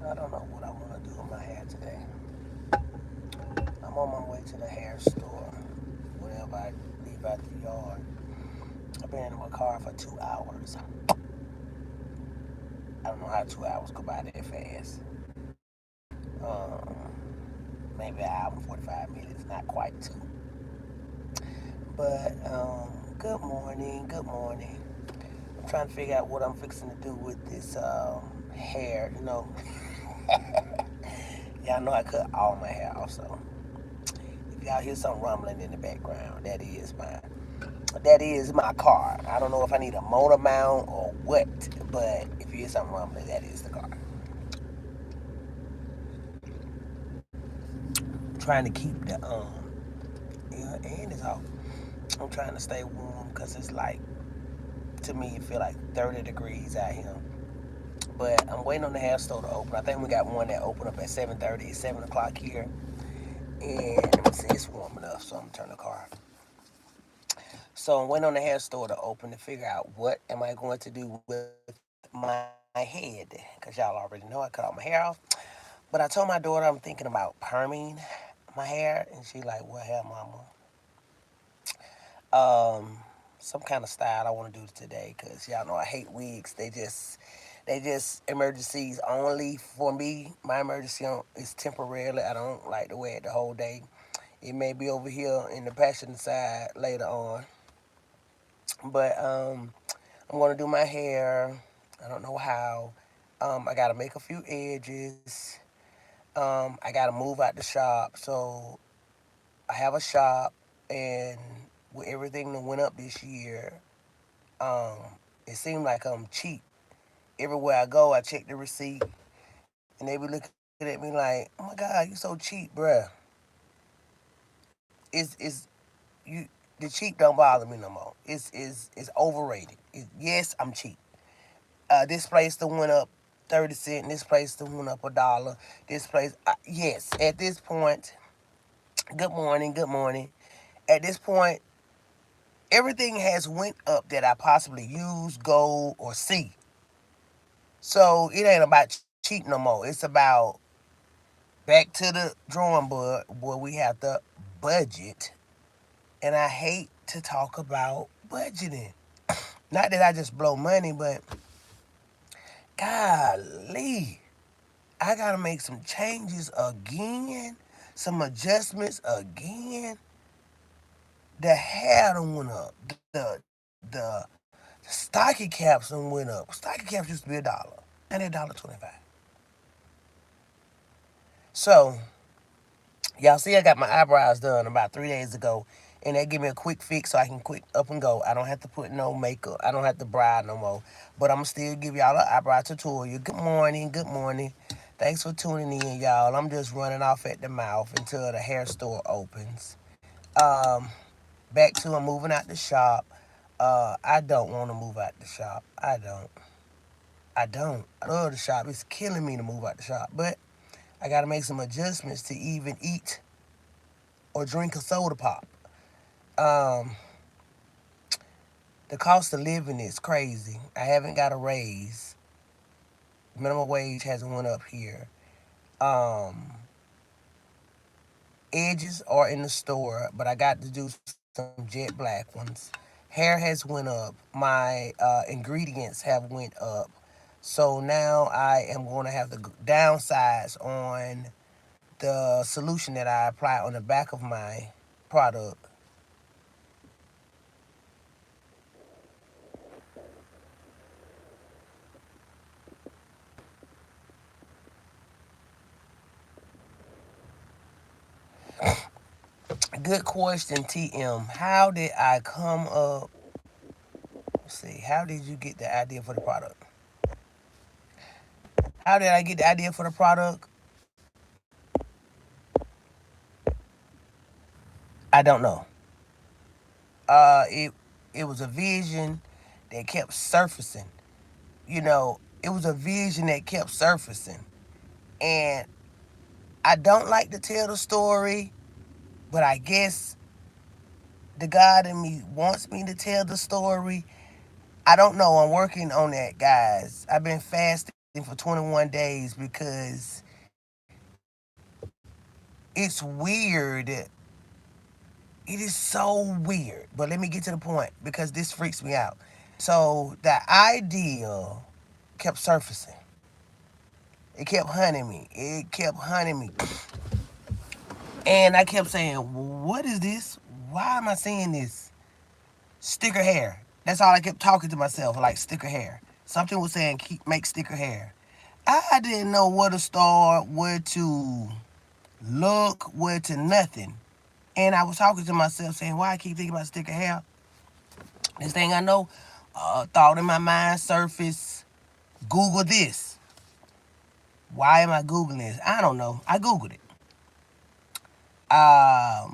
I don't know what I want to do with my hair today. I'm on my way to the hair store. Whenever I leave out the yard, I've been in my car for 2 hours. I don't know how 2 hours go by that fast. Maybe an hour and 45 minutes, not quite two. But good morning, good morning. I'm trying to figure out what I'm fixing to do with this hair. Y'all know I cut all my hair off, so if y'all hear some rumbling in the background, that is my car. I don't know if I need a motor mount or what, but if you hear something rumbling, that is the car. I'm trying to keep the yeah, and it's off. I'm trying to stay warm because it's like, to me, it feel like 30 degrees out here. But I'm waiting on the hair store to open. I think we got one that opened up at 7:30, 7 o'clock here. And let me see, it's warm enough, so I'm gonna turn the car off. So I'm waiting on the hair store to open to figure out what am I going to do with my head. Because y'all already know I cut all my hair off. But I told my daughter I'm thinking about perming my hair. And she like, what hair, mama? Some kind of style I want to do today because y'all know I hate wigs. They just emergencies only for me. My emergency is temporarily. I don't like to wear it the whole day. It may be over here in the passion side later on. But I'm gonna do my hair. I don't know how. I gotta make a few edges. I gotta move out the shop. So I have a shop, and with everything that went up this year, um, it seemed like I'm cheap. Everywhere I go, I check the receipt, and they be looking at me like, "Oh my God, you so cheap, bruh." Is you the cheap don't bother me no more. It's overrated. Yes, I'm cheap. This place that went up 30 cents. This place that went up $1. This place, yes. At this point, good morning, good morning. At this point, everything has went up that I possibly use, go, or see. So it ain't about cheap no more. It's about back to the drawing board where we have to budget. And I hate to talk about budgeting. Not that I just blow money, but golly, I gotta make some changes again, some adjustments again. The hair done went up. The stocking caps done went up. Stocking caps used to be $1. Now they're $1.25. So y'all see, I got my eyebrows done about 3 days ago, and they give me a quick fix so I can quick up and go. I don't have to put no makeup. I don't have to brow no more. But I'm gonna still give y'all an eyebrow tutorial. Good morning. Good morning. Thanks for tuning in, y'all. I'm just running off at the mouth until the hair store opens. Um, Back to I'm moving out the shop. I don't want to move out the shop. I don't. I don't. I love the shop. It's killing me to move out the shop, but I got to make some adjustments to even eat or drink a soda pop. Um, the cost of living is crazy. I haven't got a raise. Minimum wage hasn't went up here. Um, Edges are in the store, but I got to do some jet black ones. Hair has went up. My ingredients have went up. So now I am going to have to downsize on the solution that I apply on the back of my product. Good question, TM. How did I come up? Let's see. How did you get the idea for the product? How did I get the idea for the product? I don't know. It was a vision that kept surfacing. It was a vision that kept surfacing, and I don't like to tell the story, but I guess the God in me wants me to tell the story. I don't know. I'm working on that, guys. I've been fasting for 21 days because it's weird. It is so weird. But let me get to the point because this freaks me out. So the idea kept surfacing. It kept hunting me. It kept hunting me. And I kept saying, what is this? Why am I seeing this? Sticker hair. That's all I kept talking to myself, like sticker hair. Something was saying, keep make sticker hair. I didn't know where to start, where to look, where to nothing. And I was talking to myself saying, why I keep thinking about sticker hair? This thing I know, thought in my mind surfaced, Google this. Why am I Googling this? I don't know. I Googled it. I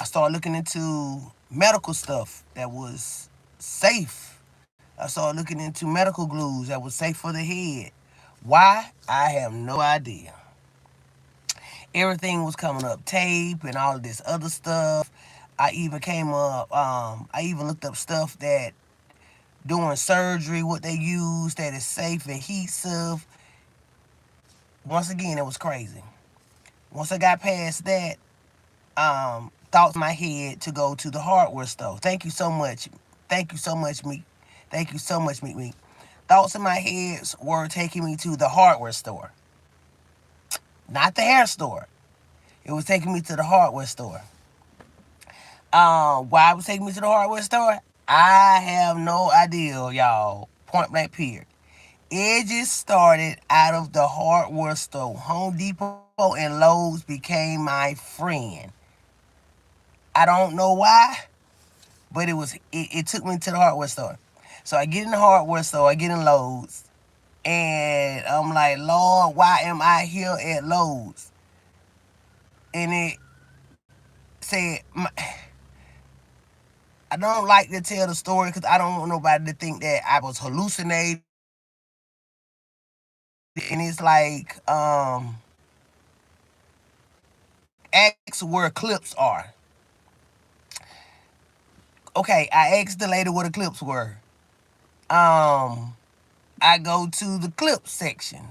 started looking into medical stuff that was safe. I started looking into medical glues that was safe for the head. Why? I have no idea. Everything was coming up tape and all of this other stuff. I even came up, I even looked up stuff that during surgery, what they use that is safe, adhesive. Once again, it was crazy. Once I got past that, thoughts in my head to go to the hardware store. Thank you so much. Thank you so much, Meek. Thank you so much, Meek. Thoughts in my head were taking me to the hardware store, not the hair store. It was taking me to the hardware store. Why it was taking me to the hardware store? I have no idea, y'all. Point blank period. Edges started out of the hardware store. Home Depot and Lowe's became my friend. I don't know why, but it took me to the hardware store. So I get in the hardware store, I get in Lowe's, and I'm like, Lord, why am I here at Lowe's? And it said, I don't like to tell the story because I don't want nobody to think that I was hallucinating. And it's like, ask where clips are. Okay, I asked the lady what the clips were. Um, I go to the clip section.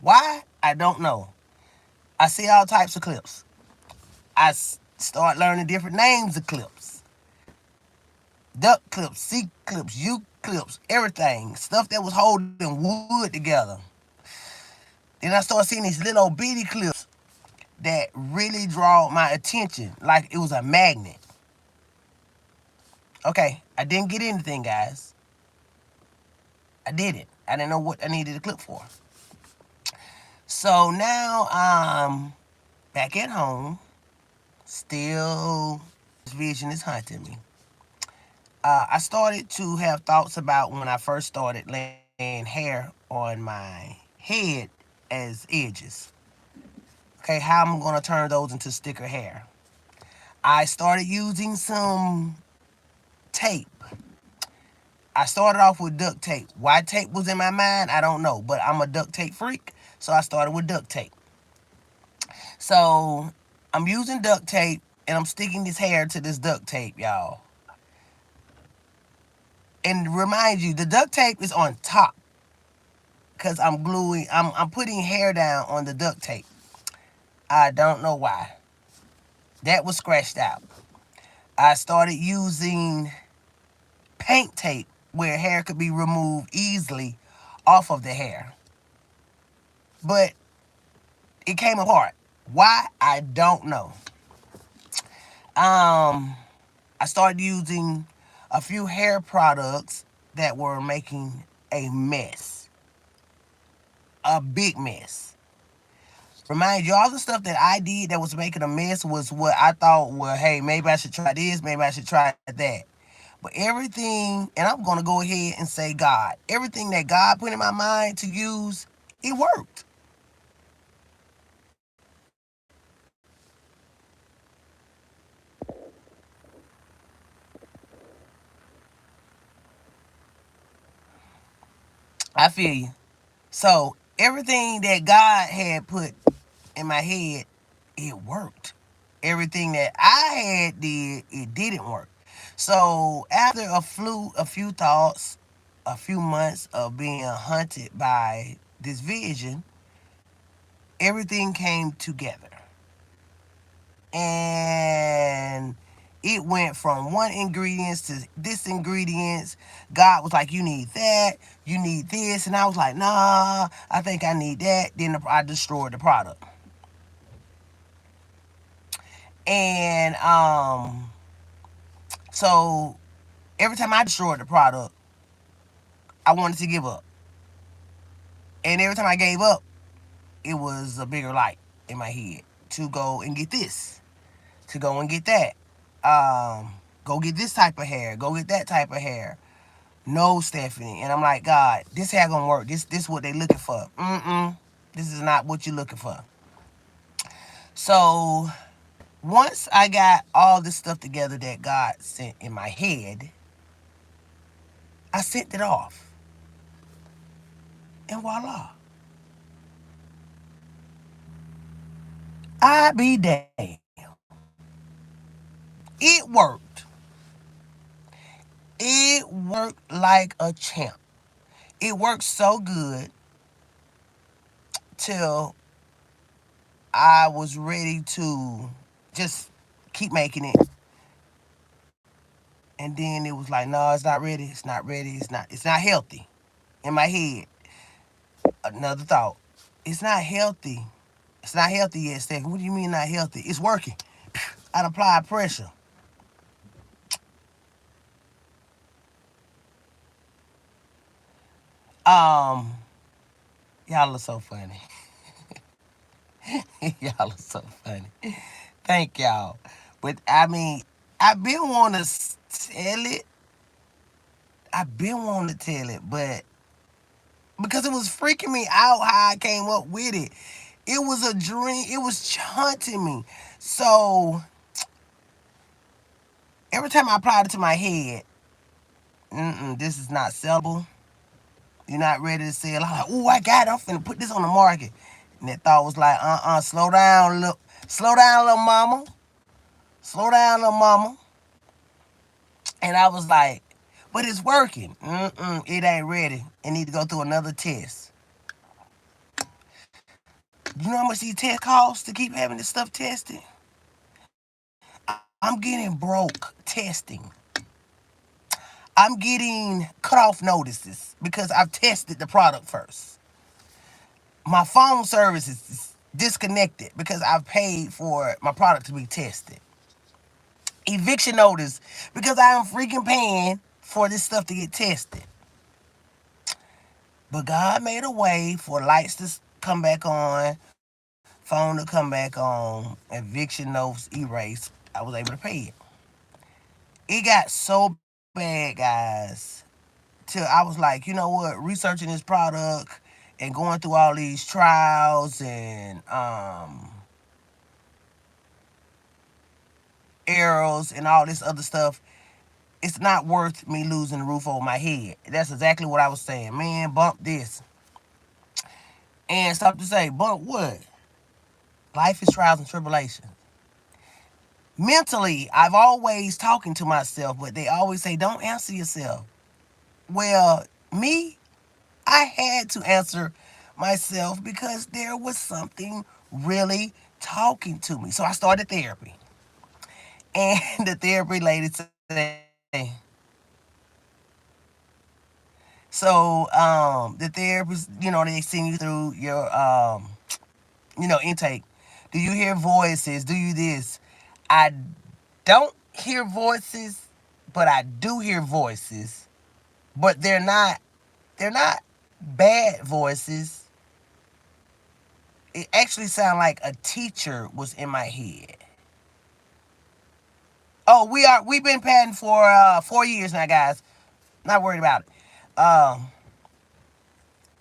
Why? I don't know. I see all types of clips. I start learning different names of clips. Duck clips, C clips, U clips, everything. Stuff that was holding wood together. Then I start seeing these little bitty clips that really draw my attention like it was a magnet. Okay, I didn't get anything, guys. I didn't. I didn't know what I needed a clip for. So now I'm back at home. Still, this vision is haunting me. I started to have thoughts about when I first started laying hair on my head as edges. Okay, how I'm going to turn those into sticker hair. I started using some tape. I started off with duct tape. Why tape was in my mind, I don't know, but I'm a duct tape freak, so I started with duct tape. So I'm using duct tape and I'm sticking this hair to this duct tape, y'all. And remind you, the duct tape is on top because I'm putting hair down on the duct tape. I don't know why. That was scratched out. I started using paint tape where hair could be removed easily off of the hair. But it came apart. Why? I don't know. Um, I started using a few hair products that were making a mess. A big mess. Remind you, all the stuff that I did that was making a mess was what I thought, well, hey, maybe I should try this, maybe I should try that. But everything, and I'm going to go ahead and say God, everything that God put in my mind to use, it worked. I feel you. So everything that God had put in my head, it worked. Everything that I had did, it didn't work. So after a few thoughts, a few months of being hunted by this vision, everything came together. And it went from one ingredients to this ingredients. God was like, you need that, you need this. And I was like, nah, I think I need that. Then I destroyed the product. And so every time I destroyed the product, I wanted to give up. And every time I gave up, it was a bigger light in my head to go and get this, to go and get that. Go get this type of hair, go get that type of hair. No, Stephanie. And I'm like, God, this hair gonna work. This what they looking for. This is not what you're looking for. So once I got all this stuff together that God sent in my head, I sent it off. And voila. I be damned. It worked. It worked like a champ. It worked so good till I was ready to just keep making it. And then it was like, no, it's not ready. It's not ready. It's not healthy. In my head, another thought. It's not healthy. It's not healthy yet, Stephanie. What do you mean not healthy? It's working. I'd apply pressure. Um, y'all are so funny. Y'all are so funny. Thank y'all. But I mean, I've been wanting to tell it. I've been wanting to tell it, but because it was freaking me out how I came up with it. It was a dream. It was haunting me. So every time I applied it to my head, this is not sellable. You're not ready to sell. I'm like, ooh, I got it. I'm finna put this on the market. And that thought was like, slow down, slow down, little mama. Slow down, little mama. And I was like, but it's working. It ain't ready. It need to go through another test. You know how much these tests cost to keep having this stuff tested? I'm getting broke testing. I'm getting cut off notices because I've tested the product first. My phone service is disconnected because I've paid for my product to be tested. Eviction notice because I am freaking paying for this stuff to get tested. But God made a way for lights to come back on, phone to come back on, eviction notes erased. I was able to pay it. It got so bad, guys, till I was like, you know what, researching this product and going through all these trials and errors and all this other stuff, it's not worth me losing the roof over my head. That's exactly what I was saying. Man, bump this. And stop to say, bump what? Life is trials and tribulations. Mentally, I've always talking to myself, but they always say, don't answer yourself. Well, me, I had to answer myself because there was something really talking to me. So I started therapy. And the therapy lady said, so the therapist, they send you through your intake. Do you hear voices? Do you this? I don't hear voices, but I do hear voices. But they're not bad voices. It actually sounded like a teacher was in my head. Oh, we've been padding for 4 years now, guys. Not worried about it.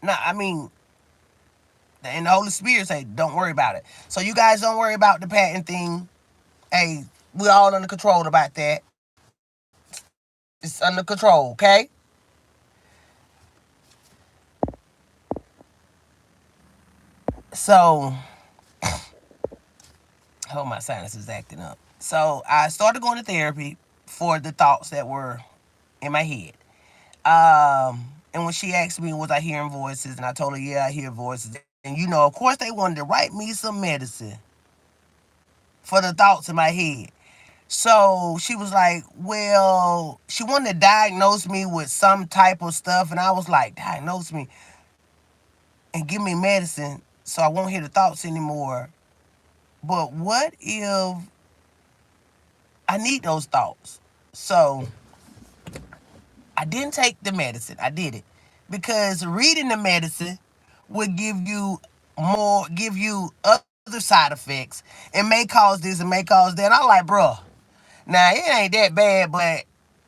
No, I mean, and the Holy Spirit say, don't worry about it. So you guys don't worry about the patent thing. Hey, we're all under control about that. It's under control, okay? So, oh, my sinus is acting up. So I started going to therapy for the thoughts that were in my head. And when she asked me, was I hearing voices? And I told her, yeah, I hear voices. And of course, they wanted to write me some medicine for the thoughts in my head. So she was like, well, she wanted to diagnose me with some type of stuff. And I was like, diagnose me and give me medicine so I won't hear the thoughts anymore. But what if I need those thoughts? So I didn't take the medicine. I did it because reading the medicine would give you other side effects and may cause this and may cause that. I'm like, bruh, now it ain't that bad, but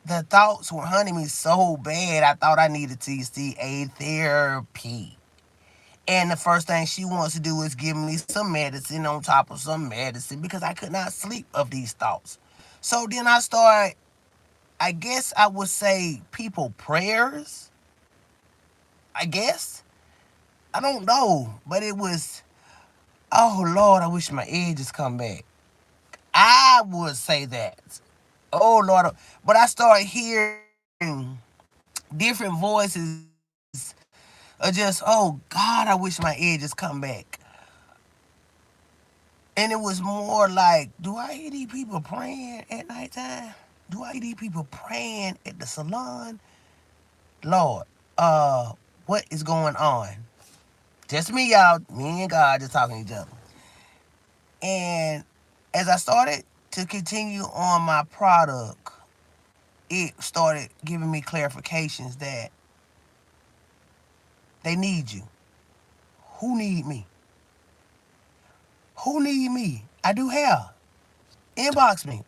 the thoughts were hunting me so bad. I thought I needed to see a therapy. And the first thing she wants to do is give me some medicine on top of some medicine because I could not sleep of these thoughts. So then I started, I guess I would say, people prayers. I guess. I don't know. But it was, oh Lord, I wish my edges come back. I would say that. Oh Lord. But I started hearing different voices of just, oh God, I wish my edges come back. And it was more like, do I hear these people praying at nighttime? Do I hear these people praying at the salon? Lord, what is going on? Just me, y'all. Me and God just talking to each other. And as I started to continue on my product, it started giving me clarifications that they need you. Who need me? Who need me? I do hair. Inbox me.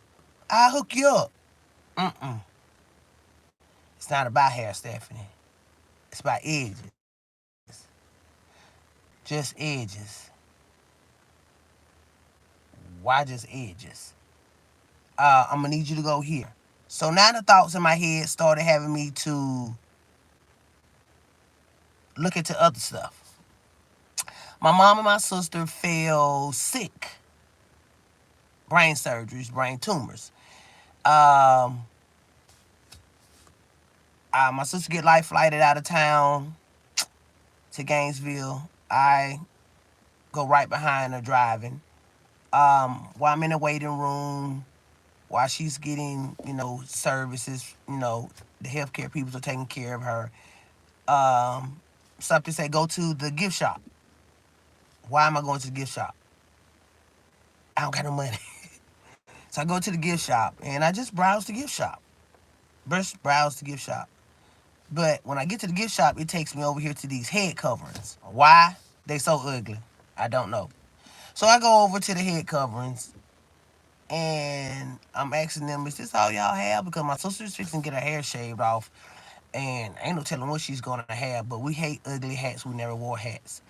I'll hook you up. Mm-mm. It's not about hair, Stephanie. It's about edges. Just edges. Why just edges? I'm gonna need you to go here. So now the thoughts in my head started having me to look into other stuff. My mom and my sister fell sick. Brain surgeries, brain tumors. Um, my sister get life flighted out of town to Gainesville. I go right behind her driving. While I'm in the waiting room, while she's getting, services, the healthcare people are taking care of her. Um, Something say go to the gift shop. Why am I going to the gift shop? I don't got no money. So I go to the gift shop and I just browse the gift shop. Just browse the gift shop. But when I get to the gift shop, it takes me over here to these head coverings. Why? They so ugly. I don't know. So I go over to the head coverings and I'm asking them, is this all y'all have? Because my sister's fixing to get her hair shaved off. And ain't no telling what she's going to have. But we hate ugly hats. We never wore hats.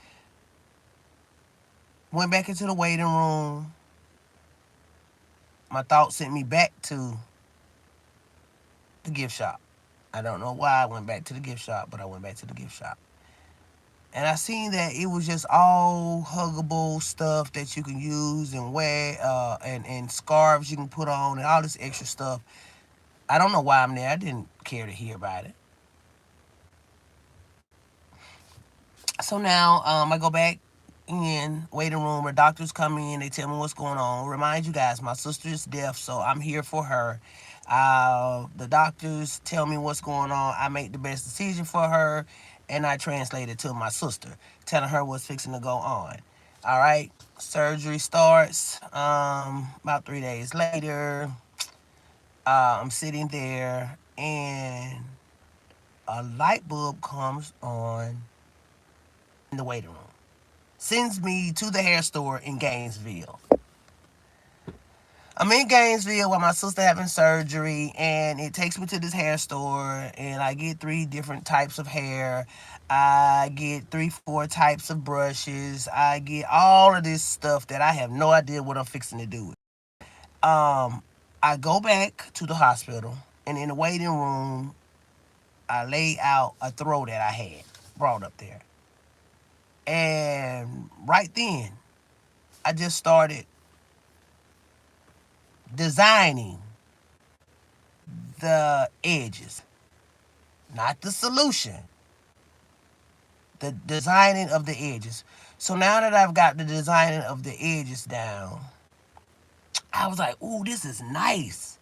Went back into the waiting room. My thoughts sent me back to the gift shop. I don't know why I went back to the gift shop, but I went back to the gift shop. And I seen that it was just all huggable stuff that you can use and wear, and scarves you can put on and all this extra stuff. I don't know why I'm there. I didn't care to hear about it. So now I go back in waiting room. The doctors come in. They tell me what's going on. Remind you guys, my sister is deaf, so I'm here for her. The doctors tell me what's going on. I make the best decision for her, and I translate it to my sister, telling her what's fixing to go on. All right, surgery starts. About 3 days later, I'm sitting there, and a light bulb comes on in the waiting room. Sends me to the hair store in Gainesville. I'm in Gainesville while my sister having surgery, and it takes me to this hair store, and I get 3 different types of hair. I get 3, 4 types of brushes. I get all of this stuff that I have no idea what I'm fixing to do with. Um, I go back to the hospital, and in the waiting room, I lay out a throw that I had brought up there. And right then, I just started designing the edges, not the solution. the designing of the edges. So now that I've got the designing of the edges down, I was like, ooh, this is nice.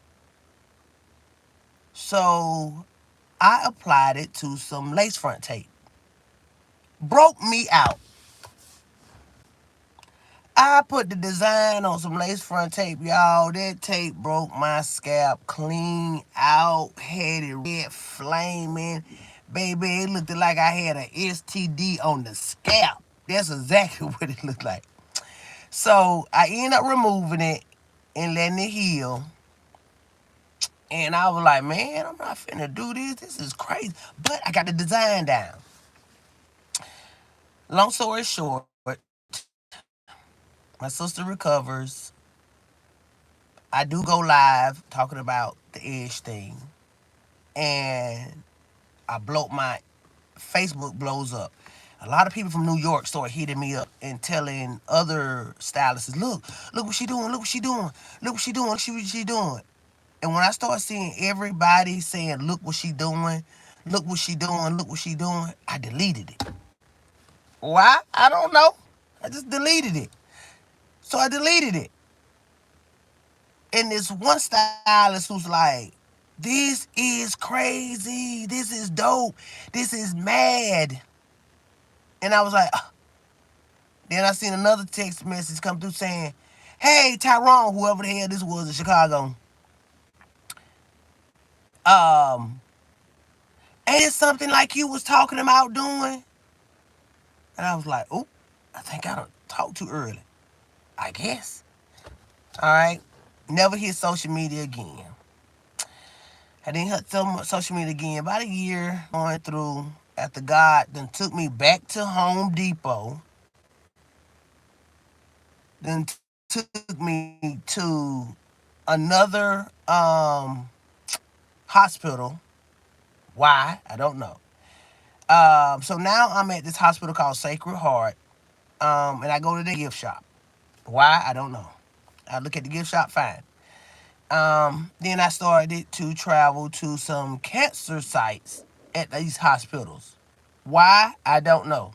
So I applied it to some lace front tape. Broke me out. I put the design on some lace front tape, y'all. That tape broke my scalp clean out. Had it red flaming. Baby, it looked like I had an STD on the scalp. That's exactly what it looked like. So I ended up removing it and letting it heal. And I was like, man, I'm not finna do this. This is crazy. But I got the design down. Long story short, my sister recovers. I do go live talking about the edge thing. And I blow my Facebook blows up. A lot of people from New York start hitting me up and telling other stylists, look what she doing, look what she doing, look what she doing, look what she doing. And when I start seeing everybody saying, look what she doing, look what she doing, look what she doing, I deleted it. Why? I don't know. I just deleted it. So I deleted it. And this one stylist who's like, this is crazy. This is dope. This is mad. And I was like, "Ugh." Then I seen another text message come through saying, hey, Tyrone, whoever the hell this was in Chicago, um, ain't it something like you was talking about doing? And I was like, oop, I think I done talked too early. I guess. All right. Never hit social media again. I didn't hit social media again. About a year going through after God then took me back to Home Depot. Then took me to another hospital. Why? I don't know. So now I'm at this hospital called Sacred Heart. And I go to the gift shop. Why? I don't know. I look at the gift shop, fine. Then I started to travel to some cancer sites at these hospitals. Why? I don't know.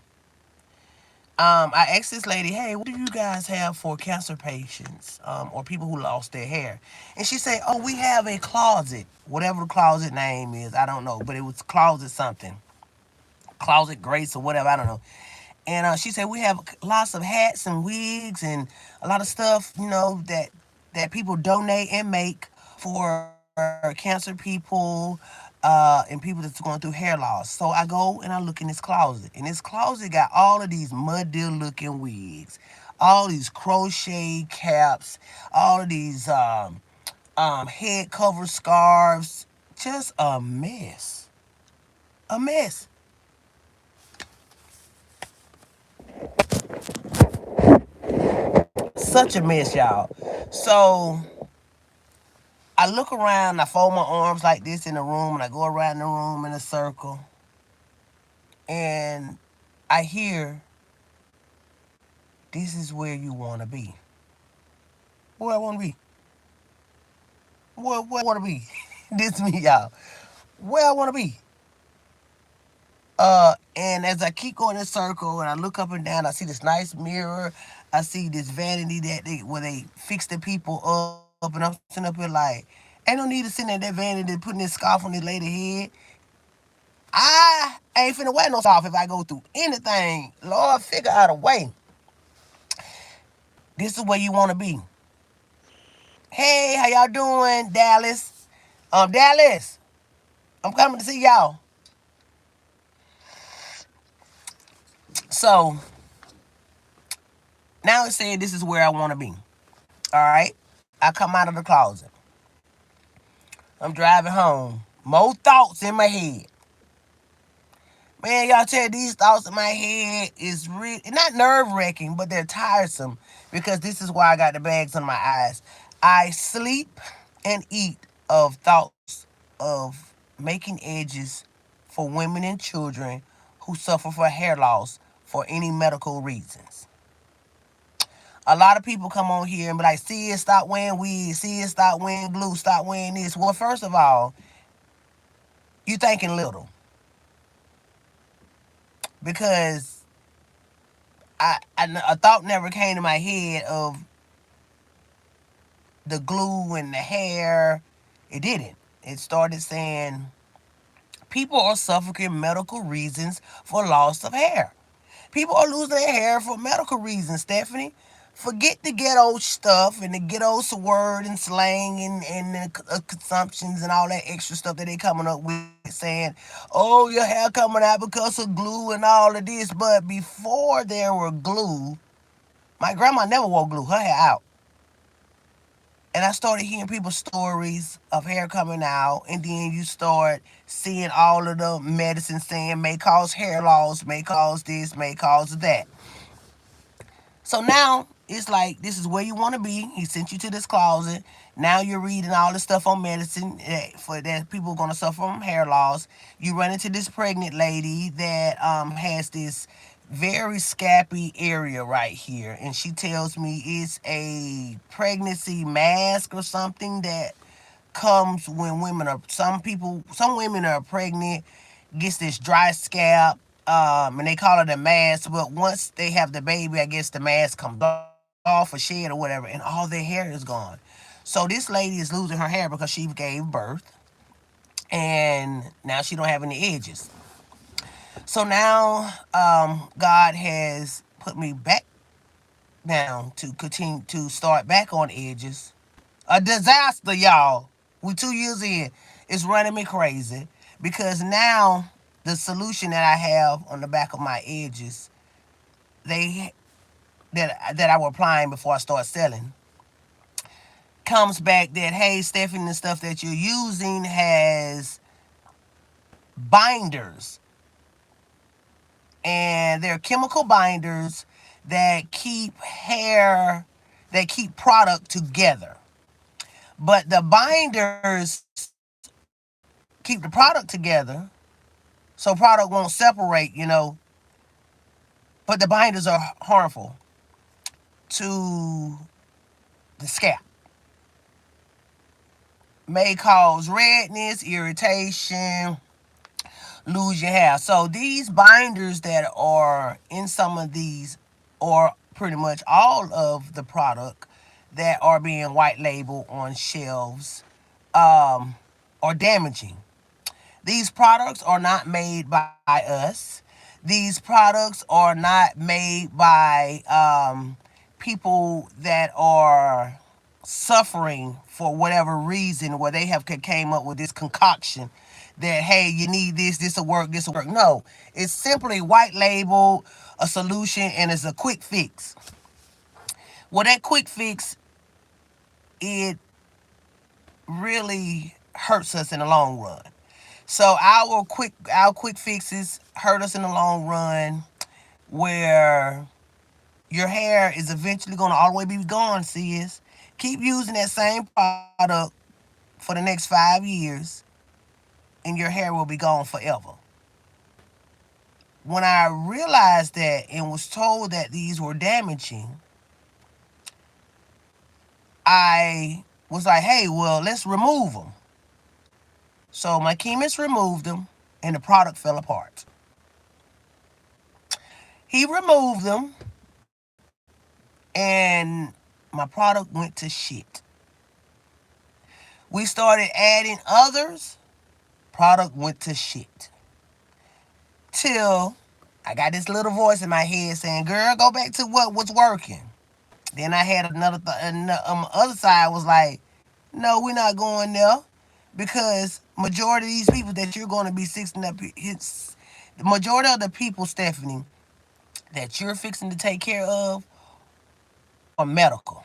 I asked this lady, hey, what do you guys have for cancer patients or people who lost their hair? And she said, oh, we have a closet. Whatever the closet name is, I don't know. But it was closet something. Closet Grace or whatever, I don't know. And she said, we have lots of hats and wigs and a lot of stuff, that people donate and make for cancer people and people that's going through hair loss. So I go and I look in this closet. And this closet got all of these mud deal looking wigs, all these crochet caps, all of these head cover scarves. Just a mess. A mess. Such a mess, y'all. So I look around, I fold my arms like this in the room, and I go around the room in a circle, and I hear, this is where you want to be. Where I want to be. Where I want to be. This me, y'all. Where I want to be. And as I keep going in a circle and I look up and down, I see this nice mirror. I see this vanity where they fix the people up, and I'm sitting up here like, ain't no need to sit in that vanity putting this scarf on this lady head. I ain't finna wear no scarf if I go through anything. Lord, figure out a way. This is where you want to be. Hey, how y'all doing, Dallas? Dallas, I'm coming to see y'all. So now it's saying this is where I want to be. All right, I come out of the closet. I'm driving home. More thoughts in my head. Man, y'all tell you, these thoughts in my head is not nerve wracking, but they're tiresome because this is why I got the bags under my eyes. I sleep and eat of thoughts of making edges for women and children who suffer for hair loss for any medical reasons. A lot of people come on here and be like, see it, stop wearing wigs, see it, stop wearing glue, stop wearing this. Well, first of all, you thinking little. because a thought never came to my head of the glue and the hair. It didn't. It started saying people are suffering medical reasons for loss of hair. People are losing their hair for medical reasons, Stephanie. Forget the ghetto stuff and the ghetto word and slang and the consumptions and all that extra stuff that they coming up with saying, oh, your hair coming out because of glue and all of this. But before there were glue, my grandma never wore glue, her hair out. And I started hearing people's stories of hair coming out, and then you start seeing all of the medicine saying may cause hair loss, may cause this, may cause that. So now it's like this is where you want to be. He sent you to this closet. Now you're reading all this stuff on medicine for that people are gonna suffer from hair loss. You run into this pregnant lady that has this very scabby area right here, and she tells me it's a pregnancy mask or something that comes when women are some women are pregnant, gets this dry scalp, and they call it a mask. But once they have the baby, I guess the mask comes off or shed or whatever, and all their hair is gone. So this lady is losing her hair because she gave birth, and now she don't have any edges. So now God has put me back down to continue to start back on edges. A disaster, y'all. We 2 years in. It's running me crazy because now the solution that I have on the back of my edges, they that I was applying before I start selling, comes back that hey, Stephanie, the stuff that you're using has binders, and they're chemical binders that keep product together. But the binders keep the product together, so product won't separate, but the binders are harmful to the scalp. May cause redness, irritation, lose your hair. So these binders that are in some of these, or pretty much all of the product that are being white labeled on shelves, are damaging. These products are not made by us. These products are not made by people that are suffering for whatever reason where they have came up with this concoction that hey you need this will work. No, it's simply white label a solution and it's a quick fix. Well, that quick fix, it really hurts us in the long run. So our quick fixes hurt us in the long run, where your hair is eventually gonna all the way be gone. Sis, keep using that same product for the next 5 years, and your hair will be gone forever. When I realized that and was told that these were damaging, I was like, hey, well, let's remove them. So my chemist removed them, and the product fell apart. He removed them, and my product went to shit. We started adding others, product went to shit. Till I got this little voice in my head saying, girl, go back to what was working. Then I had other side was like, no, we're not going there, because majority of these people that you're going to be fixing up, the majority of the people, Stephanie, that you're fixing to take care of are medical.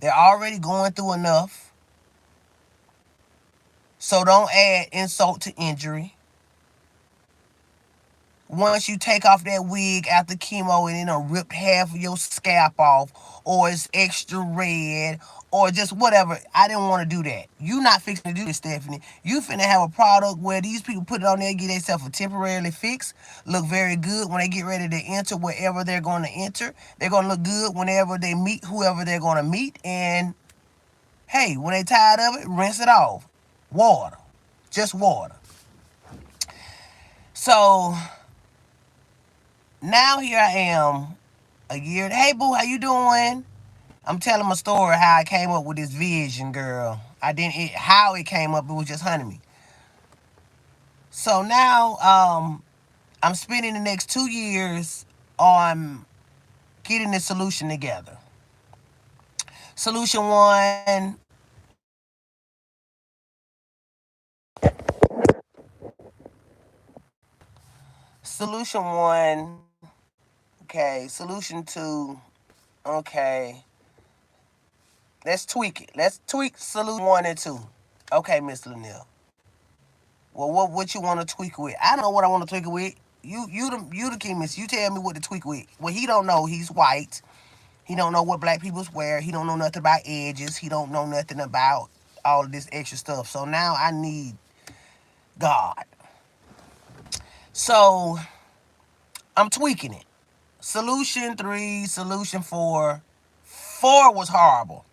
They're already going through enough, so don't add insult to injury. Once you take off that wig after chemo and it'll rip half of your scalp off, or it's extra red, or just whatever. I didn't want to do that. You not fixing to do this, Stephanie. You finna have a product where these people put it on there, get themselves a temporarily fix, look very good when they get ready to enter wherever they're going to enter. They're going to look good whenever they meet whoever they're going to meet. And hey, when they tired of it, rinse it off. Water. Just water. So Now here I am, a year. Hey boo, how you doing? I'm telling my story how I came up with this vision, girl. I didn't how it came up. It was just honey me. So now, I'm spending the next 2 years on getting the solution together. Solution one. Solution one. Okay. Solution two. Okay. Let's tweak it. Let's tweak solution one and two. Okay, Miss Lanier. Well, what you want to tweak with? I don't know what I want to tweak it with. You the chemist. You tell me what to tweak with. Well, he don't know. He's white. He don't know what black people wear. He don't know nothing about edges. He don't know nothing about all of this extra stuff. So now I need God. So I'm tweaking it. Solution three, solution four. Four was horrible.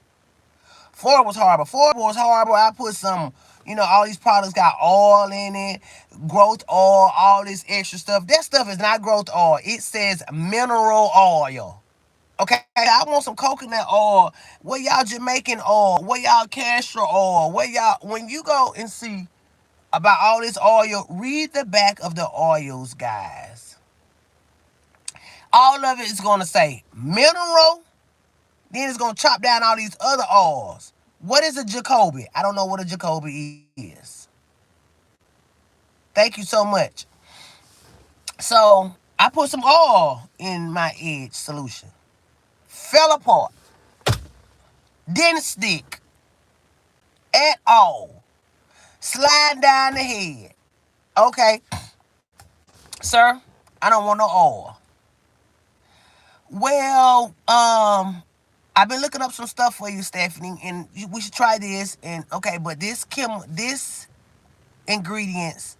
Four was horrible. Four was horrible. I put some, all these products got oil in it, growth oil, all this extra stuff. That stuff is not growth oil. It says mineral oil. Okay, I want some coconut oil. What y'all Jamaican oil? What y'all castor oil? What y'all? When you go and see about all this oil, read the back of the oils, guys. All of it is going to say mineral. Then it's going to chop down all these other oils. What is a Jacoby? I don't know what a Jacoby is. Thank you so much. So I put some oil in my edge solution. Fell apart. Didn't stick at all. Slide down the head. Okay, sir, I don't want no oil. Well, I've been looking up some stuff for you, Stephanie, and we should try this. And okay, but this ingredients.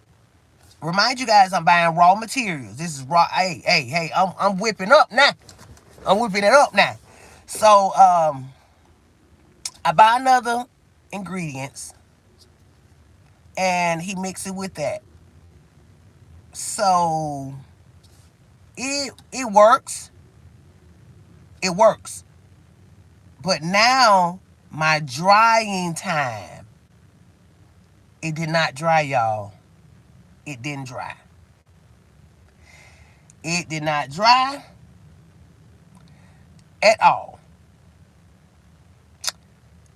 Remind you guys, I'm buying raw materials. This is raw. Hey, I'm whipping up now. I'm whipping it up now. So I buy another ingredients, and he mix it with that. So it works. It works. But now my drying time, it did not dry, y'all. It didn't dry. It did not dry at all.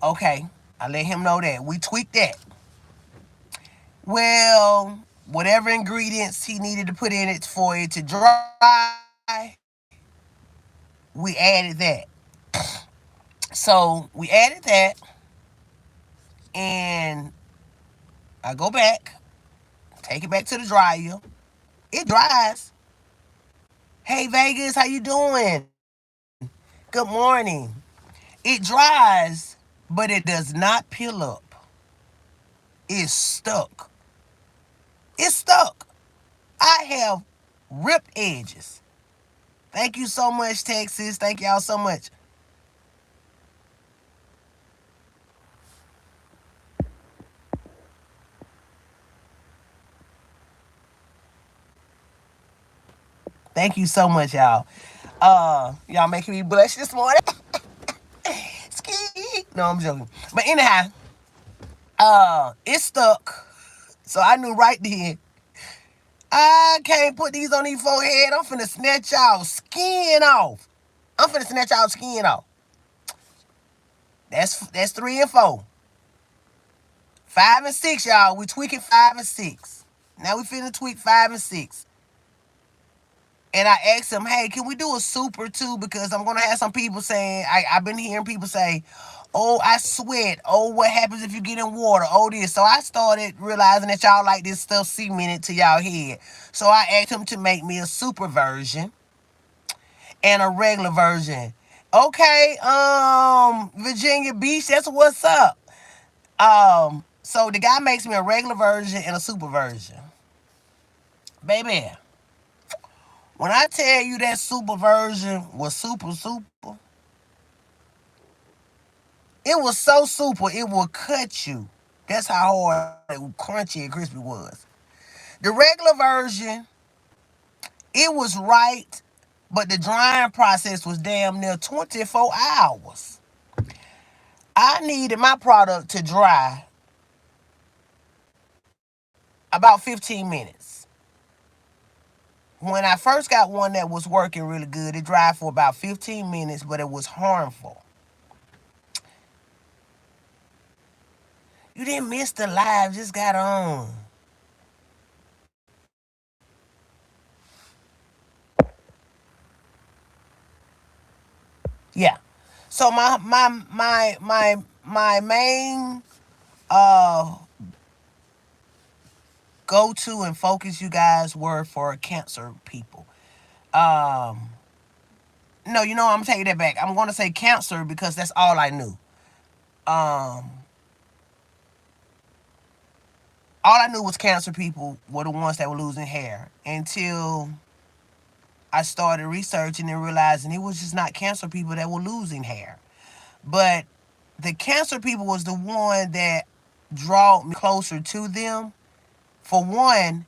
Okay, I let him know that. We tweaked that. Well, whatever ingredients he needed to put in it for it to dry, we added that. So we added that, and I go back, take it back to the dryer. It dries. Hey Vegas, how you doing? Good morning. It dries, but it does not peel up. It's stuck. It's stuck. I have ripped edges. Thank you so much, Texas. Thank y'all so much. Thank you so much, y'all. Y'all making me blush this morning. Ski. No, I'm joking. But anyhow, it's stuck. So I knew right then. I can't put these on these forehead. I'm finna snatch y'all skin off. I'm finna snatch y'all skin off. That's three and four. Five and six, y'all. We tweaking five and six. Now we finna tweak five and six. And I asked him, hey, can we do a super too? Because I'm gonna have some people saying, I've been hearing people say, oh, I sweat. Oh, what happens if you get in water? Oh, this. So I started realizing that y'all like this stuff cemented to y'all head. So I asked him to make me a super version and a regular version. Okay, Virginia Beach, that's what's up. So the guy makes me a regular version and a super version. Baby, when I tell you that super version was super, it was so super it would cut you. That's how hard, crunchy and crispy was. The regular version, It was right, but the drying process was damn near 24 hours. I needed my product to dry about 15 minutes. When I first got one that was working really good, it dried for about 15 minutes, but it was harmful. You didn't miss the live, just got on. Yeah. So my main uh go to and focus you guys were for cancer people. Um no, I'm gonna take that back. I'm gonna say cancer because that's all I knew. Um all I knew was cancer people were the ones that were losing hair until I started researching and realizing it was just not cancer people that were losing hair. But the cancer people was the one that drawed me closer to them. For one,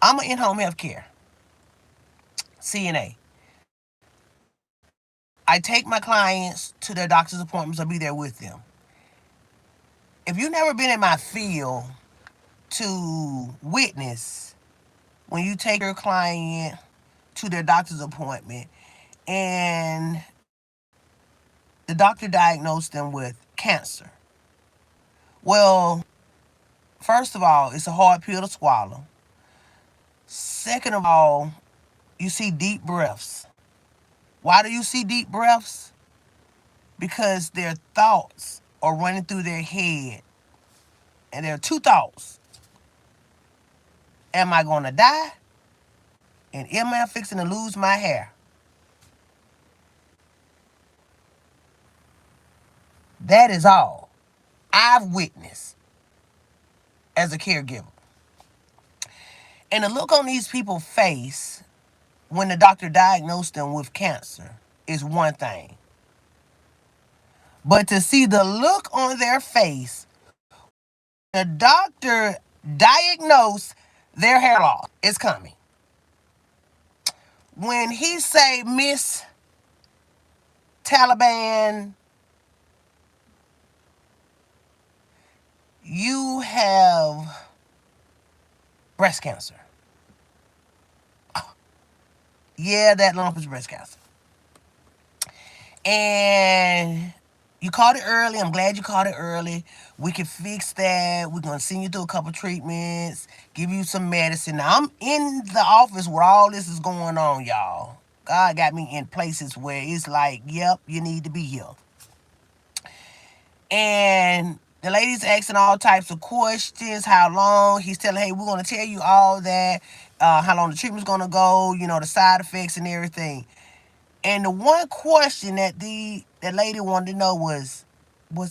I'm an in-home healthcare CNA. I take my clients to their doctor's appointments. I'll be there with them. If you've never been in my field to witness when you take your client to their doctor's appointment and the doctor diagnosed them with cancer. Well, first of all, it's a hard pill to swallow. Second of all, you see deep breaths. Why do you see deep breaths? Because their thoughts are running through their head. And there are two thoughts. Am I going to die? And am I fixing to lose my hair? That is all I've witnessed as a caregiver. And the look on these people's face when the doctor diagnosed them with cancer is one thing. But to see the look on their face, the doctor diagnosed their hair loss is coming. When he say, Miss Taliban, you have breast cancer. Oh, yeah, that lump is breast cancer. And you caught it early. I'm glad you caught it early. We can fix that. We're going to send you through a couple treatments, give you some medicine. Now, I'm in the office where all this is going on, y'all. God got me in places where it's like, yep, you need to be here. And the lady's asking all types of questions. How long? He's telling, hey, we're going to tell you all that. How long the treatment's going to go, the side effects and everything. And the one question that that lady wanted to know was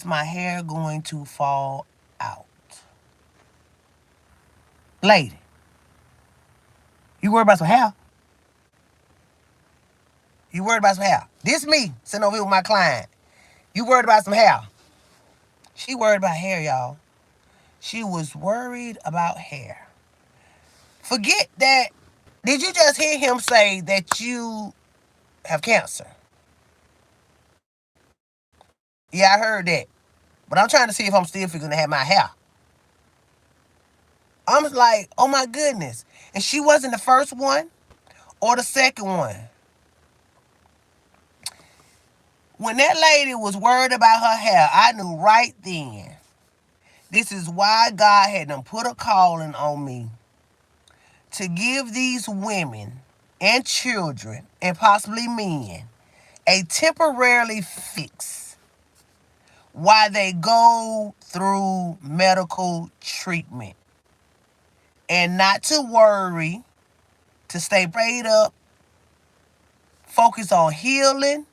my hair going to fall out? Lady, you worried about some hair? You worried about some hair? This me sitting over here with my client. You worried about some hair? She worried about hair, y'all. She was worried about hair. Forget that. Did you just hear him say that you have cancer? Yeah, I heard that. But I'm trying to see if I'm still fixing to have my hair. I'm like, oh my goodness. And she wasn't the first one or the second one. When that lady was worried about her hair, I knew right then. This is why God had them put a calling on me to give these women and children and possibly men a temporarily fix while they go through medical treatment. And not to worry, to stay prayed up, focus on healing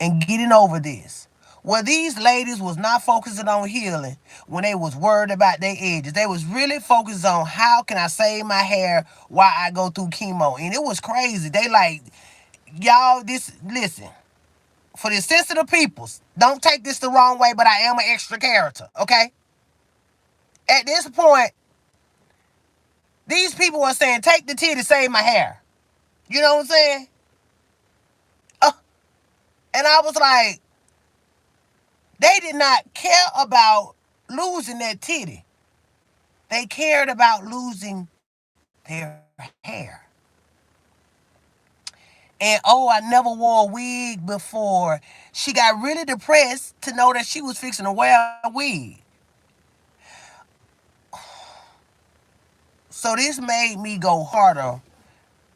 and getting over this. Well, these ladies was not focusing on healing when they was worried about their edges. They was really focused on how can I save my hair while I go through chemo. And it was crazy. They like, y'all, listen, for the sensitive peoples, don't take this the wrong way, but I am an extra character, okay? At this point, These people are saying, take the tea to save my hair. You know what I'm saying? Uh, and I was like, they did not care about losing that titty. They cared about losing their hair. And oh, I never wore a wig before. She got really depressed to know that she was fixing to wear a wig. So this made me go harder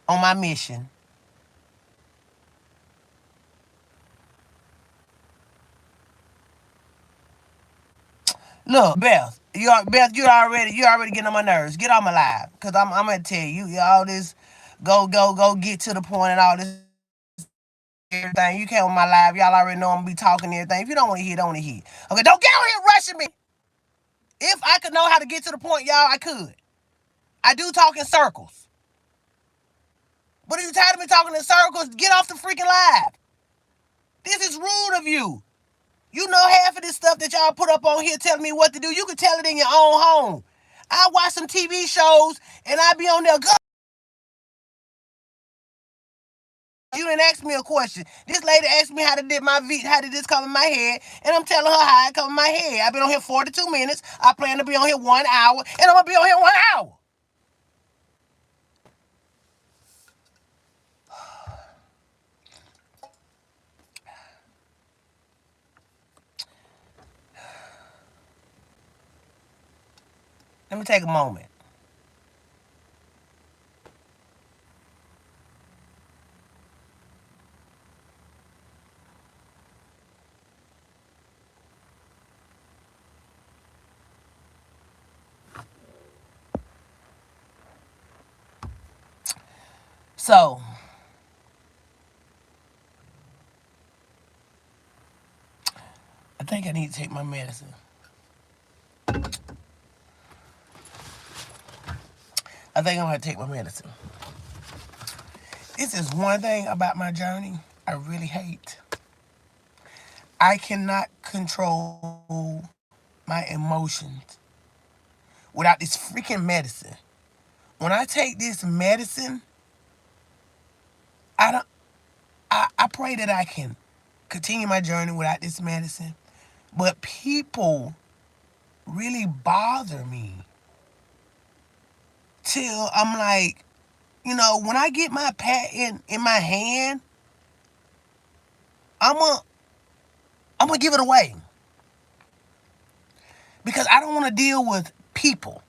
on my mission. Look, Beth, you already getting on my nerves. Get on my live, cause I'm gonna tell you all this, go get to the point and all this everything. You came on my live, y'all already know I'm gonna be talking and everything. If you don't want to hear, don't want to hear. Okay, don't get on here rushing me. If I could know how to get to the point, y'all, I could. I do talk in circles. But if you're tired of me talking in circles, get off the freaking live. This is rude of you. You know half of this stuff that y'all put up on here telling me what to do. You can tell it in your own home. I watch some TV shows and I be on there. You didn't ask me a question. This lady asked me how did this come in my head, and I'm telling her how it come in my head. I've been on here 42 minutes. I plan to be on here 1 hour, and I'm gonna be on here 1 hour. Let me take a moment. So, I think I need to take my medicine. I think I'm gonna take my medicine. This is one thing about my journey I really hate. I cannot control my emotions without this freaking medicine. When I take this medicine, I don't. I pray that I can continue my journey without this medicine. But people really bother me till I'm like, when I get my patent in my hand, I'm a I'm gonna give it away because I don't want to deal with people.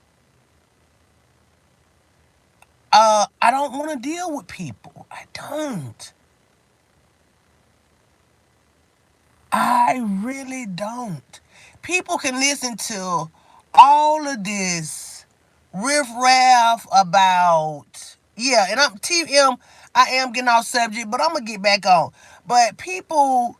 I don't want to deal with people. I don't. I really don't. People can listen to all of this riffraff about, yeah, and I'm TM. I am getting off subject, but I'm gonna get back on. But people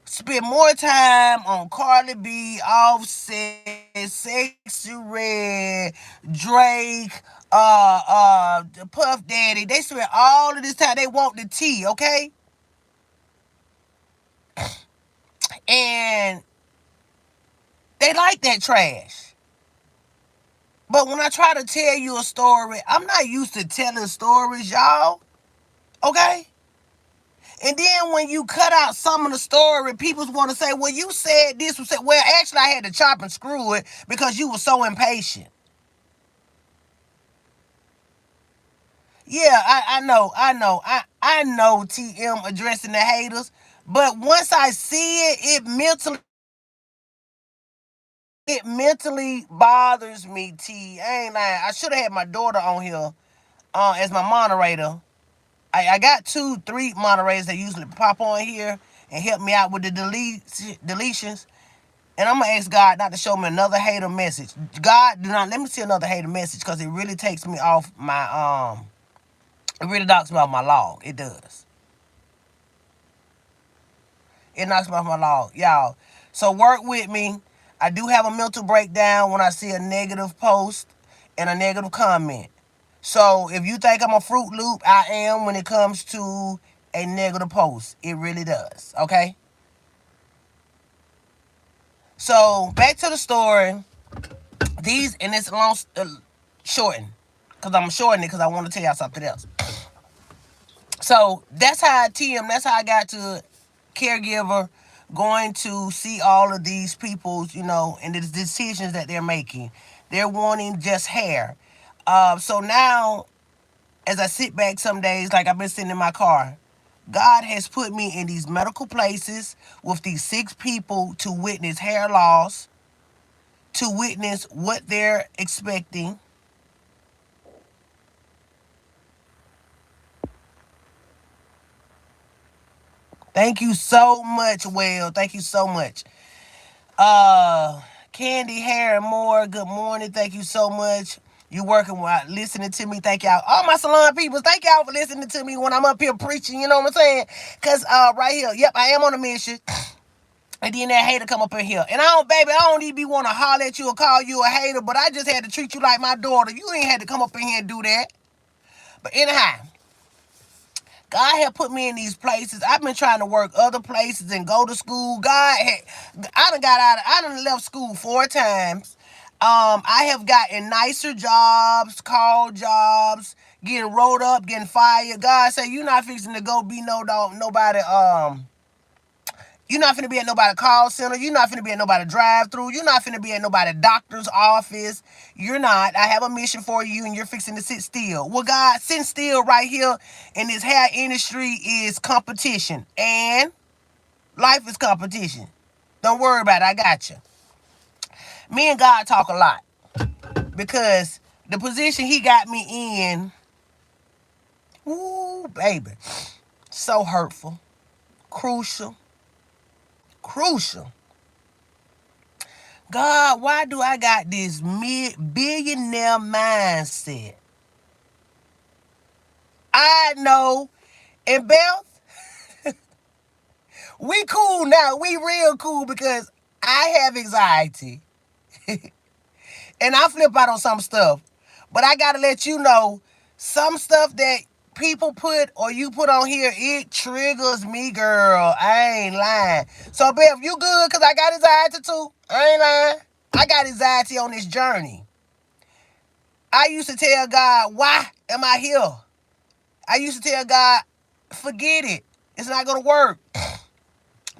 spend more time on Cardi B, Offset, Sexy Red, Drake, Puff Daddy. They spend all of this time. They want the tea, okay? And they like that trash. But when I try to tell you a story, I'm not used to telling stories, y'all. Okay? And then when you cut out some of the story, people want to say, well, you said this. Well, actually, I had to chop and screw it because you were so impatient. Yeah, I know TM addressing the haters. But once I see it, it mentally bothers me, T. I ain't lying. I should have had my daughter on here as my moderator. I got 2, 3 moderators that usually pop on here and help me out with the deletions. And I'm going to ask God not to show me another hater message. God, do not let me see another hater message because it really takes me off it really knocks me off my log. It does. It knocks me off my log. Y'all, so work with me. I do have a mental breakdown when I see a negative post and a negative comment. So if you think I'm a Fruit Loop, I am when it comes to a negative post. It really does, okay? So back to the story. And it's long, shortened, because I'm shortening it because I want to tell y'all something else. So that's how that's how I got to caregiver, going to see all of these people's, and the decisions that they're making. They're wanting just hair. So now, as I sit back some days, like I've been sitting in my car, God has put me in these medical places with these 6 people to witness hair loss, to witness what they're expecting. Thank you so much, Will. Thank you so much. Uh, Candy, Hair, and More. Good morning. Thank you so much. You working while listening to me. Thank y'all. All my salon people, thank y'all for listening to me when I'm up here preaching. You know what I'm saying? Because right here, yep, I am on a mission. And then that hater come up in here. And I don't even be want to holler at you or call you a hater, but I just had to treat you like my daughter. You ain't had to come up in here and do that. But anyhow, God had put me in these places. I've been trying to work other places and go to school. I done left school 4 times. I have gotten nicer jobs, call jobs, getting rolled up, getting fired. God said, you're not fixing to go be nobody, you're not finna be at nobody call center. You're not finna be at nobody drive through. You're not finna be at nobody doctor's office. You're not. I have a mission for you, and you're fixing to sit still. Well, God, sitting still right here in this hair industry is competition, and life is competition. Don't worry about it. I got you. Me and God talk a lot because the position He got me in, ooh, baby, so hurtful, crucial, crucial. God, why do I got this billionaire mindset? I know. And Beth, we cool now. We real cool because I have anxiety. And I flip out on some stuff. But I got to let you know, some stuff that people put or you put on here, it triggers me, girl. I ain't lying. So, Beth, you good? Because I got anxiety too. I ain't lying. I got anxiety on this journey. I used to tell God, why am I here? I used to tell God, forget it. It's not going to work.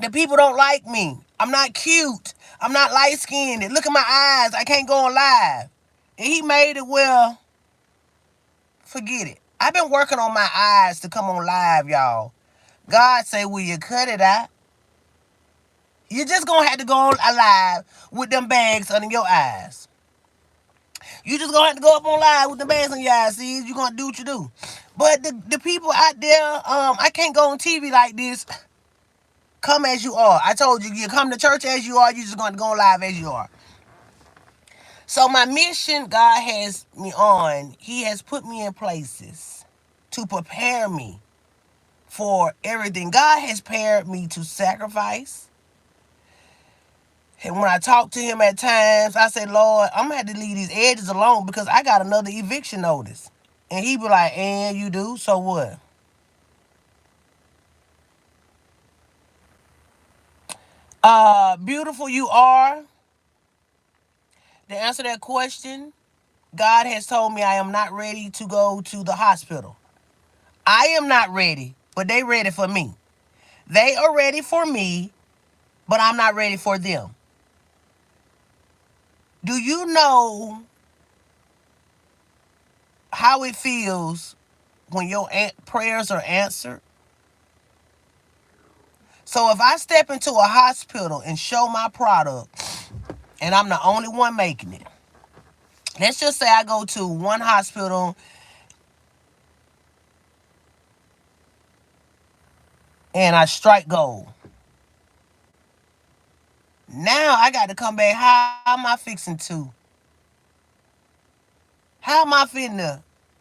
The people don't like me. I'm not cute. I'm not light-skinned. Look at my eyes. I can't go on live. And He made it, well, forget it. I've been working on my eyes to come on live, y'all. God say, will you cut it out? You're just going to have to go on live with them bags under your eyes. You just gonna have to go up on live with the bags on your eyes. See, you gonna do what you do. But the people out there, I can't go on TV like this. Come as you are. I told you, you come to church as you are. You just gonna go on live as you are. So my mission, God has me on. He has put me in places to prepare me for everything. God has prepared me to sacrifice. And when I talk to Him at times, I say, Lord, I'm going to have to leave these edges alone because I got another eviction notice. And He be like, and you do? So what? Beautiful you are. To answer that question, God has told me I am not ready to go to the hospital. I am not ready, but they ready for me. They are ready for me, but I'm not ready for them. Do you know how it feels when your prayers are answered? So if I step into a hospital and show my product and I'm the only one making it, let's just say I go to one hospital and I strike gold. Now I got to come back. How am I finna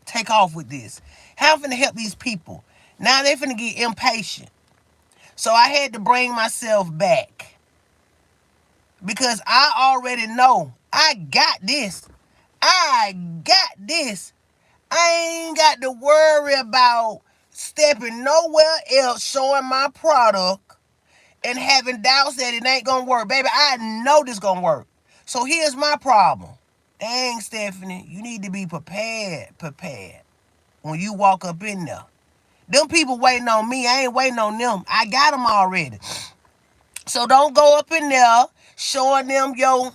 take off with this? How am I finna help these people? Now they finna get impatient. So I had to bring myself back because I already know I got this. I got this. I ain't got to worry about stepping nowhere else, showing my product and having doubts that it ain't gonna work. Baby, I know this gonna work. So here's my problem. Dang, Stephanie, you need to be prepared when you walk up in there. Them people waiting on me. I ain't waiting on them. I got them already. So don't go up in there showing them your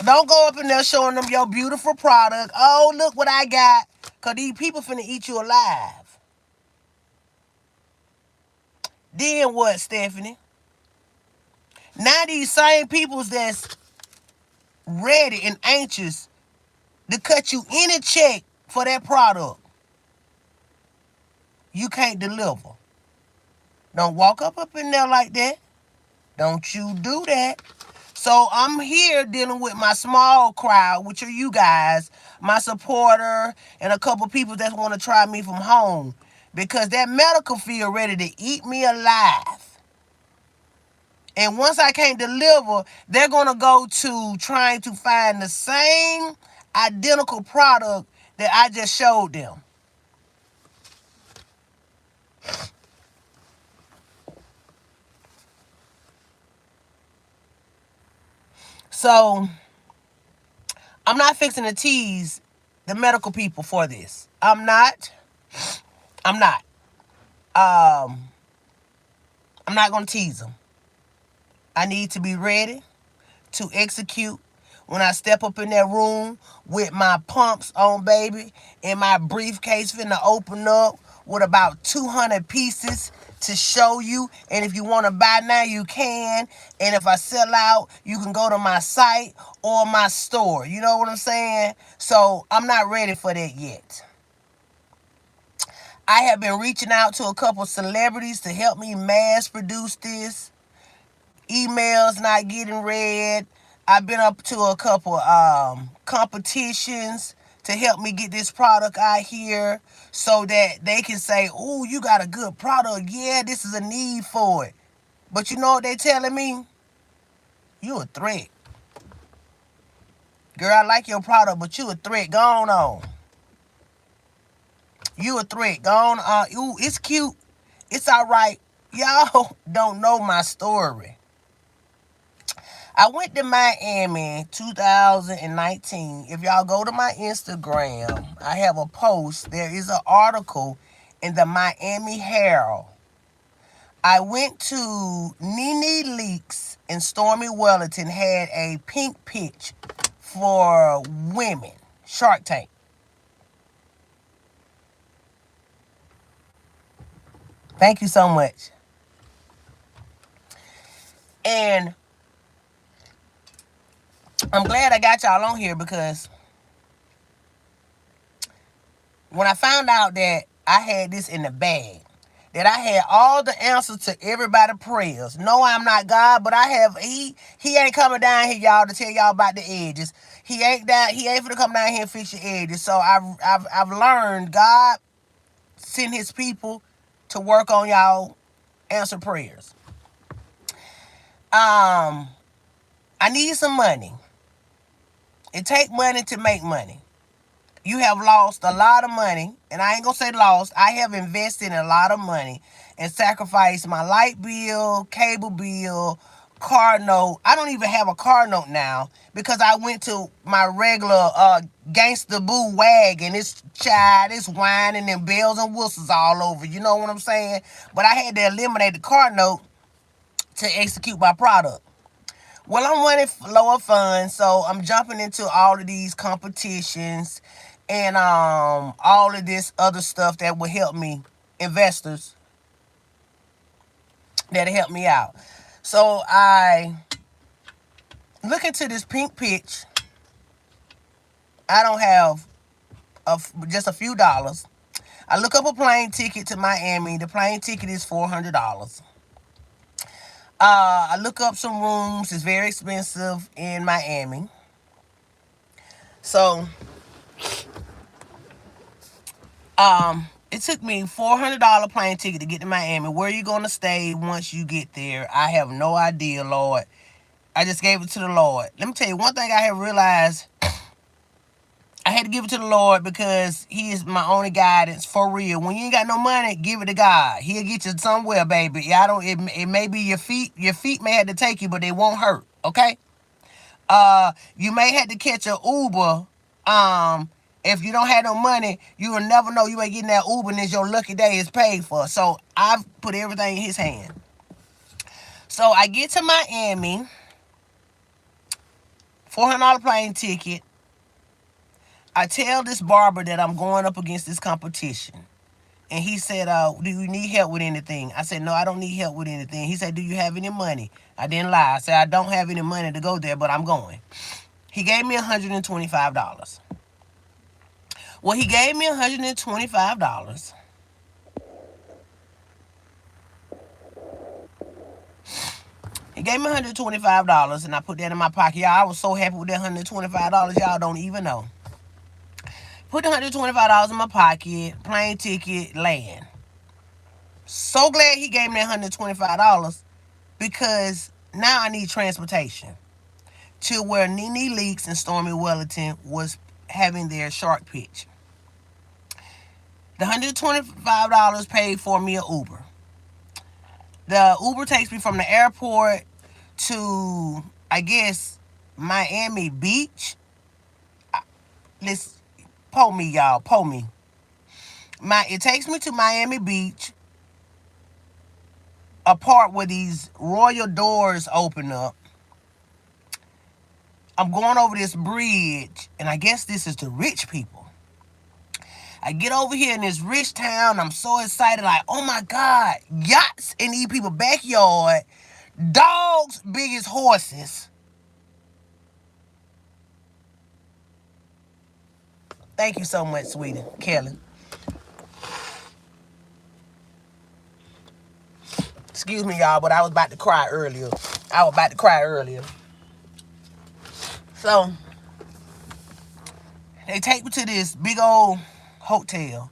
don't go up in there showing them your beautiful product. Oh, look what I got. Cause these people finna eat you alive. Then what, Stephanie? Now these same peoples that's ready and anxious to cut you any check for that product, you can't deliver. Don't walk up in there like that. Don't you do that. So I'm here dealing with my small crowd, which are you guys, my supporter, and a couple people that want to try me from home. Because that medical field ready to eat me alive. And once I can't deliver, they're going to go to trying to find the same identical product that I just showed them. So I'm not fixing to tease the medical people for this. I'm not. I'm not going to tease them. I need to be ready to execute when I step up in that room with my pumps on, baby, and my briefcase finna open up with about 200 pieces to show you. And if you want to buy now, you can. And if I sell out, you can go to my site or my store. You know what I'm saying? So I'm not ready for that yet. I have been reaching out to a couple celebrities to help me mass produce this. Emails not getting read. I've been up to a couple competitions to help me get this product out here so that they can say, "Oh, you got a good product. Yeah, this is a need for it." But you know what they telling me? You a threat. Girl, I like your product, but you a threat. Go on. You a threat. Go on. Ooh, it's cute. It's all right. Y'all don't know my story. I went to Miami 2019. If y'all go to my Instagram, I have a post. There is an article in the Miami Herald. I went to Nene Leakes and Stormy Wellington had a pink pitch for women. Shark Tank. Thank you so much. And I'm glad I got y'all on here because when I found out that I had this in the bag, that I had all the answers to everybody's prayers. No, I'm not God, but I have. He ain't coming down here, y'all, to tell y'all about the edges. He ain't finna come down here and fix your edges. So I've learned God sent His people to work on y'all answer prayers. I need some money. It take money to make money. You have lost a lot of money, and I ain't gonna say lost. I have invested a lot of money and sacrificed my light bill, cable bill, car note. I don't even have a car note now because I went to my regular gangster boo wagon. It's whining and bells and whistles all over. You know what I'm saying? But I had to eliminate the car note to execute my product. Well, I'm running lower funds, so I'm jumping into all of these competitions and all of this other stuff that will help me, investors that'll help me out. So I look into this pink pitch. I don't have just a few dollars. I look up a plane ticket to Miami. The plane ticket is $400. I look up some rooms. It's very expensive in Miami. So, it took me $400 plane ticket to get to Miami. Where are you going to stay once you get there? I have no idea, Lord. I just gave it to the Lord. Let me tell you one thing I have realized. I had to give it to the Lord because He is my only guidance for real. When you ain't got no money, give it to God. He'll get you somewhere, baby. It may be your feet. Your feet may have to take you, but they won't hurt. Okay. You may have to catch a Uber. If you don't have no money, you will never know you ain't getting that Uber and it's your lucky day is paid for. So I've put everything in his hand. So I get to Miami, $400 plane ticket. I tell this barber that I'm going up against this competition. And he said, do you need help with anything? I said, no, I don't need help with anything. He said, do you have any money? I didn't lie. I said, I don't have any money to go there, but I'm going. He gave me $125. Well, he gave me $125. He gave me $125, and I put that in my pocket. Y'all, I was so happy with that $125. Y'all don't even know. Put the $125 in my pocket, plane ticket, land. So glad he gave me that $125 because now I need transportation to where Nene Leakes and Stormy Wellington was having their shark pitch. The $125 paid for me an Uber. The Uber takes me from the airport to, I guess, Miami Beach. Let's pull me, y'all. Pull me. It takes me to Miami Beach, a part where these royal doors open up. I'm going over this bridge, and I guess this is the rich people. I get over here in this rich town. I'm so excited, like, oh my God, yachts in these people's backyard, dogs big as horses. Thank you so much, sweetie, Kelly. Excuse me, y'all, but I was about to cry earlier. So, they take me to this big old hotel.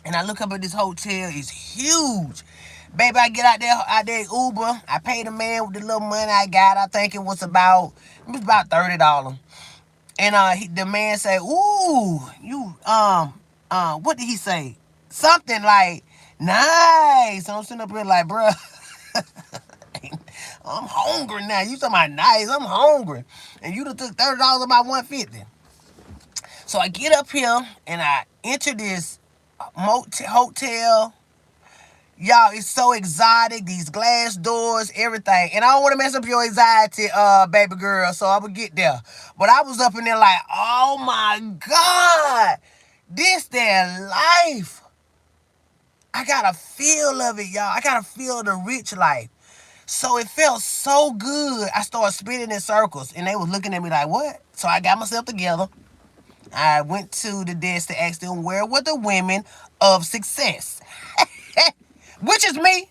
And I look up at this hotel. It's huge. Baby, I get out there Uber. I pay the man with the little money I got. I think it was about $30. And the man said, ooh, you, what did he say? Something like, nice. And I'm sitting up here like, bruh, I'm hungry now. You talking about nice, I'm hungry. And you done took $30 of my $150. So I get up here and I enter this hotel. Y'all, it's so exotic. These glass doors, everything. And I don't want to mess up your anxiety, baby girl, so I would get there. But I was up in there like, oh my God, this their life. I got a feel of it, y'all. I got a feel of the rich life. So it felt so good. I started spinning in circles, and they was looking at me like, what? So I got myself together. I went to the desk to ask them where were the women of success, which is me.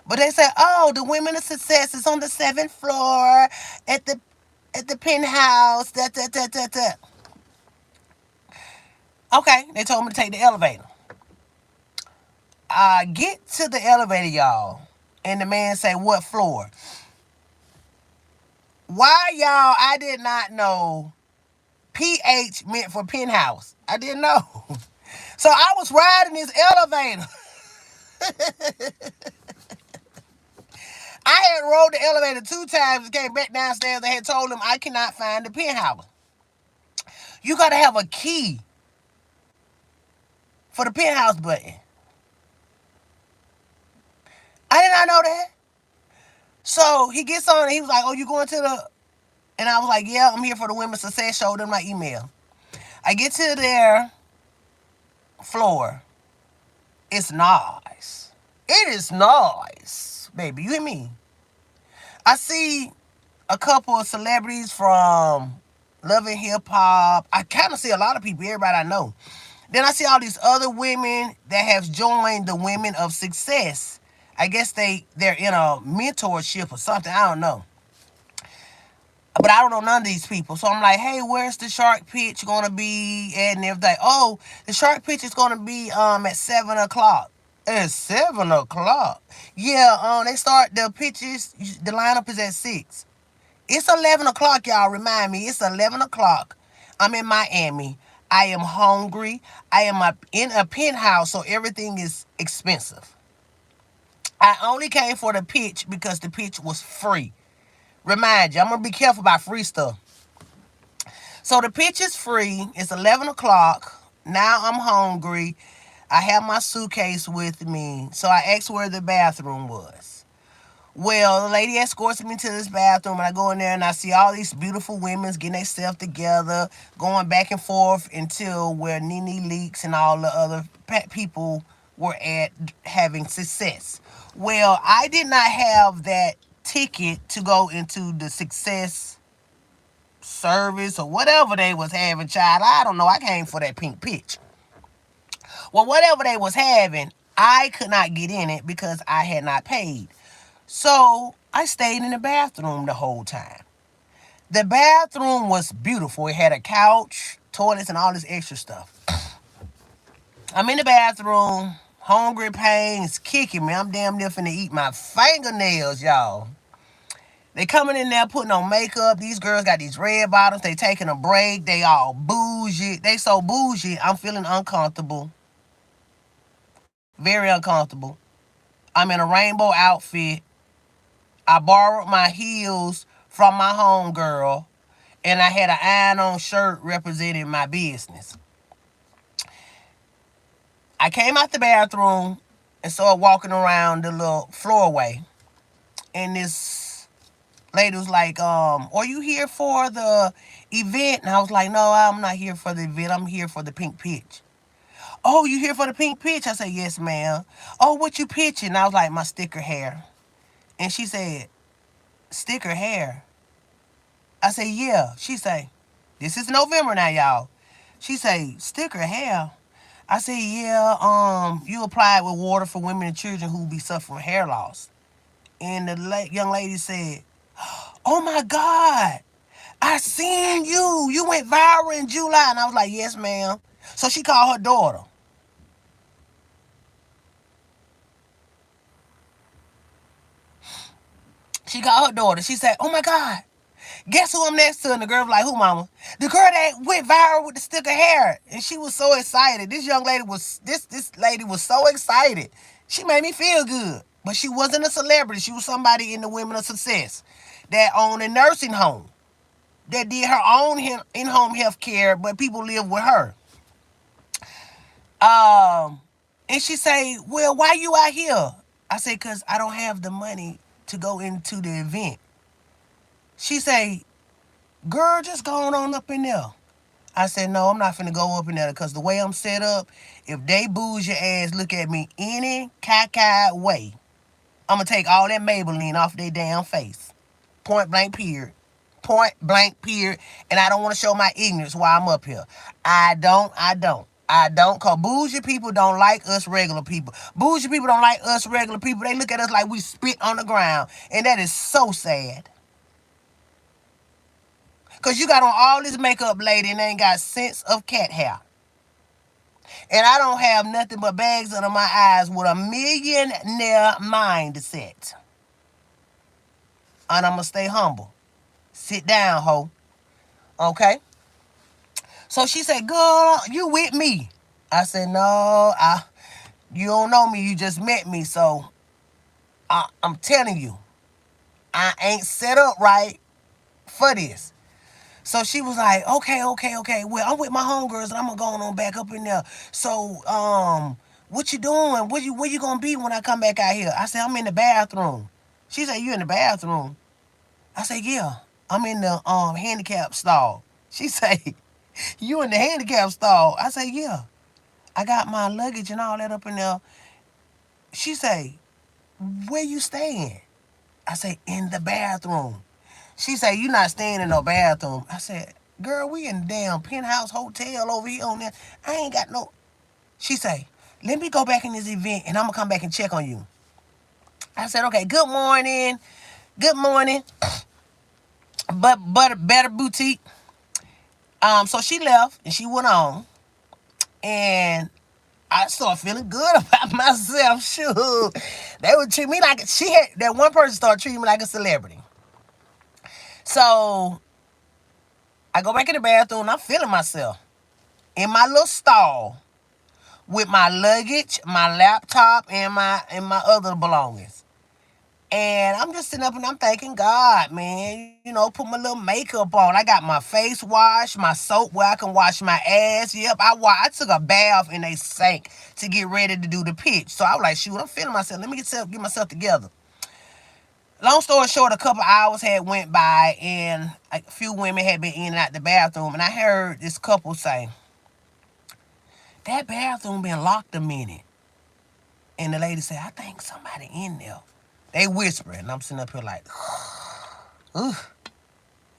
But they said, oh, the women of success is on the 7th floor at the penthouse. Da, da, da, da, da. Okay, they told me to take the elevator. I get to the elevator, y'all, and the man say, what floor? Why, y'all, I did not know PH meant for penthouse. I didn't know. So I was riding this elevator. I had rode the elevator 2 times and came back downstairs and had told them I cannot find the penthouse. You got to have a key for the penthouse button. I did not know that. So he gets on and he was like, oh, you going to the... And I was like, yeah, I'm here for the Women's Success. Showed them my email. I get to their floor. It's nice. It is nice, baby. You hear me? I see a couple of celebrities from Love and Hip Hop. I kind of see a lot of people, everybody I know. Then I see all these other women that have joined the Women of Success. I guess they're in a mentorship or something. I don't know. But I don't know none of these people. So I'm like, hey, where's the shark pitch going to be at and everything? Oh, the shark pitch is going to be at 7 o'clock. At 7 o'clock? Yeah, they start the pitches. The lineup is at 6. It's 11 o'clock, y'all. Remind me. It's 11 o'clock. I'm in Miami. I am hungry. I am in a penthouse, so everything is expensive. I only came for the pitch because the pitch was free. Remind you, I'm gonna be careful about free stuff. So the pitch is free. It's 11 o'clock. Now I'm hungry. I have my suitcase with me. So I asked where the bathroom was. Well, the lady escorts me to this bathroom, and I go in there and I see all these beautiful women getting themselves together, going back and forth until where Nene Leaks and all the other people were at having success. Well, I did not have that ticket to go into the success service or whatever they was having, child. I don't know. I came for that pink pitch. Well, whatever they was having, I could not get in it because I had not paid. So I stayed in the bathroom the whole time. The bathroom was beautiful. It had a couch, toilets, and all this extra stuff. I'm in the bathroom, hungry, pains kicking me. I'm damn near finna eat my fingernails, y'all. They coming in there putting on makeup. These girls got these red bottoms. They taking a break. They all bougie. They so bougie. I'm feeling uncomfortable. Very uncomfortable. I'm in a rainbow outfit. I borrowed my heels from my homegirl, and I had an iron-on shirt representing my business. I came out the bathroom and started walking around the little floorway, and this lady was like, are you here for the event? And I was like, no, I'm not here for the event. I'm here for the pink pitch. Oh, you here for the pink pitch? I said, yes, ma'am. Oh, what you pitching? And I was like, my sticker hair. And she said, sticker hair? I said, yeah. She say, this is November now, y'all. She say, sticker hair? I said, yeah, you apply it with water for women and children who be suffering hair loss. And the young lady said, oh my God, I seen you. You went viral in July. And I was like, yes, ma'am. So she called her daughter. She called her daughter. She said, oh my God, guess who I'm next to? And the girl was like, who, mama? The girl that went viral with the stick of hair. And she was so excited. This lady was so excited. She made me feel good. But she wasn't a celebrity. She was somebody in the Women of Success that owned a nursing home, that did her own in-home health care, but people live with her. And she say, well, why you out here? I say, because I don't have the money to go into the event. She say, girl, just go on up in there. I said, no, I'm not finna go up in there because the way I'm set up, if they booze your ass, look at me any cockeyed way, I'm going to take all that Maybelline off their damn face. Point blank period. Point blank period. And I don't want to show my ignorance while I'm up here. I don't. Because bougie people don't like us regular people. Bougie people don't like us regular people. They look at us like we spit on the ground. And that is so sad. Because you got on all this makeup, lady, and ain't got sense of cat hair. And I don't have nothing but bags under my eyes with a millionaire mindset. And I'm going to stay humble. Sit down, ho. Okay? So she said, girl, you with me? I said, no, you don't know me. You just met me. So I'm telling you, I ain't set up right for this. So she was like, okay. Well, I'm with my homegirls and I'm gonna go on back up in there. So, what you doing? Where you gonna be when I come back out here? I said, I'm in the bathroom. She said, you in the bathroom? I said, yeah, I'm in the handicap stall. She said, you in the handicap stall? I said, yeah. I got my luggage and all that up in there. She say, where you staying? I say, in the bathroom. She say, you not staying in no bathroom. I said, girl, we in the damn penthouse hotel over here on there. I ain't got no. She say, let me go back in this event and I'm going to come back and check on you. I said, okay, good morning. Good morning. But better boutique. So she left and she went on. And I started feeling good about myself. Shoot. They would treat me like that one person started treating me like a celebrity. So I go back in the bathroom and I'm feeling myself in my little stall with my luggage, my laptop, and my other belongings. And I'm just sitting up and I'm thanking God, man. Put my little makeup on. I got my face wash, my soap where I can wash my ass. Yep, I took a bath in a sink to get ready to do the pitch. So I was like, shoot, I'm feeling myself. Let me get myself together. Long story short, a couple hours had went by and a few women had been in and out the bathroom, and I heard this couple say, "That bathroom been locked a minute." And the lady said, "I think somebody in there." They whispering, and I'm sitting up here like, ugh.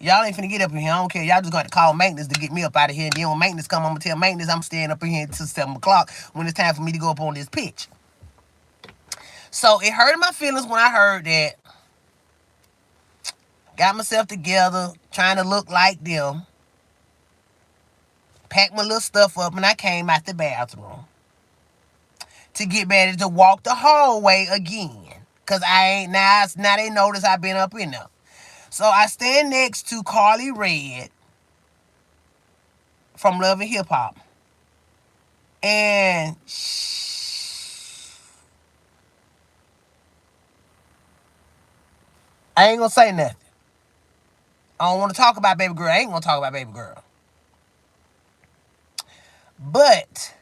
Y'all ain't finna get up in here. I don't care. Y'all just got to call maintenance to get me up out of here. And then when maintenance come, I'm going to tell maintenance I'm staying up in here until 7 o'clock when it's time for me to go up on this pitch. So it hurt my feelings when I heard that. Got myself together, trying to look like them. Packed my little stuff up, and I came out the bathroom to get ready to walk the hallway again. Because I ain't, now they notice I've been up in there. So I stand next to Carly Red from Love and Hip Hop. And I ain't gonna say nothing. I don't want to talk about baby girl. I ain't gonna talk about baby girl. But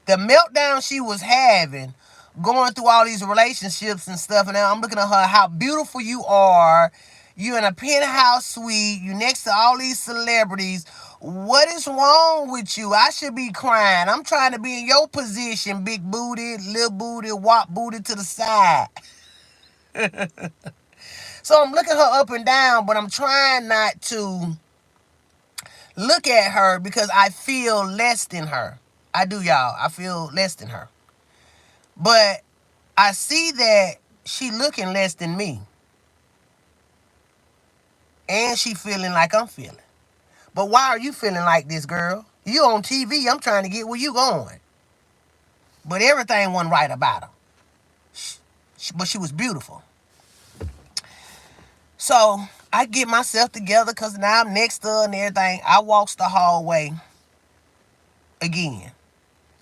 the meltdown she was having, going through all these relationships and stuff, and now I'm looking at her, how beautiful you are. You in a penthouse suite. You next to all these celebrities. What is wrong with you? I should be crying. I'm trying to be in your position, big booty, little booty, wop booty to the side. So I'm looking her up and down, but I'm trying not to look at her because I feel less than her. I do, y'all. I feel less than her. But I see that she looking less than me. And she feeling like I'm feeling. But why are you feeling like this, girl? You on TV. I'm trying to get where you going. But everything wasn't right about her. But she was beautiful. So I get myself together because now I'm next to her and everything. I walks the hallway again.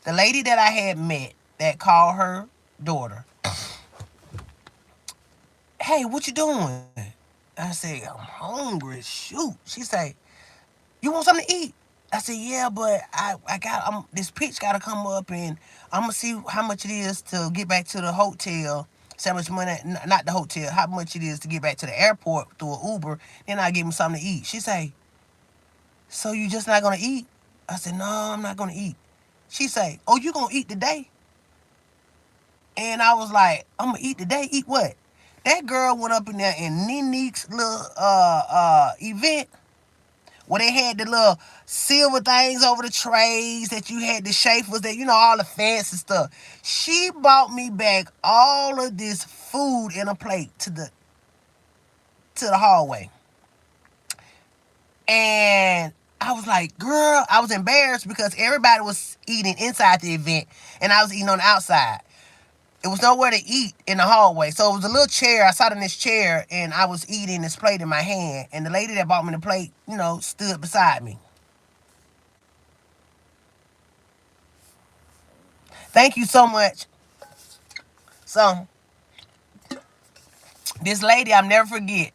The lady that I had met that called her daughter, "Hey, what you doing?" I said, "I'm hungry. Shoot." She say, "You want something to eat?" I said, "Yeah, but I got this pitch got to come up and I'm gonna see how much it is to get back to the hotel. So how much money, not the hotel, how much it is to get back to the airport through an Uber. Then I give him something to eat." She say, "So you just not gonna eat?" I said, "No, I'm not gonna eat." She say, "Oh, you gonna eat today?" And I was like, "I'm gonna eat today. Eat what?" That girl went up in there in Ninique's little event where they had the little silver things over the trays that you had, the chafers, that all the fancy stuff. She bought me back all of this food in a plate to the hallway. And I was like, girl, I was embarrassed because everybody was eating inside the event and I was eating on the outside. It was nowhere to eat in the hallway. So it was a little chair. I sat in this chair and I was eating this plate in my hand. And the lady that bought me the plate, stood beside me. Thank you so much. So this lady I'll never forget.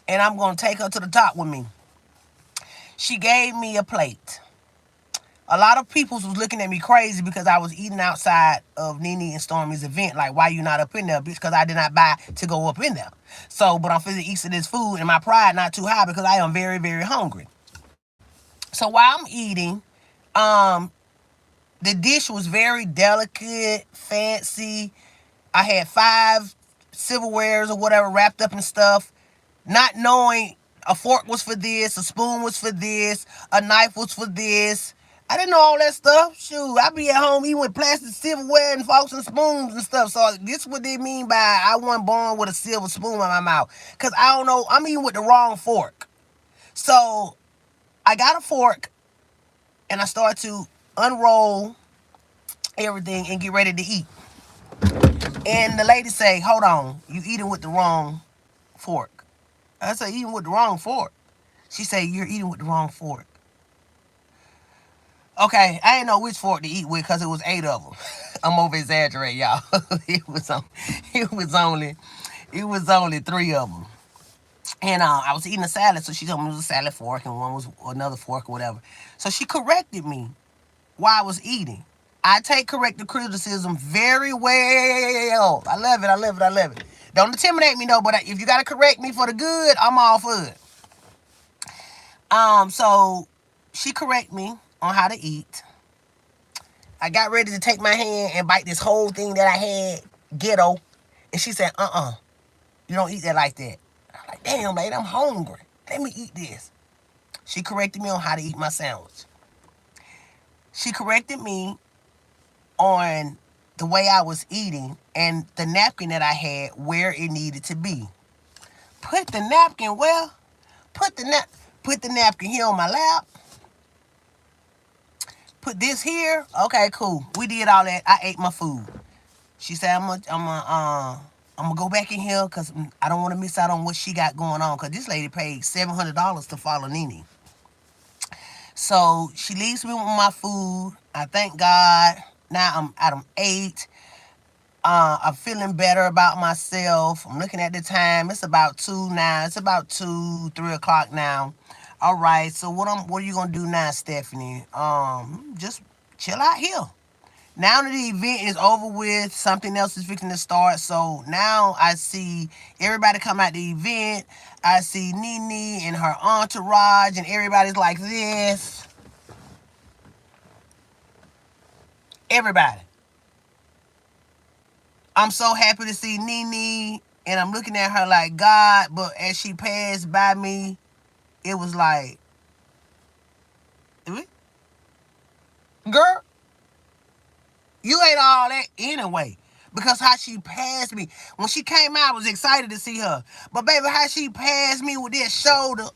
And I'm going to take her to the top with me. She gave me a plate. A lot of people was looking at me crazy because I was eating outside of Nene and Stormy's event. Like, why you not up in there, bitch? Because I did not buy to go up in there. So, but I'm finna eat this food and my pride not too high because I am very, very hungry. So while I'm eating, the dish was very delicate, fancy. I had 5 silverwares or whatever wrapped up in stuff, not knowing a fork was for this, a spoon was for this, a knife was for this. I didn't know all that stuff. Shoot, I be at home eating with plastic silverware and forks and spoons and stuff. So this is what they mean by I wasn't born with a silver spoon in my mouth. Because I don't know, I'm eating with the wrong fork. So I got a fork and I start to unroll everything and get ready to eat. And the lady say, "Hold on, you eating with the wrong fork." I say, "Eating with the wrong fork?" She say, "You're eating with the wrong fork." Okay, I didn't know which fork to eat with because it was 8 of them. I'm over exaggerating, y'all. it was on, it was only it was only 3 of them. And I was eating a salad, so she told me it was a salad fork and one was another fork or whatever. So she corrected me while I was eating. I take corrective criticism very well. I love it. I love it. I love it. Don't intimidate me though, but if you gotta correct me for the good, I'm all for it. So she corrected me on how to eat. I got ready to take my hand and bite this whole thing that I had ghetto, and she said, you don't eat that like that. I'm like, damn, man, I'm hungry. Let me eat this. She corrected me on how to eat my sandwich. She corrected me on the way I was eating and the napkin that I had where it needed to be. Put the napkin where? Put the napkin here on my lap. Put this here. Okay, cool. We did all that. I ate my food. She said, I'm gonna go back in here because I don't want to miss out on what she got going on. Because this lady paid $700 to follow Nene. So she leaves me with my food. I thank God. Now I'm at 8. I'm feeling better about myself. I'm looking at the time. It's about 2 now. It's about 2, 3 o'clock now. All right. So what are you gonna do now, Stephanie? Just chill out here. Now that the event is over with, something else is fixing to start. So now I see everybody come out the event. I see Nene and her entourage, and everybody's like this. Everybody. I'm so happy to see Nene, and I'm looking at her like God. But as she passed by me, it was like, girl, you ain't all that anyway. Because how she passed me. When she came out, I was excited to see her. But baby, how she passed me with that shoulder.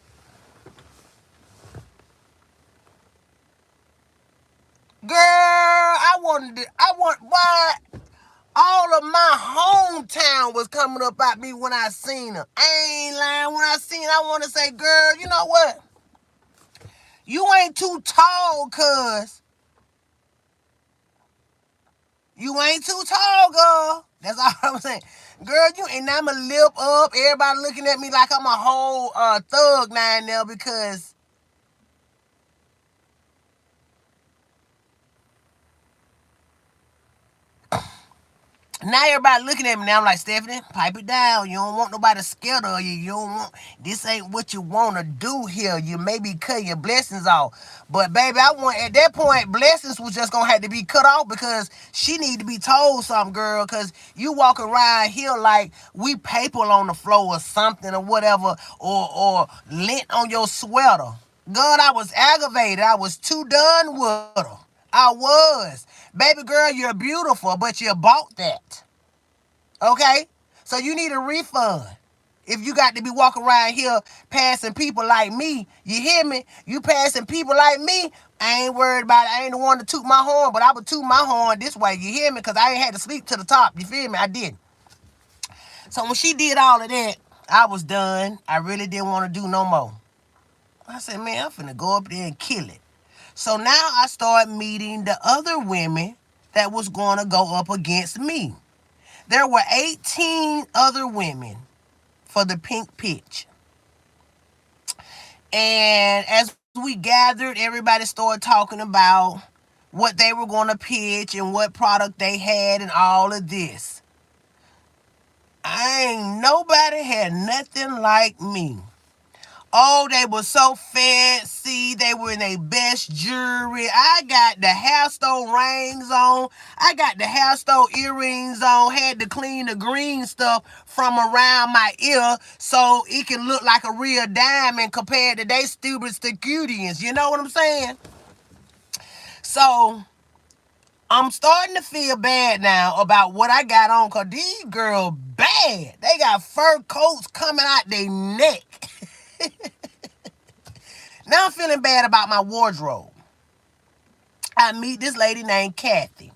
Girl, why? All of my hometown was coming up at me when I seen her. I ain't lying. When I seen her, I want to say, girl, you know what? You ain't too tall, cuz. You ain't too tall, girl. That's all I'm saying. Girl, you and I'ma lip up. Everybody looking at me like I'm a whole thug now because now everybody looking at me now. I'm like, Stephanie, pipe it down. You don't want nobody scared of you. You don't want, this ain't what you want to do here. You maybe cut your blessings off. But baby, I want, at that point, blessings was just going to have to be cut off because she need to be told something, girl, because you walk around here like we paper on the floor or something or whatever, or lint on your sweater. God, I was aggravated. I was too done with her. I was. Baby girl, you're beautiful, but you bought that. Okay? So you need a refund. If you got to be walking around here passing people like me, you hear me? You passing people like me, I ain't worried about it. I ain't the one to toot my horn, but I would toot my horn this way, you hear me? Because I ain't had to sleep to the top, you feel me? I didn't. So when she did all of that, I was done. I really didn't want to do no more. I said, man, I'm finna go up there and kill it. So now I started meeting the other women that was going to go up against me. There were 18 other women for the pink pitch. And as we gathered, everybody started talking about what they were going to pitch and what product they had and all of this. Ain't nobody had nothing like me. Oh, they were so fancy. They were in their best jewelry. I got the hairstyle rings on. I got the hairstyle earrings on. Had to clean the green stuff from around my ear so it can look like a real diamond compared to they stupid Stacutians. You know what I'm saying? So I'm starting to feel bad now about what I got on because these girls bad. They got fur coats coming out their neck. Now I'm feeling bad about my wardrobe. I meet this lady named Kathy.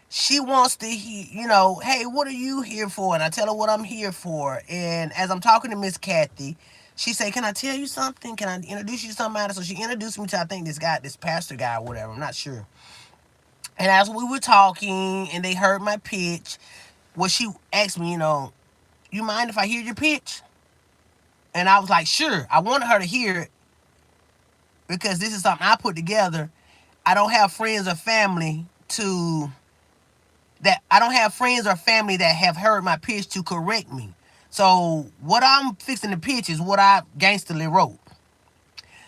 She wants to hear, hey, what are you here for? And I tell her what I'm here for. And as I'm talking to Miss Kathy, She said, can I tell you something? Can I introduce you to somebody? So she introduced me to, I think, this guy, this pastor guy or whatever. I'm not sure. And as we were talking and they heard my pitch, well, she asked me, you mind if I hear your pitch? And I was like, sure. I wanted her to hear it because this is something I put together. I don't have friends or family that have heard my pitch to correct me. So what I'm fixing to pitch is what I gangsterly wrote.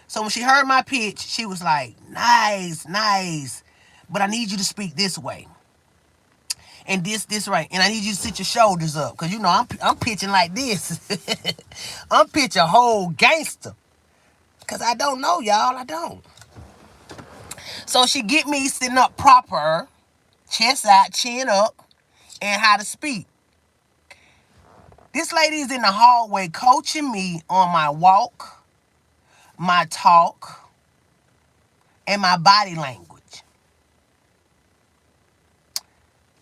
So when she heard my pitch, she was like, nice, nice. But I need you to speak this way. And this right. And I need you to sit your shoulders up. Because, I'm pitching like this. I'm pitching whole gangster. Because I don't know, y'all. I don't. So she get me sitting up proper, chest out, chin up, and how to speak. This lady is in the hallway coaching me on my walk, my talk, and my body language.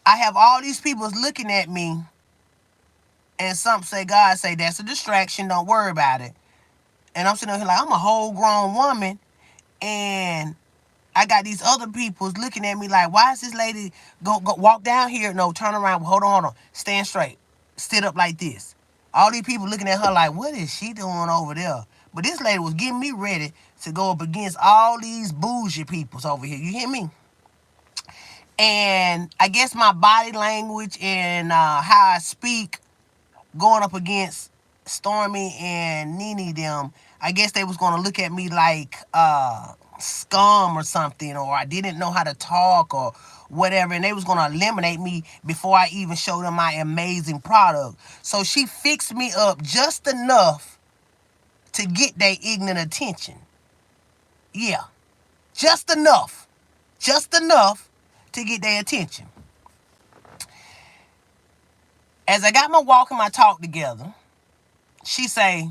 I have all these people looking at me, and some say, God say, that's a distraction, don't worry about it. And I'm sitting here like, I'm a whole grown woman, and I got these other people looking at me like, why is this lady go walk down here? No, turn around. Hold on. Stand straight. Sit up like this. All these people looking at her like, what is she doing over there? But this lady was getting me ready to go up against all these bougie peoples over here. You hear me? And I guess my body language and how I speak going up against Stormy and Nene them, I guess they was going to look at me like scum or something, or I didn't know how to talk or whatever, and they was going to eliminate me before I even showed them my amazing product. So she fixed me up just enough to get their ignorant attention. Yeah, just enough to get their attention. As I got my walk and my talk together, she say,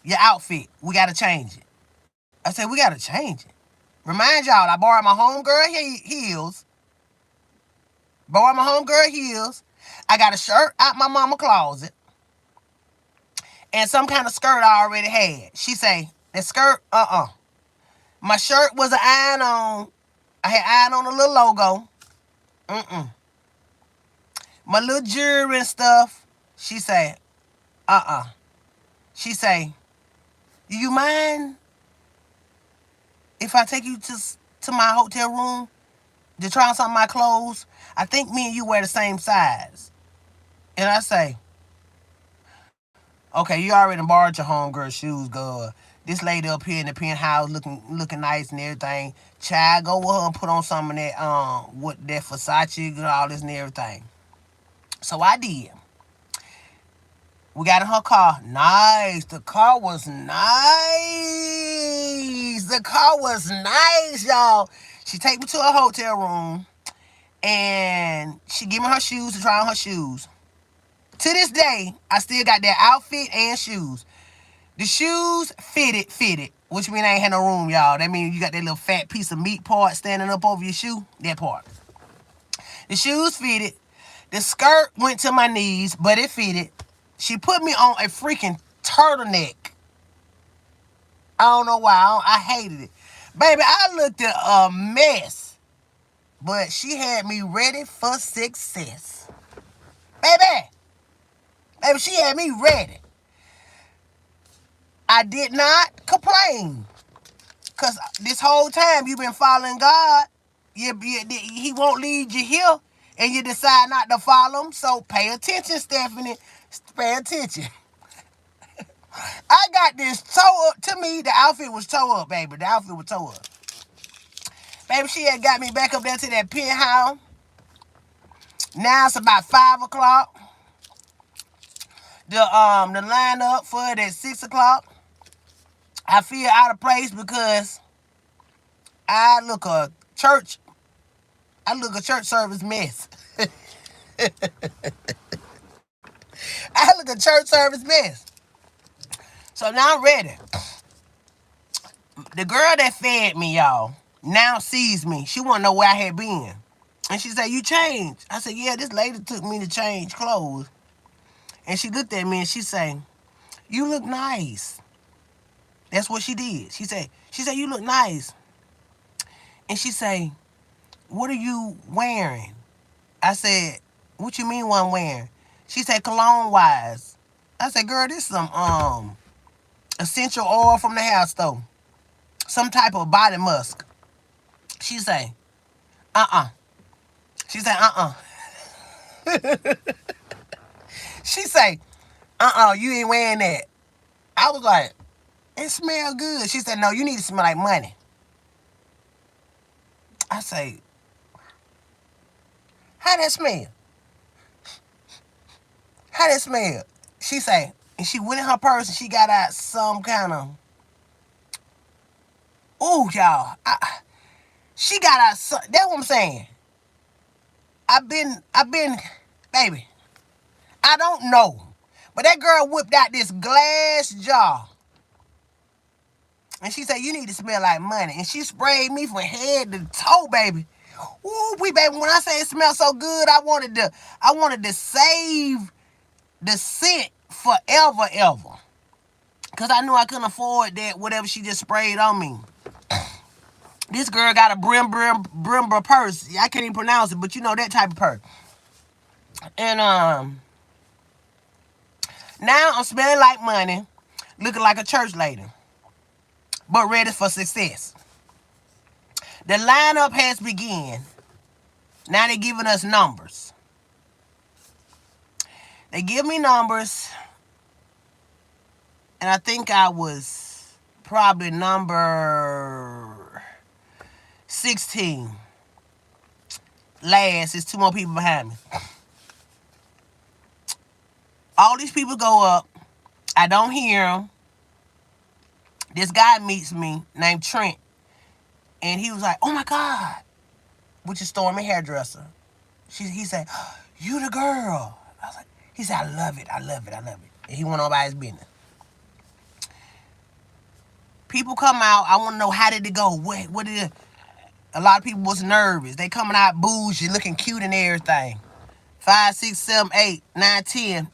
your outfit, we got to change it. I said, we got to change it. Remind y'all, I borrowed my homegirl heels. I got a shirt out my mama closet. And some kind of skirt I already had. She say, that skirt, My shirt was an iron on. I had iron on a little logo. My little jewelry and stuff. She say, She say, do you mind if I take you to my hotel room to try on some of my clothes? I think me and you wear the same size. And I say, okay, you already borrowed your homegirl shoes, girl. This lady up here in the penthouse looking nice and everything. Child, go with her and put on some of that what that Versace, all this and everything. So I did. We got in her car. Nice. The car was nice, y'all. She take me to a hotel room, and she give me her shoes to try on her shoes. To this day, I still got that outfit and shoes. The shoes fitted, which means I ain't had no room, y'all. That means you got that little fat piece of meat part standing up over your shoe. That part. The shoes fitted. The skirt went to my knees, but it fitted. She put me on a freaking turtleneck. I don't know why. I hated it. Baby, I looked at a mess. But she had me ready for success. Baby, she had me ready. I did not complain. Because this whole time you've been following God. He won't lead you here. And you decide not to follow him. So pay attention, Stephanie. Pay attention. I got this toe up. To me, the outfit was toe up, baby. The outfit was toe up. Baby, she had got me back up there to that penthouse. Now it's about 5 o'clock. The line up for it at 6 o'clock. I feel out of place because I look a church service mess. I look a church service mess. So now I'm ready. The girl that fed me, y'all, now sees me. She want to know where I had been. And she said, you changed. I said, yeah, this lady took me to change clothes. And she looked at me and she say, "You look nice." That's what she did. She said, "You look nice." And she say, "What are you wearing?" I said, "What you mean what I'm wearing?" She said, "Cologne wise." I said, "Girl, this is some essential oil from the hair store. Some type of body musk." She say, "Uh-uh." She say, "Uh-uh." She say, "Uh-uh, you ain't wearing that." I was like, "It smell good." She said, "No, you need to smell like money." I say, "How that smell? How that smell?" She say, and she went in her purse and she got out some kind of, ooh, y'all. She got out some, that's what I'm saying. I've been, baby, I don't know. But that girl whipped out this glass jar. And she said, "You need to smell like money." And she sprayed me from head to toe, baby. Ooh, baby, when I say it smells so good, I wanted to save the scent forever, ever. Because I knew I couldn't afford that, whatever she just sprayed on me. This girl got a brimber purse. I can't even pronounce it, but you know that type of purse. And now I'm smelling like money, looking like a church lady, but ready for success. The lineup has begun. Now they're giving us numbers. They give me numbers, and I think I was probably number 16. Last, there's 2 more people behind me. All these people go up. I don't hear them. This guy meets me named Trent, and he was like, "Oh my God," which is Stormy hairdresser. He said, "You the girl." I was like, he said, "I love it. I love it. I love it." And he went on by his business. People come out. I want to know, how did it go? What did it? A lot of people was nervous. They coming out bougie, looking cute and everything. 5, 6, 7, 8, 9, 10.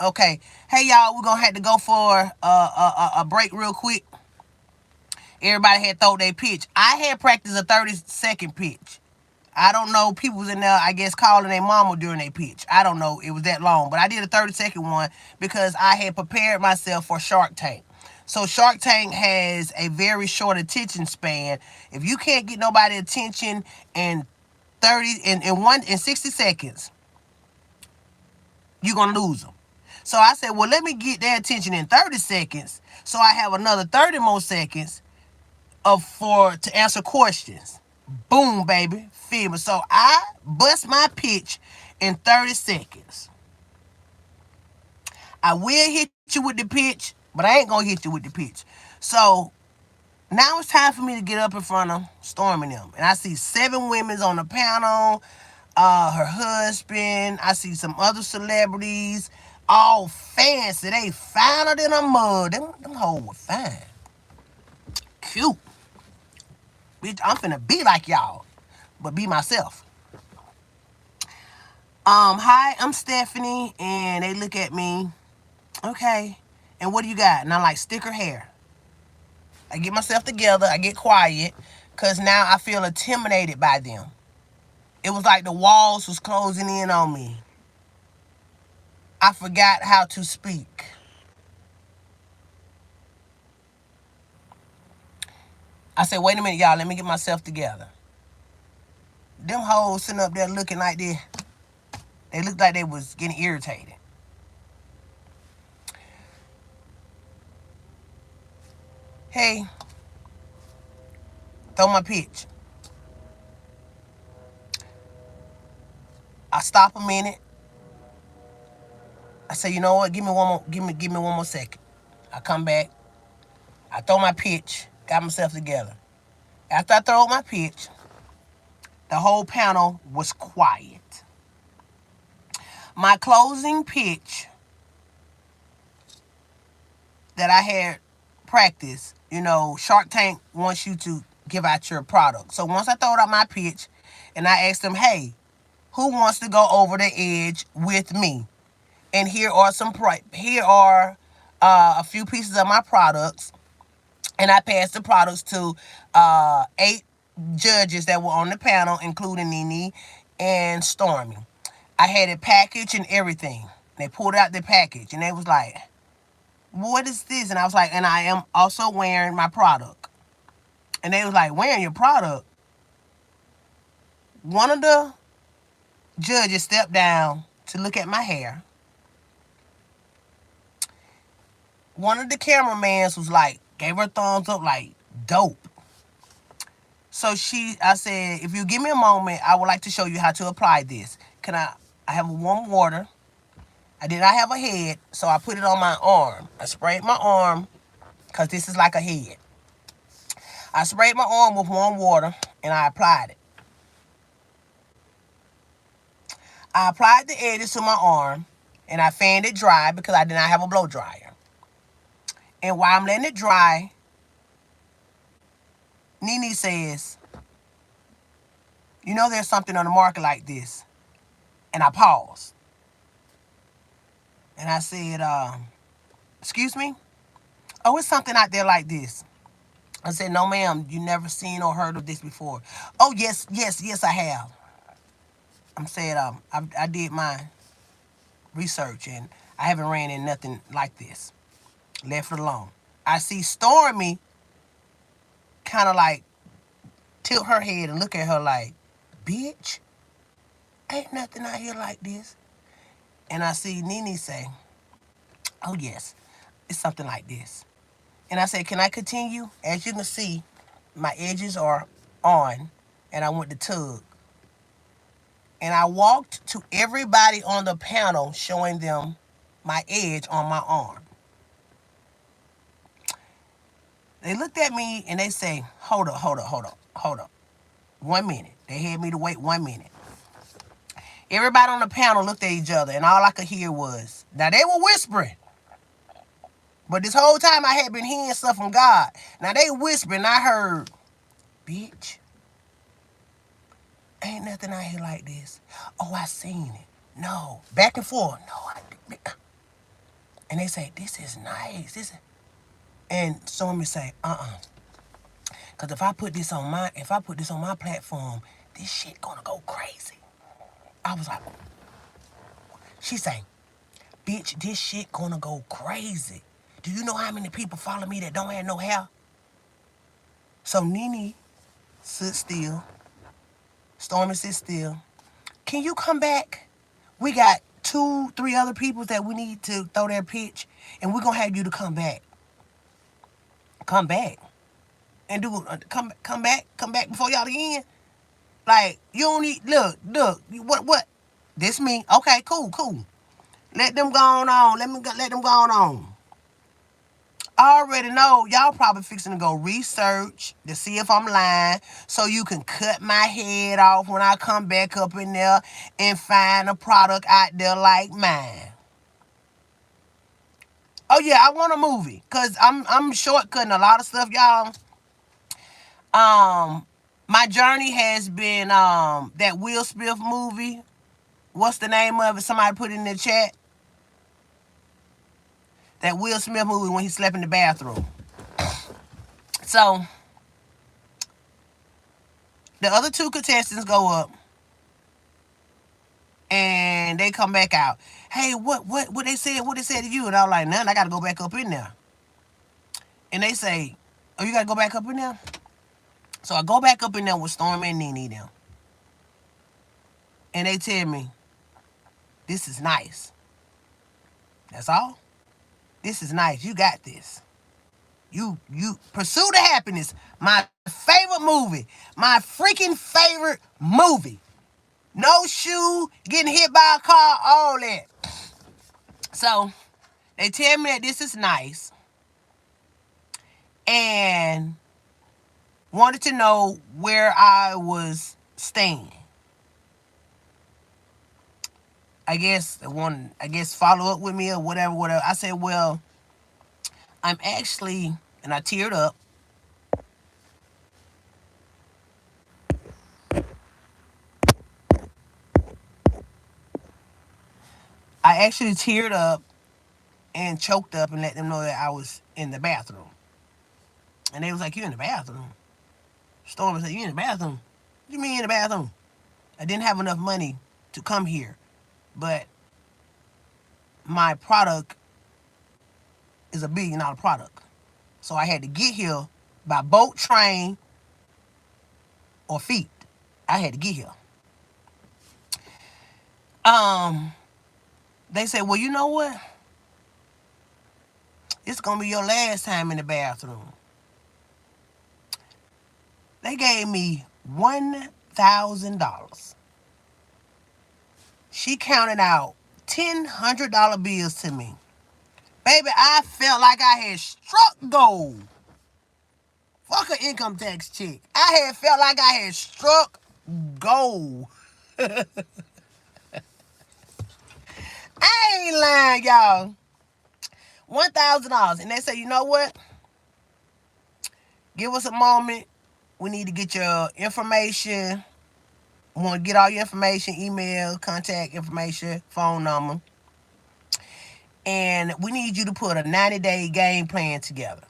Okay. Hey, y'all, we're going to have to go for a break real quick. Everybody had thrown their pitch. I had practiced a 30-second pitch. I don't know. People was in there, I guess, calling their mama during their pitch. I don't know. It was that long. But I did a 30-second one because I had prepared myself for Shark Tank. So Shark Tank has a very short attention span. If you can't get nobody attention in 60 seconds, you're gonna lose them. So I said, well, let me get their attention in 30 seconds, so I have another 30 more seconds to answer questions. Boom, baby, feel me. So I bust my pitch in 30 seconds. I will hit you with the pitch, but I ain't gonna hit you with the pitch. So now it's time for me to get up in front of Storm and them. And I see 7 women on the panel, her husband. I see some other celebrities, all fancy. They finer than a mud. Them hoes were fine. Cute. Bitch, I'm finna be like y'all, but be myself. Hi, I'm Stephanie. And they look at me. Okay. And what do you got? And I'm like, sticker hair. I get myself together. I get quiet, because now I feel intimidated by them. It was like the walls was closing in on me. I forgot how to speak. I said, wait a minute, y'all. Let me get myself together. Them hoes sitting up there looking like they looked like they was getting irritated. Hey, throw my pitch. I stop a minute. I say, you know what? Give me one more second. I come back. I throw my pitch. Got myself together. After I throw my pitch, the whole panel was quiet. My closing pitch that I had practiced, Shark Tank wants you to give out your product. So once I throwed out my pitch and I asked them, hey, who wants to go over the edge with me? And here are a few pieces of my products, and I passed the products to 8 judges that were on the panel, including Nene and Stormy. I had it packaged and everything. They pulled out the package and they was like, "What is this?" And I was like, "And I am also wearing my product." And they was like, "Wearing your product?" One of the judges stepped down to look at my hair. One of the cameramans was like, gave her a thumbs up, like, dope. So I said, "If you give me a moment, I would like to show you how to apply this. I have a warm water. I did not have a head, so I put it on my arm. I sprayed my arm, because this is like a head. I sprayed my arm with warm water, and I applied it. I applied the edges to my arm, and I fanned it dry because I did not have a blow dryer. And while I'm letting it dry, Nene says, "You know there's something on the market like this." And I paused. And I said, "Excuse me?" "Oh, it's something out there like this." I said, "No, ma'am, you never seen or heard of this before." "Oh, yes, yes, yes, I have." I said, I did my research and I haven't ran in nothing like this. Left it alone. I see Stormy kind of like tilt her head and look at her like, "Bitch, ain't nothing out here like this." And I see Nene say, "Oh, yes, it's something like this." And I said, "Can I continue?" As you can see, my edges are on, and I went to tug. And I walked to everybody on the panel showing them my edge on my arm. They looked at me and they say, "Hold up, hold up, hold up, hold up. 1 minute." They had me to wait 1 minute. Everybody on the panel looked at each other, and all I could hear was, now they were whispering, but this whole time I had been hearing stuff from God. Now they whispering, I heard, "Bitch, ain't nothing out here like this. Oh, I seen it. No." Back and forth. "No, I didn't." And they say, "This is nice. And Stormy say, "Cause if I put this on my platform, this shit gonna go crazy." I was like, she say, "Bitch, this shit gonna go crazy. Do you know how many people follow me that don't have no hair?" So Nene stood still. Stormy sit still. "Can you come back? We got 2, 3 other people that we need to throw their pitch, and we're gonna have you to come back. Come back. And come back before y'all end. Like, you don't need, look, what? This me? Okay, cool. Let them go on. Let them go on. I already know y'all probably fixing to go research to see if I'm lying, so you can cut my head off when I come back up in there and find a product out there like mine. Oh yeah, I want a movie, cause I'm shortcutting a lot of stuff, y'all. My journey has been that Will Smith movie. What's the name of it? Somebody put it in the chat. That Will Smith movie when he slept in the bathroom. So the other 2 contestants go up and they come back out. "Hey, what they said? What they said to you?" And I was like, "Nothing. I gotta go back up in there." And they say, "Oh, you gotta go back up in there?" So I go back up in there with Stormy and Nene now. And they tell me, "This is nice. That's all. This is nice. You got this. You Pursue the Happiness. My favorite movie. My freaking favorite movie. No shoe, getting hit by a car, all that." So they tell me that this is nice and wanted to know where I was staying. I guess follow up with me or whatever. I said, "Well, I'm actually," and I teared up. I actually teared up and choked up and let them know that I was in the bathroom. And they was like, "You in the bathroom?" Stormy said, "You in the bathroom? What do you mean in the bathroom? I didn't have enough money to come here, but my product is $1 billion product. So I had to get here by boat, train, or feet. I had to get here." They said, "Well, you know what? It's gonna be your last time in the bathroom." They gave me $1,000. She counted out $100 bills to me. Baby, I felt like I had struck gold. Fuck an income tax check. I had felt like I had struck gold. I ain't lying, y'all. $1,000. And they say, "You know what? Give us a moment. We need to get your information. We want to get all your information, email, contact information, phone number. And we need you to put a 90-day game plan together."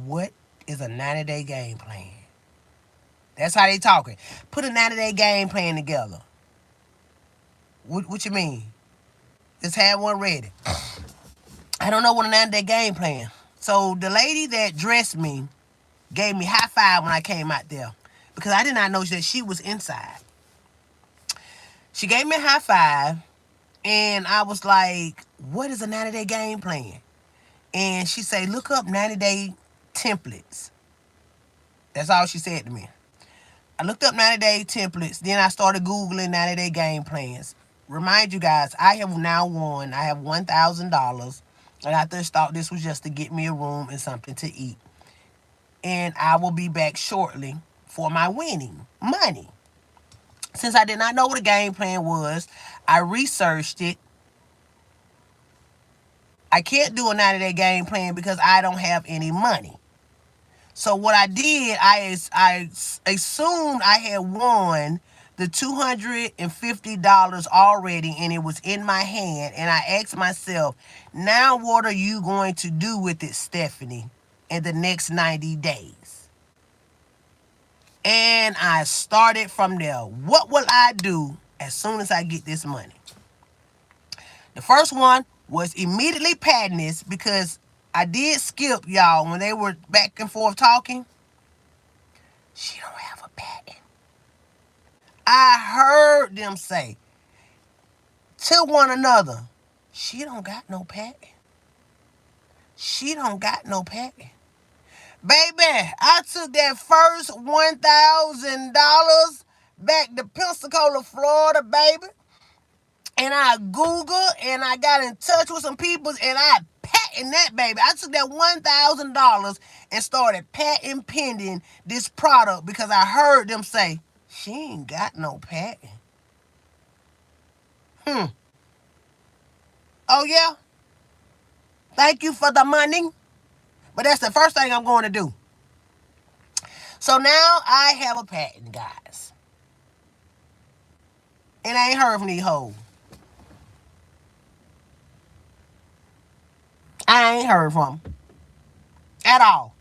What is a 90-day game plan? That's how they talking. Put a 90-day game plan together. What you mean? Just have one ready. I don't know what a 90-day game plan. So the lady that dressed me gave me high five when I came out there because I did not know that she was inside. She gave me a high five, and I was like, "What is a 90-day game plan?" And she said, "Look up 90-day templates." That's all she said to me. I looked up 90-day templates. Then I started Googling 90-day game plans. Remind you guys, I have now won. I have $1,000. And I just thought this was just to get me a room and something to eat. And I will be back shortly for my winning money. Since I did not know what a game plan was, I researched it. I can't do a 90-day game plan because I don't have any money. So what I did, I assumed I had won the $250 already, and it was in my hand. And I asked myself, now what are you going to do with it, Stephanie, in the next 90 days? And I started from there. What will I do as soon as I get this money? The first one was immediately patent this because I did skip, y'all, when they were back and forth talking. She don't have a patent. I heard them say to one another, she don't got no patent. She don't got no patent. Baby, I took that first $1,000 back to Pensacola, Florida, baby. And I Googled and I got in touch with some people and I patented that, baby. I took that $1,000 and started patent pending this product because I heard them say, she ain't got no patent. Oh, yeah? Thank you for the money. But that's the first thing I'm going to do. So now I have a patent, guys. And I ain't heard from these hoes. I ain't heard from them at all.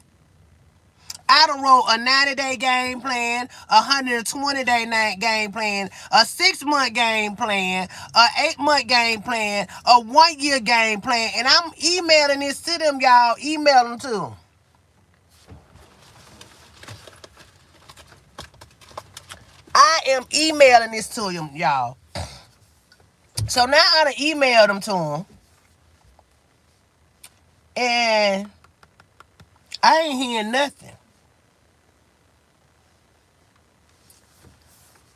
I done wrote a 90-day game plan, a 120-day game plan, a 6-month game plan, a 8-month game plan, a 1-year game plan, and I'm emailing this to them, y'all. Email them to them. I am emailing this to them, y'all. So now I done emailed them to them. And I ain't hearing nothing.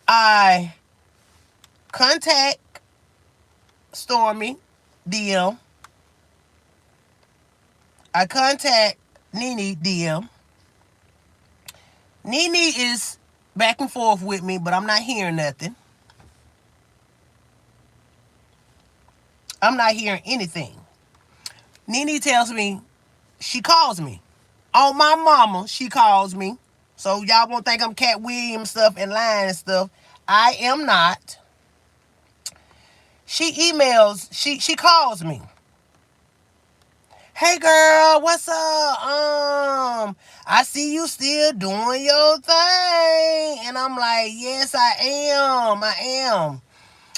I contact Stormy DM. I contact Nene DM. Nene is back and forth with me, but I'm not hearing nothing. I'm not hearing anything. Nene tells me, she calls me. On my mama, she calls me. So y'all won't think I'm Cat Williams stuff and lying and stuff. I am not. She calls me. Hey girl, what's up? I see you still doing your thing. And I'm like, yes, I am. I am.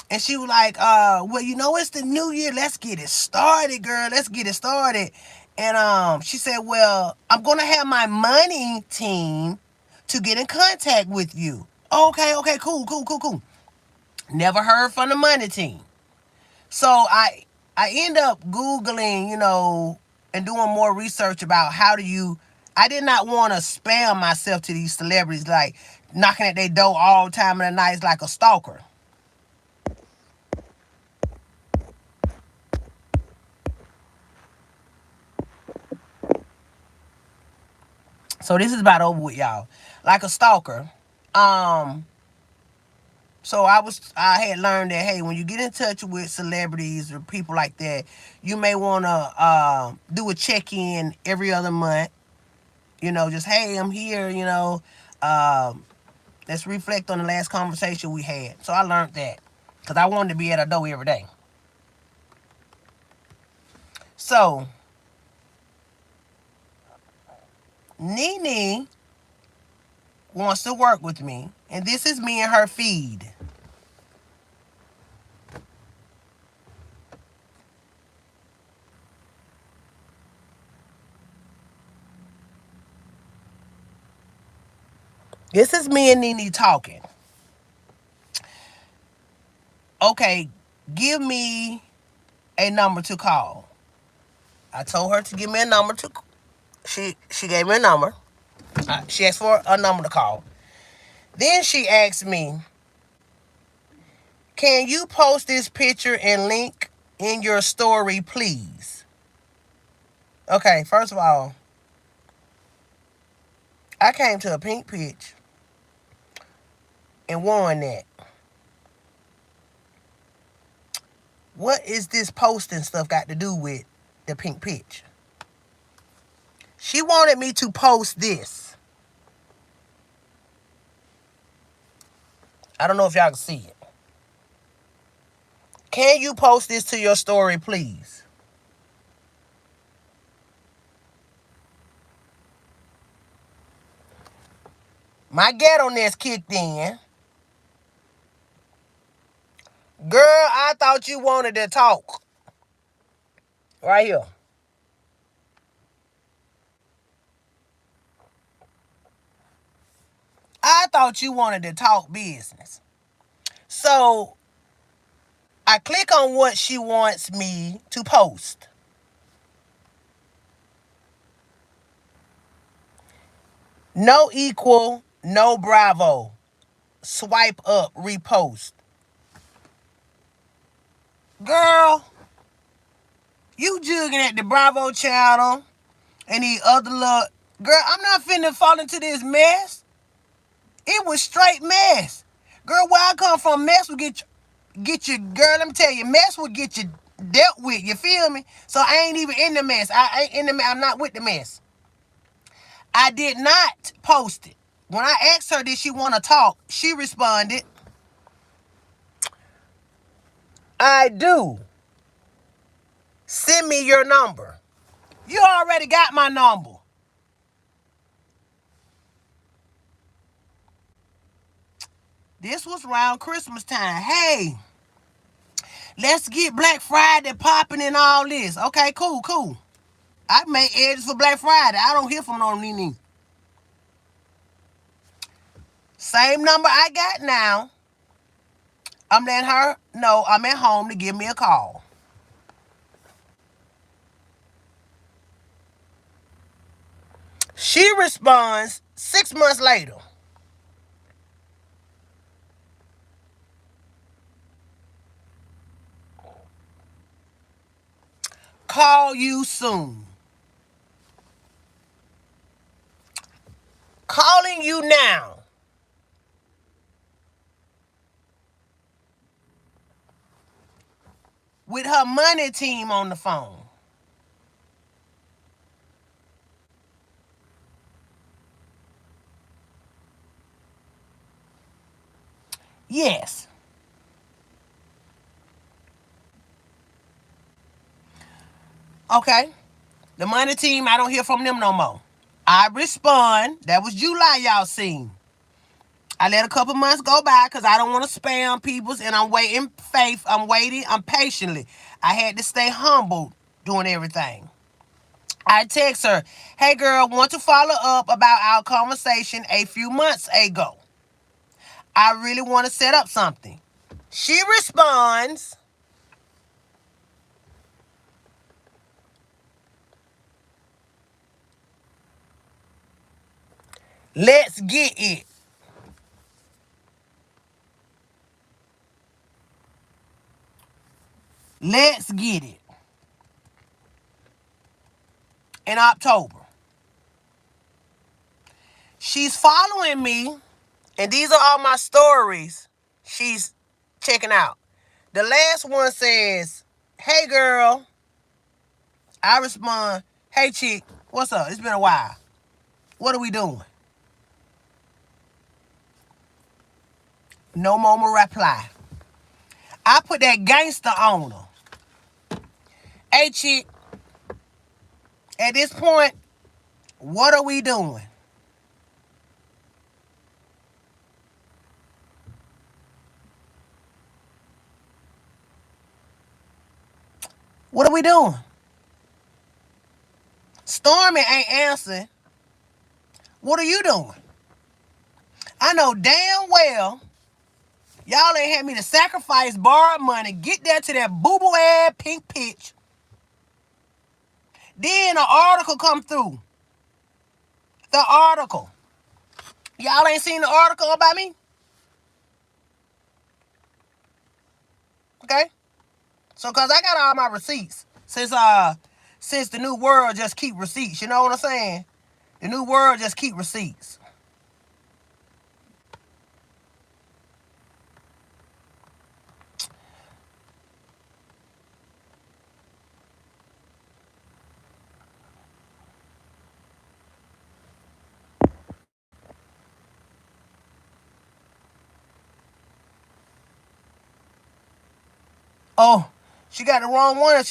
And she was like, well, it's the new year. Let's get it started, girl. Let's get it started. And she said, well, I'm gonna have my money team to get in contact with you. Okay, cool. Never heard from the money team. So I end up Googling, and doing more research about how do you. I did not want to spam myself to these celebrities, like knocking at their door all the time of the night like a stalker. So this is about over with, y'all. Like a stalker. Um, so I had learned that, hey, when you get in touch with celebrities or people like that, you may want to do a check-in every other month. Just, hey, I'm here, Um, let's reflect on the last conversation we had. So I learned that because I wanted to be at a door every day. So Nene wants to work with me, and this is me and her feed. This is me and Nene talking. Okay, give me a number to call. I told her to give me a number to. She gave me a number. She asked for a number to call. Then she asked me, "Can you post this picture and link in your story, please?" Okay, first of all, I came to a pink pitch and won that. What is this posting stuff got to do with the pink pitch? She wanted me to post this. I don't know if y'all can see it. Can you post this to your story, please? My ghetto-ness kicked in. Girl, I thought you wanted to talk. Right here. I thought you wanted to talk business. So I click on what she wants me to post. No equal, no bravo. Swipe up, repost. Girl, you jugging at the Bravo channel and the other little. Girl, I'm not finna fall into this mess. It was straight mess. Girl, where I come from, mess will get you, girl, let me tell you, mess will get you dealt with, you feel me? So I ain't even in the mess. I ain't in the mess. I'm not with the mess. I did not post it. When I asked her, did she want to talk, she responded, I do. Send me your number. You already got my number. This was around Christmas time. Hey, let's get Black Friday popping and all this. Okay, cool. I made edges for Black Friday. I don't hear from no Nene. Same number I got now. I'm letting her know I'm at home to give me a call. She responds 6 months later. Call you soon. Calling you now. With her money team on the phone. Yes. Okay. The money team, I don't hear from them no more. I respond. That was July, y'all seen. I let a couple months go by because I don't want to spam people's, and I'm waiting faith. I'm waiting. I'm patiently. I had to stay humble doing everything. I text her, hey girl, want to follow up about our conversation a few months ago. I really want to set up something. She responds, let's get it. Let's get it. In October. She's following me, and these are all my stories she's checking out. The last one says, hey girl. I respond, hey chick, what's up? It's been a while. What are we doing? No more reply. I put that gangster on her. Hey chick, at this point, what are we doing? What are we doing? Stormy ain't answering. What are you doing? I know damn well y'all ain't had me to sacrifice, borrow money, get there to that boo-boo ass pink pitch. Then an article come through. The article. Y'all ain't seen the article about me? Okay? So cause I got all my receipts. Since the new world just keep receipts. You know what I'm saying? The new world just keep receipts. Oh, she got the wrong one.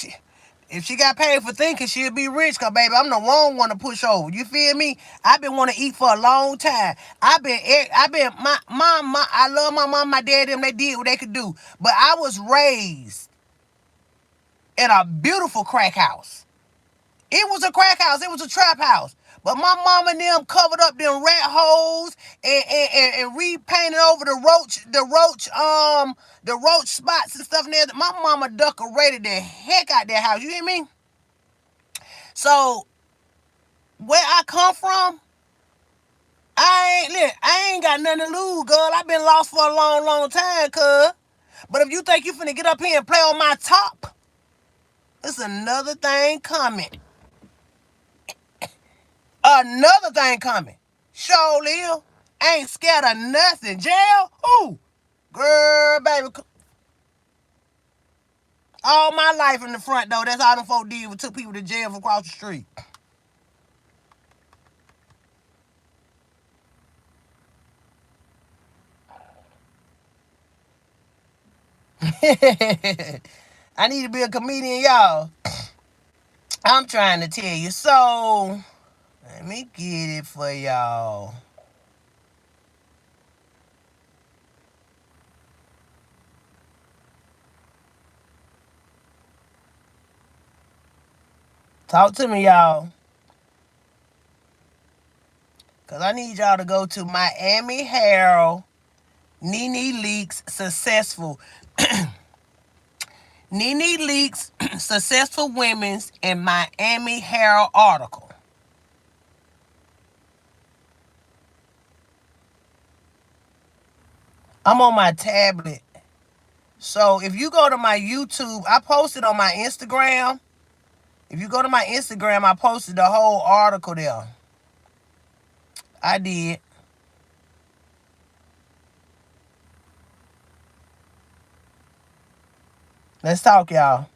If she got paid for thinking, she'll be rich. Cause baby, I'm the wrong one to push over. You feel me? I've been wanting to eat for a long time. I love my mom, my dad, them. They did what they could do. But I was raised in a beautiful crack house. It was a crack house. It was a trap house. But my mom and them covered up them rat holes and repainted over the roach spots and stuff in there. My mama decorated the heck out that house. You hear me? So where I come from, I ain't got nothing to lose, girl. I've been lost for a long, long time, cuz. But if you think you finna get up here and play on my top, it's another thing coming. Another thing coming. Sure live. Ain't scared of nothing. Jail? Who? Girl, baby. All my life in the front door. That's all them folk did. We took people to jail from across the street. I need to be a comedian, y'all. I'm trying to tell you. So, let me get it for y'all. Talk to me, y'all. Because I need y'all to go to Miami Herald. Nene leaks successful. Nene leaks successful women's in Miami Herald article. I'm on my tablet. So if you go to my YouTube, I posted on my Instagram. If you go to my Instagram, I posted the whole article there. I did. Let's talk, y'all.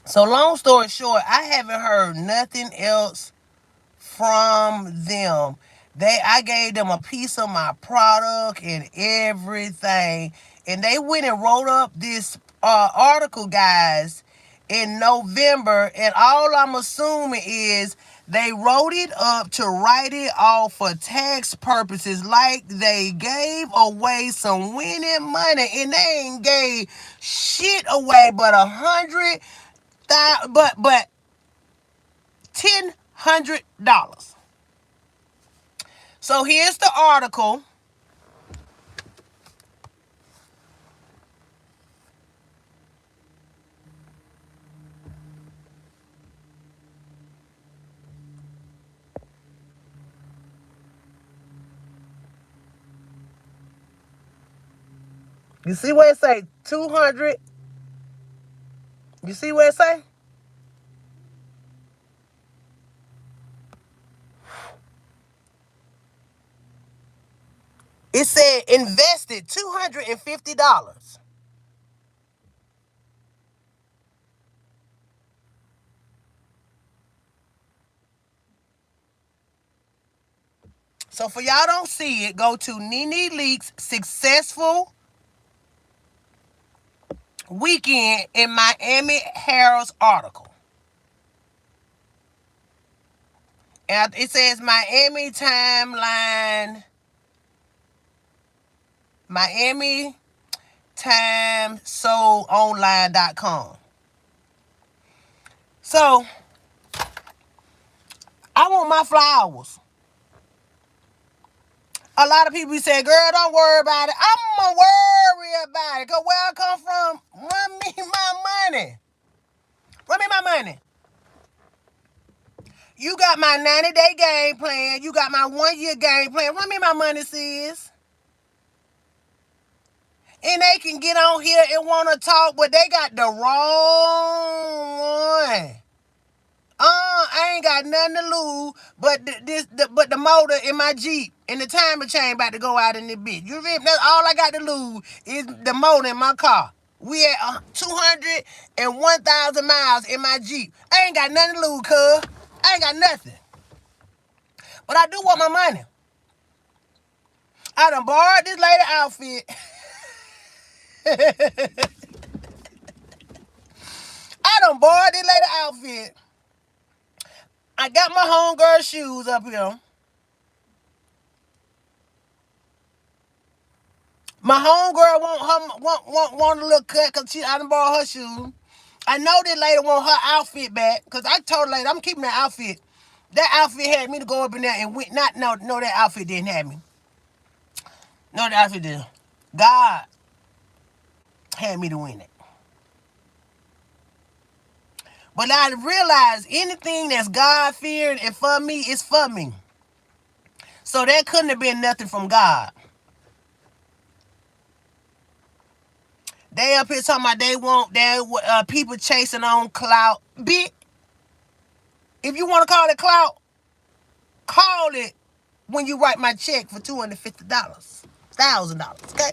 So long story short, I haven't heard nothing else from them. I gave them a piece of my product and everything. And they went and wrote up this article, guys, in November. And all I'm assuming is they wrote it up to write it off for tax purposes, like they gave away some winning money, and they ain't gave shit away but but $1,000. So here's the article. You see where it say 200? You see where it say? It said invested $250. So for y'all don't see it, go to Nene Leak's successful weekend in Miami Herald's article. And it says Miami timeline, Miami time soldonline.com. So I want my flowers. A lot of people say, girl, don't worry about it. I'm going to worry about it. Because where I come from, run me my money. Run me my money. You got my 90-day game plan. You got my 1-year game plan. Run me my money, sis. And they can get on here and want to talk, but they got the wrong one. I ain't got nothing to lose but the motor in my Jeep and the timer chain about to go out in the bitch. You read? That's all I got to lose is the motor in my car. We at 201,000 miles in my Jeep. I ain't got nothing to lose, cuz. I ain't got nothing. But I do want my money. I done borrowed this lady outfit. I done borrowed this lady outfit. I got my homegirl shoes up here. My homegirl want a little cut because I done borrowed her shoes. I know this lady want her outfit back because I told her lady I'm keeping that outfit. That outfit had me to go up in there and win. No, that outfit didn't have me. No, that outfit didn't. God had me to win it. But I realized anything that's God-fearing and for me is for me. So that couldn't have been nothing from God. They up here talking about they want people chasing on clout. Bitch, if you want to call it clout, call it when you write my check for $250, $1,000, okay?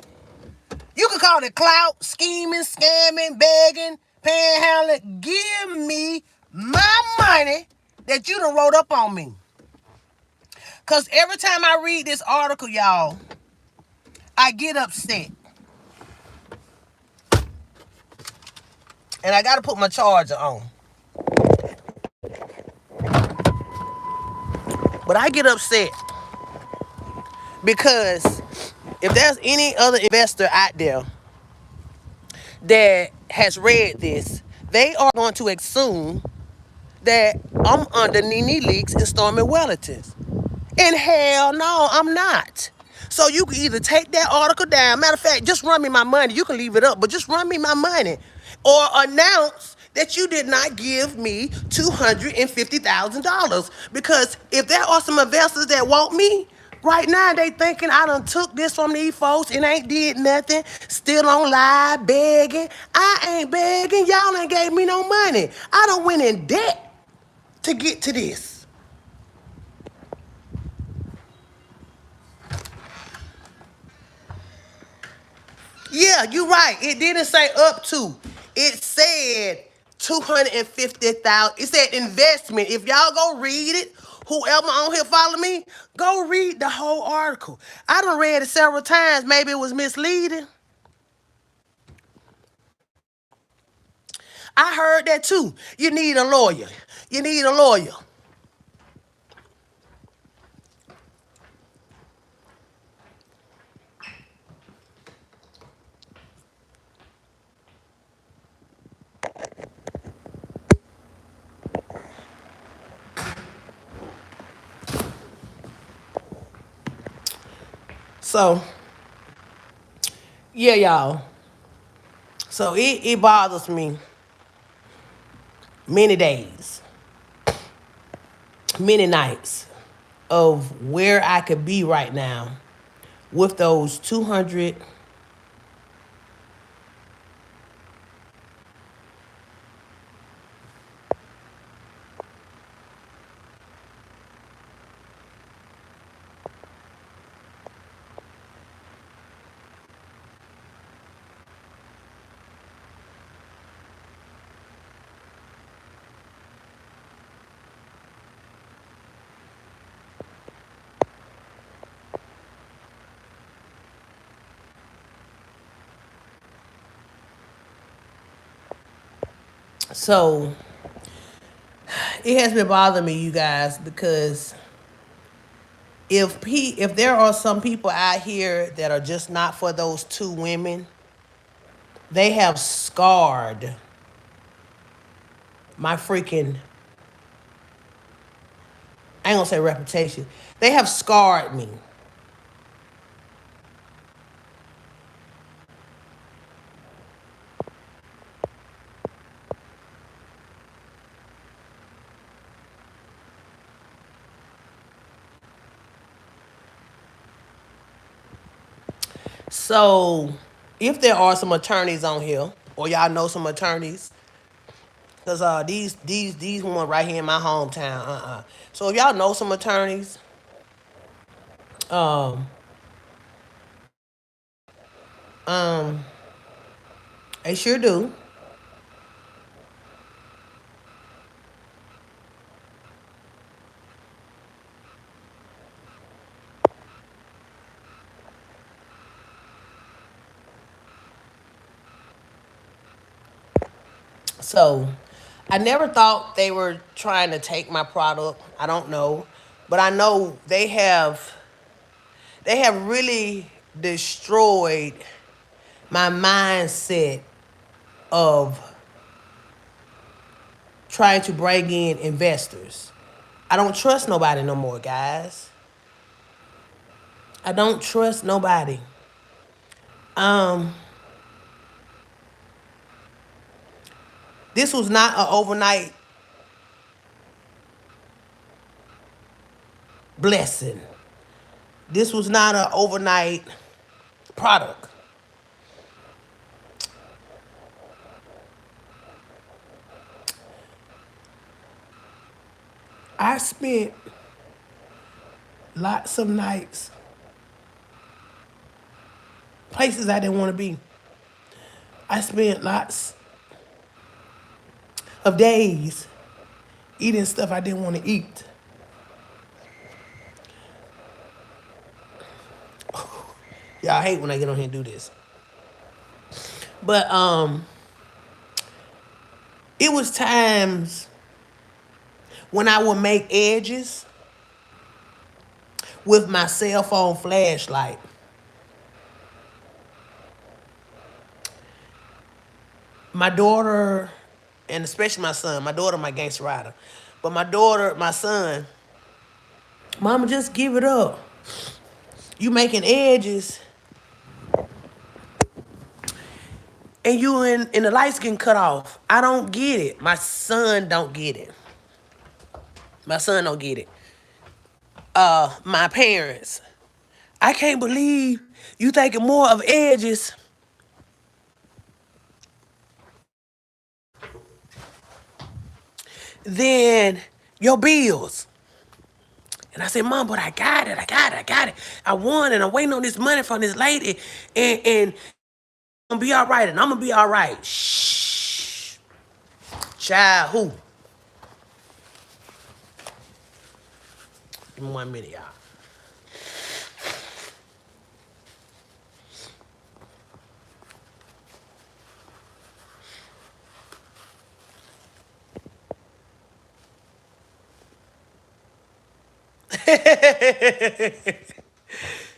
You can call it clout, scheming, scamming, begging, panhandling. Give me my money that you done wrote up on me. Because every time I read this article, y'all, I get upset. And I got to put my charger on. But I get upset because if there's any other investor out there that has read this, they are going to assume that I'm under Nene Leakes and Stormy Wellington's. And hell no, I'm not. So you can either take that article down. Matter of fact, just run me my money. You can leave it up, but just run me my money. Or announce that you did not give me $250,000. Because if there are some investors that want me, right now they thinking I done took this from these folks and ain't did nothing. Still on live begging. I ain't begging. Y'all ain't gave me no money. I done went in debt to get to this. Yeah, you're right. It didn't say up to. It said $250,000. It said investment. If y'all go read it, whoever on here follow me, go read the whole article. I done read it several times. Maybe it was misleading. I heard that too. You need a lawyer. You need a lawyer. So, yeah, y'all. So it bothers me many days, many nights of where I could be right now with those 200. So it has been bothering me, you guys, because if there are some people out here that are just not for those two women, they have scarred my freaking, I ain't gonna say reputation. They have scarred me. So if there are some attorneys on here, or y'all know some attorneys, because these one right here in my hometown, So if y'all know some attorneys, um, um, they sure do. So I never thought they were trying to take my product. I don't know. But I know they have really destroyed my mindset of trying to bring in investors. I don't trust nobody no more, guys. I don't trust nobody. Um, this was not an overnight blessing. This was not an overnight product. I spent lots of nights, places I didn't want to be. I spent lots of days eating stuff I didn't want to eat. Y'all hate when I get on here and do this. But it was times when I would make edges with my cell phone flashlight. My daughter, and especially my son, my daughter, my gangster rider, but my daughter, my son, Mama, just give it up. You making edges, and you in the lights getting cut off. I don't get it. My son don't get it. My son don't get it. My parents, I can't believe you thinking more of edges than your bills. And I said, Mom, but I got it. I won, and I'm waiting on this money from this lady, and I'm gonna be all right, and I'm gonna be all right. Shh. Child, who? Give me 1 minute, y'all.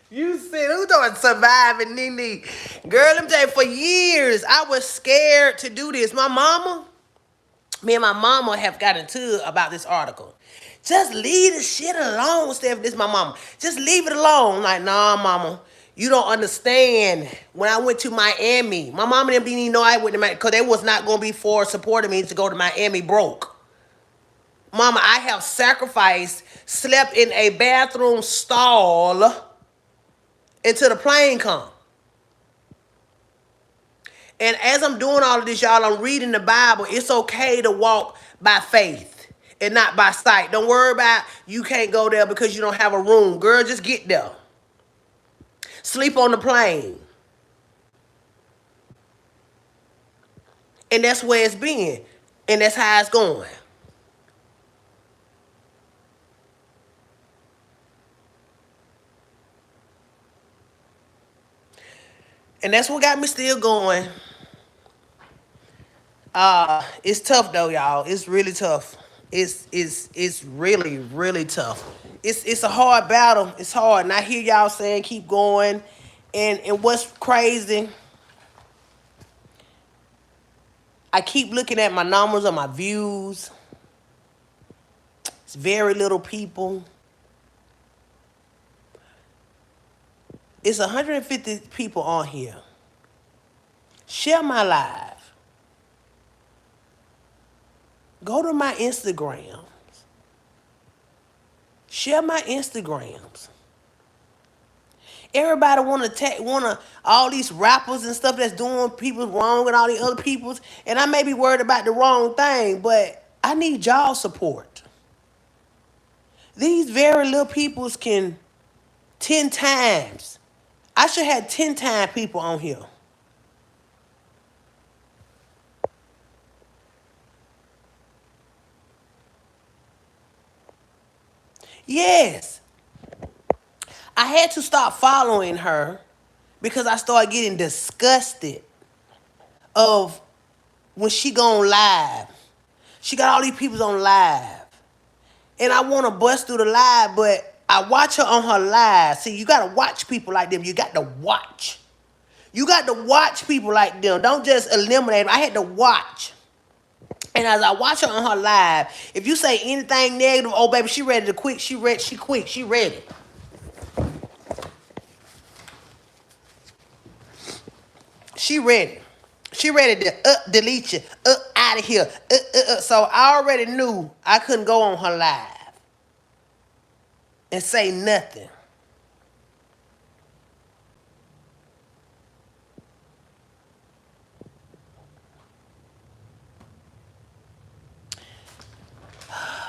You said, who doing surviving, Nene? Girl, let me tell you, for years, I was scared to do this. Me and my mama have got into it about this article. Just leave the shit alone, Steph. This is my mama. Just leave it alone. I'm like, nah, mama. You don't understand. When I went to Miami, my mama didn't even know I went to Miami because they was not going to be for supporting me to go to Miami broke. Mama, I have sacrificed, slept in a bathroom stall until the plane come. And as I'm doing all of this, y'all, I'm reading the Bible. It's okay to walk by faith and not by sight. Don't worry about you can't go there because you don't have a room. Girl, just get there. Sleep on the plane. And that's where it's been. And that's how it's going. And that's what got me still going. It's tough though, y'all. It's really tough. It's really, really tough. It's a hard battle. It's hard. And I hear y'all saying keep going. And what's crazy, I keep looking at my numbers or my views. It's very little people. It's 150 people on here. Share my live. Go to my Instagrams. Share my Instagrams. Everybody wanna all these rappers and stuff that's doing people wrong and all these other people's. And I may be worried about the wrong thing, but I need y'all support. These very little peoples can 10 times. I should have 10 times people on here. Yes. I had to stop following her because I started getting disgusted of when she gone live. She got all these people on live. And I want to bust through the live, but I watch her on her live. See, you got to watch people like them. You got to watch. You got to watch people like them. Don't just eliminate them. I had to watch. And as I watch her on her live, if you say anything negative, oh, baby, she ready to quit. She ready. She ready. She ready. She ready to delete you, out of here. So I already knew I couldn't go on her live and say nothing.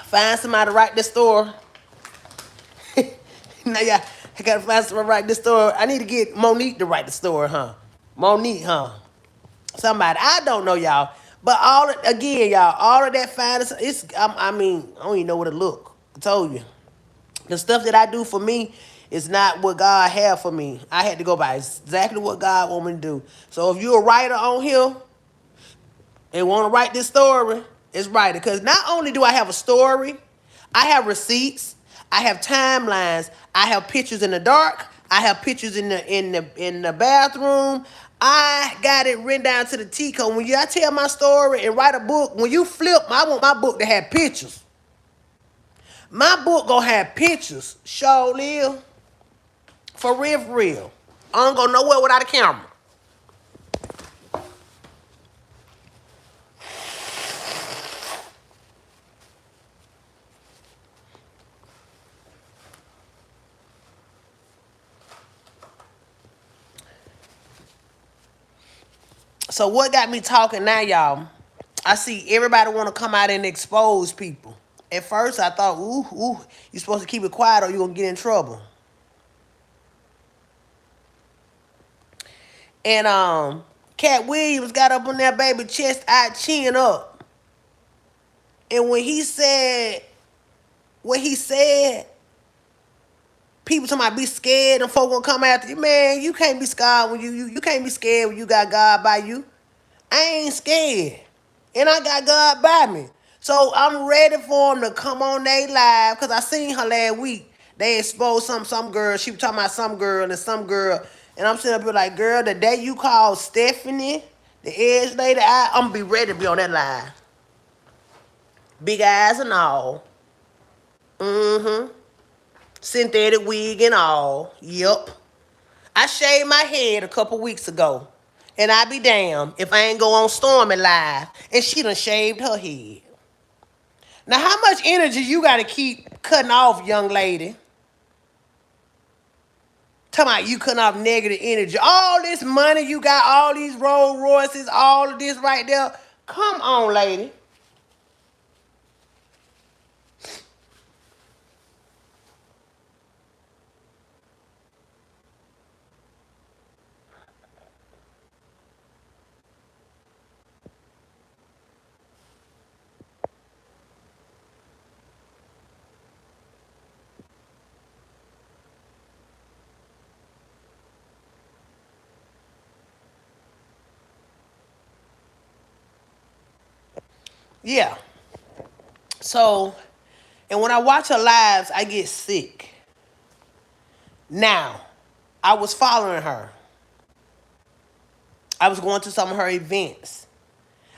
Find somebody to write this story. Now, yeah, I gotta find somebody to write this story. I need to get Monique to write the story, huh? Monique, huh? Somebody. I don't know, y'all. But all of that fantasy, I mean, I don't even know what it look. I told you. The stuff that I do for me is not what God had for me. I had to go by exactly what God want me to do. So if you're a writer on here and want to write this story, it's writer. Because not only do I have a story, I have receipts, I have timelines, I have pictures in the dark, I have pictures in the bathroom. I got it written down to the T code. When I tell my story and write a book, when you flip, I want my book to have pictures. My book gonna have pictures. Show live. For real, for real. I don't go nowhere without a camera. So what got me talking now, y'all? I see everybody want to come out and expose people. At first, I thought, ooh, you're supposed to keep it quiet or you're going to get in trouble. And Cat Williams got up on that baby chest out, chin up. And when he said what he said, people talking about be scared and folk gonna come after you. Man, you can't be scared when you can't be scared when you got God by you. I ain't scared. And I got God by me. So I'm ready for him to come on they live. Cause I seen her last week. They exposed some girl. She was talking about some girl and some girl. And I'm sitting up here like, girl, the day you call Stephanie, the edge lady, I'm gonna be ready to be on that live. Big eyes and all. Mm-hmm. Synthetic wig and all. Yep. I shaved my head a couple weeks ago. And I be damned if I ain't go on Stormy Live and she done shaved her head. Now, how much energy you got to keep cutting off, young lady? Talking about you cutting off negative energy. All this money you got, all these Rolls Royces, all of this right there. Come on, lady. Yeah. So, and when I watch her lives, I get sick. Now, I was following her. I was going to some of her events.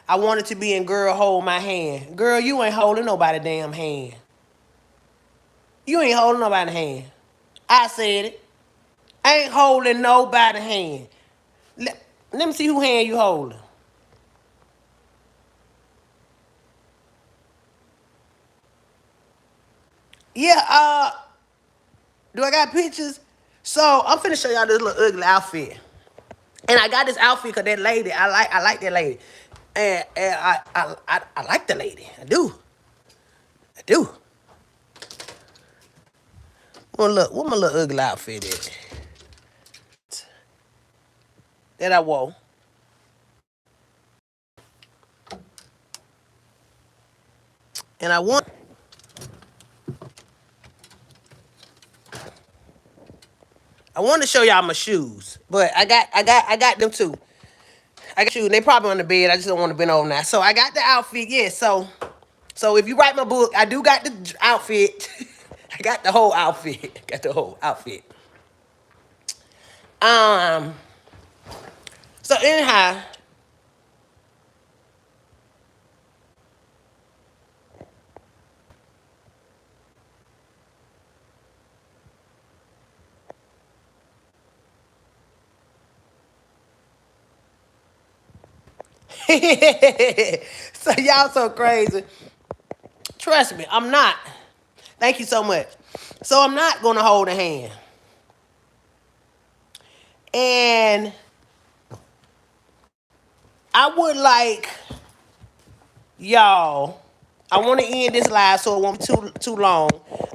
I wanted to be in Girl Hold My Hand. Girl, you ain't holding nobody damn hand. You ain't holding nobody's hand. I said it. I ain't holding nobody's hand. Let me see who hand you holding. Yeah, do I got pictures? So I'm finna show y'all this little ugly outfit. And I got this outfit because that lady, I like that lady. And I like the lady. I do. I do. Well, look, what my little ugly outfit is that I wore. And I want to show y'all my shoes, but I got them too. I got shoes. They probably on the bed. I just don't want to bend over now. So I got the outfit. Yeah. So if you write my book, I do got the outfit. I got the whole outfit. Got the whole outfit. Um. So anyhow, so y'all so crazy. Trust me, I'm not. Thank you so much. So I'm not gonna hold a hand. And I would like y'all. I want to end this live so it won't be too long.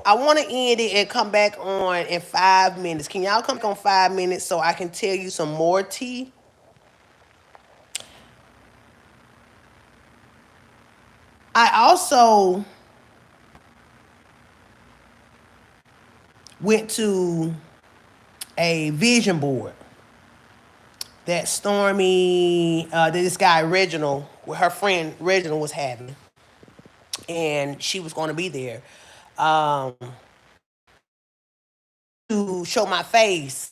I want to end it and come back on in 5 minutes. Can y'all come back on 5 minutes so I can tell you some more tea? I also went to a vision board that this guy Reginald, with her friend Reginald was having, and she was going to be there um, to show my face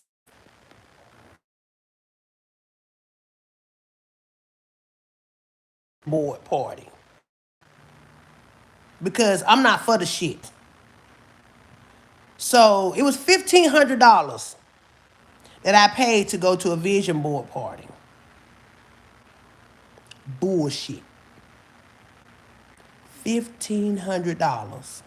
board party because I'm not for the shit. So it was $1,500 that I paid to go to a vision board party. Bullshit. $1,500.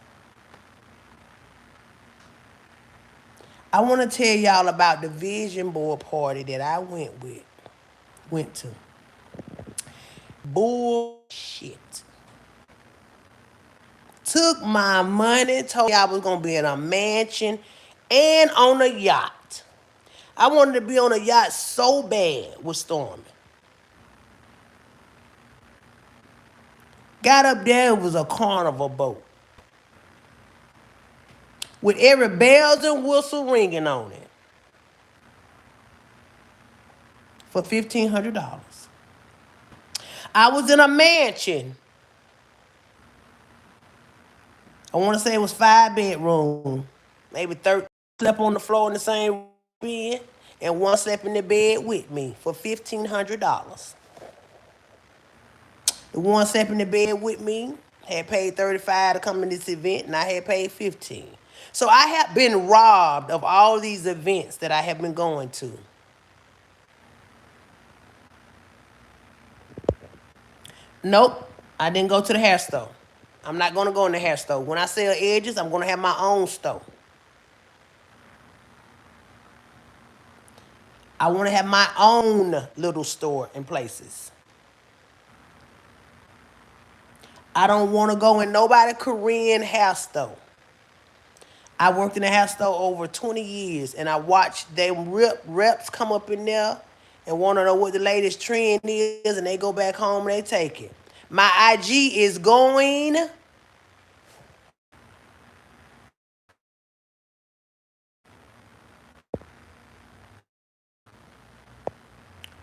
I want to tell y'all about the vision board party that I went to. Bullshit. Took my money, told me I was gonna be in a mansion and on a yacht. I wanted to be on a yacht so bad with Stormy. Got up there, it was a carnival boat with every bells and whistle ringing on it for $1,500. I was in a mansion. I want to say it was 5 bedroom, maybe 13. Slept on the floor in the same bed, and one slept in the bed with me for $1,500. The one slept in the bed with me had paid $35 to come to this event, and I had paid $15. So I have been robbed of all these events that I have been going to. Nope, I didn't go to the hair store. I'm not going to go in the hair store. When I sell edges, I'm going to have my own store. I want to have my own little store in places. I don't want to go in nobody Korean hair store. I worked in a hair store over 20 years, and I watched them reps come up in there and want to know what the latest trend is, and they go back home and they take it. My IG is going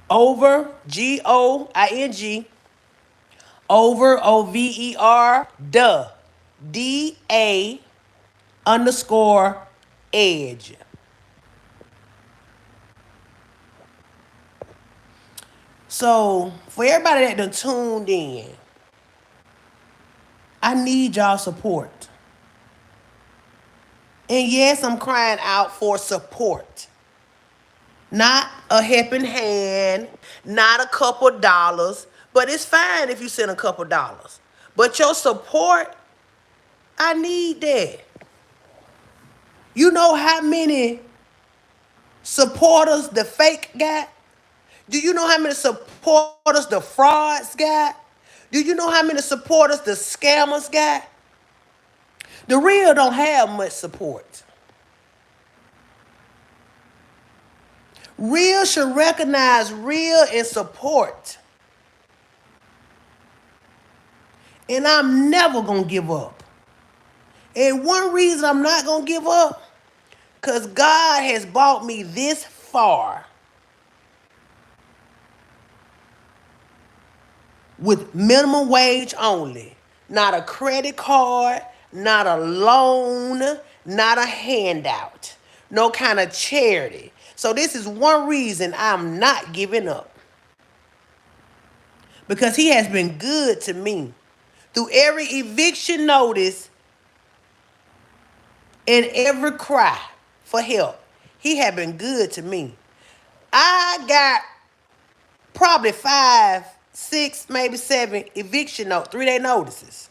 over, GOING, over, OVER, DA underscore edge. So, for everybody that done tuned in, I need y'all support. And yes, I'm crying out for support. Not a helping hand, not a couple dollars, but it's fine if you send a couple dollars. But your support, I need that. You know how many supporters the fake got? Do you know how many supporters the frauds got? Do you know how many supporters the scammers got? The real don't have much support. Real should recognize real and support. And I'm never going to give up. And one reason I'm not going to give up, because God has brought me this far with minimum wage only. Not a credit card, not a loan, not a handout, no kind of charity. So this is one reason I'm not giving up. Because he has been good to me. Through every eviction notice and every cry for help, he had been good to me. I got probably 5, 6, maybe 7 eviction notes, 3-day notices.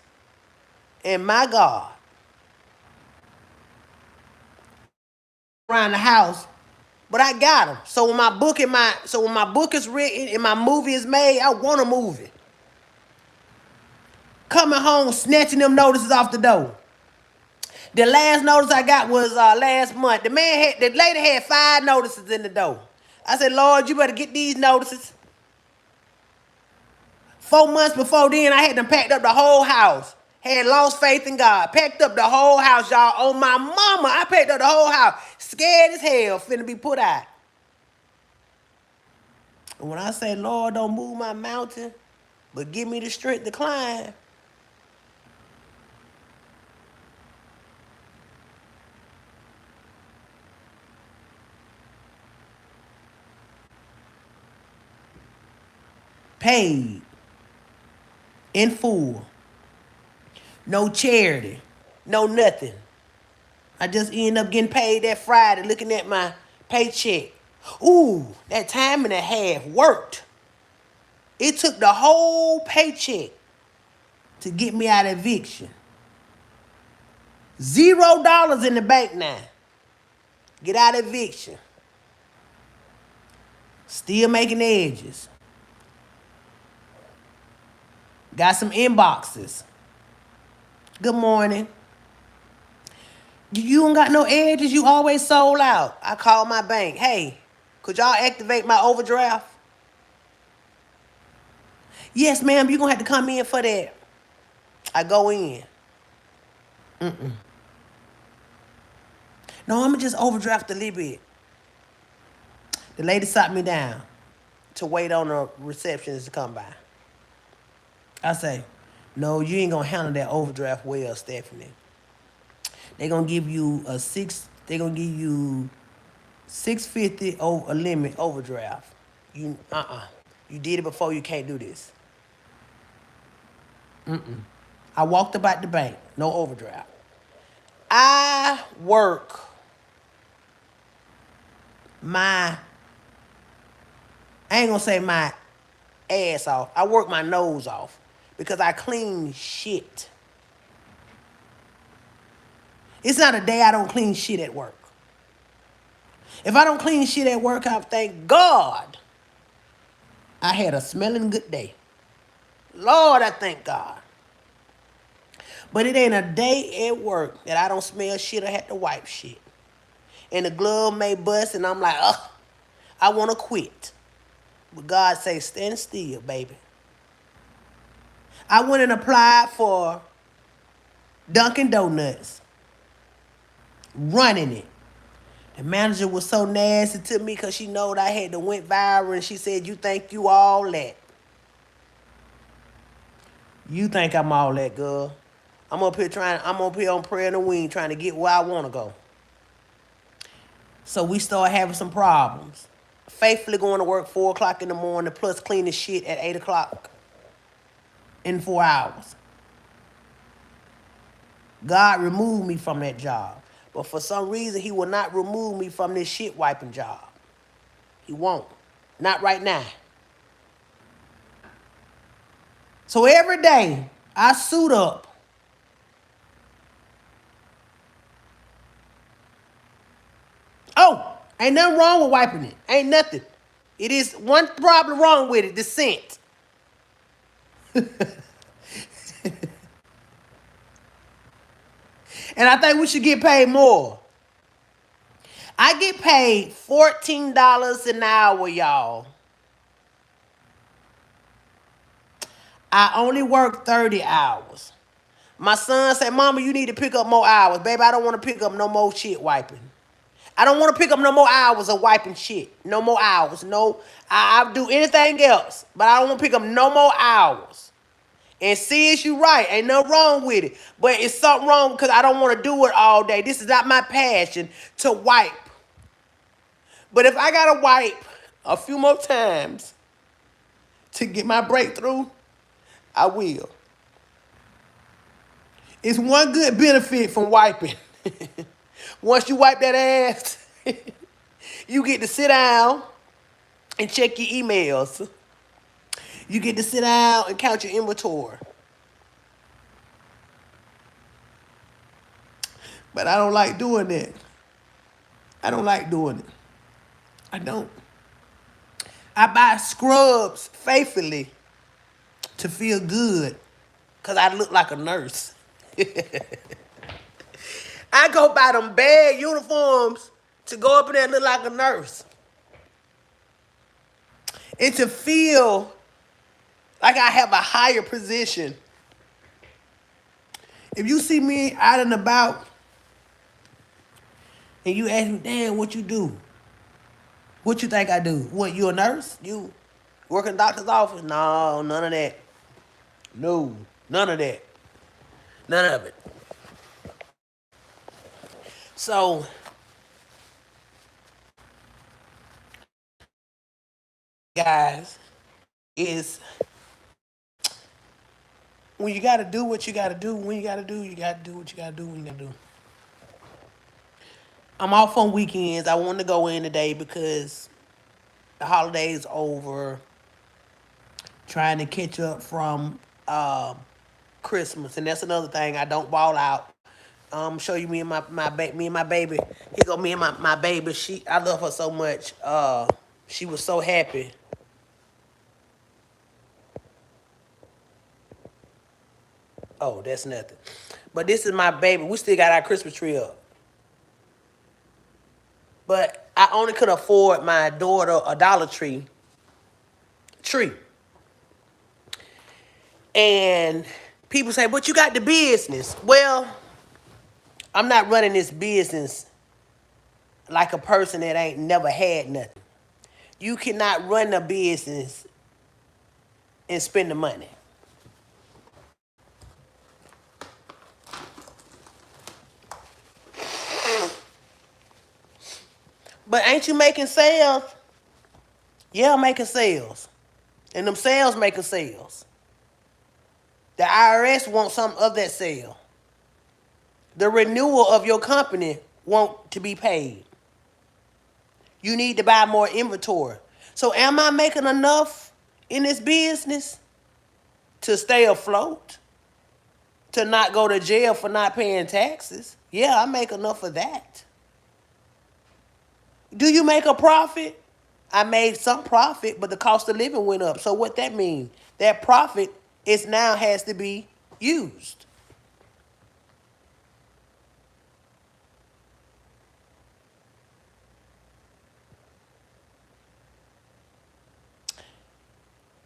And my God, around the house, but I got them. So when my book is written and my movie is made, I want a movie. Coming home, snatching them notices off the door. The last notice I got was last month. The lady had 5 notices in the door. I said, Lord, you better get these notices. 4 months before then, I had them packed up the whole house. Had lost faith in God. Packed up the whole house, y'all. On my mama, I packed up the whole house. Scared as hell, finna be put out. And when I say, Lord, don't move my mountain, but give me the strength to climb. Paid in full. No charity. No nothing. I just end up getting paid that Friday looking at my paycheck. Ooh, that time and a half worked. It took the whole paycheck to get me out of eviction. $0 in the bank now. Get out of eviction. Still making edges. Got some inboxes. Good morning. You don't got no edges, you always sold out. I called my bank. Hey, could y'all activate my overdraft? Yes, ma'am, you're going to have to come in for that. I go in. No, I'm going to just overdraft a little bit. The lady sat me down to wait on the receptionist to come by. I say, no, you ain't going to handle that overdraft well, Stephanie. They're going to give you they're going to give you 650 over a limit overdraft. You did it before, you can't do this. I walked about the bank, no overdraft. I work I ain't gonna say my ass off. I work my nose off because I clean shit. It's not a day I don't clean shit at work. If I don't clean shit at work, I thank God I had a smelling good day. Lord, I thank God. But it ain't a day at work that I don't smell shit or have to wipe shit. And the glove may bust and I'm like, ugh, I want to quit. But God say, stand still, baby. I went and applied for Dunkin' Donuts, running it. The manager was so nasty to me because she knowed I had to went viral, and she said, you think you all that? You think I'm all that, girl? I'm up here on prayer and the wing trying to get where I want to go. So we start having some problems. Faithfully going to work 4 o'clock in the morning, plus cleaning shit at 8 o'clock in 4 hours. God removed me from that job. But for some reason, he will not remove me from this shit wiping job. He won't. Not right now. So every day, I suit up. Oh, ain't nothing wrong with wiping it. Ain't nothing. It is one problem wrong with it, the scent. And I think we should get paid more. I get paid $14 an hour, y'all. I only work 30 hours. My son said, Mama, you need to pick up more hours. Baby, I don't want to pick up no more shit wiping. I don't want to pick up no more hours of wiping shit. No more hours. No, I'll do anything else. But I don't want to pick up no more hours. And sis, you right. Ain't nothing wrong with it. But it's something wrong because I don't want to do it all day. This is not my passion to wipe. But if I got to wipe a few more times to get my breakthrough, I will. It's one good benefit from wiping. Once you wipe that ass, you get to sit down and check your emails. You get to sit down and count your inventory. But I don't like doing that. I don't like doing it. I don't. I buy scrubs faithfully to feel good because I look like a nurse. I go buy them bad uniforms to go up in there and look like a nurse. And to feel like I have a higher position. If you see me out and about and you ask me, damn, what you do? What you think I do? What, you a nurse? You work in the doctor's office? No, none of that. No, none of that. None of it. So, guys, is when you got to do what you got to do, when you got to do, you got to do what you got to do, when you got to do. I'm off on weekends. I wanted to go in today because the holiday's over. Trying to catch up from Christmas, and that's another thing. I don't ball out. Show you me and my baby. Here go me and my baby. I love her so much. She was so happy. Oh, that's nothing. But this is my baby. We still got our Christmas tree up. But I only could afford my daughter a Dollar Tree tree. And People say, but you got the business. Well, I'm not running this business like a person that ain't never had nothing. You cannot run a business and spend the money. But ain't you making sales? Yeah, I'm making sales. And them sales making sales. The IRS wants some of that sale. The renewal of your company want to be paid. You need to buy more inventory. So am I making enough in this business to stay afloat? To not go to jail for not paying taxes? Yeah, I make enough of that. Do you make a profit? I made some profit, but the cost of living went up. So what that means? That profit is now has to be used.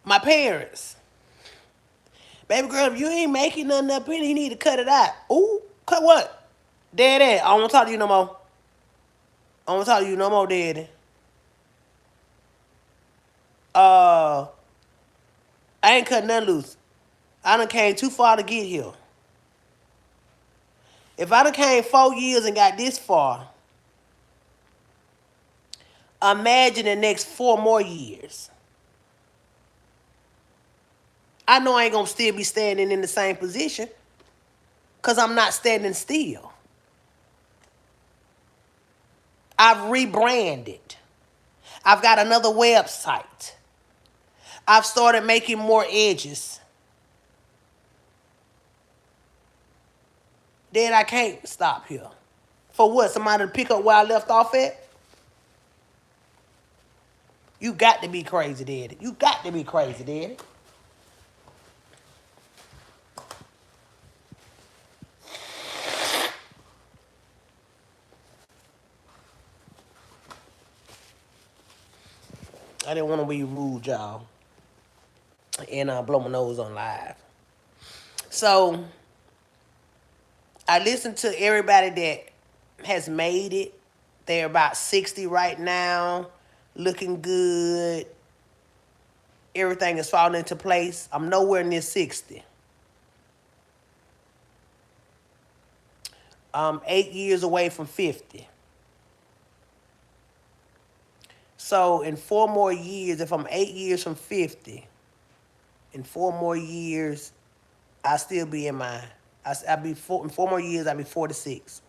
My parents. Baby girl, if you ain't making nothing up in it, you need to cut it out. Ooh, cut what? Daddy, I don't want to talk to you no more. I don't want to talk to you no more, daddy. Uh, I ain't cutting nothing loose. I done came too far to get here. If I done came 4 years and got this far, imagine the next 4 more years. I know I ain't gonna still be standing in the same position because I'm not standing still. I've rebranded. I've got another website. I've started making more edges. Then I can't stop here. For what? Somebody to pick up where I left off at? You got to be crazy, daddy. You got to be crazy, daddy. I didn't want to be rude, y'all, and blow my nose on live. So I listened to everybody that has made it. They're about 60 right now, looking good. Everything is falling into place. I'm nowhere near 60. I'm 8 years away from 50. So in 4 more years, if I'm 8 years from 50, in 4 more years, I'll still be in my, in 4 more years, I'll be 46.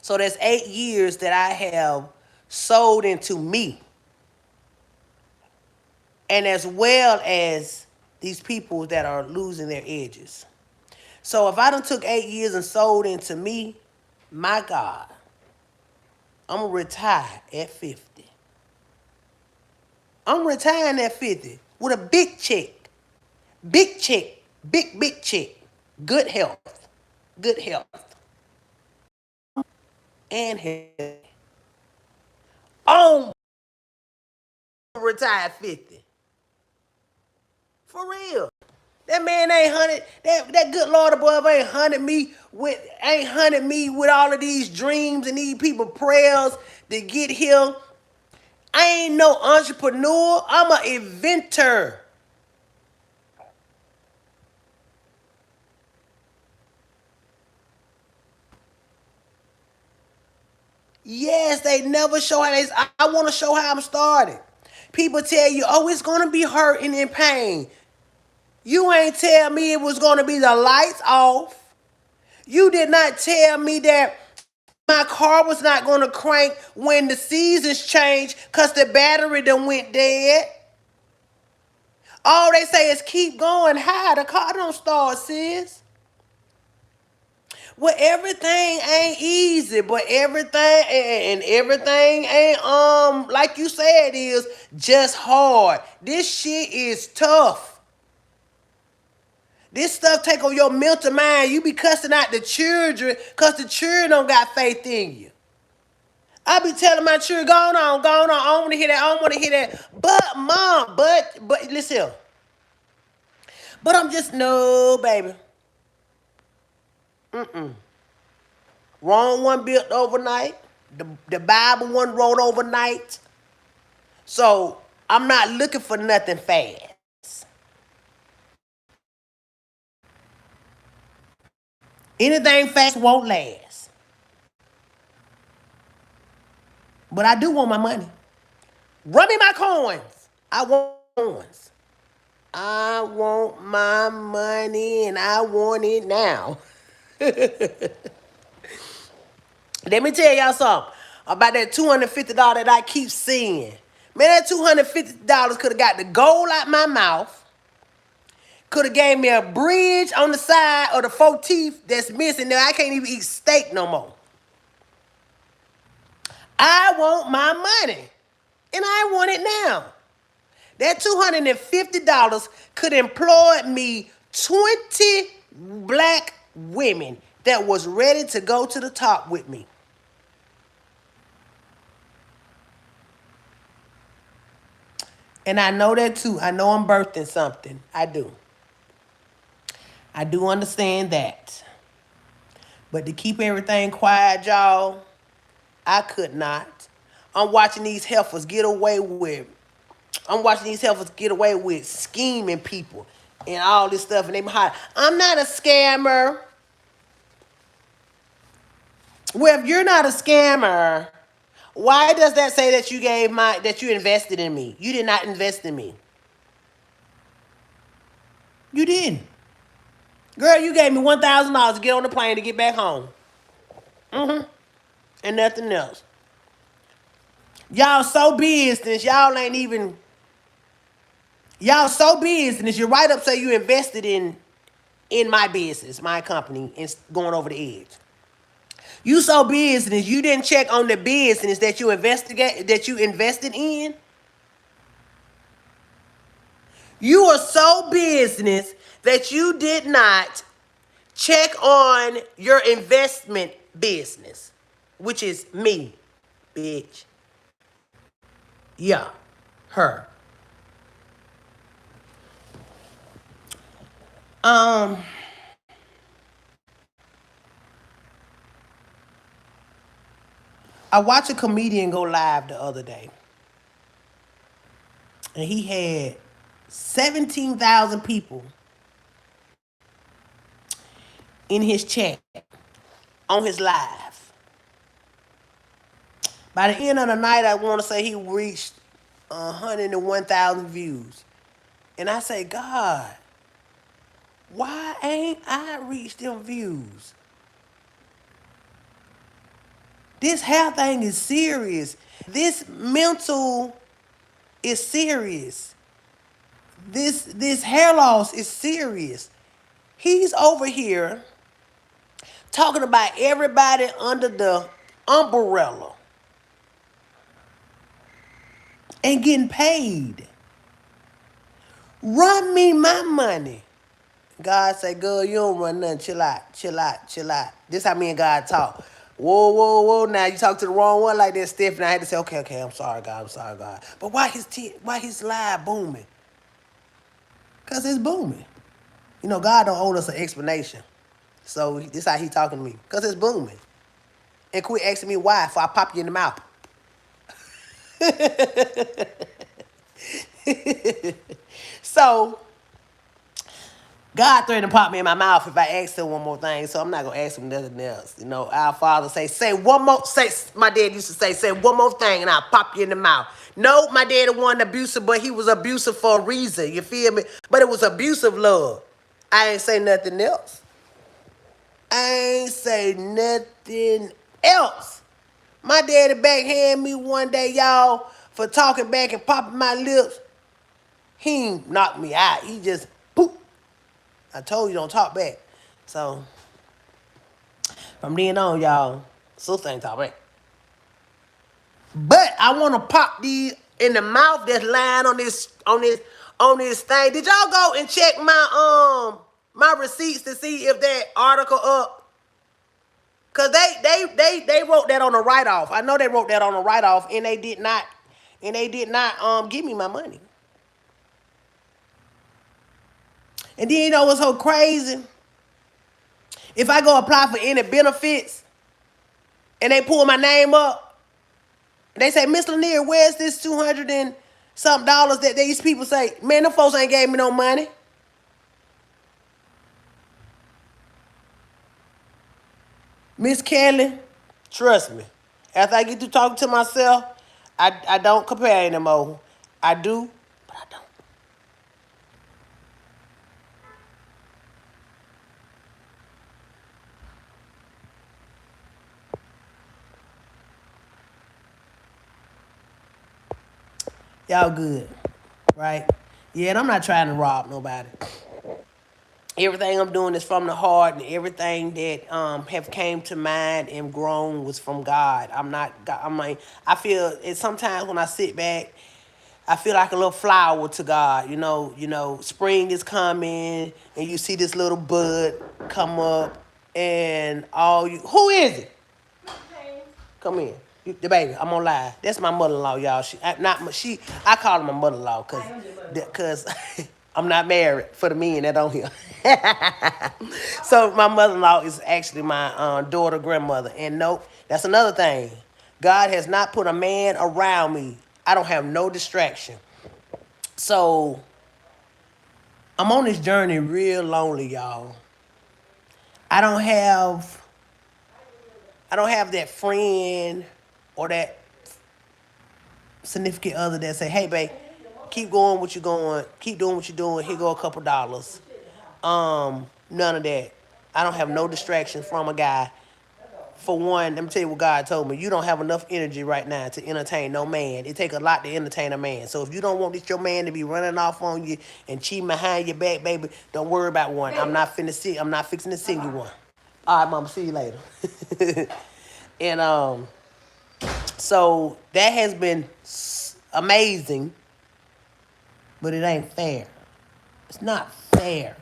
So that's 8 years that I have sold into me. And as well as these people that are losing their edges. So if I done took 8 years and sold into me, my God, I'm going to retire at 50. I'm retiring at 50 with a big check. Big check. Big check. Good health. Good health. And health. Oh, retire 50. For real. That man ain't hunted. That good Lord above ain't hunted me with all of these dreams and these people prayers to get here. I ain't no entrepreneur. I'm an inventor. Yes, they never show how they. I want to show how I'm started. People tell you, oh, it's gonna be hurting and pain. You ain't tell me it was gonna be the lights off. You did not tell me that my car was not gonna crank when the seasons change because the battery done went dead. All they say is keep going high. The car don't start, sis. Well, everything ain't easy, but everything ain't like you said is just hard. This shit is tough. This stuff take on your mental mind. You be cussing out the children because the children don't got faith in you. I be telling my children, go on. I don't want to hear that. But mom, but listen here. But I'm just, no, baby. Wrong one built overnight. The Bible one wrote overnight. So I'm not looking for nothing fast. Anything fast won't last. But I do want my money. Run me my coins. I want coins. I want my money and I want it now. Let me tell y'all something about that $250 that I keep seeing. Man, that $250 could have got the gold out my mouth. Could have gave me a bridge on the side of the four teeth that's missing. Now I can't even eat steak no more. I want my money. And I want it now. That $250 could employ me 20 black women that was ready to go to the top with me. And I know that too. I know I'm birthing something. I do. I do understand that. But to keep everything quiet, y'all, I could not. I'm watching these heifers get away with. I'm watching these heifers get away with scheming people and all this stuff, and they behind. I'm not a scammer. Well, if you're not a scammer, why does that say that you invested in me? You did not invest in me. You didn't. Girl, you gave me $1,000 to get on the plane to get back home. And nothing else. Y'all so business, y'all so business, you write up say you invested in my business, my company, and going over the edge. You so business, you didn't check on the business that you invested in. You are so business that you did not check on your investment business, which is me, bitch. Yeah, her. Um, I watched a comedian go live the other day, and he had 17,000 people in his chat on his live. By the end of the night, I want to say he reached 101,000 views. And I say, God, why ain't I reached them views? This hair thing is serious. This mental is serious. This hair loss is serious. He's over here talking about everybody under the umbrella and getting paid. Run me my money. God say, girl, you don't run nothing. Chill out, chill out, chill out. This how me and God talk. Whoa, whoa, whoa. Now you talk to the wrong one like that, Stephanie. I had to say, okay, okay, I'm sorry, God, I'm sorry, God. But why his live booming? Because it's booming. You know, God don't owe us an explanation. So this how he talking to me. Because it's booming. And quit asking me why before I pop you in the mouth. So God threatened to pop me in my mouth if I ask him one more thing, so I'm not gonna ask him nothing else. You know, our Father say one more, my dad used to say one more thing and I'll pop you in the mouth. No, my daddy wasn't abusive, but he was abusive for a reason, you feel me? But it was abusive love. I ain't say nothing else. I ain't say nothing else. My daddy backhand me one day, y'all, for talking back and popping my lips. He ain't knocked me out. He just, poof. I told you don't talk back. So, from then on, y'all, sister ain't talk back. But I want to pop these in the mouth that's lying on this thing. Did y'all go and check my receipts to see if that article up? Cause they wrote that on a write-off. I know they wrote that on a write-off, and they did not give me my money. And then you know what's so crazy? If I go apply for any benefits and they pull my name up, they say, Miss Lanier, where's this 200 and something dollars that these people say? Man, them folks ain't gave me no money. Miss Kelly, trust me. After I get to talking to myself, I don't compare anymore. I do, but I don't. Y'all good, right? Yeah, and I'm not trying to rob nobody. Everything I'm doing is from the heart, and everything that have came to mind and grown was from God. I'm not. I'm like. I feel it sometimes when I sit back. I feel like a little flower to God. Spring is coming, and you see this little bud come up, and all you. Who is it? Come in. The baby, I'm on live. That's my mother-in-law, y'all. I call her my mother-in-law because I'm not married for the men that don't hear. So my mother-in-law is actually my daughter grandmother. And nope, that's another thing. God has not put a man around me. I don't have no distraction. So I'm on this journey real lonely, y'all. I don't have that friend or that significant other that say, hey, babe, keep going what you're going, keep doing what you're doing, here go a couple dollars. None of that. I don't have no distraction from a guy. For one, let me tell you what God told me. You don't have enough energy right now to entertain no man. It take a lot to entertain a man. So if you don't want your man to be running off on you and cheating behind your back, baby, don't worry about one. I'm not fixing to sing you one. All right, mama, see you later. And so that has been amazing, but it ain't fair. It's not fair.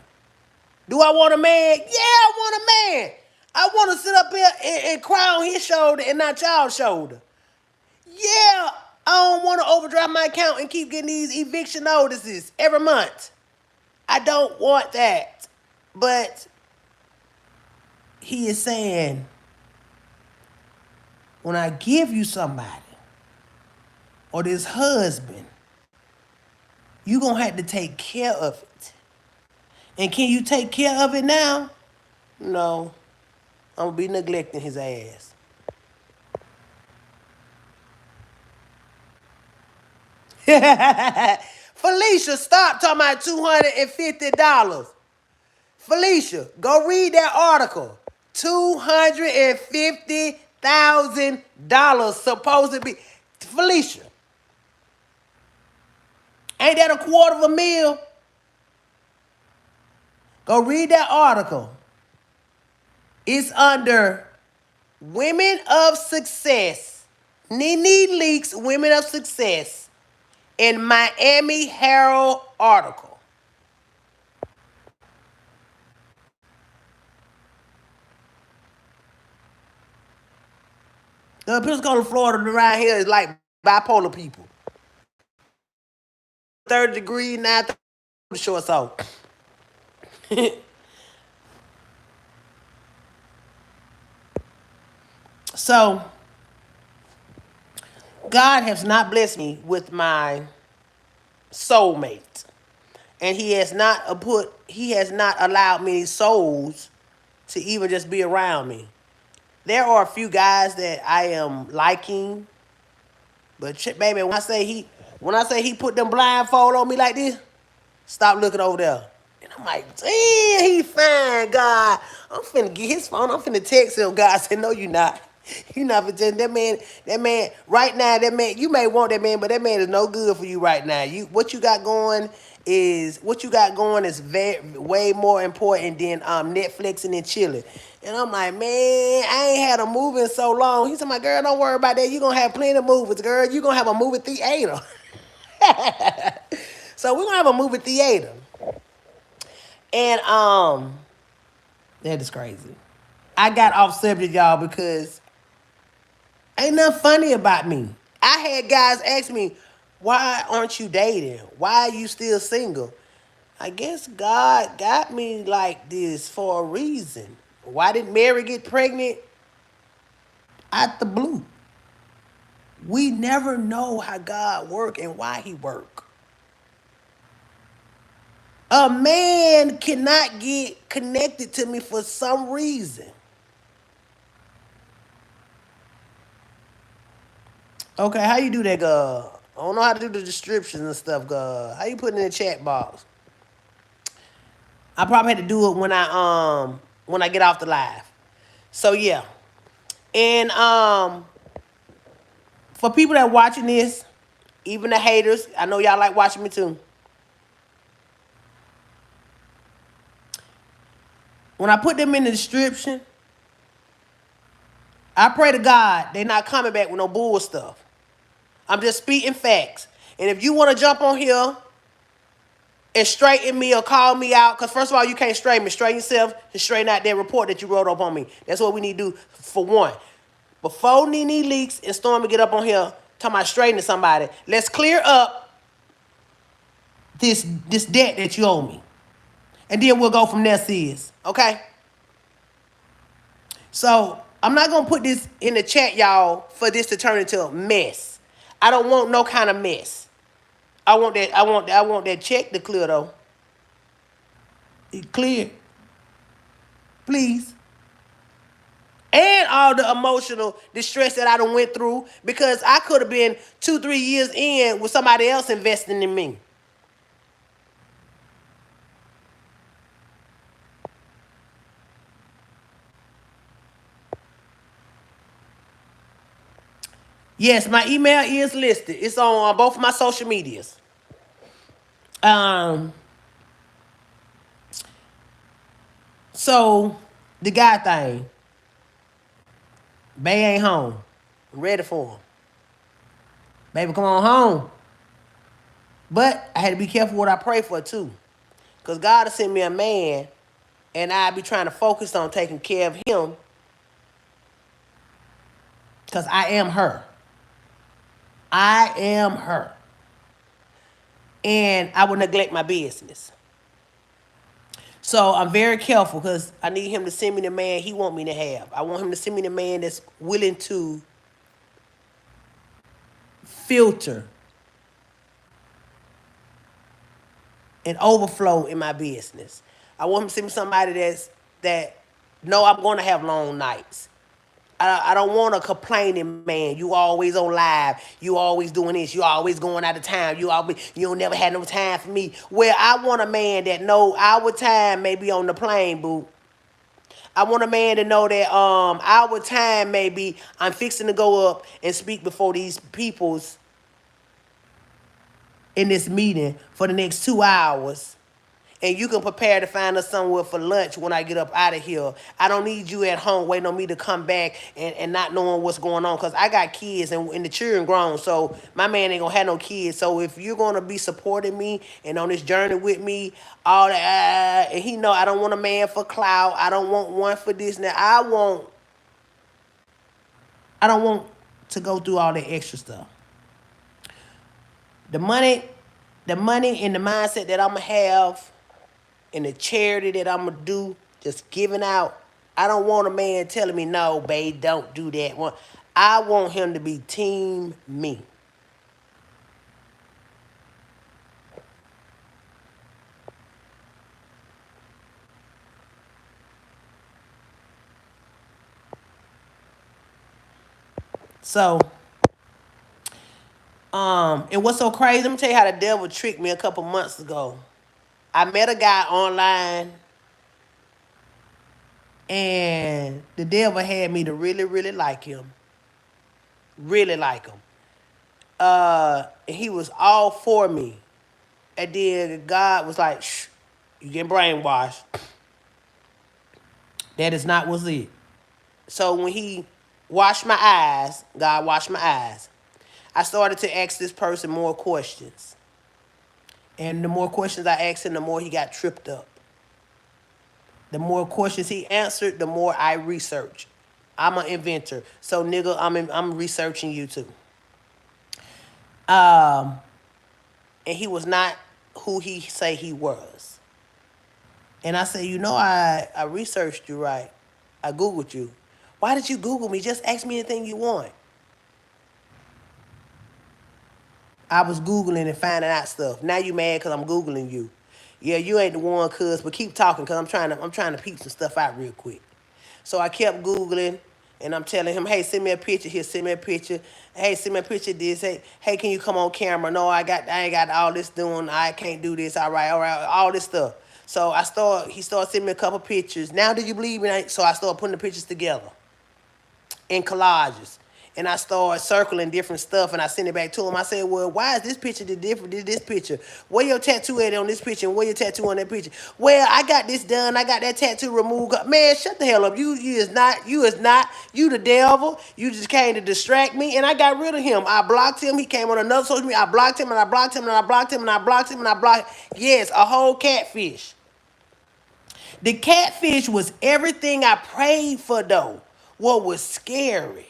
Do I want a man? Yeah, I want a man. I want to sit up here and cry on his shoulder and not y'all's shoulder. Yeah, I don't want to overdraft my account and keep getting these eviction notices every month. I don't want that. But he is saying, when I give you somebody or this husband, you're going to have to take care of it. And can you take care of it now? No. I'm going to be neglecting his ass. Felicia, stop talking about $250. Felicia, go read that article. $250,000 supposed to be. Felicia, ain't that $250,000? Go read that article. It's under Women of Success. Nene Leaks Women of Success in Miami Herald article. The Pensacola, Florida around here is like bipolar people. 30 degrees, now the shorts off. So, God has not blessed me with my soulmate. And he has not allowed many souls to even just be around me. There are a few guys that I am liking, but baby, when I say he put them blindfold on me like this, stop looking over there. And I'm like, damn, he fine, God. I'm finna get his phone. I'm finna text him. God said, no, you not. You not for that man, right now, that man, you may want that man, but that man is no good for you right now. What you got going is way more important than Netflixing and chilling. And I'm like, man, I ain't had a movie in so long. He said, my girl, don't worry about that. You gonna have plenty of movies, girl. You gonna have a movie theater. So we're gonna have a movie theater. And that is crazy. I got off subject, y'all, because ain't nothing funny about me. I had guys ask me, why aren't you dating? Why are you still single? I guess God got me like this for a reason. Why did Mary get pregnant? Out the blue. We never know how God work and why he work. A man cannot get connected to me for some reason. Okay, how you do that, girl? I don't know how to do the descriptions and stuff, girl. How you put it in the chat box? I probably had to do it when I get off the live. So yeah. And for people that watching this, even the haters, I know y'all like watching me too. When I put them in the description, I pray to God they not coming back with no bull stuff. I'm just speaking facts. And if you want to jump on here and straighten me or call me out, because first of all, you can't straighten me. Straighten yourself and straighten out that report that you wrote up on me. That's what we need to do for one. Before Nene Leaks and Stormy get up on here talking about straightening somebody, let's clear up this debt that you owe me. And then we'll go from there, sis. Okay? So I'm not gonna put this in the chat, y'all, for this to turn into a mess. I don't want no kind of mess. I want that check to clear though. It clear. Please. And all the emotional distress that I done went through because I could have been 2-3 years in with somebody else investing in me. Yes, my email is listed. It's on both of my social medias. So the guy thing. Bay ain't home. I'm ready for him. Baby, come on home. But I had to be careful what I pray for too. Because God has sent me a man and I be trying to focus on taking care of him. Because I am her. I am her. And I would neglect my business. So I'm very careful because I need him to send me the man he want me to have. I want him to send me the man that's willing to filter and overflow in my business. I want him to send me somebody that know I'm going to have long nights. I don't want a complaining man. You always on live. You always doing this. You always going out of town. You don't never had no time for me. Well, I want a man that know our time may be on the plane, boo. I want a man to know that our time may be I'm fixing to go up and speak before these peoples in this meeting for the next 2 hours. And you can prepare to find us somewhere for lunch when I get up out of here. I don't need you at home waiting on me to come back and not knowing what's going on. Because I got kids and the children grown. So my man ain't going to have no kids. So if you're going to be supporting me and on this journey with me, all that, and he know I don't want a man for clout. I don't want one for this. Now, I don't want to go through all that extra stuff. The money and the mindset that I'm going to have and the charity that I'm going to do, just giving out. I don't want a man telling me, no, babe, don't do that. I want him to be team me. So, and what's so crazy, let me tell you how the devil tricked me a couple months ago. I met a guy online, and the devil had me to really, really like him. Really like him. He was all for me. And then God was like, shh, you getting brainwashed. That is not what's it. So when he washed my eyes, God washed my eyes, I started to ask this person more questions. And the more questions I asked him, the more he got tripped up. The more questions he answered, the more I researched. I'm an inventor. So, nigga, I'm researching you too. And he was not who he say he was. And I said, I researched you, right? I Googled you. Why did you Google me? Just ask me anything you want. I was Googling and finding out stuff. Now you mad because I'm Googling you. Yeah, you ain't the one, cuz, but keep talking because I'm trying to peep some stuff out real quick. So I kept Googling and I'm telling him, hey, send me a picture here, send me a picture. Hey, send me a picture of this. Hey, can you come on camera? No, I ain't got all this doing. I can't do this. All right, all this stuff. So he started sending me a couple pictures. Now do you believe me? So I started putting the pictures together in collages. And I started circling different stuff and I sent it back to him. I said, well, why is this picture different than this picture? Where your tattoo at on this picture and where your tattoo on that picture? Well, I got this done. I got that tattoo removed. Man, shut the hell up. You you the devil. You just came to distract me and I got rid of him. I blocked him. He came on another social media. I blocked him and I blocked him and I blocked him and I blocked him and I blocked him. Yes, a whole catfish. The catfish was everything I prayed for though. What was scary.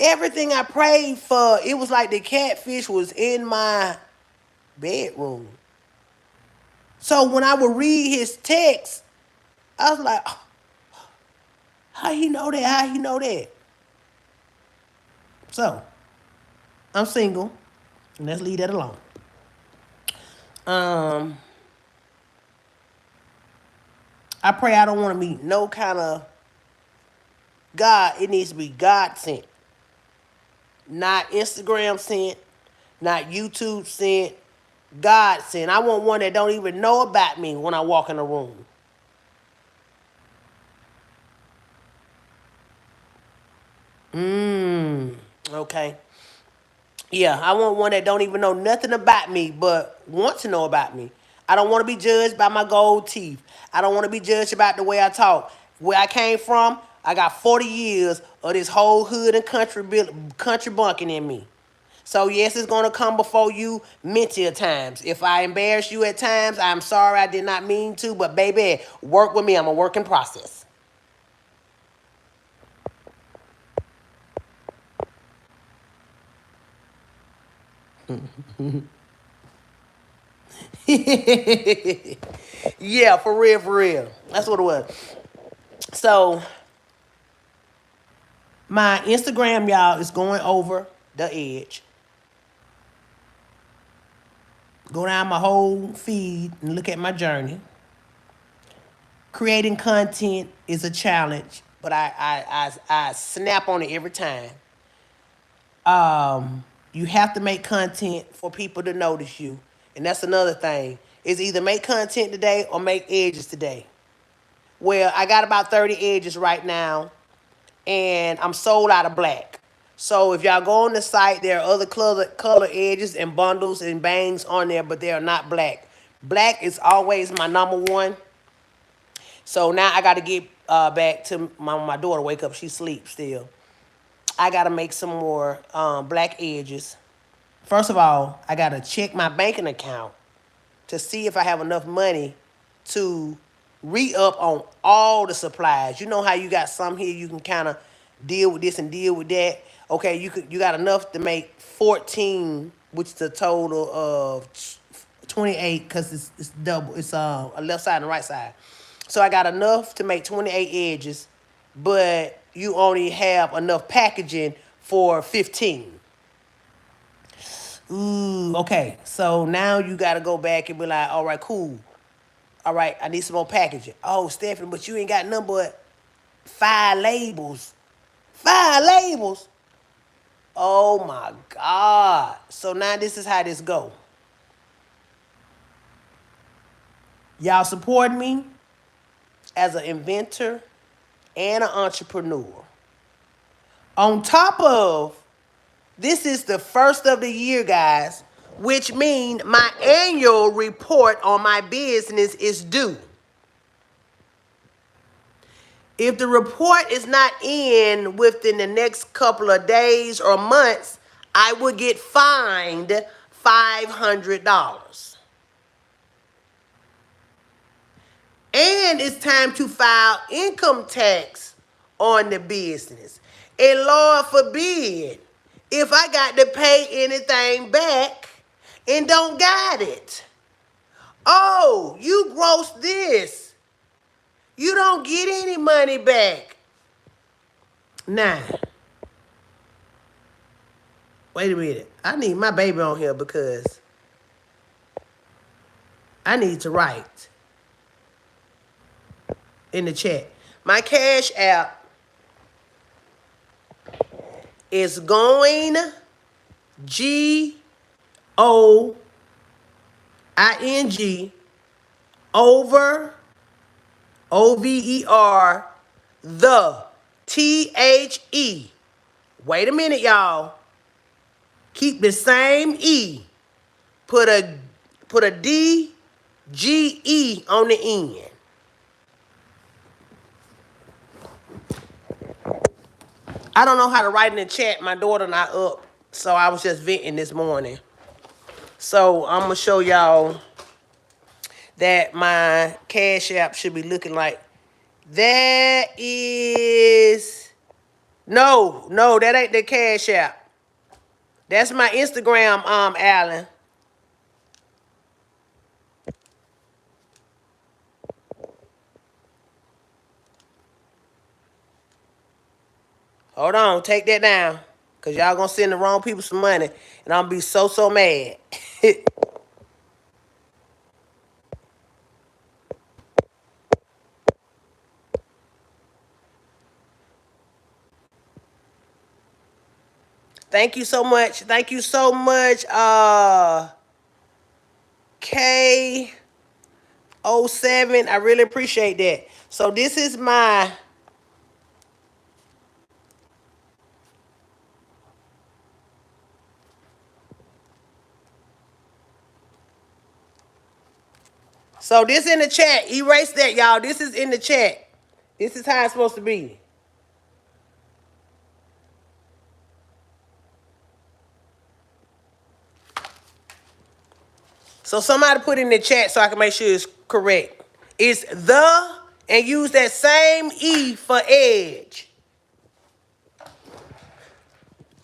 Everything I prayed for, it was like the catfish was in my bedroom. So when I would read his text, I was like, oh, how he know that? How he know that? So, I'm single. Let's leave that alone. I pray I don't want to meet no kind of God. It needs to be God sent. Not Instagram sent. Not YouTube sent. God sent. I want one that don't even know about me when I walk in the room. Okay. Yeah, I want one that don't even know nothing about me, but want to know about me. I don't want to be judged by my gold teeth. I don't want to be judged about the way I talk. Where I came from, I got 40 years of this whole hood and country bunking in me. So yes, it's gonna come before you many a times. If I embarrass you at times, I'm sorry. I did not mean to, but baby, work with me. I'm a work in process. Yeah, for real, for real. That's what it was. So my Instagram, y'all, is going over the edge. Go down my whole feed and look at my journey. Creating content is a challenge, but I snap on it every time. You have to make content for people to notice you. And that's another thing. Is either make content today or make edges today. Well, I got about 30 edges right now, and I'm sold out of black. So if y'all go on the site, there are other color edges and bundles and bangs on there, but they are not black. Black is always my number one. So now I got to get back to my daughter. Wake up, she sleeps still. I got to make some more black edges. First of all, I got to check my banking account to see if I have enough money to re-up on all the supplies. You know how you got some here you can kind of deal with this and deal with that. Okay, you got enough to make 14, which is a total of 28 because it's double. It's a left side and right side. So I got enough to make 28 edges, but you only have enough packaging for 15. Ooh, okay. So now you got to go back and be like, all right, cool. All right, I need some more packaging. Oh, Stephanie, but you ain't got nothing but 5 labels. 5 labels? Oh, my God. So now this is how this go. Y'all support me as an inventor and an entrepreneur. On top of, this is the first of the year, guys, which means my annual report on my business is due. If the report is not in within the next couple of days or months, I will get fined $500. And it's time to file income tax on the business. And Lord forbid, if I got to pay anything back and don't got it. Oh, you gross this. You don't get any money back. Nah. Wait a minute. I need my baby on here because I need to write in the chat. My Cash App is going GOING over OVER the THE. Wait a minute, y'all. Keep the same E. Put a DGE on the end. I don't know how to write in the chat. My daughter not up, so I was just venting this morning. So I'm gonna show y'all that my Cash App should be looking like that. Is no, that ain't the Cash App. That's my Instagram, Alan. Hold on, take that down. Cause y'all gonna send the wrong people some money. And I'm gonna be so mad. Thank you so much. Thank you so much, K07. I really appreciate that. So this is my so this in the chat. Erase that, y'all. This is in the chat. This is how it's supposed to be. So somebody put in the chat so I can make sure it's correct. It's the, and use that same E for edge.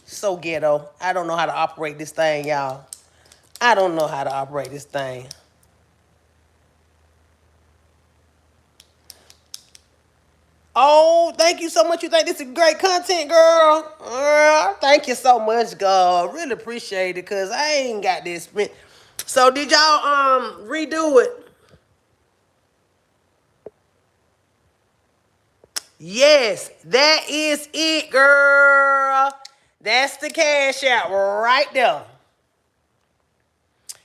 So ghetto. I don't know how to operate this thing, y'all. I don't know how to operate this thing. Oh, thank you so much. You think this is great content, girl? Thank you so much, girl. Really appreciate it, because I ain't got this. So did y'all redo it? Yes, that is it, girl. That's the Cash App right there.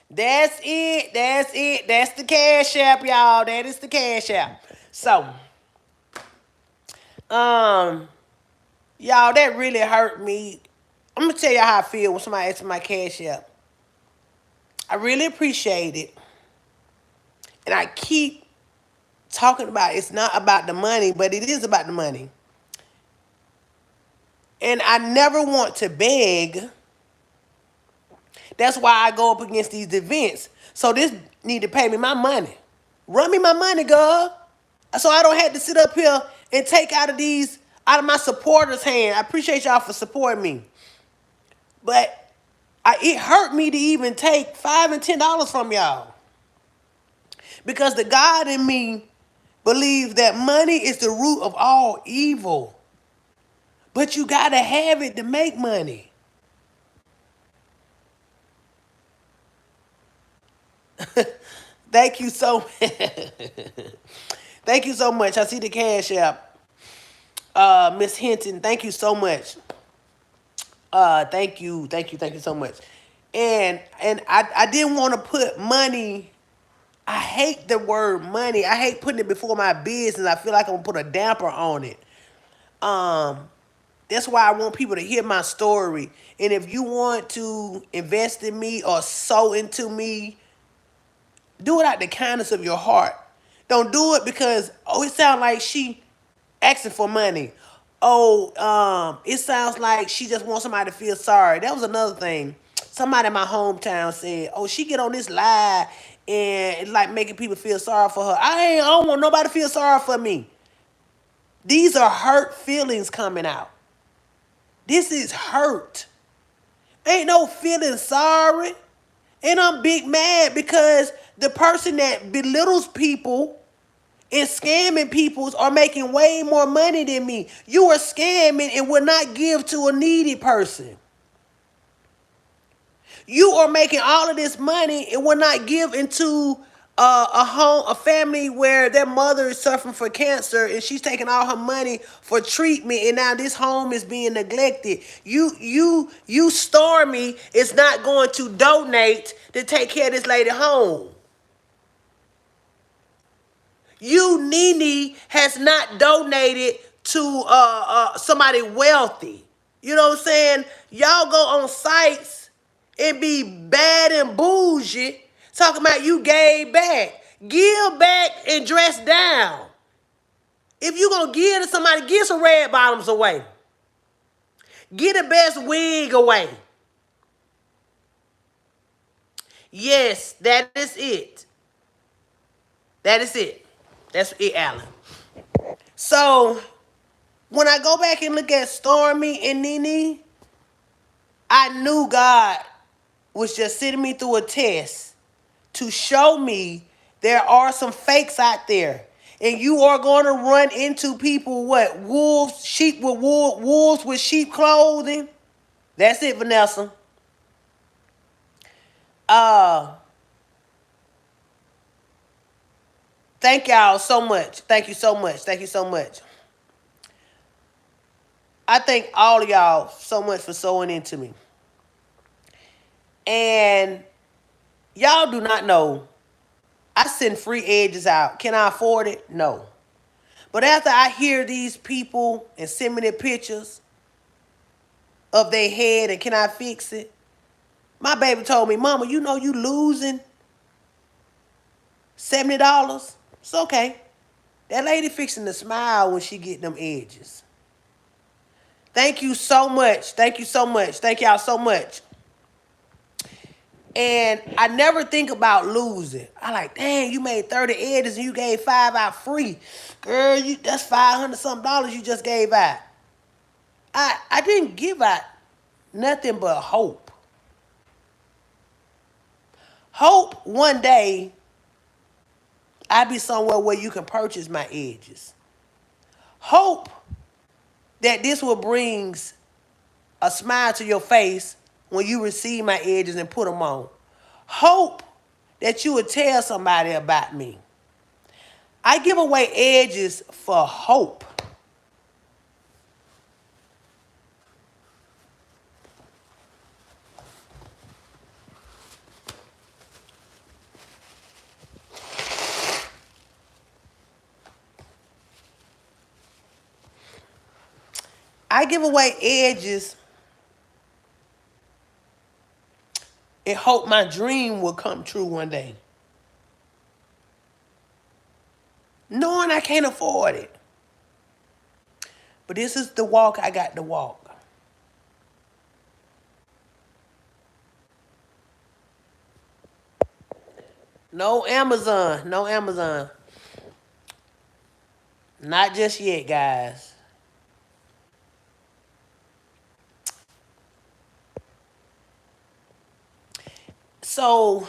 That's it. That's it. That's the Cash App, y'all. That is the Cash App. So, y'all, that really hurt me. I'm gonna tell y'all how I feel when somebody asks my Cash App. I really appreciate it. And I keep talking about it's not about the money, but it is about the money. And I never want to beg. That's why I go up against these events. So this need to pay me my money. Run me my money, girl. So I don't have to sit up here and take out of my supporters' hand. I appreciate y'all for supporting me. But it hurt me to even take $5 and $10 from y'all. Because the God in me believes that money is the root of all evil. But you got to have it to make money. Thank you so Thank you so much. I see the Cash App. Miss Hinton, thank you so much. Thank you so much. And I didn't want to put money. I hate the word money. I hate putting it before my business. I feel like I'm gonna put a damper on it. That's why I want people to hear my story. And if you want to invest in me or sow into me, do it out the kindness of your heart. Don't do it because, it sounds like she asking for money. It sounds like she just wants somebody to feel sorry. That was another thing. Somebody in my hometown said, she get on this live and it's like making people feel sorry for her. I don't want nobody to feel sorry for me. These are hurt feelings coming out. This is hurt. Ain't no feeling sorry. And I'm big mad because The person that belittles people and scamming people are making way more money than me. You are scamming and will not give to a needy person. You are making all of this money and will not give into a home, a family where their mother is suffering for cancer and she's taking all her money for treatment, and now this home is being neglected. You Stormy is not going to donate to take care of this lady home. You Nene has not donated to somebody wealthy. You know what I'm saying? Y'all go on sites and be bad and bougie, talking about you gave back. Give back and dress down. If you gonna give to somebody, give some red bottoms away. Get the best wig away. Yes, that is it. That is it. That's it, Alan. So when I go back and look at Stormy and Nene, I knew God was just sending me through a test to show me there are some fakes out there. And you are going to run into people, what? Wolves, sheep with wolves with sheep clothing. That's it, Vanessa. Thank y'all so much. Thank you so much. Thank you so much. I thank all of y'all so much for sewing into me. And y'all do not know, I send free edges out. Can I afford it? No. But after I hear these people and send me their pictures of their head and can I fix it? My baby told me, Mama, you know you losing $70. It's okay. That lady fixing to smile when she get them edges. Thank you so much. Thank you so much. Thank y'all so much. And I never think about losing. I like, dang, you made 30 edges and you gave 5 out free. Girl, that's $500 something you just gave out. I didn't give out nothing but hope. Hope one day I'll be somewhere where you can purchase my edges. Hope that this will bring a smile to your face when you receive my edges and put them on. Hope that you would tell somebody about me. I give away edges for hope. I give away edges and hope my dream will come true one day. Knowing I can't afford it. But this is the walk I got to walk. No Amazon. No Amazon. Not just yet, guys. So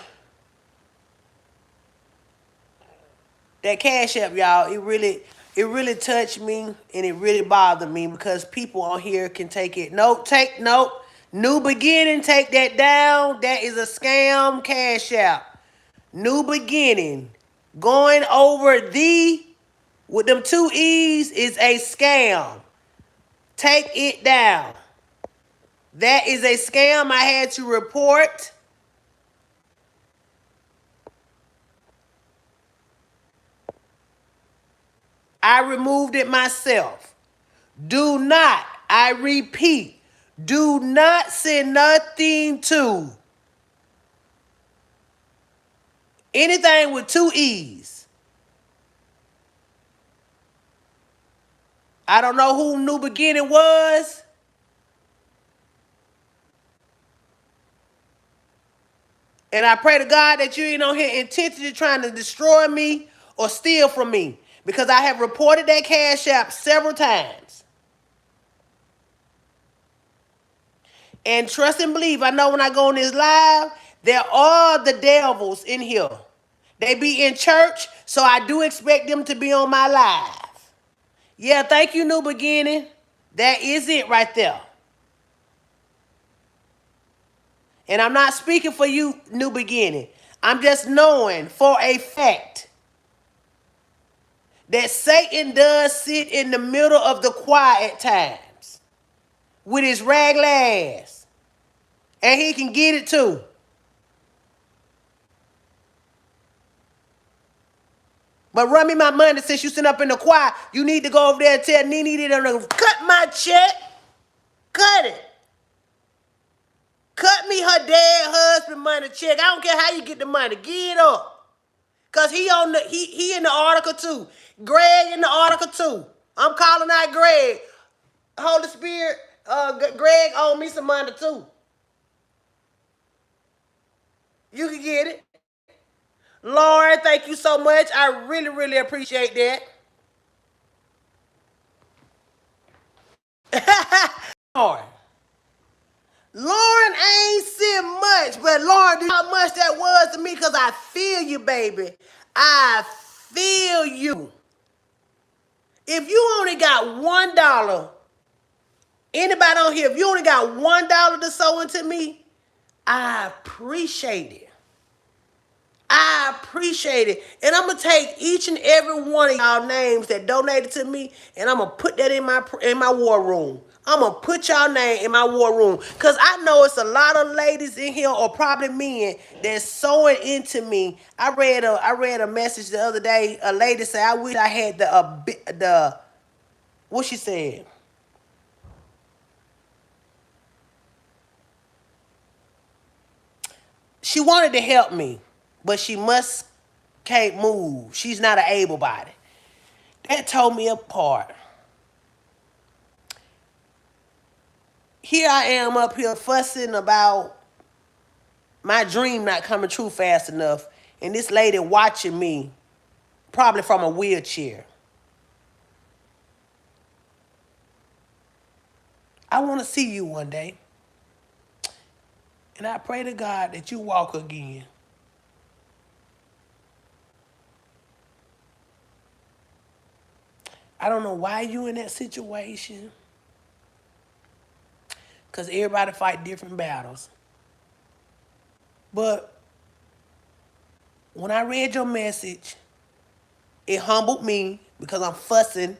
that Cash App, y'all, it really touched me and it really bothered me because people on here can take it. Nope. New Beginning, take that down. That is a scam Cash App. New Beginning. Going over with them 2 E's is a scam. Take it down. That is a scam I had to report. I removed it myself. Do not, I repeat, do not send nothing to anything with 2 E's. I don't know who New Beginning was. And I pray to God that you ain't on here intentionally trying to destroy me or steal from me. Because I have reported that Cash App several times. And trust and believe, I know when I go on this live, there are the devils in here. They be in church, so I do expect them to be on my live. Yeah, thank you, New Beginning. That is it right there. And I'm not speaking for you, New Beginning. I'm just knowing for a fact that Satan does sit in the middle of the choir at times with his raglan ass. And he can get it too. But run me my money since you sit up in the choir. You need to go over there and tell Nene to cut my check. Cut it. Cut me her dead husband money check. I don't care how you get the money. Get it up. Cause he in the article too. Greg in the article too. I'm calling out Greg. Holy Spirit, Greg owe me some money too. You can get it. Lauren, thank you so much. I really, really appreciate that. Lauren. Lauren ain't sent much, but Lauren, do you know how much that was to me? Because I feel you, baby. I feel you. If you only got $1, anybody on here, if you only got $1 to sow into me, I appreciate it. I appreciate it. And I'm going to take each and every one of y'all names that donated to me, and I'm going to put that in my war room. I'm going to put y'all name in my war room. Because I know it's a lot of ladies in here, or probably men, that's sewing into me. I read a message the other day. A lady said, I wish I had the what she said? She wanted to help me, but she can't move. She's not an able body. That tore me apart. Here I am up here fussing about my dream not coming true fast enough, and this lady watching me, probably from a wheelchair. I want to see you one day. And I pray to God that you walk again. I don't know why you in that situation. Because everybody fight different battles. But when I read your message, it humbled me because I'm fussing.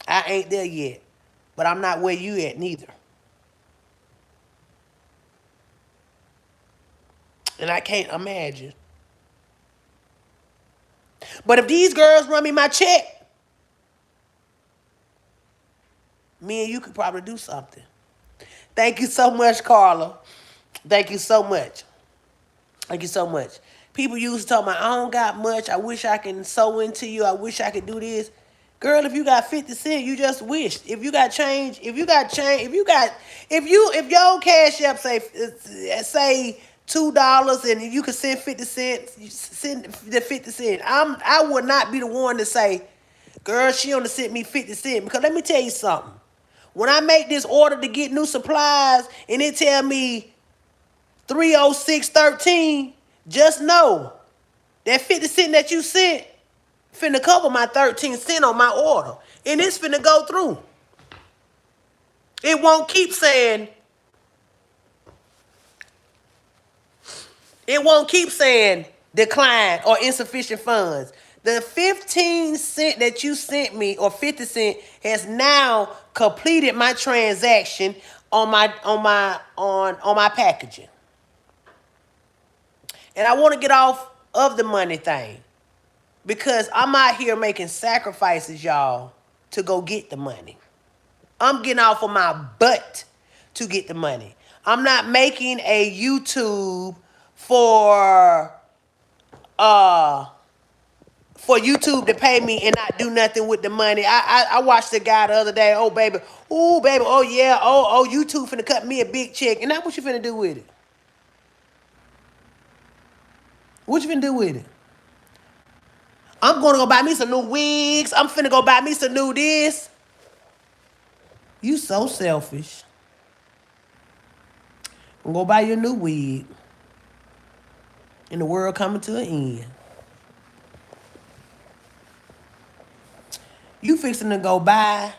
I ain't there yet. But I'm not where you at neither. And I can't imagine. But if these girls run me my check, me and you could probably do something. Thank you so much, Carla. Thank you so much. Thank you so much. People used to tell me, I don't got much. I wish I can sew into you. I wish I could do this. Girl, if you got 50 cents, you just wished. If you got change, if your cash app say $2 and you could send 50 cents, you send the 50 cents. I would not be the one to say, girl, she only sent me 50 cents. Because let me tell you something. When I make this order to get new supplies and it tell me 306.13, just know that 50 cents that you sent finna cover my 13 cents on my order. And it's finna go through. It won't keep saying decline or insufficient funds. The 15 cent that you sent me, or 50 cent, has now completed my transaction on my packaging. And I want to get off of the money thing because I'm out here making sacrifices, y'all, to go get the money. I'm getting off of my butt to get the money. I'm not making a YouTube for YouTube to pay me and not do nothing with the money. I watched the guy the other day. Oh baby, oh yeah, YouTube finna cut me a big check. And now what you finna do with it? What you finna do with it? I'm gonna go buy me some new wigs. I'm finna go buy me some new this. You so selfish. I'm gonna go buy you a new wig. and the world coming to an end. You fixing to go buy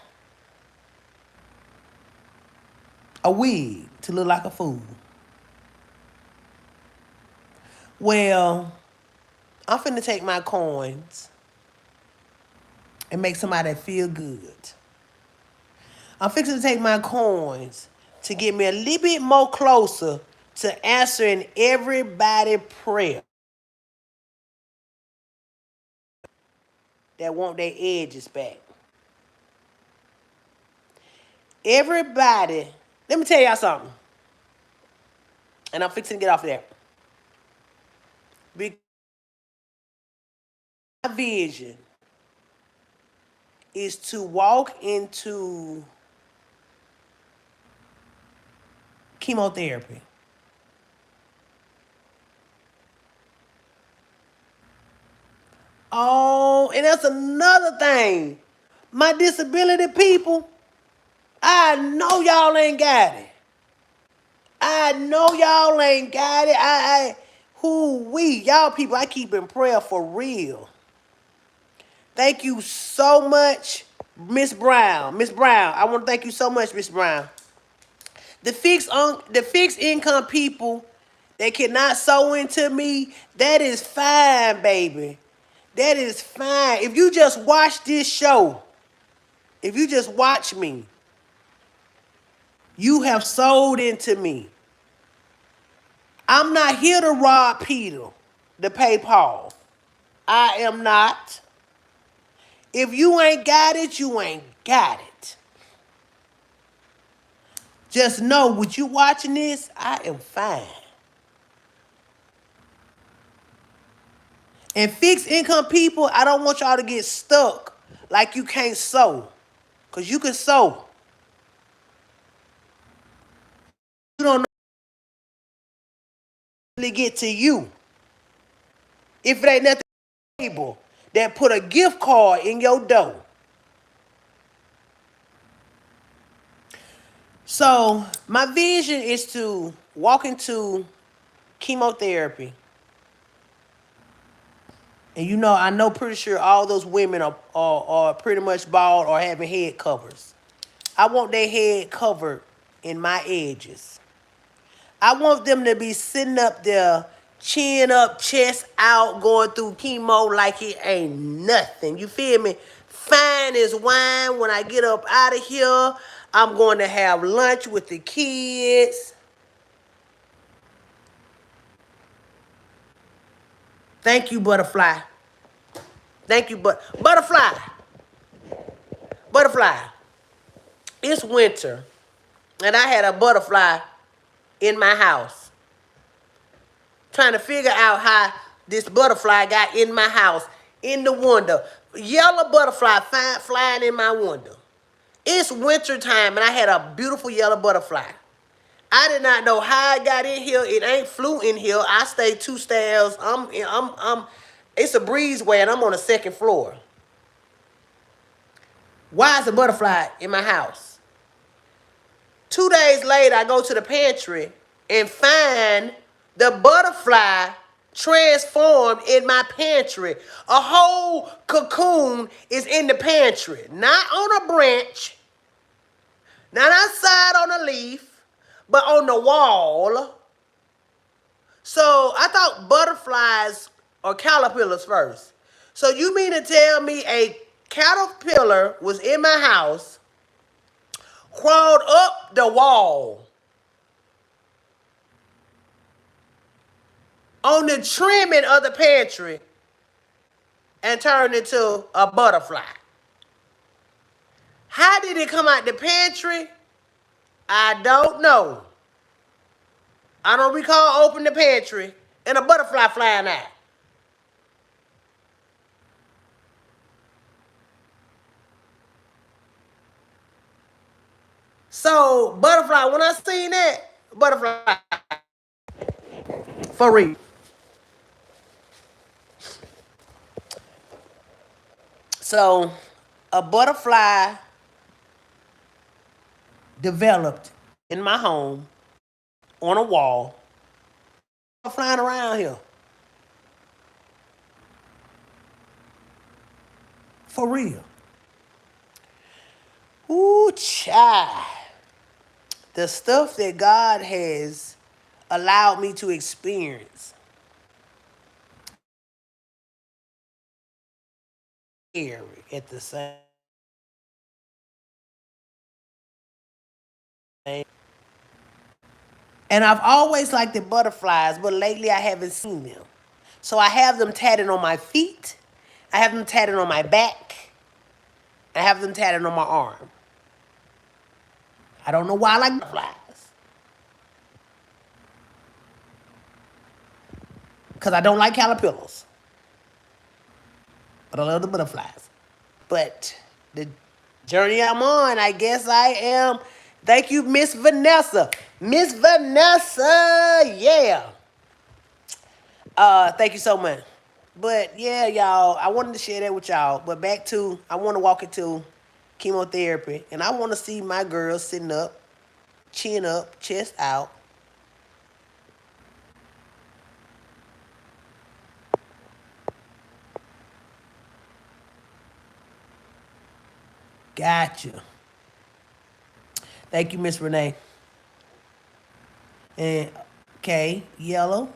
a wig to look like a fool. Well, I'm finna take my coins and make somebody feel good. I'm fixing to take my coins to get me a little bit more closer to answering everybody prayer that want their edges back. Everybody, let me tell y'all something. And I'm fixing to get off of that. Because my vision is to walk into chemotherapy. Oh, and that's another thing. My disability people, I know y'all ain't got it. I know y'all ain't got it. Y'all people, I keep in prayer for real. Thank you so much, Miss Brown. Miss Brown, I want to thank you so much, Miss Brown. The fixed income people that cannot sew into me, that is fine, baby. That is fine. If you just watch this show, if you just watch me, you have sold into me. I'm not here to rob Peter to pay Paul. I am not. If you ain't got it, you ain't got it. Just know, with you watching this, I am fine. And fixed income people, I don't want y'all to get stuck like you can't sew. Because you can sew. You don't really get to you. If it ain't nothing table that put a gift card in your door. So my vision is to walk into chemotherapy. And I know pretty sure all those women are pretty much bald or having head covers. I want their head covered in my edges. I want them to be sitting up there, chin up, chest out, going through chemo like it ain't nothing. You feel me? Fine as wine. When I get up out of here, I'm going to have lunch with the kids. Thank you, Butterfly. Thank you, Butterfly. Butterfly. It's winter, and I had a butterfly in my house. Trying to figure out how this butterfly got in my house, in the window. Yellow butterfly flying in my window. It's winter time, and I had a beautiful yellow butterfly. I did not know how it got in here. It ain't flew in here. I stayed 2 stairs. It's a breezeway, and I'm on the 2nd floor. Why is a butterfly in my house? 2 days later, I go to the pantry and find the butterfly transformed in my pantry. A whole cocoon is in the pantry. Not on a branch, not outside on a leaf, but on the wall. So I thought butterflies are caterpillars first. So you mean to tell me a caterpillar was in my house, crawled up the wall, on the trimming of the pantry, and turned into a butterfly? How did it come out the pantry? I don't know. I don't recall opening the pantry and a butterfly flying out. So, butterfly, when I seen that, butterfly, for real. So, a butterfly developed in my home on a wall, flying around here. For real. Ooh, child. The stuff that God has allowed me to experience here at the same. And I've always liked the butterflies, but lately I haven't seen them. So I have them tatted on my feet. I have them tatted on my back. I have them tatted on my arm. I don't know why I like butterflies. Because I don't like caterpillars. But I love the butterflies. But the journey I'm on, I guess I am. Thank you, Miss Vanessa. Miss Vanessa, yeah. Thank you so much. But yeah, y'all, I wanted to share that with y'all. But back to, I want to walk into chemotherapy, and I want to see my girl sitting up, chin up, chest out. Gotcha. Thank you, Miss Renee. And okay, yellow.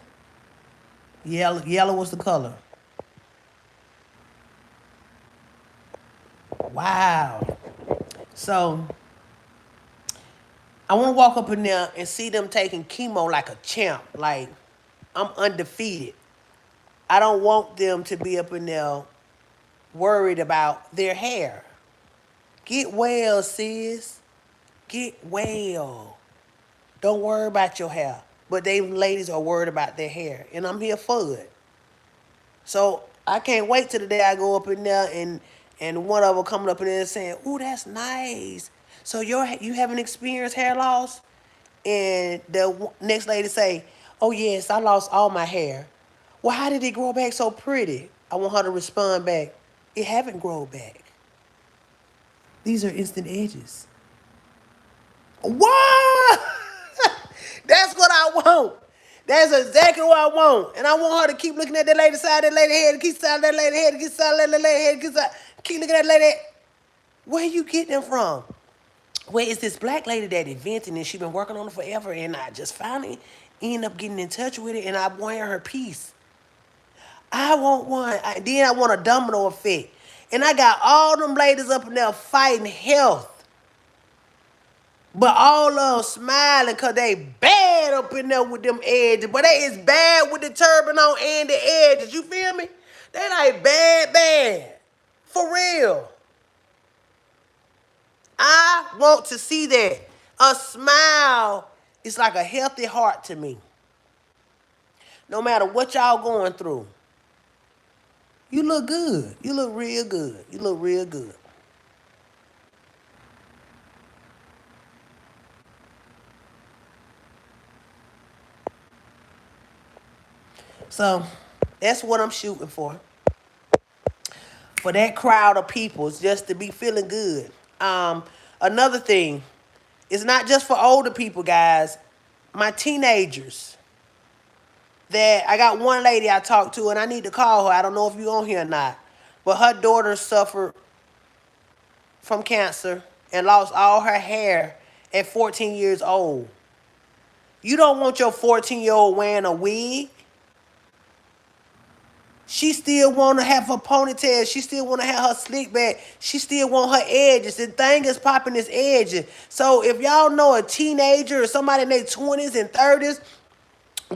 Yellow was the color. Wow. So I want to walk up in there and see them taking chemo like a champ. Like I'm undefeated. I don't want them to be up in there worried about their hair. Get well, sis. Get well. Don't worry about your hair. But they ladies are worried about their hair. And I'm here for it. So I can't wait till the day I go up in there and one of them coming up in there and saying, "Ooh, that's nice. So you haven't experienced hair loss?" And the next lady say, "Oh yes, I lost all my hair." Well, how did it grow back so pretty? I want her to respond back, "It haven't grown back. These are instant edges." What? That's what I want. That's exactly what I want. And I want her to keep looking at that lady side, that lady head, keep side that lady head, keep side that lady head, keep looking at that lady. Where you getting them from? Where is this black lady that invented and she been working on it forever, and I just finally end up getting in touch with it, and I want her piece. I want one. Then I want a domino effect. And I got all them ladies up in there fighting health. But all of them smiling because they bad up in there with them edges. But they is bad with the turban on and the edges. You feel me? They like bad. For real. I want to see that. A smile is like a healthy heart to me. No matter what y'all going through. You look good. You look real good. You look real good. So that's what I'm shooting for. For that crowd of people, it's just to be feeling good. Another thing, it's not just for older people, guys. My teenagers. That I got one lady I talked to, and I need to call her. I don't know if you're on here or not, but her daughter suffered from cancer and lost all her hair at 14 years old. You don't want your 14-year-old wearing a wig. She still want to have her ponytail. She still want to have her slick back. She still want her edges. The thing is popping is edges. So if y'all know a teenager or somebody in their 20s and 30s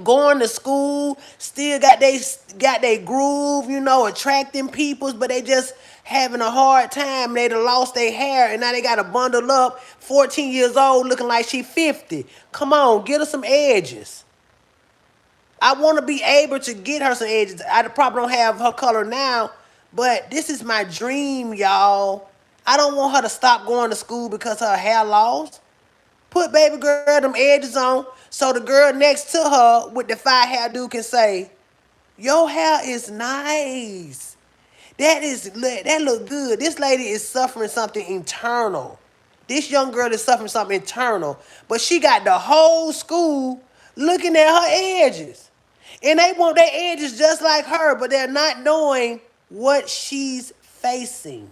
going to school, still got they groove, attracting peoples, but they just having a hard time. They done lost their hair and now they got to bundle up. 14 years old looking like she 50. Come on, get her some edges. I want to be able to get her some edges. I probably don't have her color now, but this is my dream, y'all. I don't want her to stop going to school because her hair lost. Put baby girl them edges on so the girl next to her with the fire hairdo can say, "Your hair is nice. That look good." This lady is suffering something internal. This young girl is suffering something internal, but she got the whole school looking at her edges. And they want their edges just like her, but they're not knowing what she's facing.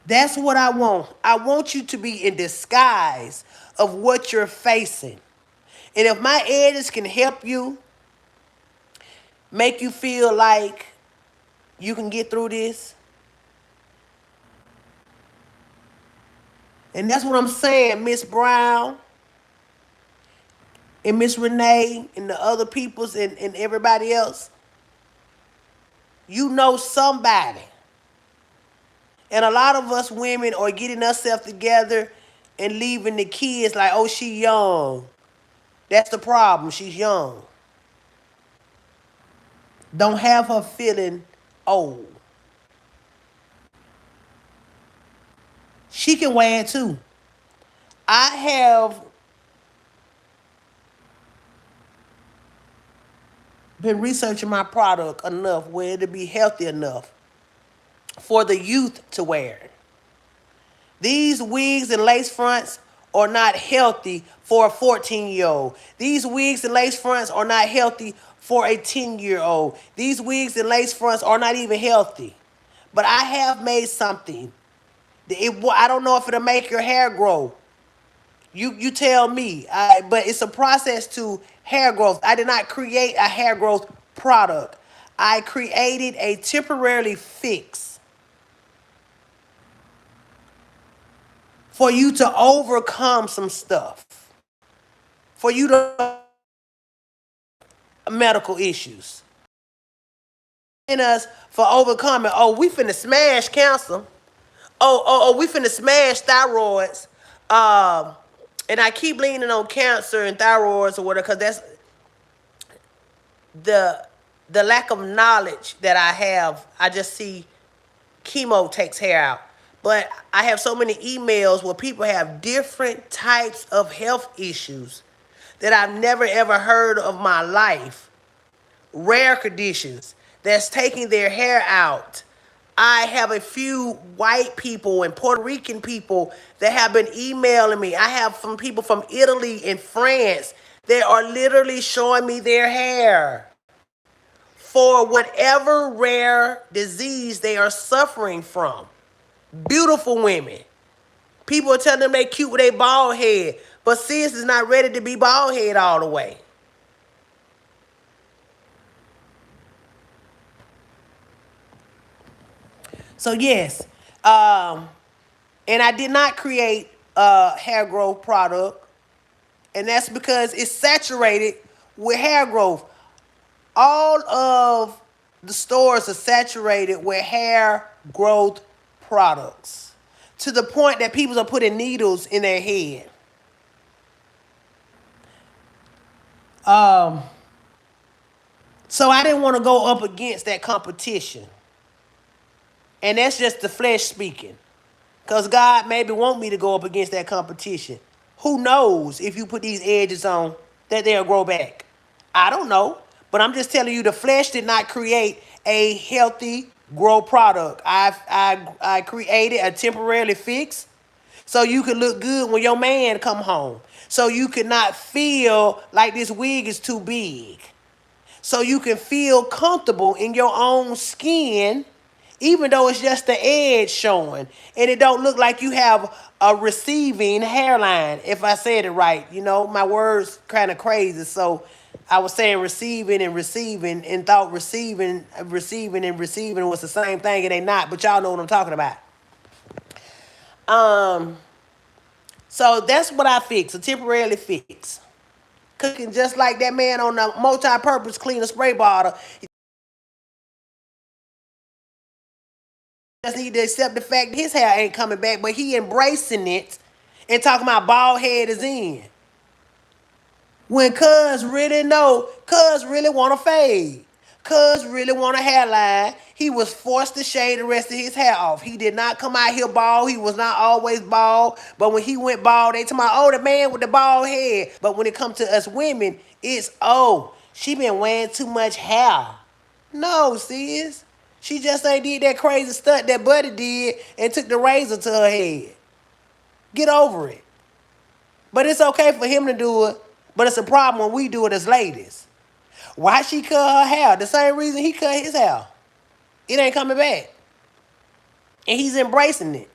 That's what I want. I want you to be in disguise of what you're facing. And if my edges can help you, make you feel like you can get through this, and that's what I'm saying, Miss Brown and Miss Renee and the other peoples and everybody else, you know somebody. And a lot of us women are getting ourselves together and leaving the kids like, oh, she young. That's the problem. She's young. Don't have her feeling old. She can wear it too. I have been researching my product enough where it'll be healthy enough for the youth to wear. These wigs and lace fronts are not healthy for a 14-year-old. These wigs and lace fronts are not healthy for a 10-year-old. These wigs and lace fronts are not even healthy. But I have made something. I don't know if it'll make your hair grow. You tell me. But it's a process to hair growth. I did not create a hair growth product. I created a temporary fix for you to overcome some stuff. For you to medical issues. And us for overcoming, oh, we finna smash cancer. We finna smash thyroids. And I keep leaning on cancer and thyroids or whatever, because that's the lack of knowledge that I have. I just see chemo takes hair out. But I have so many emails where people have different types of health issues that I've never ever heard of my life. Rare conditions that's taking their hair out. I have a few white people and Puerto Rican people that have been emailing me. I have some people from Italy and France that are literally showing me their hair for whatever rare disease they are suffering from. Beautiful women. People are telling them they cute with a bald head, but sis is not ready to be bald head all the way. So yes, and I did not create a hair growth product, and that's because it's saturated with hair growth. All of the stores are saturated with hair growth products to the point that people are putting needles in their head. So I didn't want to go up against that competition. And that's just the flesh speaking. Because God maybe want me to go up against that competition. Who knows if you put these edges on that they'll grow back? I don't know. But I'm just telling you, the flesh did not create a healthy grow product. I created a temporary fix so you could look good when your man come home. So you could not feel like this wig is too big. So you can feel comfortable in your own skin, even though it's just the edge showing. And it don't look like you have a receiving hairline, if I said it right. You know, my words kind of crazy. So I was saying receiving and thought receiving and receiving was the same thing, and they not, but y'all know what I'm talking about. So that's what I fix, a temporarily fix. Cooking just like that man on the multi-purpose cleaner spray bottle. Just need to accept the fact that his hair ain't coming back, but he embracing it and talking about bald head is in. When cuz really know, cuz really want to fade. Cuz really want a hairline. He was forced to shave the rest of his hair off. He did not come out here bald. He was not always bald. But when he went bald, they talking about, oh, the man with the bald head. But when it comes to us women, it's, oh, she been wearing too much hair. No, sis. She just ain't did that crazy stunt that Buddy did and took the razor to her head. Get over it. But it's okay for him to do it. But it's a problem when we do it as ladies. Why she cut her hair? The same reason he cut his hair. It ain't coming back. And he's embracing it.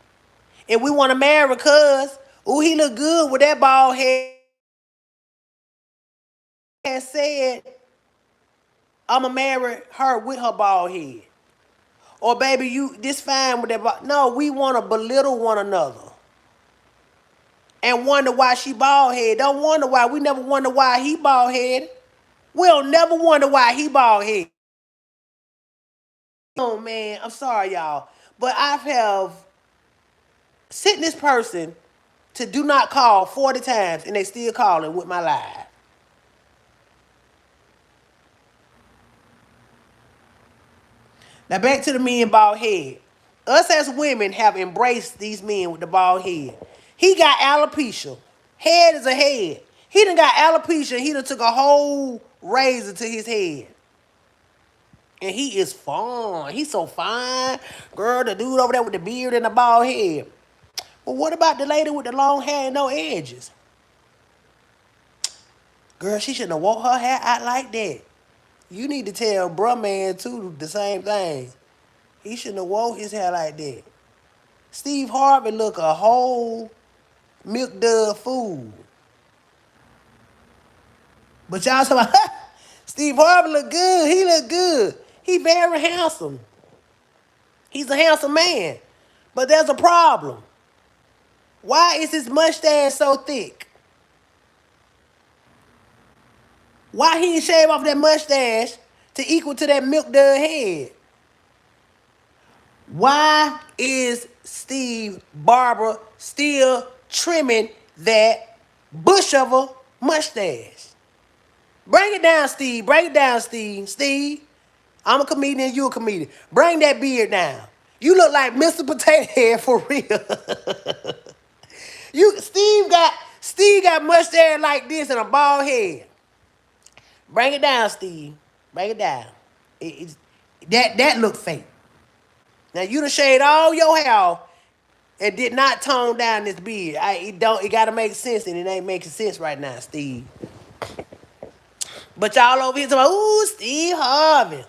And we want to marry because, ooh, he look good with that bald head. And said, I'ma marry her with her bald head. Or baby, you this fine with that bald. No, we want to belittle one another. And wonder why she bald head. Don't wonder why. We never wonder why he bald head. We'll never wonder why he bald head. Oh man, I'm sorry, y'all. But I have sent this person to do not call 40 times and they still calling with my live. Now back to the men bald head. Us as women have embraced these men with the bald head. He got alopecia. Head is a head. He done got alopecia. He done took a whole razor to his head. And he is fine. He's so fine. Girl, the dude over there with the beard and the bald head. Well, what about the lady with the long hair and no edges? Girl, she shouldn't have wore her hair out like that. You need to tell bruh man too the same thing. He shouldn't have wore his hair like that. Steve Harvey look a whole milk dud fool. But y'all talking about, Steve Harvey look good. He look good. He very handsome. He's a handsome man. But there's a problem. Why is his mustache so thick? Why he didn't shave off that mustache to equal to that milk dud head? Why is Steve Barber still trimming that bush of a mustache? Bring it down, Steve. Bring it down, Steve. Steve, I'm a comedian, you a comedian. Bring that beard down. You look like Mr. Potato Head for real. Steve got mustache like this and a bald head. Bring it down, Steve. Bring it down. That look fake. Now you done shaved all your hair off and did not tone down this beard. It gotta make sense, and it ain't making sense right now, Steve. But y'all over here talking about, ooh, Steve Harvey.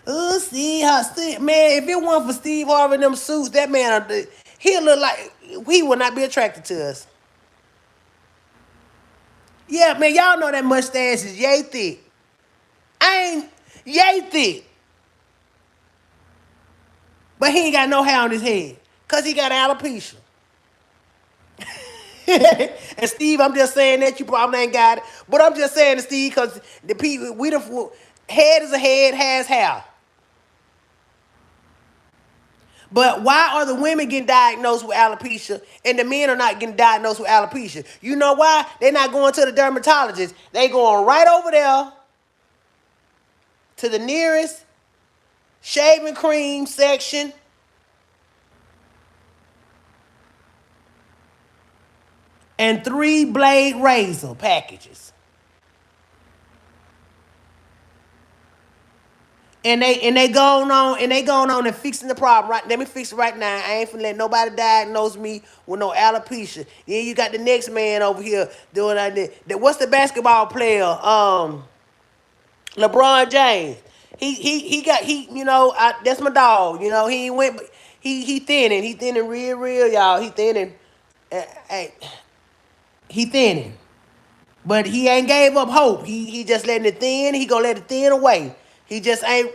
Ooh, Steve Harvey. Man, if it weren't for Steve Harvey and them suits, that man, he'll look like, he would not be attracted to us. Yeah, man, y'all know that mustache is yay thick. I ain't yay thick. But he ain't got no hair on his head. Because he got alopecia. And Steve, I'm just saying that you probably ain't got it. But I'm just saying to Steve, because the people, head is a head, has hair. But why are the women getting diagnosed with alopecia and the men are not getting diagnosed with alopecia? You know why? They're not going to the dermatologist. They going right over there to the nearest shaving cream section and 3-blade razor packages. And they going on and fixing the problem. Right, let me fix it right now. I ain't finna let nobody diagnose me with no alopecia. Then you got the next man over here doing that. What's the basketball player? LeBron James. That's my dog. You know, he thinning. He thinning real, y'all. He thinning. Hey, he thinning. But he ain't gave up hope. He just letting it thin. He gonna let it thin away. He just ain't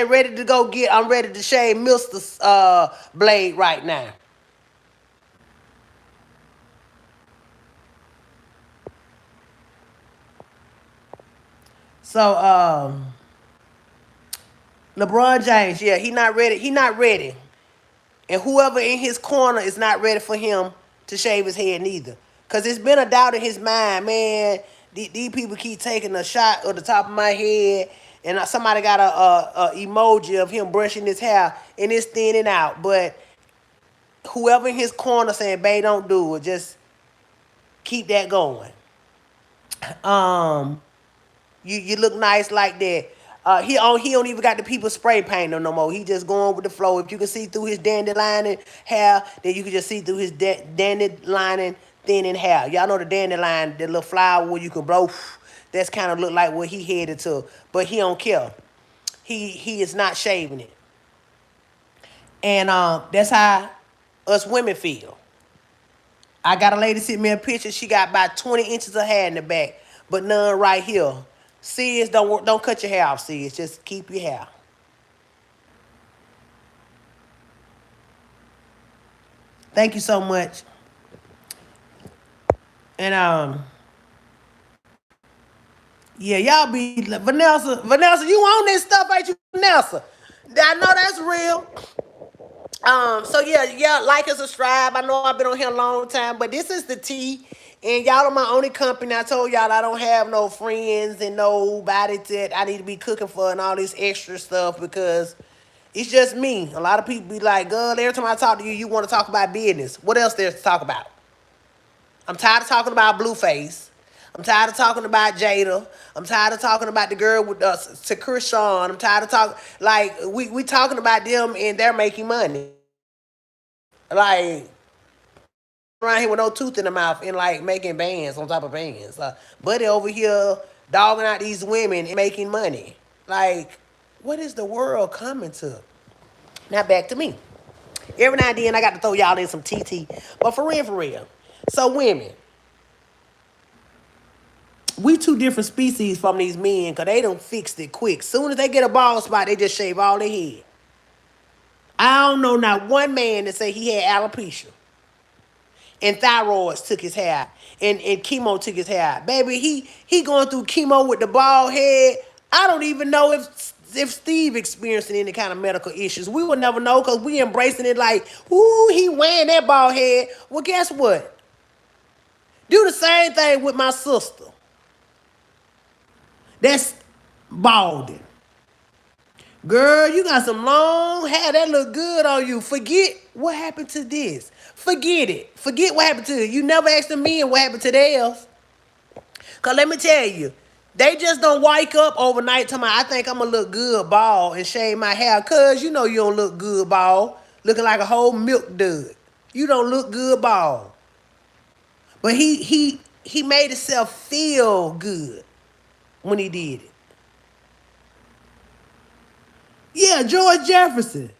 ready to go get. I'm ready to shave Mister's blade right now. So LeBron James, yeah, he not ready. He not ready. And whoever in his corner is not ready for him to shave his head neither. Because it's been a doubt in his mind, man. These people keep taking a shot at the top of my head. And somebody got a emoji of him brushing his hair. And it's thinning out. But whoever in his corner saying, babe, don't do it. Just keep that going. You look nice like that. He don't even got the people spray paint no more. He just going with the flow. If you can see through his dandelion hair, then you can just see through his dandelion thinning hair. Y'all know the dandelion, the little flower where you can blow. That's kind of look like what he headed to, but he don't care. He is not shaving it, and that's how us women feel. I got a lady sent me a picture. She got about 20 inches of hair in the back, but none right here. Sis, don't cut your hair off, sis. Just keep your hair. Thank you so much. And yeah, y'all be Vanessa, you on this stuff, ain't you, Vanessa? I know that's real. So yeah, like and subscribe. I know I've been on here a long time, but this is the tea. And y'all are my only company. I told y'all I don't have no friends and nobody that I need to be cooking for and all this extra stuff because it's just me. A lot of people be like, girl, every time I talk to you, you want to talk about business. What else there's to talk about? I'm tired of talking about Blueface. I'm tired of talking about Jada. I'm tired of talking about the girl with Sakura Sean. I'm tired of talking like we talking about them and they're making money. Like around here with no tooth in the mouth and like making bands on top of bands. Buddy over here dogging out these women and making money. Like, what is the world coming to? Now back to me. Every now and then I got to throw y'all in some TT. But for real, for real. So women, we two different species from these men because they done fixed it quick. Soon as they get a bald spot, they just shave all their head. I don't know not one man that say he had alopecia. And thyroids took his hair out. And chemo took his hair out. Baby, he going through chemo with the bald head. I don't even know if Steve experiencing any kind of medical issues. We would never know because we embracing it like, ooh, he wearing that bald head. Well, guess what? Do the same thing with my sister. That's balding. Girl, you got some long hair. That look good on you. Forget what happened to this. Forget it. Forget what happened to it. You never asked the men what happened to theirs. Because let me tell you, they just don't wake up overnight talking about, I think I'm going to look good bald and shave my hair. Because you know you don't look good bald. Looking like a whole milk dud. You don't look good bald. But he made himself feel good when he did it. Yeah, George Jefferson.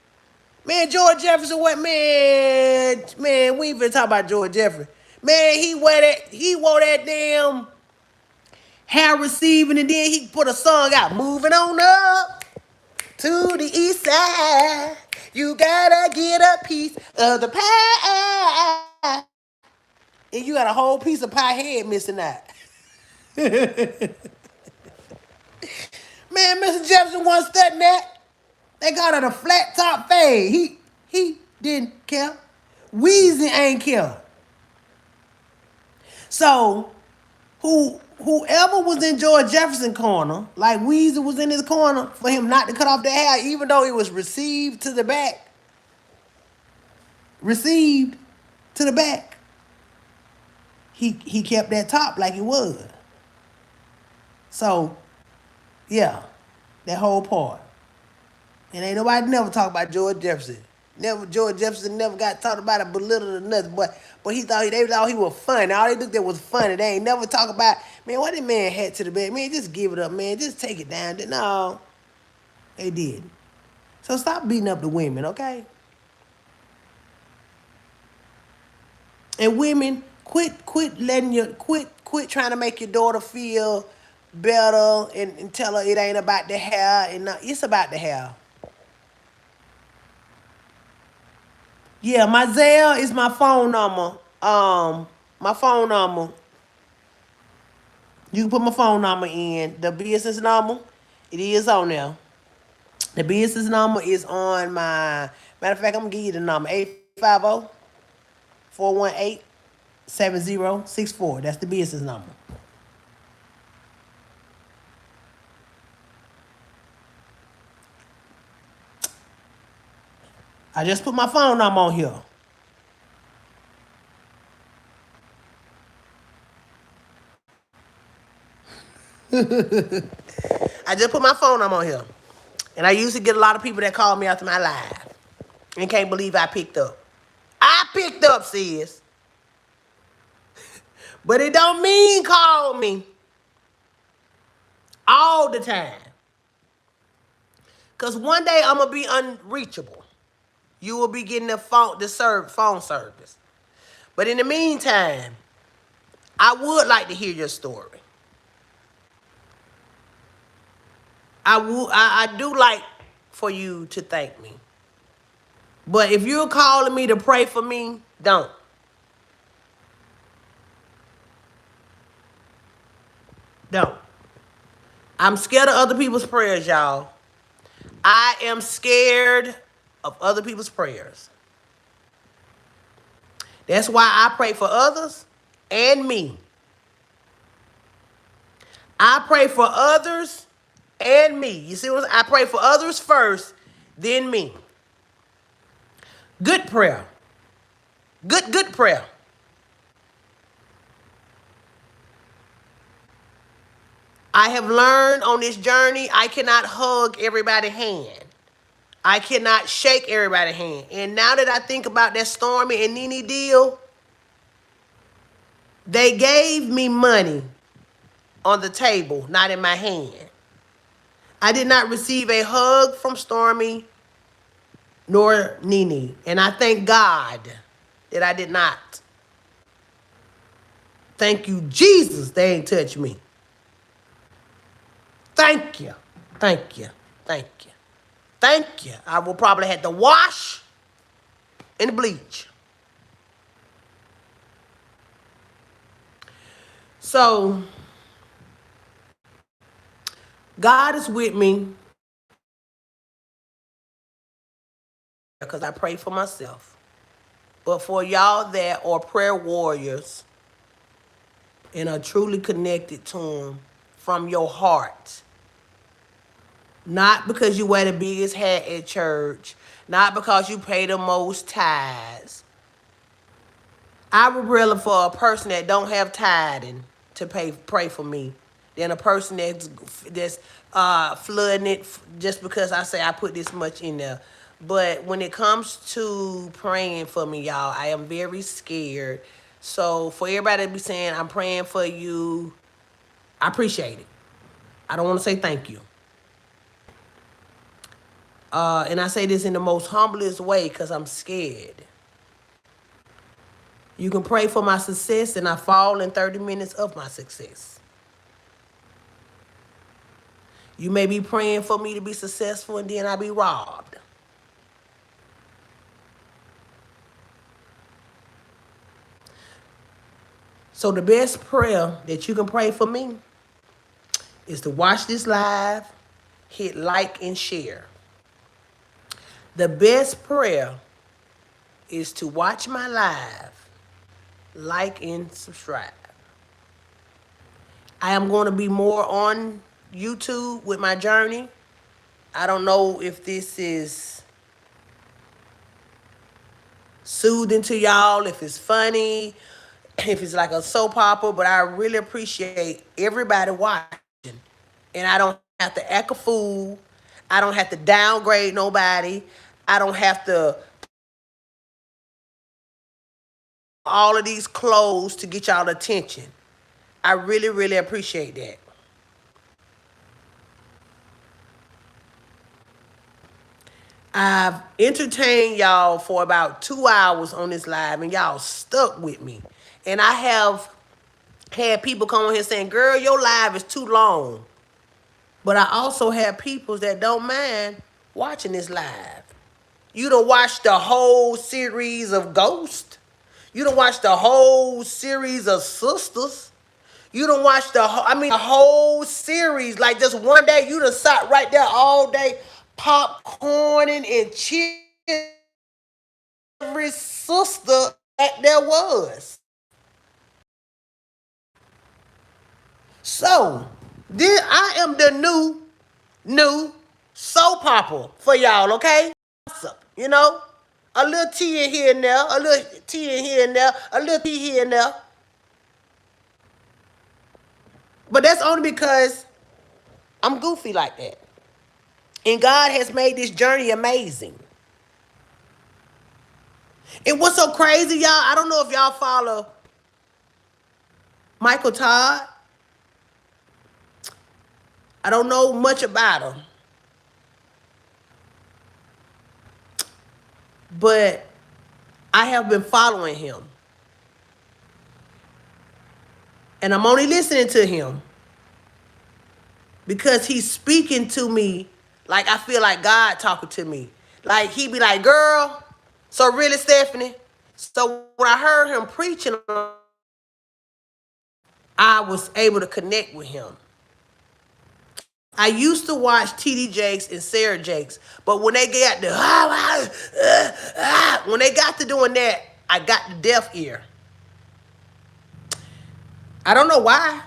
Man, George Jefferson, what man, we ain't finna talk about George Jefferson. Man, he wore that damn hair receiving and then he put a song out. Moving on up to the east side. You gotta get a piece of the pie. And you got a whole piece of pie head missing out. Man, Mr. Jefferson wasn't studying that. They got it a flat top fade. He didn't care. Weezy ain't care. So whoever was in George Jefferson corner, like Weezy was in his corner, for him not to cut off that hair, even though it was received to the back. Received to the back. He kept that top like it was. So, yeah, that whole part. And ain't nobody never talk about George Jefferson. George Jefferson never got talked about it, belittled or nothing. But they thought he was funny. All they looked at was funny. They ain't never talk about, man, what that man had to the bed. Man, just give it up, man. Just take it down. No, they did. So stop beating up the women, okay? And women, quit trying to make your daughter feel better and tell her it ain't about the hair. And it's about the hair. Yeah, my Zelle is my phone number. My phone number. You can put my phone number in. The business number, it is on there. The business number is on my, matter of fact, I'm going to give you the number, 850-418-7064. That's the business number. I just put my phone number on here. I just put my phone on here. And I used to get a lot of people that call me after my live. And can't believe I picked up. I picked up, sis. But it don't mean call me all the time. Because one day I'm going to be unreachable. You will be getting the phone service. But in the meantime, I would like to hear your story. I do like for you to thank me. But if you're calling me to pray for me, don't. Don't. I'm scared of other people's prayers, y'all. I am scared of other people's prayers. That's why I pray for others and me. I pray for others and me. You see what I'm saying? I pray for others first, then me. Good prayer. Good prayer. I have learned on this journey, I cannot hug everybody's hand. I cannot shake everybody's hand. And now that I think about that Stormy and Nene deal, they gave me money on the table, not in my hand. I did not receive a hug from Stormy nor Nene. And I thank God that I did not. Thank you, Jesus, they ain't touched me. Thank you. Thank you. Thank you. Thank you. I will probably have to wash and bleach. So, God is with me because I pray for myself. But for y'all that are prayer warriors and are truly connected to Him from your heart, not because you wear the biggest hat at church, not because you pay the most tithes. I would rather for a person that don't have tithing to pray for me than a person that's flooding it just because I say I put this much in there. But when it comes to praying for me, y'all, I am very scared. So for everybody to be saying I'm praying for you, I appreciate it. I don't want to say thank you. And I say this in the most humblest way because I'm scared. You can pray for my success and I fall in 30 minutes of my success. You may be praying for me to be successful and then I be robbed. So the best prayer that you can pray for me is to watch this live, hit like and share. The best prayer is to watch my live, like and subscribe. I am going to be more on YouTube with my journey. I don't know if this is soothing to y'all, if it's funny, if it's like a soap opera, but I really appreciate everybody watching. And I don't have to act a fool. I don't have to downgrade nobody. I don't have to all of these clothes to get y'all attention. I really, really appreciate that. I've entertained y'all for about 2 hours on this live, and y'all stuck with me. And I have had people come on here saying, girl, your live is too long. But I also have people that don't mind watching this live. You done watched the whole series of Ghost. You done watched the whole series of Sisters. You done watched the whole series. Like just one day, you done sat right there all day popcorning and cheering every sister that there was. So, then I am the new soap opera for y'all, okay? You know? A little tea in here and there, a little tea in here and there, a little tea here and there. But that's only because I'm goofy like that. And God has made this journey amazing. And what's so crazy, y'all, I don't know if y'all follow Michael Todd. I don't know much about him. But I have been following him. And I'm only listening to him because he's speaking to me like I feel like God talking to me. Like he be like, girl, so really, Stephanie? So when I heard him preaching, I was able to connect with him. I used to watch TD Jakes and Sarah Jakes, but when they got the when they got to doing that, I got the deaf ear. I don't know why,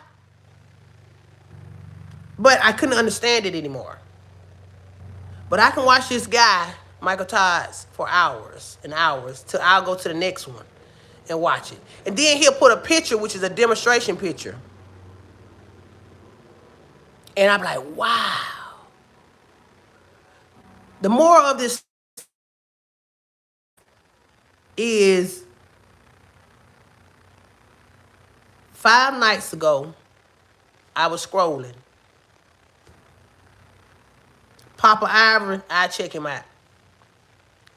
but I couldn't understand it anymore. But I can watch this guy, Michael Todd's, for hours and hours till I'll go to the next one and watch it. And then he'll put a picture, which is a demonstration picture. And I'm like, wow. The moral of this is 5 nights ago, I was scrolling. Papa Ivory, I check him out.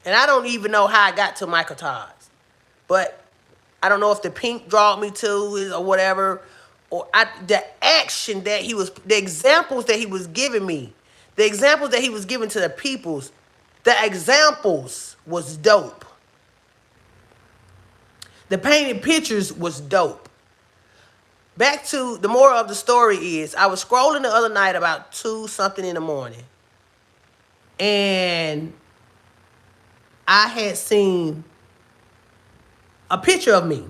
And I don't even know how I got to Michael Todd's. But I don't know if the pink drawed me to it or whatever. Or the action that he was, the examples that he was giving me, the examples that he was giving to the peoples, the examples was dope. The painted pictures was dope. Back to the moral of the story is, I was scrolling the other night about 2 something in the morning. And I had seen a picture of me.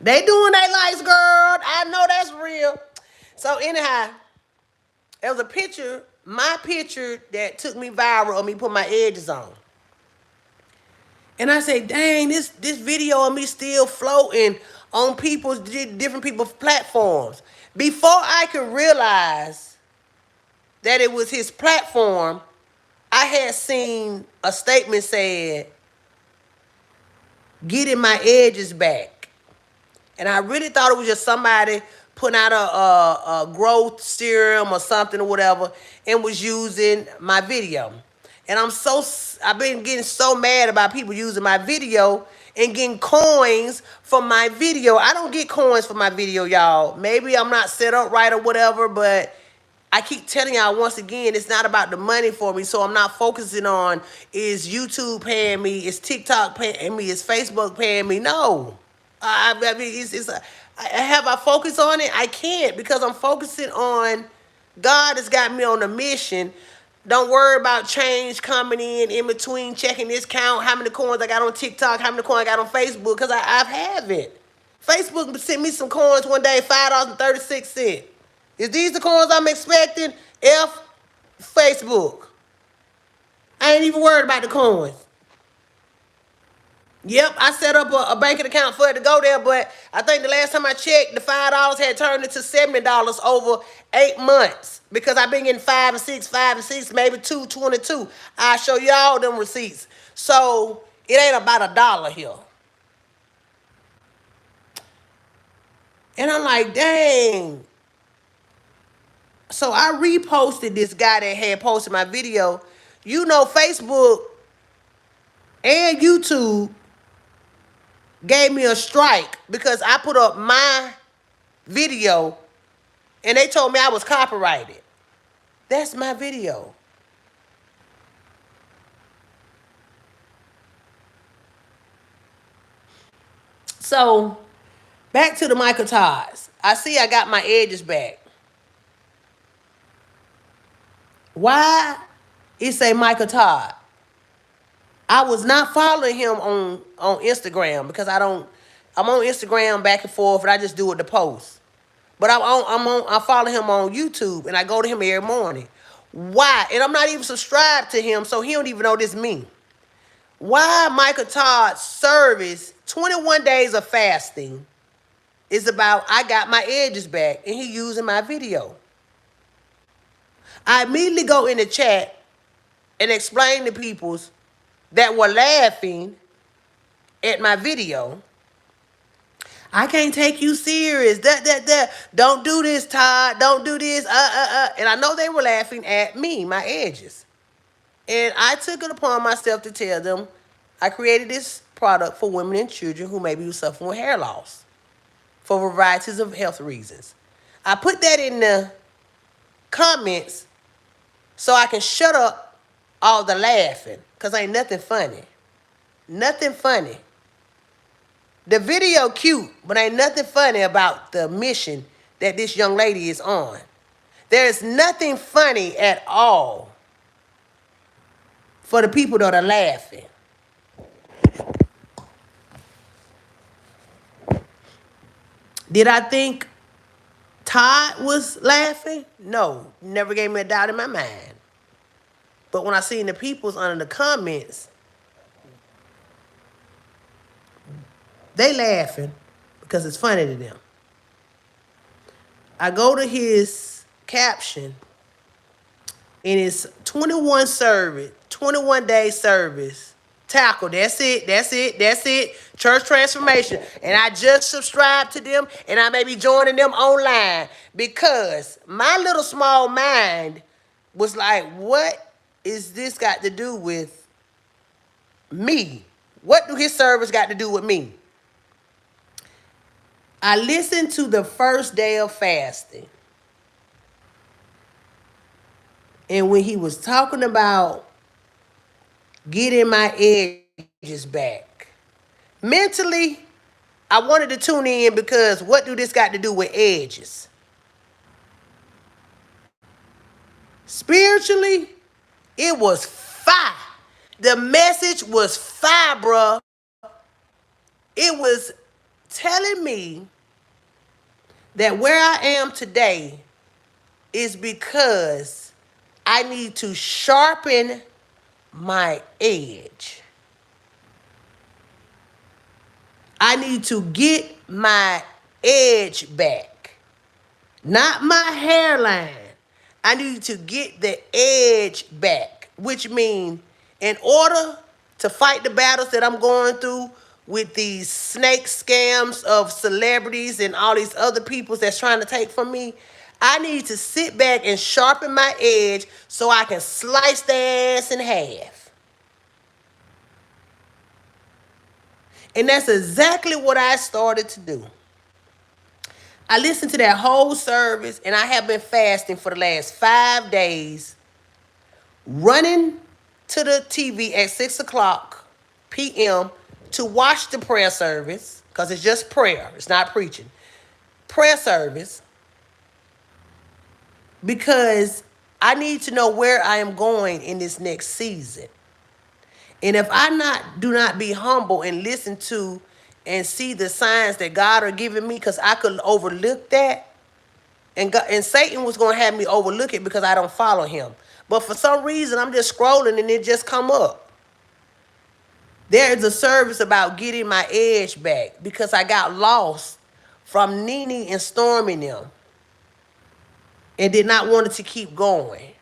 They doing their likes, girl. I know that's real. So anyhow, there was a picture, my picture that took me viral of me put my edges on. And I said, dang, this video of me still floating on different people's platforms. Before I could realize that it was his platform, I had seen a statement said, getting my edges back. And I really thought it was just somebody putting out a growth serum or something or whatever and was using my video. And I've been getting so mad about people using my video and getting coins for my video. I don't get coins for my video, y'all. Maybe I'm not set up right or whatever, but I keep telling y'all once again, it's not about the money for me. So I'm not focusing on, is YouTube paying me? Is TikTok paying me? Is Facebook paying me? No. I mean, have I focused on it? I can't, because I'm focusing on God has got me on a mission. Don't worry about change coming in between, checking this count, how many coins I got on TikTok, how many coins I got on Facebook, because I have it. Facebook sent me some coins one day, $5.36. Is these the coins I'm expecting? F Facebook. I ain't even worried about the coins. Yep, I set up a banking account for it to go there, but I think the last time I checked, the $5 had turned into $70 over 8 months, because I've been getting 5 and 6, 5 and 6, maybe 2.22. I'll show y'all them receipts. So it ain't about $1 here. And I'm like, dang. So I reposted this guy that had posted my video. You know, Facebook and YouTube gave me a strike because I put up my video and they told me I was copyrighted. That's my video. So back to the Michael Todds. I see I got my edges back. Why it say Michael Todd? I was not following him on Instagram because I'm on Instagram back and forth and I just do it to post. But I follow him on YouTube and I go to him every morning. Why? And I'm not even subscribed to him, so he don't even know this me. Why Michael Todd service 21 days of fasting It's about I got my edges back and he using my video. I immediately go in the chat and explain to peoples that were laughing at my video. I can't take you serious. Don't do this, Todd. Don't do this. And I know they were laughing at me, my edges. And I took it upon myself to tell them I created this product for women and children who may be suffering with hair loss for varieties of health reasons. I put that in the comments so I can shut up all the laughing, because ain't nothing funny. Nothing funny. The video cute, but ain't nothing funny about the mission that this young lady is on. There is nothing funny at all for the people that are laughing. Did I think Todd was laughing? No, never gave me a doubt in my mind. But when I seen the peoples under the comments, they laughing because it's funny to them. I go to his caption, and it's 21 day service. Tackle, that's it. Church transformation. And I just subscribed to them, and I may be joining them online because my little small mind was like, what is this got to do with me? What do his service got to do with me? I listened to the first day of fasting. And when he was talking about getting my edges back, mentally, I wanted to tune in because what do this got to do with edges? Spiritually, it was fire. The message was fire, bruh. It was telling me that where I am today is because I need to sharpen my edge. I need to get my edge back. Not my hairline. I need to get the edge back, which means in order to fight the battles that I'm going through with these snake scams of celebrities and all these other people that's trying to take from me, I need to sit back and sharpen my edge so I can slice their ass in half. And that's exactly what I started to do. I listened to that whole service, and I have been fasting for the last 5 days, running to the TV at 6 o'clock p.m. to watch the prayer service, because it's just prayer. It's not preaching. Prayer service, because I need to know where I am going in this next season. And if I do not be humble and listen to and see the signs that God are giving me, because I could overlook that, and Satan was going to have me overlook it because I don't follow him. But for some reason, I'm just scrolling and it just come up. There is a service about getting my edge back because I got lost from Nene and storming them and did not want it to keep going.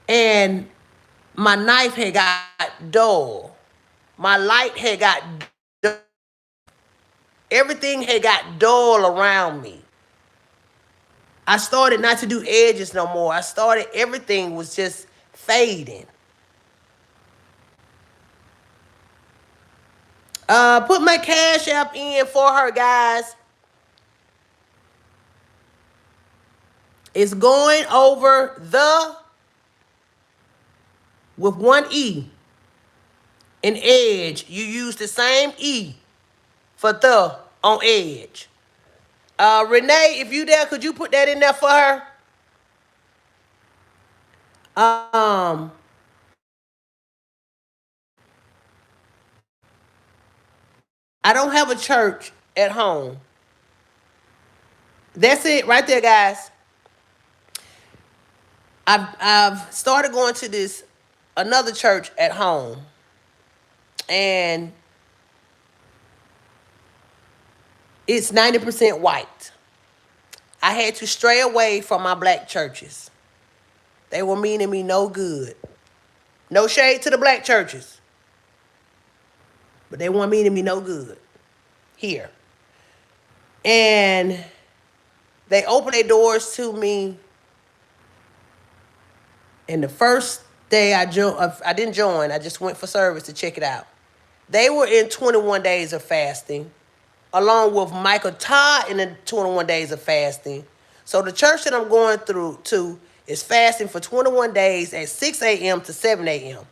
And my knife had got dull. My light had got dull. Everything had got dull around me. I started not to do edges no more. Everything was just fading. Put my Cash App in for her, guys. It's going over the with one E. In edge, you use the same E for the on edge. Renee, if you there, could you put that in there for her? I don't have a church at home. That's it right there, guys. I've started going to another church at home. And It's 90% white. I had to stray away from my black churches. They were meaning me no good. No shade to the black churches, but they weren't meaning me no good here. And they opened their doors to me. And the first day I didn't join. I just went for service to check it out. They were in 21 days of fasting, along with Michael Todd in the 21 days of fasting. So the church that I'm going through to is fasting for 21 days at 6 a.m. to 7 a.m.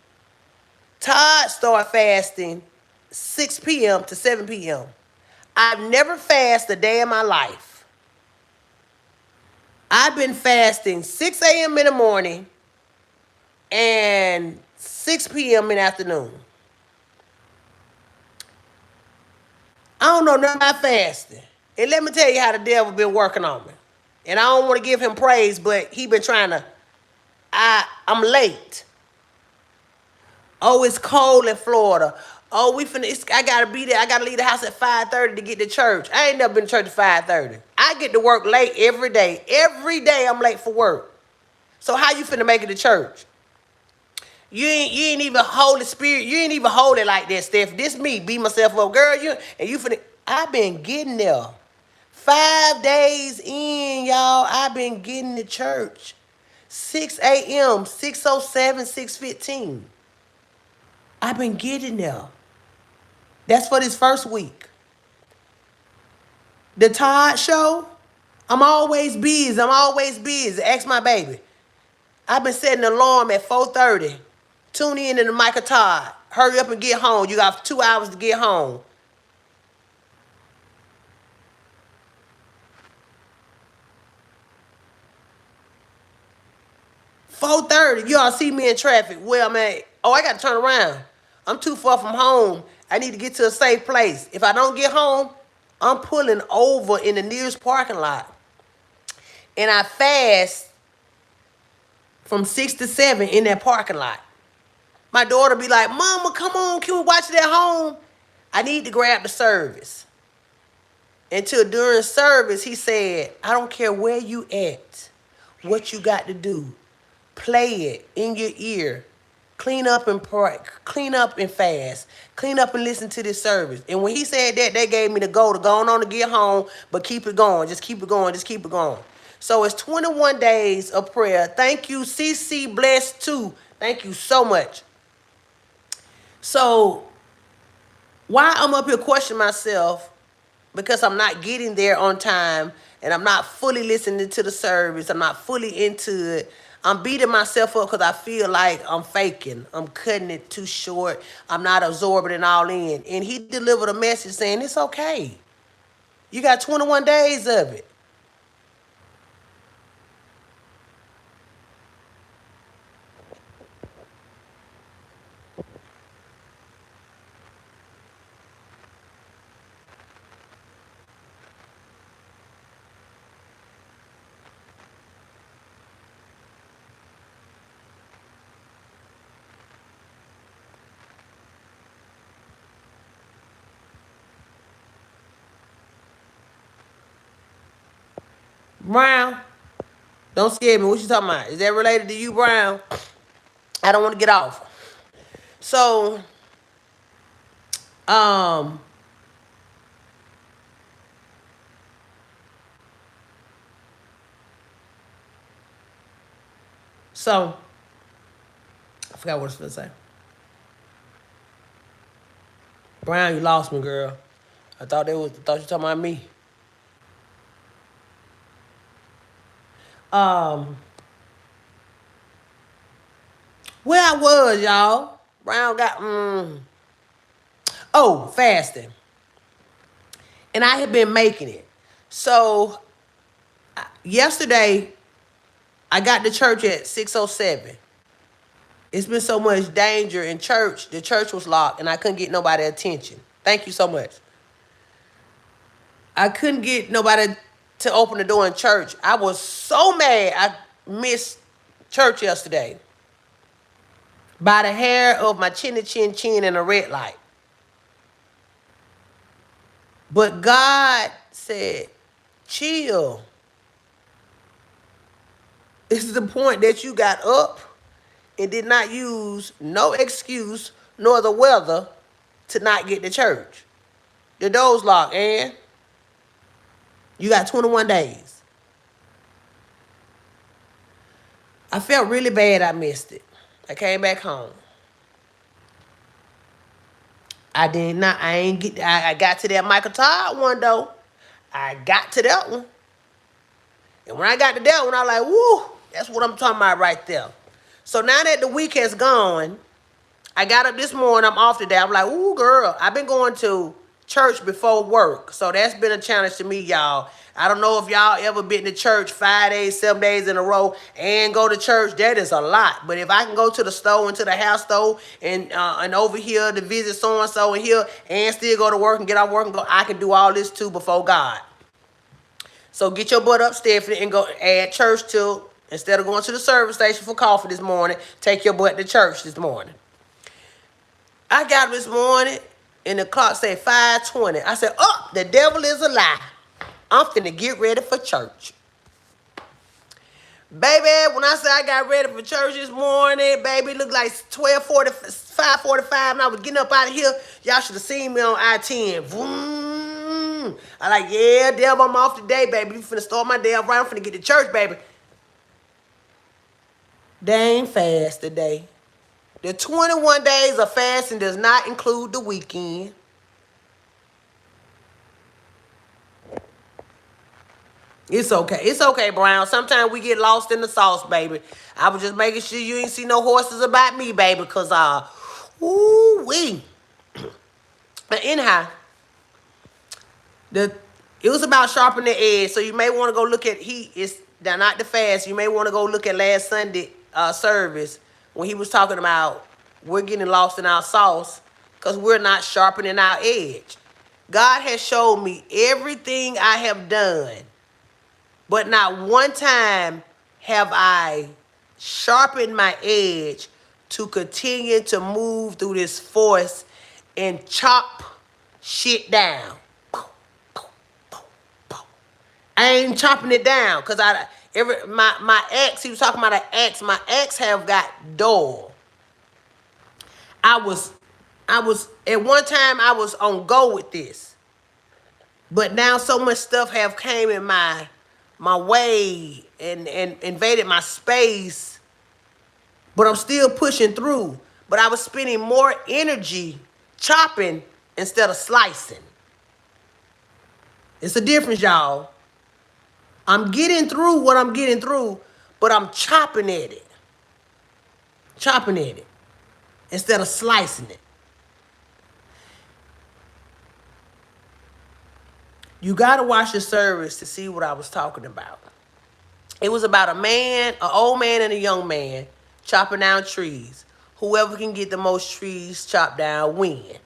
Todd started fasting 6 p.m. to 7 p.m. I've never fasted a day in my life. I've been fasting 6 a.m. in the morning and 6 p.m. in the afternoon. I don't know nothing about fasting. And let me tell you how the devil been working on me. And I don't want to give him praise, but he been trying to, I'm late. Oh, it's cold in Florida. Oh, I gotta be there. I gotta leave the house at 5:30 to get to church. I ain't never been to church at 5:30. I get to work late every day. Every day I'm late for work. So how you finna make it to church? You ain't even Holy Spirit. You ain't even holy like that, Steph. This me, beat myself up. Girl, you finna. I've been getting there. 5 days in, y'all. I've been getting to church. 6 a.m., 6:07, 6:15. I've been getting there. That's for this first week. The Todd show, I'm always busy. Ask my baby. I've been setting an alarm at 4:30. Tune in to the Michael Todd. Hurry up and get home. You got 2 hours to get home. $4:30. You all see me in traffic. Well, man, I got to turn around. I'm too far from home. I need to get to a safe place. If I don't get home, I'm pulling over in the nearest parking lot. And I fast from 6 to 7 in that parking lot. My daughter be like, Mama, come on, can we watch it at home? I need to grab the service. Until during service, he said, I don't care where you at, what you got to do. Play it in your ear. Clean up and pray. Clean up and fast. Clean up and listen to this service. And when he said that, they gave me the go to go on to get home, but keep it going. Just keep it going. Just keep it going. So it's 21 days of prayer. Thank you, CC Blessed too. Thank you so much. So why I'm up here questioning myself, because I'm not getting there on time and I'm not fully listening to the service. I'm not fully into it. I'm beating myself up because I feel like I'm faking. I'm cutting it too short. I'm not absorbing it all in. And he delivered a message saying, it's okay. You got 21 days of it. Brown, don't scare me. What you talking about? Is that related to you, Brown? I don't want to get off. So, so I forgot what I was going to say. Brown, you lost me, girl. I thought you talking about me. Where I was, y'all. Brown got fasting. And I had been making it. So yesterday I got to church at 6:07. It's been so much danger in church. The church was locked and I couldn't get nobody attention. Thank you so much. I couldn't get nobody to open the door in church. I was so mad I missed church yesterday. By the hair of my chinny chin chin and a red light. But God said, chill. This is the point that you got up and did not use no excuse nor the weather to not get to church. The door's locked, and you got 21 days. I felt really bad I missed it. I came back home. I got to that Michael Todd one though. I got to that one. And when I got to that one, I was like, woo, that's what I'm talking about right there. So now that the week has gone, I got up this morning, I'm off today. I'm like, ooh, girl, I've been going to church before work. So that's been a challenge to me, y'all. I don't know if y'all ever been to church 5 days, 7 days in a row and go to church. That is a lot. But if I can go to the store and to the house store and over here to visit so-and-so and here and still go to work and get off work and go, I can do all this too before God. So get your butt up, Stephanie, and go add church to, instead of going to the service station for coffee this morning, take your butt to church this morning. I got up this morning and the clock said 5:20. I said, oh, the devil is a lie. I'm finna get ready for church. Baby, when I said I got ready for church this morning, baby, it looked like 12:40, 5:45, and I was getting up out of here. Y'all should have seen me on I-10. Vroom. I like, yeah, devil, I'm off today, baby. You finna start my day off right. I'm finna get to church, baby. They ain't fast today. The 21 days of fasting does not include the weekend. It's okay. It's okay, Brown. Sometimes we get lost in the sauce, baby. I was just making sure you ain't see no horses about me, baby, because, ooh-wee. But anyhow, it was about sharpening the edge, so you may want to go look at, it's not the fast, you may want to go look at last Sunday service when he was talking about we're getting lost in our sauce because we're not sharpening our edge. God has showed me everything I have done, but not one time have I sharpened my edge to continue to move through this force and chop shit down. I ain't chopping it down because my ex, he was talking about an ex. My ex have got dull. I was at one time I was on go with this, but now so much stuff have came in my way and invaded my space, but I'm still pushing through. But I was spending more energy chopping instead of slicing. It's a difference, y'all. I'm getting through what I'm getting through, but I'm chopping at it. Chopping at it instead of slicing it. You got to watch the service to see what I was talking about. It was about a man, an old man and a young man chopping down trees. Whoever can get the most trees chopped down win.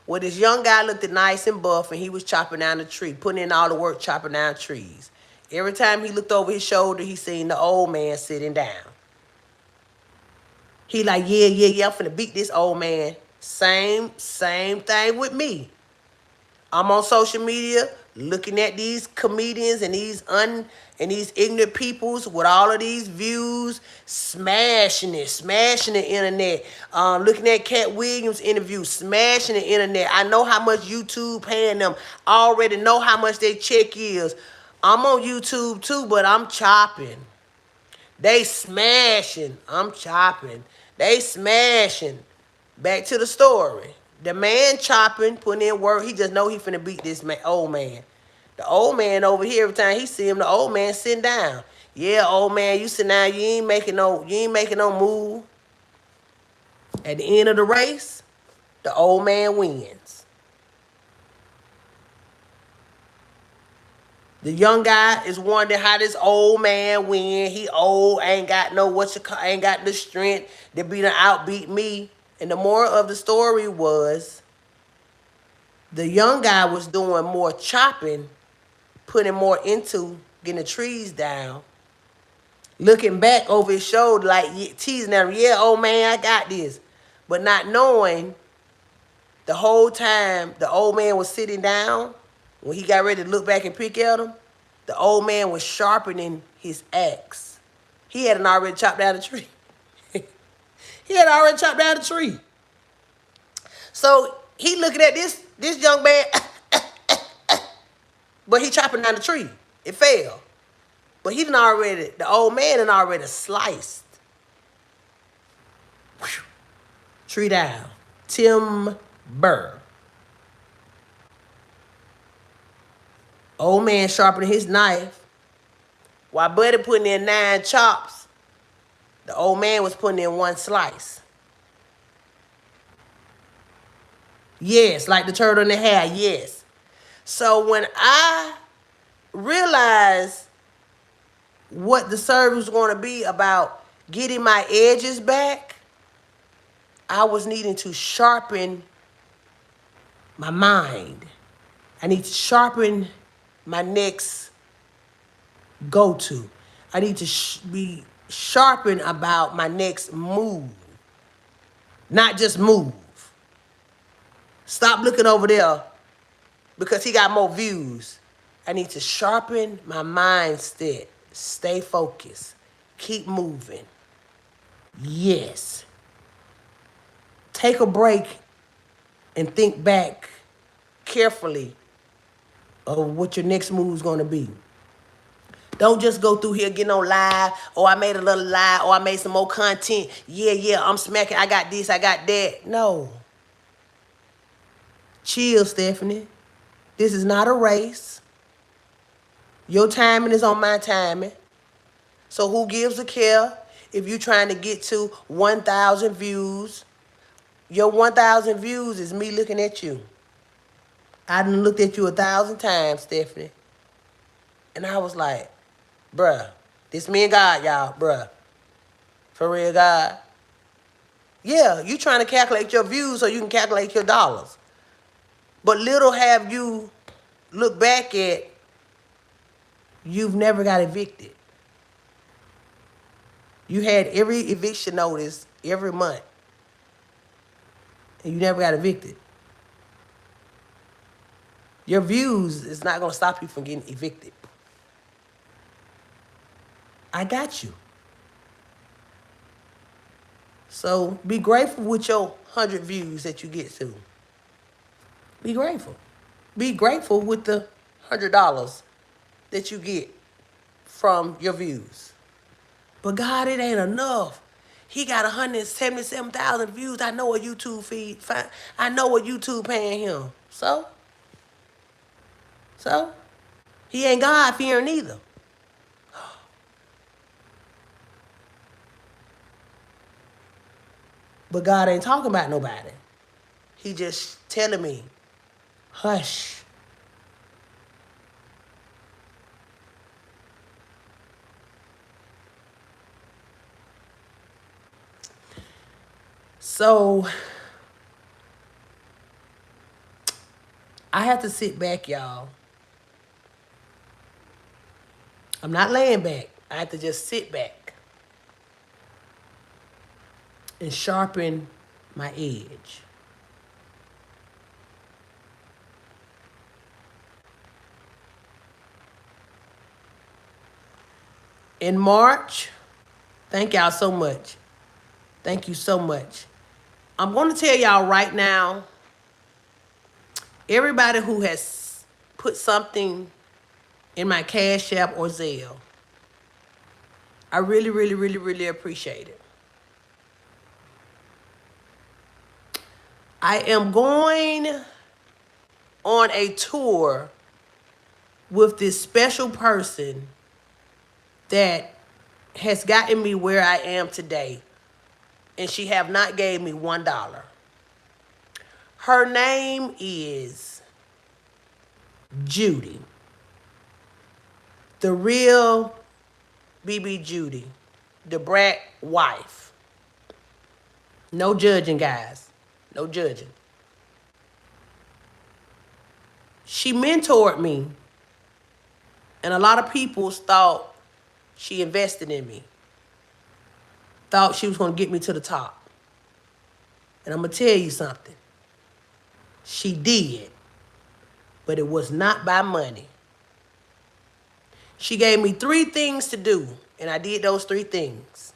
Well, this young guy looked nice and buff, and he was chopping down the tree, putting in all the work chopping down trees. Every time he looked over his shoulder, he seen the old man sitting down. He like, yeah, I'm finna beat this old man. Same thing with me. I'm on social media looking at these comedians and these ignorant peoples with all of these views, smashing the internet. Looking at Cat Williams' interview, smashing the internet. I know how much YouTube paying them. I already know how much their check is. I'm on YouTube too, but I'm chopping. They smashing. I'm chopping. They smashing. Back to the story. The man chopping, putting in work. He just know he finna beat this old man. The old man over here, every time he see him, the old man sitting down. Yeah, old man, you sit down. You ain't making no move. At the end of the race, the old man wins. The young guy is wondering how this old man win. He old, ain't got the strength to outbeat me. And the moral of the story was the young guy was doing more chopping, putting more into getting the trees down, looking back over his shoulder like teasing him, yeah, old man, I got this. But not knowing The whole time the old man was sitting down, when he got ready to look back and pick at him, the old man was sharpening his axe. He hadn't already chopped down the tree. He had already chopped down the tree. So he looking at this young man, but he chopping down the tree. It fell. But the old man had already sliced. Whew. Tree down. Timber. Old man sharpening his knife while Buddy putting in 9 chops. The old man was putting in 1 slice. Yes, like the turtle in the hair, yes. So when I realized what the service was going to be about getting my edges back, I was needing to sharpen my mind. I need to sharpen my next go-to. I need to be sharpened about my next move. Not just move. Stop looking over there because he got more views. I need to sharpen my mindset. Stay focused. Keep moving. Yes. Take a break and think back carefully of what your next move is going to be. Don't just go through here getting on live, or I made a little live, or I made some more content. Yeah, I'm smacking. I got this, I got that. No. Chill, Stephanie. This is not a race. Your timing is on my timing. So who gives a care if you're trying to get to 1,000 views? Your 1,000 views is me looking at you. I done looked at you 1,000 times, Stephanie. And I was like, bruh, this me and God, y'all, bruh. For real, God. Yeah, you trying to calculate your views so you can calculate your dollars. But little have you look back at, you've never got evicted. You had every eviction notice every month, and you never got evicted. Your views is not going to stop you from getting evicted. I got you. So be grateful with your 100 views that you get to. Be grateful. Be grateful with the $100 that you get from your views. But God, it ain't enough. He got 177,000 views. I know what YouTube feed. I know what YouTube paying him. So he ain't God fearing either. But God ain't talking about nobody. He just telling me, hush. So I have to sit back, y'all. I'm not laying back. I have to just sit back and sharpen my edge. In March, thank y'all so much. Thank you so much. I'm going to tell y'all right now, everybody who has put something in my Cash App or Zelle, I really, really, really, really appreciate it. I am going on a tour with this special person that has gotten me where I am today, and she have not gave me $1. Her name is Judy. The real BB Judy. The brat wife. No judging, guys. No judging. She mentored me, and a lot of people thought she invested in me. Thought she was going to get me to the top. And I'm going to tell you something. She did, but it was not by money. She gave me 3 things to do, and I did those 3 things.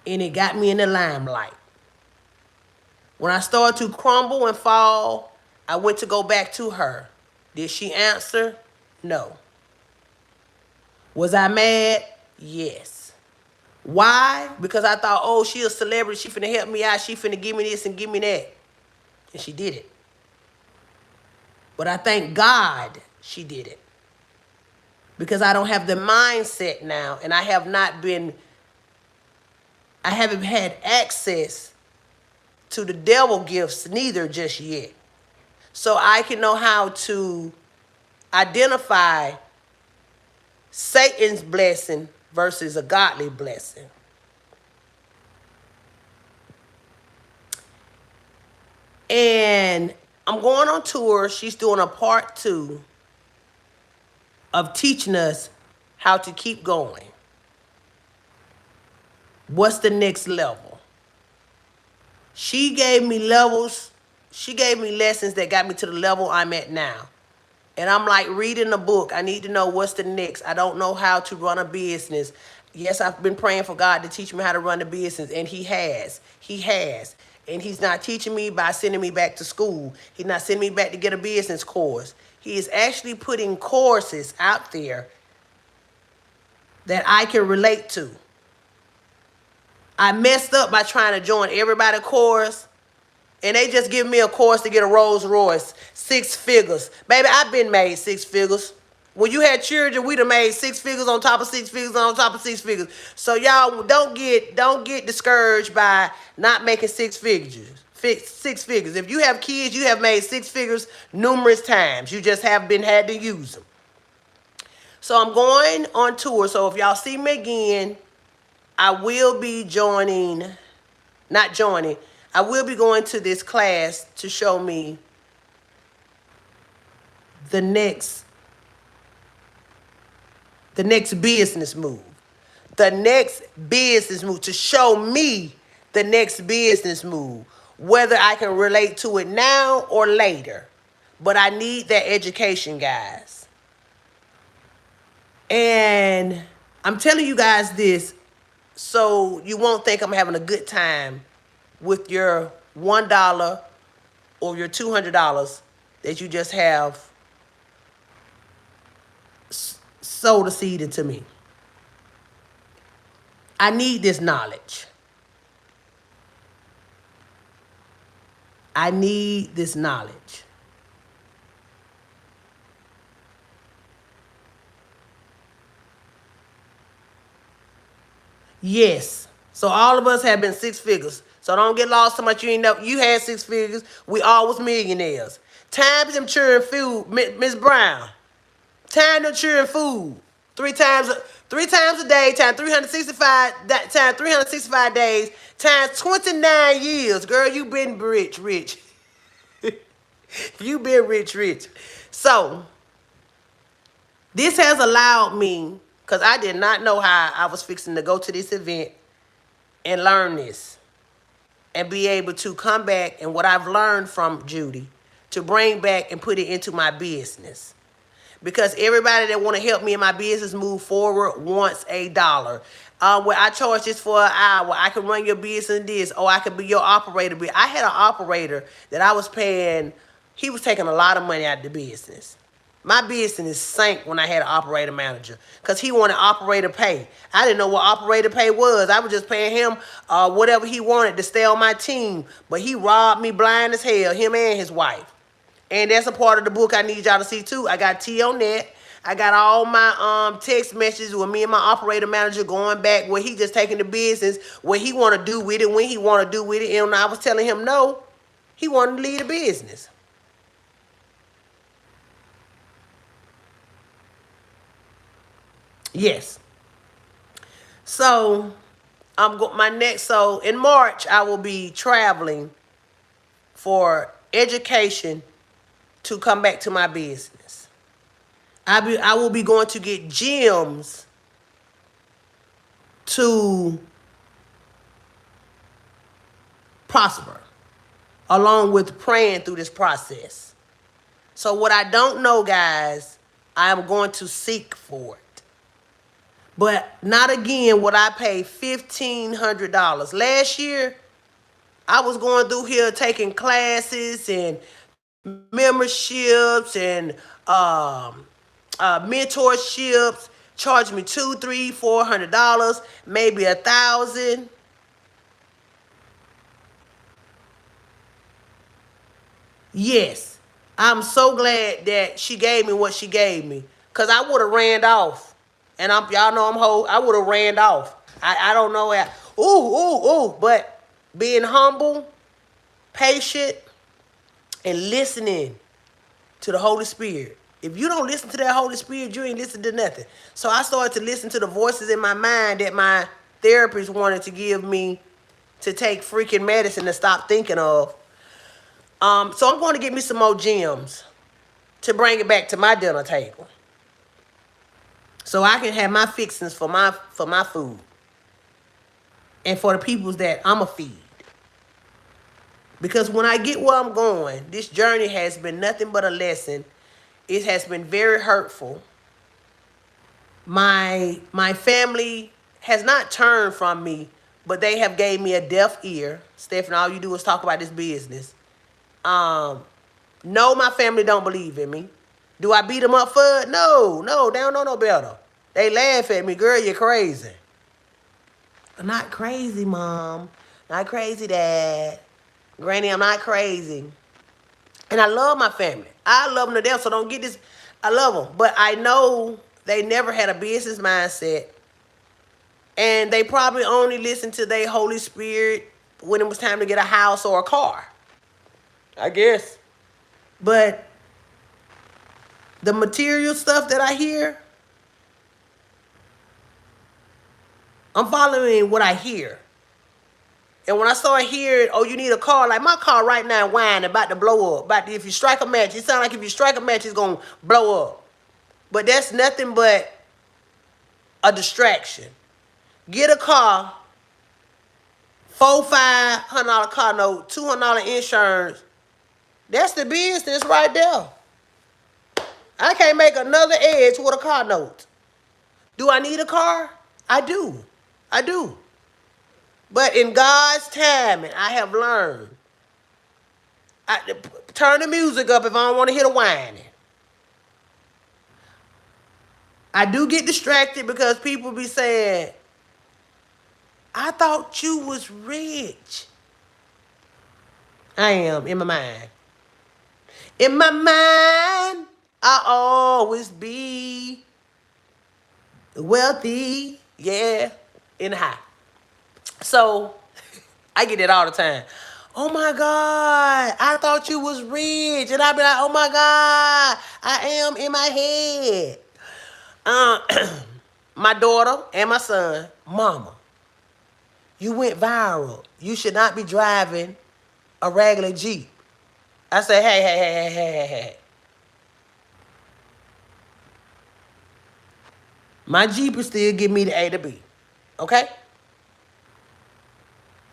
And it got me in the limelight. When I started to crumble and fall, I went to go back to her. Did she answer? No. Was I mad? Yes. Why? Because I thought, oh, she a celebrity. She finna help me out. She finna give me this and give me that. And she did it. But I thank God she did it. Because I don't have the mindset now, and I haven't had access to the devil gifts neither just yet. So I can know how to identify Satan's blessing versus a godly blessing. And I'm going on tour. She's doing a part 2 of teaching us how to keep going. What's the next level? She gave me levels. She gave me lessons that got me to the level I'm at now. And I'm like reading a book. I need to know what's the next. I don't know how to run a business. Yes, I've been praying for God to teach me how to run the business, and He has. He has. And He's not teaching me by sending me back to school. He's not sending me back to get a business course. He is actually putting courses out there that I can relate to. I messed up by trying to join everybody's course, and they just give me a course to get a Rolls Royce, 6 figures. Baby, I've been made 6 figures. When you had children, we done made 6 figures on top of 6 figures on top of 6 figures. So y'all don't get discouraged by not making 6 figures. 6 figures. If you have kids, you have made 6 figures numerous times. You just have had to use them. So I'm going on tour. So if y'all see me again, I will be I will be going to this class to show me the next business move. The next business move, to show me the next business move, whether I can relate to it now or later. But I need that education, guys. And I'm telling you guys this so you won't think I'm having a good time with your $1 or your $200 that you just have sowed a seed into me. I need this knowledge. I need this knowledge. Yes. So all of us have been 6 figures. So don't get lost so much you ain't know. You had 6 figures. We all was millionaires. Time them children food, Miss Brown. Time them children food. 3 times a day, time 365 days, times 29 years. Girl, you been rich. You been rich. So this has allowed me, because I did not know how I was fixing to go to this event and learn this and be able to come back and what I've learned from Judy to bring back and put it into my business. Because everybody that want to help me in my business move forward wants $1. Where I charge this for an hour, I can run your business this, or I could be your operator. I had an operator that I was paying, he was taking a lot of money out of the business. My business sank when I had an operator manager because he wanted operator pay. I didn't know what operator pay was. I was just paying him whatever he wanted to stay on my team. But he robbed me blind as hell, him and his wife. And that's a part of the book I need y'all to see too. I got T on that. I got all my text messages with me and my operator manager going back where he just taking the business, what he want to do with it, when he want to do with it. And I was telling him no, he wanted to lead a business. Yes. So so in March I will be traveling for education to come back to my business. I will be going to get gems to prosper. along with praying through this process. So what I don't know, guys, I am going to seek for it. But not again would I pay $1,500. Last year, I was going through here taking classes and memberships and mentorships. Charged me $200, $300, $400, maybe $1,000. Yes, I'm so glad that she gave me what she gave me, cause I would have ran off, and y'all know I'm whole. I would have ran off. I don't know how. But being humble, patient, and listening to the Holy Spirit. If you don't listen to that Holy Spirit, you ain't listen to nothing. So I started to listen to the voices in my mind that my therapist wanted to give me to take freaking medicine to stop thinking of. So I'm going to get me some more gems to bring it back to my dinner table, so I can have my fixings for my food and for the peoples that I'ma feed. Because when I get where I'm going, this journey has been nothing but a lesson. It has been very hurtful. My family has not turned from me, but they have gave me a deaf ear. Stephanie, all you do is talk about this business. No, my family don't believe in me. Do I beat them up for it? No, they don't know no better. They laugh at me. Girl, you're crazy. I'm not crazy, Mom. Not crazy, Dad. Granny, I'm not crazy. And I love my family. I love them to death, so don't get this. I love them. But I know they never had a business mindset. And they probably only listened to their Holy Spirit when it was time to get a house or a car, I guess. But the material stuff that I hear, I'm following what I hear. And when I start hearing, oh, you need a car, like my car right now whining, about to blow up. If you strike a match, it sounds like if you strike a match, it's going to blow up. But that's nothing but a distraction. Get a car, $400-$500 car note, $200 insurance. That's the business right there. I can't make another edge with a car note. Do I need a car? I do. But in God's timing, I have learned. Turn the music up if I don't want to hear the whining. I do get distracted because people be saying, I thought you was rich. I am, in my mind. In my mind, I always be wealthy. Yeah, in the high. So, I get it all the time. Oh my God, I thought you was rich. And I be like, oh my God, I am in my head. My daughter and my son, Mama, you went viral. You should not be driving a regular Jeep. I say, hey. My Jeep will still give me the A to B. Okay?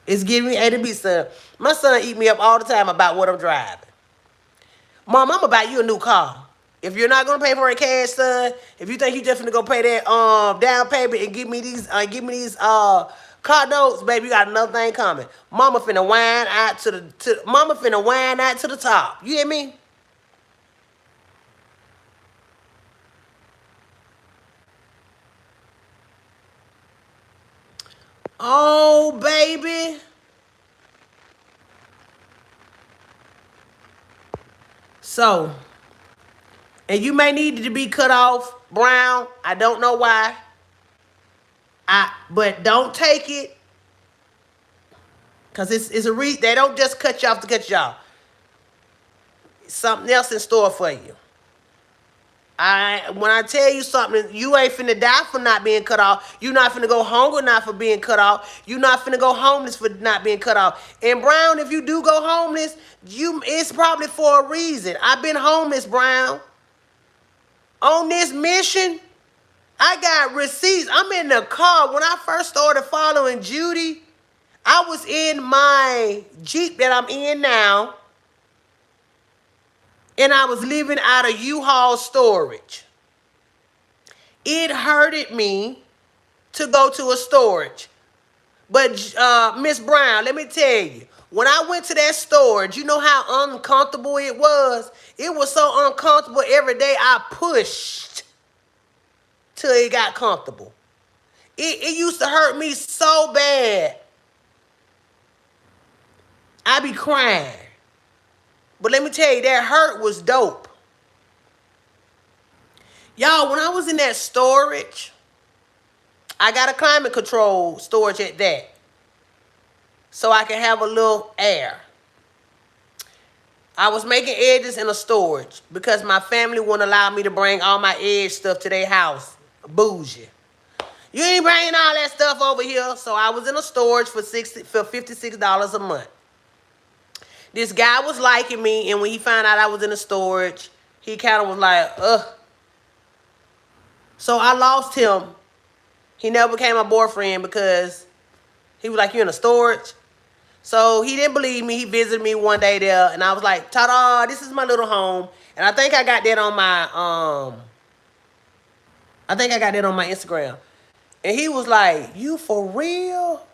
It's giving me A to B, son. My son eat me up all the time about what I'm driving. Mom, I'm gonna buy you a new car. If you're not gonna pay for it cash, son, if you think you just finna go pay that down payment and give me these car notes, baby, you got another thing coming. Mama finna whine out to the top. You hear me? Oh, baby. So, and you may need to be cut off, brown. I don't know why. But don't take it. Because it's they don't just cut you off to cut you off. Something else in store for you. When I tell you something, you ain't finna die for not being cut off. You not finna go hungry not for being cut off. You not finna go homeless for not being cut off. And Brown, if you do go homeless, it's probably for a reason. I've been homeless, Brown. On this mission, I got receipts. I'm in the car. When I first started following Judy, I was in my Jeep that I'm in now, and I was living out of U-Haul storage. It hurted me to go to a storage. But Miss Brown, let me tell you, when I went to that storage, you know how uncomfortable it was? It was so uncomfortable every day I pushed till it got comfortable. It used to hurt me so bad. I be crying. But let me tell you, that hurt was dope. Y'all, when I was in that storage, I got a climate control storage at that. So I can have a little air. I was making edges in a storage because my family wouldn't allow me to bring all my edge stuff to their house. Bougie. You ain't bringing all that stuff over here. So I was in a storage for $56 a month. This guy was liking me, and when he found out I was in the storage, he kind of was like, ugh. So I lost him. He never became my boyfriend because he was like, you in a storage? So he didn't believe me. He visited me one day there, and I was like, ta-da, this is my little home. And I think I got that on my Instagram. And he was like, you for real?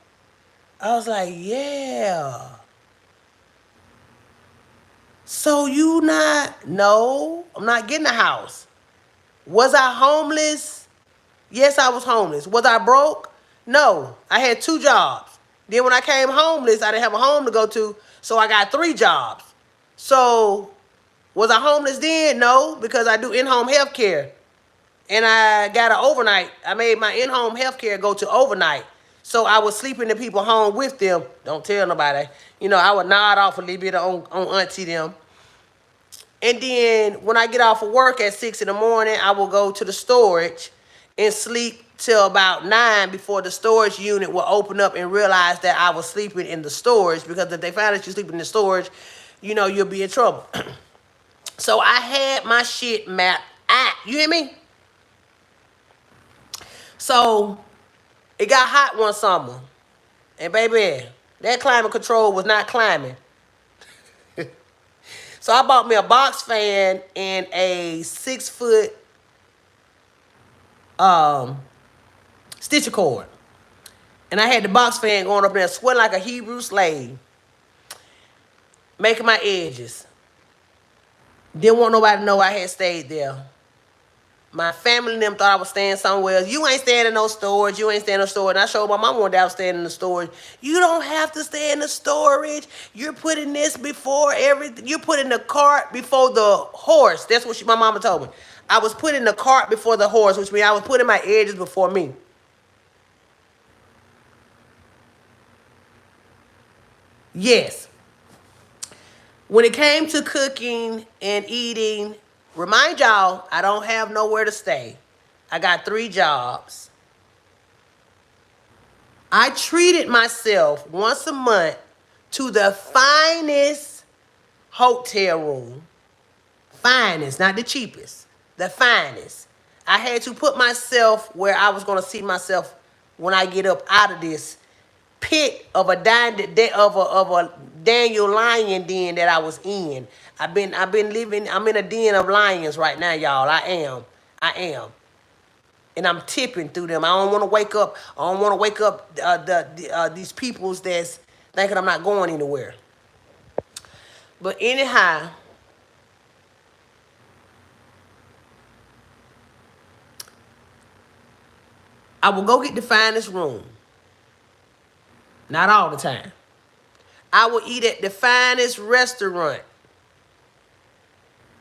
I was like, yeah. So you not? No, I'm not getting a house. Was I homeless? Yes, I was homeless. Was I broke? No, I had 2 jobs. Then when I came homeless, I didn't have a home to go to, so I got 3 jobs. So was I homeless then? No, because I do in-home health care. And I got an overnight. I made my in-home health care go to overnight. So I was sleeping in people's home with them. Don't tell nobody. You know, I would nod off a little bit on auntie them. And then when I get off of work at 6 in the morning, I will go to the storage and sleep till about 9 before the storage unit will open up and realize that I was sleeping in the storage, because if they find that you're sleeping in the storage, you know, you'll be in trouble. So I had my shit mapped out. You hear me? So it got hot one summer. And baby, that climate control was not climbing. So I bought me a box fan and a 6-foot stitcher cord. And I had the box fan going up there sweating like a Hebrew slave. Making my edges. Didn't want nobody to know I had stayed there. My family and them thought I was staying somewhere else. You ain't staying in no storage. You ain't staying in no storage. And I showed my mom one day I was staying in the storage. You don't have to stay in the storage. You're putting this before everything. You're putting the cart before the horse. That's what my mama told me. I was putting the cart before the horse, which means I was putting my edges before me. Yes. When it came to cooking and eating, remind y'all, I don't have nowhere to stay. I got 3 jobs. I treated myself once a month to the finest hotel room. Finest, not the cheapest. The finest. I had to put myself where I was going to see myself when I get up out of this pit of a Daniel lion den that I was in. I've been living. I'm in a den of lions right now, y'all. I am, and I'm tipping through them. I don't want to wake up. I don't want to wake up these peoples that's thinking I'm not going anywhere. But anyhow, I will go get the finest room. Not all the time. I will eat at the finest restaurant.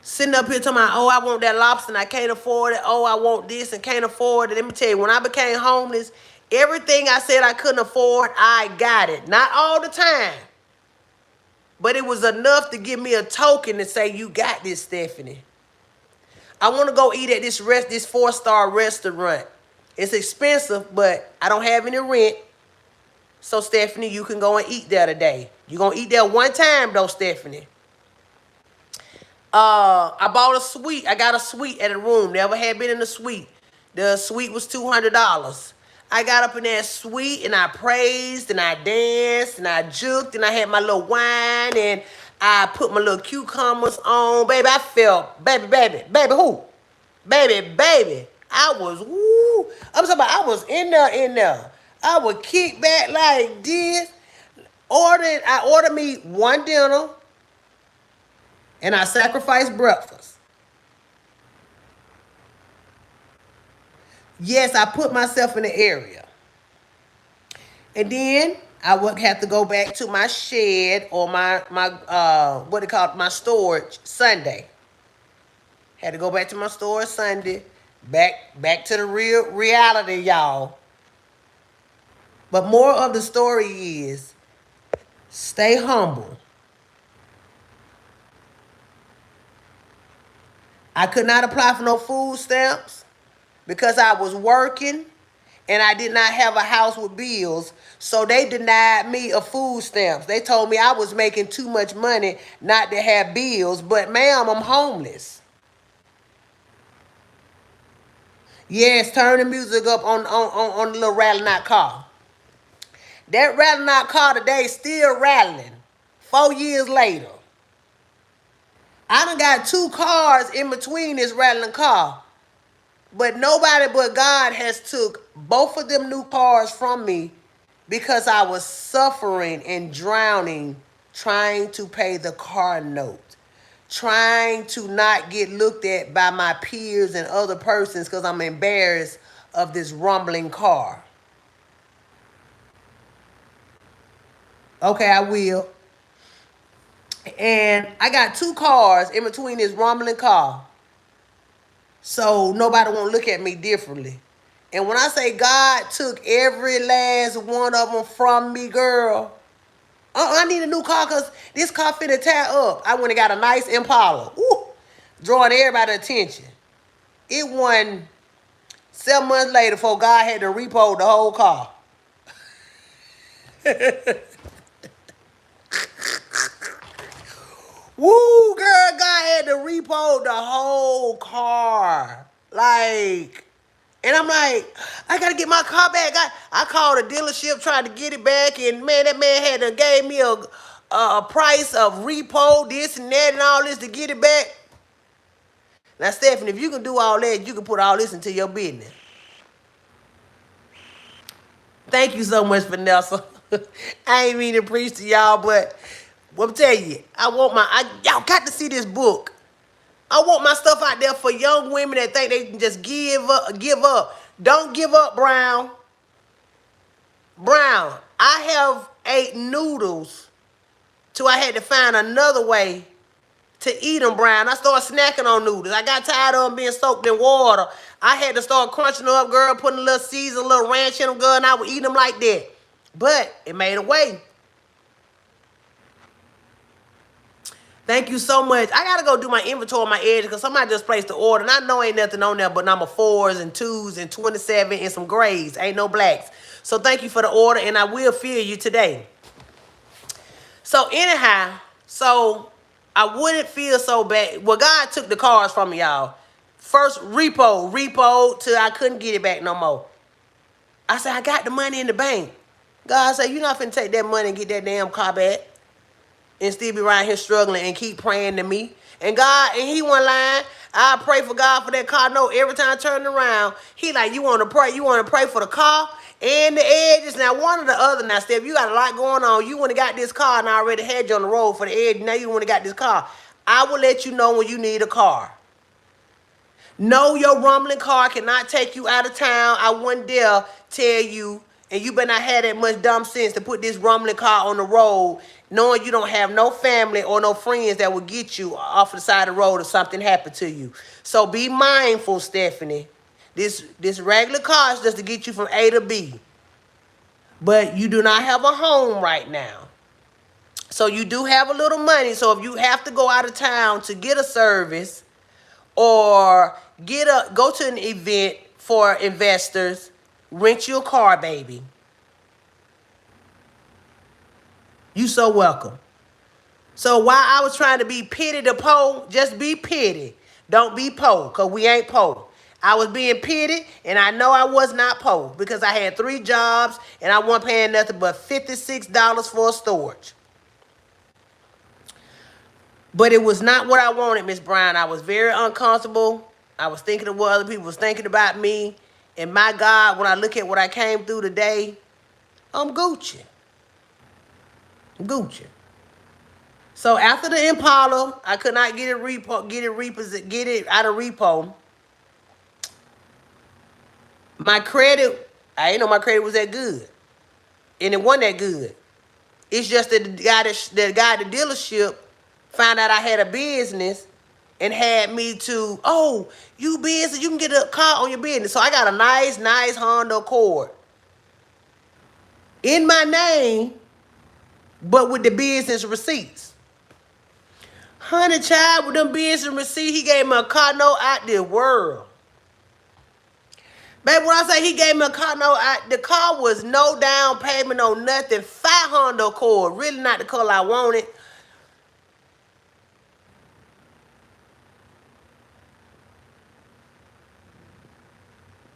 Sitting up here talking about, oh, I want that lobster and I can't afford it. Oh, I want this and can't afford it. Let me tell you, when I became homeless, everything I said I couldn't afford, I got it. Not all the time. But it was enough to give me a token to say, you got this, Stephanie. I want to go eat at this 4-star restaurant. It's expensive, but I don't have any rent. So, Stephanie, you can go and eat there today. You're going to eat there one time, though, Stephanie. I bought a suite. I got a suite at a room. Never had been in a suite. The suite was $200. I got up in that suite and I praised and I danced and I juked and I had my little wine and I put my little cucumbers on. Baby, I felt, baby, who? Baby. I was, woo. I'm talking about I was in there. I would kick back like this. I ordered me one dinner and I sacrificed breakfast. Yes, I put myself in the area. And then I would have to go back to my shed or my what they call it, my storage Sunday. Had to go back to my storage Sunday. Back to the real reality, y'all. But more of the story is stay humble. I could not apply for no food stamps because I was working and I did not have a house with bills. So they denied me of food stamps. They told me I was making too much money not to have bills. But ma'am, I'm homeless. Yes, turn the music up on the little rattling out car. That rattling out car today still rattling 4 years later. I done got 2 cars in between this rattling car. But nobody but God has took both of them new cars from me because I was suffering and drowning trying to pay the car note. Trying to not get looked at by my peers and other persons because I'm embarrassed of this rumbling car. Okay, I will. And I got 2 cars in between this rumbling car. So nobody won't look at me differently. And when I say God took every last one of them from me, girl, I need a new car because this car finna tear up. I went and got a nice Impala. Ooh, drawing everybody's attention. It won 7 months later before God had to repo the whole car. Woo, girl, God had to repo the whole car. Like, and I'm like, I gotta get my car back. I called a dealership, tried to get it back, and man, that man had to gave me a price of repo, this and that, and all this to get it back. Now, Stephanie, if you can do all that, you can put all this into your business. Thank you so much, Vanessa. I ain't mean to preach to y'all, but I'm telling you, y'all got to see this book. I want my stuff out there for young women that think they can just give up. Don't give up, Brown. I have ate noodles till I had to find another way to eat them, Brown. I started snacking on noodles. I got tired of them being soaked in water. I had to start crunching them up, girl, putting a little season, a little ranch in them, girl, and I would eat them like that. But it made a way. Thank you so much. I got to go do my inventory on my edge because somebody just placed the order. And I know ain't nothing on there but number 4s and 2s and 27 and some grays. Ain't no blacks. So thank you for the order, and I will fill you today. So anyhow, so I wouldn't feel so bad. Well, God took the cars from me, y'all. First repo till I couldn't get it back no more. I said, I got the money in the bank. God said, you're not finna take that money and get that damn car back and still be around here struggling and keep praying to me. And God, and he wasn't lying. I pray for God for that car note every time I turn around. He like, you want to pray for the car and the edges. Now, one or the other. Now, Steph, you got a lot going on. You wouldn't have got this car and I already had you on the road for the edge. Now you wouldn't have got this car. I will let you know when you need a car. No, your rumbling car cannot take you out of town. I wouldn't dare tell you, and you better not have that much dumb sense to put this rumbling car on the road knowing you don't have no family or no friends that will get you off the side of the road if something happened to you. So be mindful, Stephanie. This regular car is just to get you from A to B. But you do not have a home right now. So you do have a little money. So if you have to go out of town to get a service or go to an event for investors, rent you a car, baby. You so welcome. So while I was trying to be pity to po, just be pity. Don't be po, because we ain't po. I was being pitied, and I know I was not poor because I had 3 jobs and I wasn't paying nothing but $56 for a storage. But it was not what I wanted, Miss Brown. I was very uncomfortable. I was thinking of what other people was thinking about me. And my God, when I look at what I came through today, I'm Gucci. Gucci. So after the Impala, I could not get it out of repo. My credit, I didn't know my credit was that good. And it wasn't that good. It's just that the guy at the dealership found out I had a business and had me to, oh, you business, you can get a car on your business. So I got a nice Honda Accord in my name, but with the business receipts. Honey child, with them business receipts, he gave me a car note out the world. Baby, when I say he gave me a car note, the car was no down payment on nothing. 500 Accord, really not the color I wanted.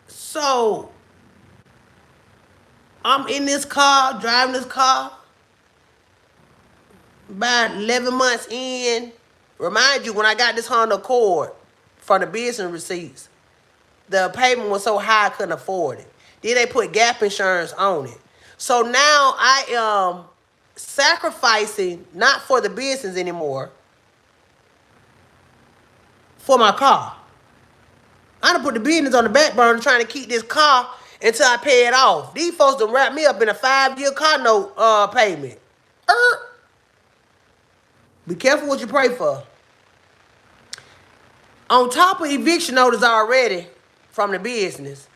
So, I'm in this car, driving this car. About 11 months in, remind you, when I got this Honda Accord from the business receipts, the payment was so high I couldn't afford it. Then they put gap insurance on it. So now I am sacrificing, not for the business anymore, for my car. I done put the business on the back burner trying to keep this car until I pay it off. These folks done wrap me up in a 5-year car note payment. Be careful what you pray for. On top of eviction notice already from the business.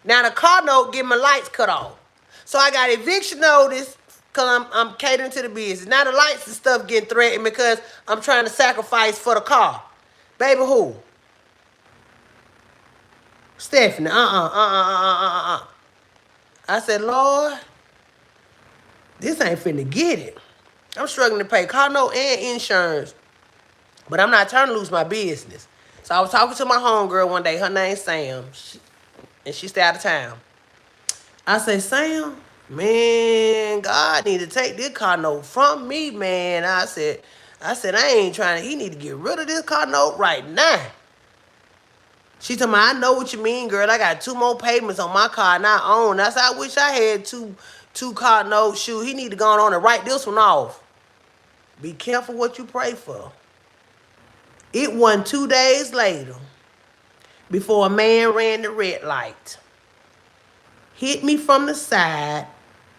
Now the car note get my lights cut off. So I got eviction notice because I'm catering to the business. Now the lights and stuff getting threatened because I'm trying to sacrifice for the car. Baby, who? Stephanie, I said, Lord, this ain't finna get it. I'm struggling to pay car note and insurance, but I'm not trying to lose my business. So I was talking to my homegirl one day. Her name's Sam, and she stay out of town. I say, Sam, man, God need to take this car note from me, man. I said, I ain't trying to. He need to get rid of this car note right now. She told me, I know what you mean, girl. I got 2 more payments on my car and I own. That's I wish I had two car notes. Shoot, he need to go on and write this one off. Be careful what you pray for. It wasn't 2 days later before a man ran the red light. Hit me from the side.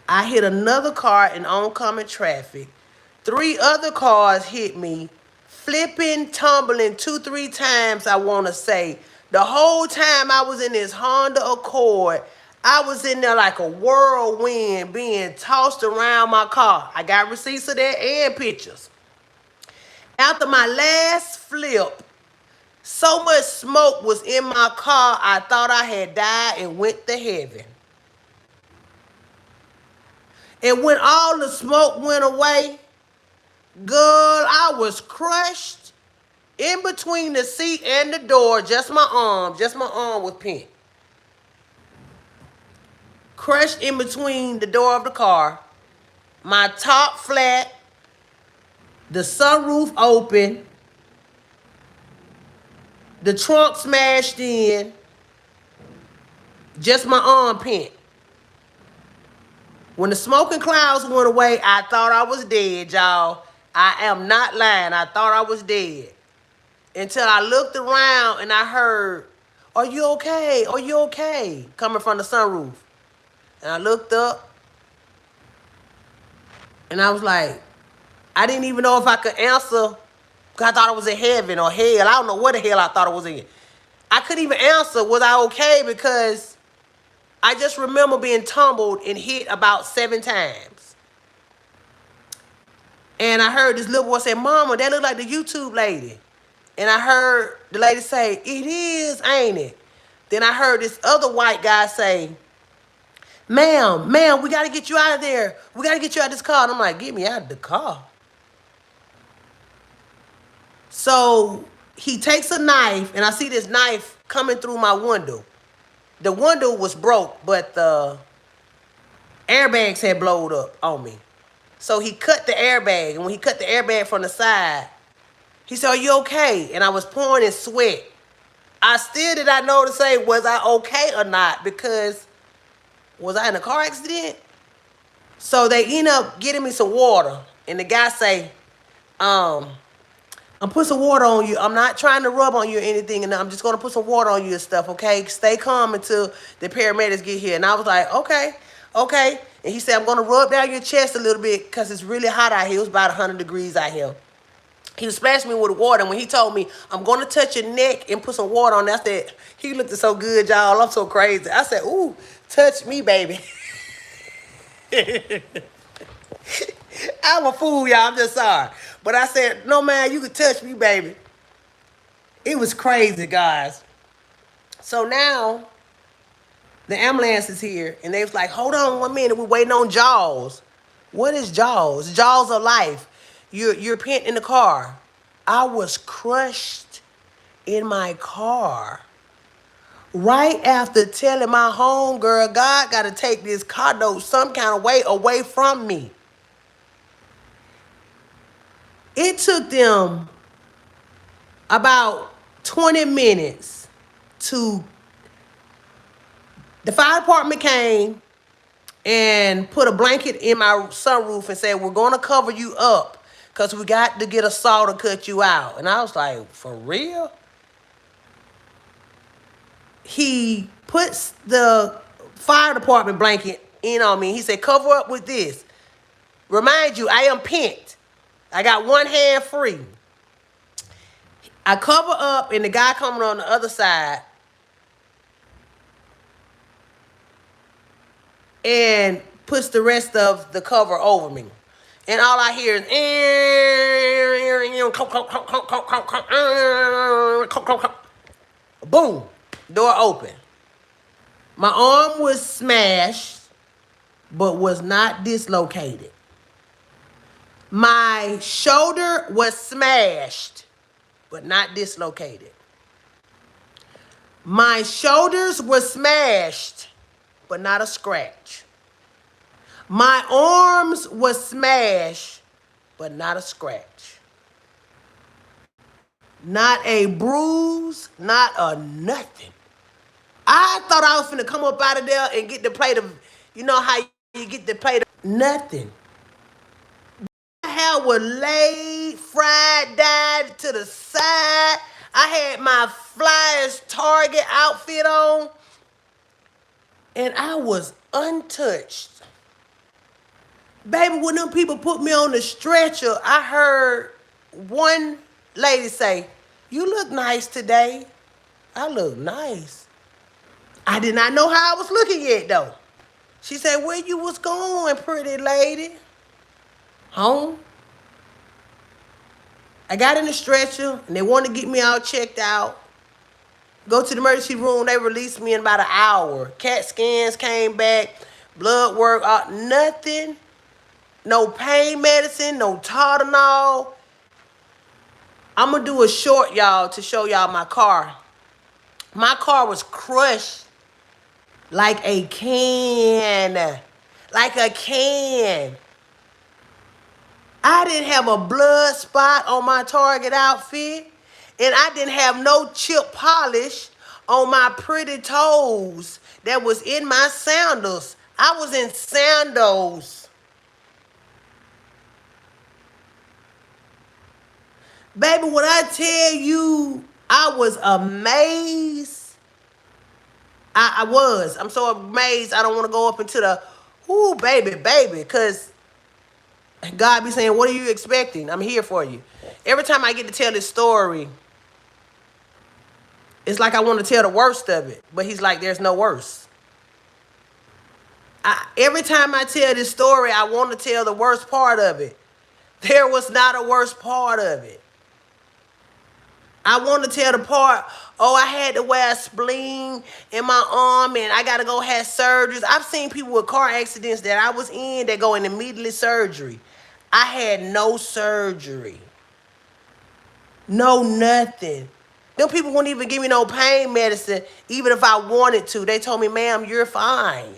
I hit another car in oncoming traffic. 3 other cars hit me, flipping, tumbling 2-3 times, I want to say. The whole time I was in this Honda Accord, I was in there like a whirlwind being tossed around my car. I got receipts of that and pictures. After my last flip, so much smoke was in my car, I thought I had died and went to heaven. And when all the smoke went away, girl, I was crushed in between the seat and the door. Just my arm was pink. Crushed in between the door of the car. My top flat. The sunroof open. The trunk smashed in. Just my arm pink. When the smoking clouds went away, I thought I was dead, y'all. I am not lying. I thought I was dead. Until I looked around and I heard, are you okay? Are you okay? Coming from the sunroof. And I looked up and I was like, I didn't even know if I could answer because I thought I was in heaven or hell. I don't know what the hell I thought I was in. I couldn't even answer, was I okay? Because I just remember being tumbled and hit about 7 times. And I heard this little boy say, Mama, that look like the YouTube lady. And I heard the lady say, it is, ain't it? Then I heard this other white guy say, ma'am, we got to get you out of there. We got to get you out of this car. And I'm like, get me out of the car. So he takes a knife, and I see this knife coming through my window. The window was broke, but the airbags had blowed up on me. So he cut the airbag, and when he cut the airbag from the side, he said, "Are you okay?" And I was pouring in sweat. I still did not know to say, was I okay or not, because was I in a car accident? So they end up getting me some water, and the guy say, I'm putting some water on you. I'm not trying to rub on you or anything, and I'm just gonna put some water on you and stuff, okay? Stay calm until the paramedics get here. And I was like, okay, okay. And he said, I'm gonna rub down your chest a little bit because it's really hot out here. It was about 100 degrees out here. He was splashing me with water, and when he told me, I'm gonna touch your neck and put some water on, I said, he looked so good, y'all. I'm so crazy. I said, ooh, touch me, baby. I'm a fool, y'all. I'm just sorry. But I said, no, man, you can touch me, baby. It was crazy, guys. So now the ambulance is here, and they was like, hold on 1 minute. We're waiting on Jaws. What is Jaws? Jaws of life. You're pent in the car. I was crushed in my car. Right after telling my homegirl, God got to take this car note some kind of way away from me. It took them about 20 minutes to, the fire department came and put a blanket in my sunroof and said, we're going to cover you up because we got to get a saw to cut you out. And I was like, for real? He puts the fire department blanket in on me. He said, cover up with this. Remind you, I am pent. I got one hand free. I cover up, and the guy coming on the other side and puts the rest of the cover over me. And all I hear is, boom, door open. My arm was smashed, but was not dislocated. My shoulder was smashed, but not dislocated. My shoulders were smashed, but not a scratch. My arms were smashed, but not a scratch. Not a bruise, not a nothing. I thought I was finna come up out of there and get the plate of, you know how you get the plate of, nothing. My hair was laid, fried, dyed to the side. I had my Flyers Target outfit on, and I was untouched. Baby, when them people put me on the stretcher, I heard one lady say, you look nice today. I look nice. I did not know how I was looking yet, though. She said, where you was going, pretty lady? Home. I got in the stretcher, and they wanted to get me all checked out. Go to the emergency room. They released me in about an hour. CAT scans came back, blood work, nothing. No pain medicine, no Tylenol. I'm going to do a short, y'all, to show y'all my car. My car was crushed like a can. Like a can. I didn't have a blood spot on my Target outfit, and I didn't have no chip polish on my pretty toes that was in my sandals. I was in sandals. Baby, when I tell you I was amazed, I was. I'm so amazed I don't want to go up into the, ooh, baby, because God be saying, what are you expecting? I'm here for you. Every time I get to tell this story, it's like I want to tell the worst of it, but he's like, there's no worse. Every time I tell this story, I want to tell the worst part of it. There was not a worst part of it. I want to tell the part, oh, I had to wear a spleen in my arm and I got to go have surgeries. I've seen people with car accidents that I was in that go in immediately surgery. I had no surgery. No nothing. Them people wouldn't even give me no pain medicine, even if I wanted to. They told me, ma'am, you're fine.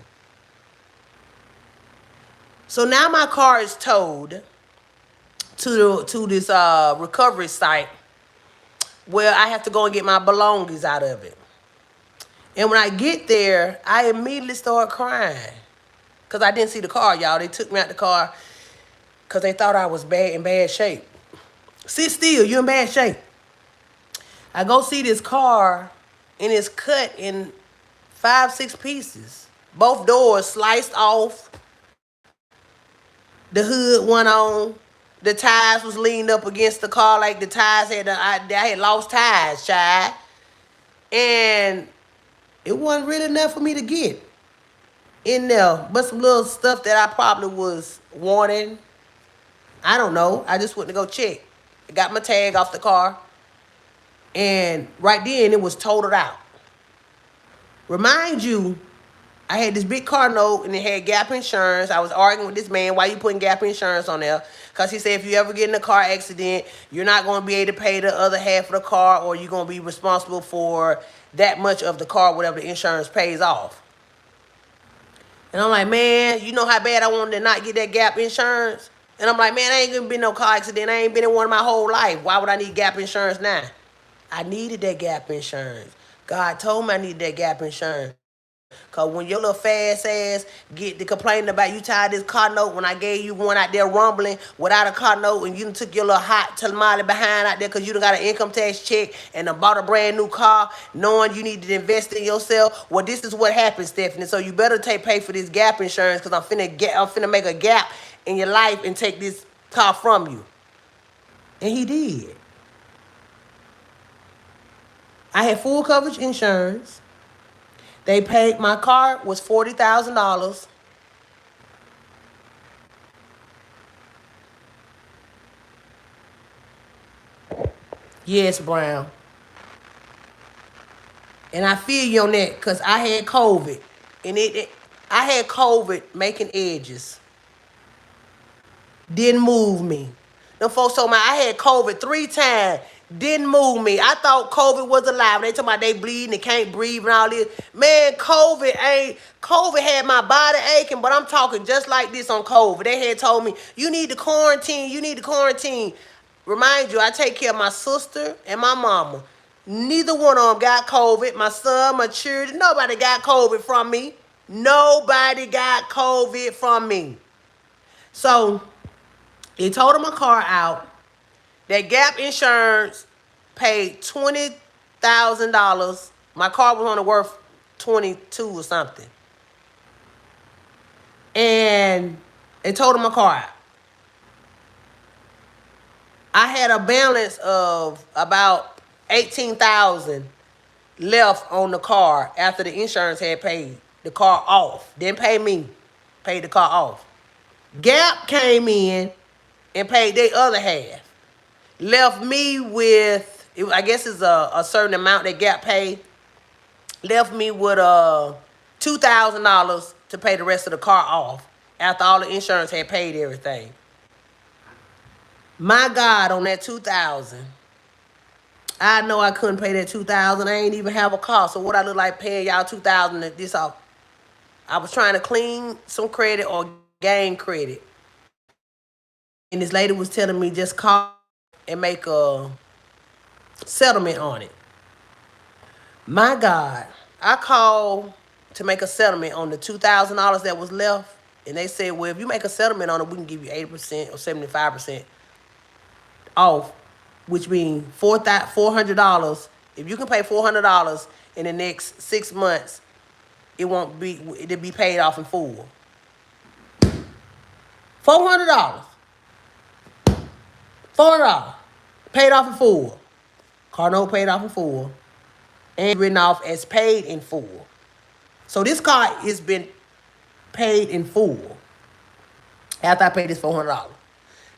So now my car is towed to this recovery site where I have to go and get my belongings out of it. And when I get there, I immediately start crying because I didn't see the car, y'all. They took me out the car because they thought I was in bad shape. Sit still, you're in bad shape. I go see this car, and it's cut in 5, 6 pieces. Both doors sliced off. The hood went on. The tires was leaned up against the car like the tires I had lost tires, child. And it wasn't really enough for me to get in there, but some little stuff that I probably was wanting. I don't know. I just went to go check. I got my tag off the car, and right then it was totaled out. Remind you, I had this big car note and it had Gap insurance. I was arguing with this man, why you putting Gap insurance on there? Because he said if you ever get in a car accident, you're not going to be able to pay the other half of the car, or you're going to be responsible for that much of the car, whatever the insurance pays off. And I'm like, man, you know how bad I wanted to not get that Gap insurance? And I'm like, man, I ain't going to be in no car accident. I ain't been in one my whole life. Why would I need Gap insurance now? I needed that Gap insurance. God told me I needed that Gap insurance. Because when your little fast ass get to complaining about you tired of this car note when I gave you one out there rumbling without a car note, and you done took your little hot tamale behind out there because you done got an income tax check and done bought a brand new car knowing you need to invest in yourself. Well, this is what happens, Stephanie. So you better pay for this Gap insurance, because I'm finna make a gap in your life and take this car from you. And he did. I had full coverage insurance. They paid, my car was $40,000. Yes, Brown. And I feel you on that because I had COVID. And I had COVID making edges. Didn't move me. Them folks told me I had COVID 3 times. Didn't move me. I thought COVID was alive. They told me they bleeding and can't breathe and all this. Man, COVID had my body aching, but I'm talking just like this on COVID. They had told me, you need to quarantine, you need to quarantine. Remind you, I take care of my sister and my mama. Neither one of them got COVID. My son, my children, nobody got COVID from me. Nobody got COVID from me. So, they totaled my car out. That Gap insurance paid $20,000. My car was only worth 22 or something. And they totaled my car out. I had a balance of about $18,000 left on the car after the insurance had paid the car off. Didn't pay me, paid the car off. Gap came in and paid their other half. Left me with, I guess it's a certain amount that Gap paid. Left me with $2,000 to pay the rest of the car off after all the insurance had paid everything. My God, on that $2,000, I know I couldn't pay that $2,000. I ain't even have a car. So what I look like paying y'all $2,000 this off? I was trying to clean some credit or gain credit. And this lady was telling me just call and make a settlement on it. My God, I called to make a settlement on the $2,000 that was left. And they said, well, if you make a settlement on it, we can give you 80% or 75% off, which means $400. If you can pay $400 in the next 6 months, it'll be paid off in full. $400. $400. Paid off in full. Car note paid off in full. And written off as paid in full. So this car has been paid in full after I paid this $400.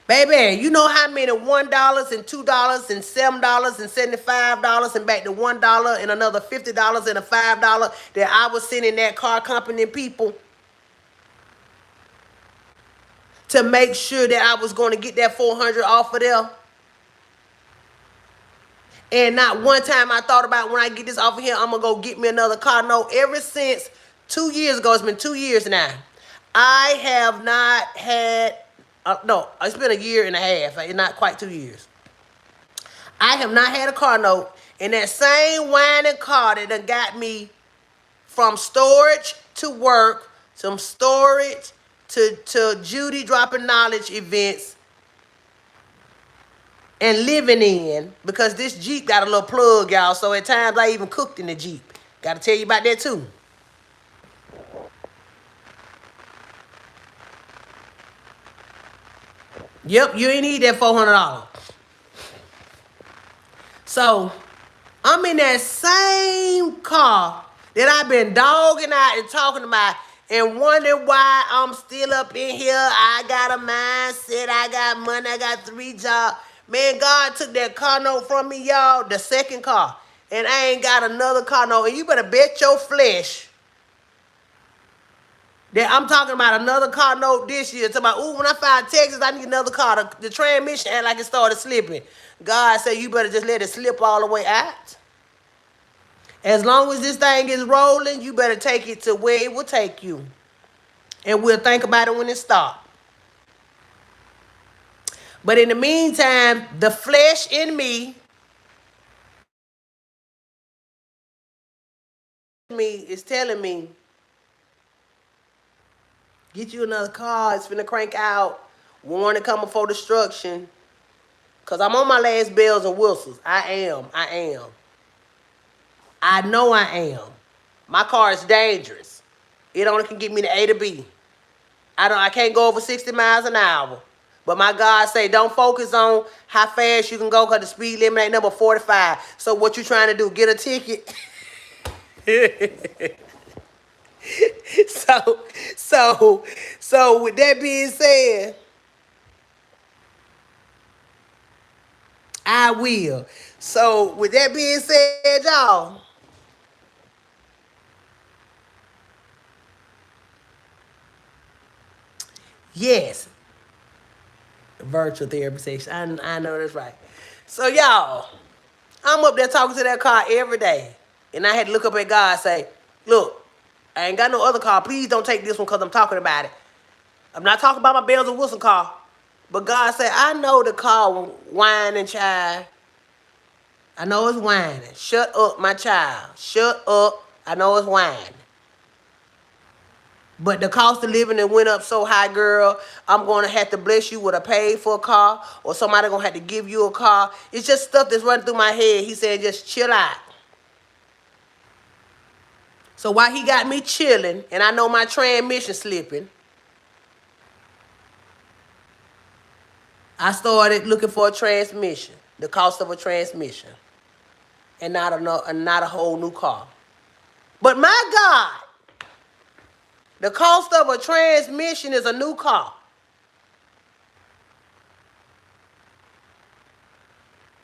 Baby, you know how many $1 and $2 and $7 and $75 and back to $1 and another $50 and a $5 that I was sending that car company people to make sure that I was going to get that $400 off of there? And not one time I thought about when I get this off of here, I'm going to go get me another car. No, ever since 2 years ago, it's been 2 years now, I have not had, no, it's been a year and a half. It's not quite 2 years. I have not had a car note. And that same whining car that done got me from storage to work, from storage to Judy dropping knowledge events, and living in, because this Jeep got a little plug, y'all. So at times I even cooked in the Jeep. Got to tell you about that too. Yep, you ain't need that $400. So I'm in that same car that I've been dogging out and talking about and wondering why I'm still up in here. I got a mindset. I got money. I got 3 jobs. Man, God took that car note from me, y'all, the second car. And I ain't got another car note. And you better bet your flesh that I'm talking about another car note this year. Talking about, ooh, when I find Texas, I need another car. The transmission act like it started slipping. God said, you better just let it slip all the way out. As long as this thing is rolling, you better take it to where it will take you. And we'll think about it when it stops. But in the meantime, the flesh in me is telling me, get you another car. It's finna crank out. Warning coming for destruction. Because I'm on my last bells and whistles. I am. I know I am. My car is dangerous. It only can get me to A to B. I can't go over 60 miles an hour. But my God say, don't focus on how fast you can go because the speed limit ain't number 45. So what you trying to do? Get a ticket? So with that being said, I will. So with that being said, y'all, yes, virtual therapy session. I know that's right. So y'all, I'm up there talking to that car every day. And I had to look up at God and say, look, I ain't got no other car. Please don't take this one because I'm talking about it. I'm not talking about my Bells and Wilson car. But God said, I know the car will whine and child. I know it's whining. Shut up, my child. Shut up. I know it's whining. But the cost of living that went up so high, girl, I'm going to have to bless you with a paid for a car, or somebody going to have to give you a car. It's just stuff that's running through my head. He said, just chill out. So while he got me chilling, and I know my transmission slipping, I started looking for a transmission, the cost of a transmission, and not a whole new car. But my God, the cost of a transmission is a new car.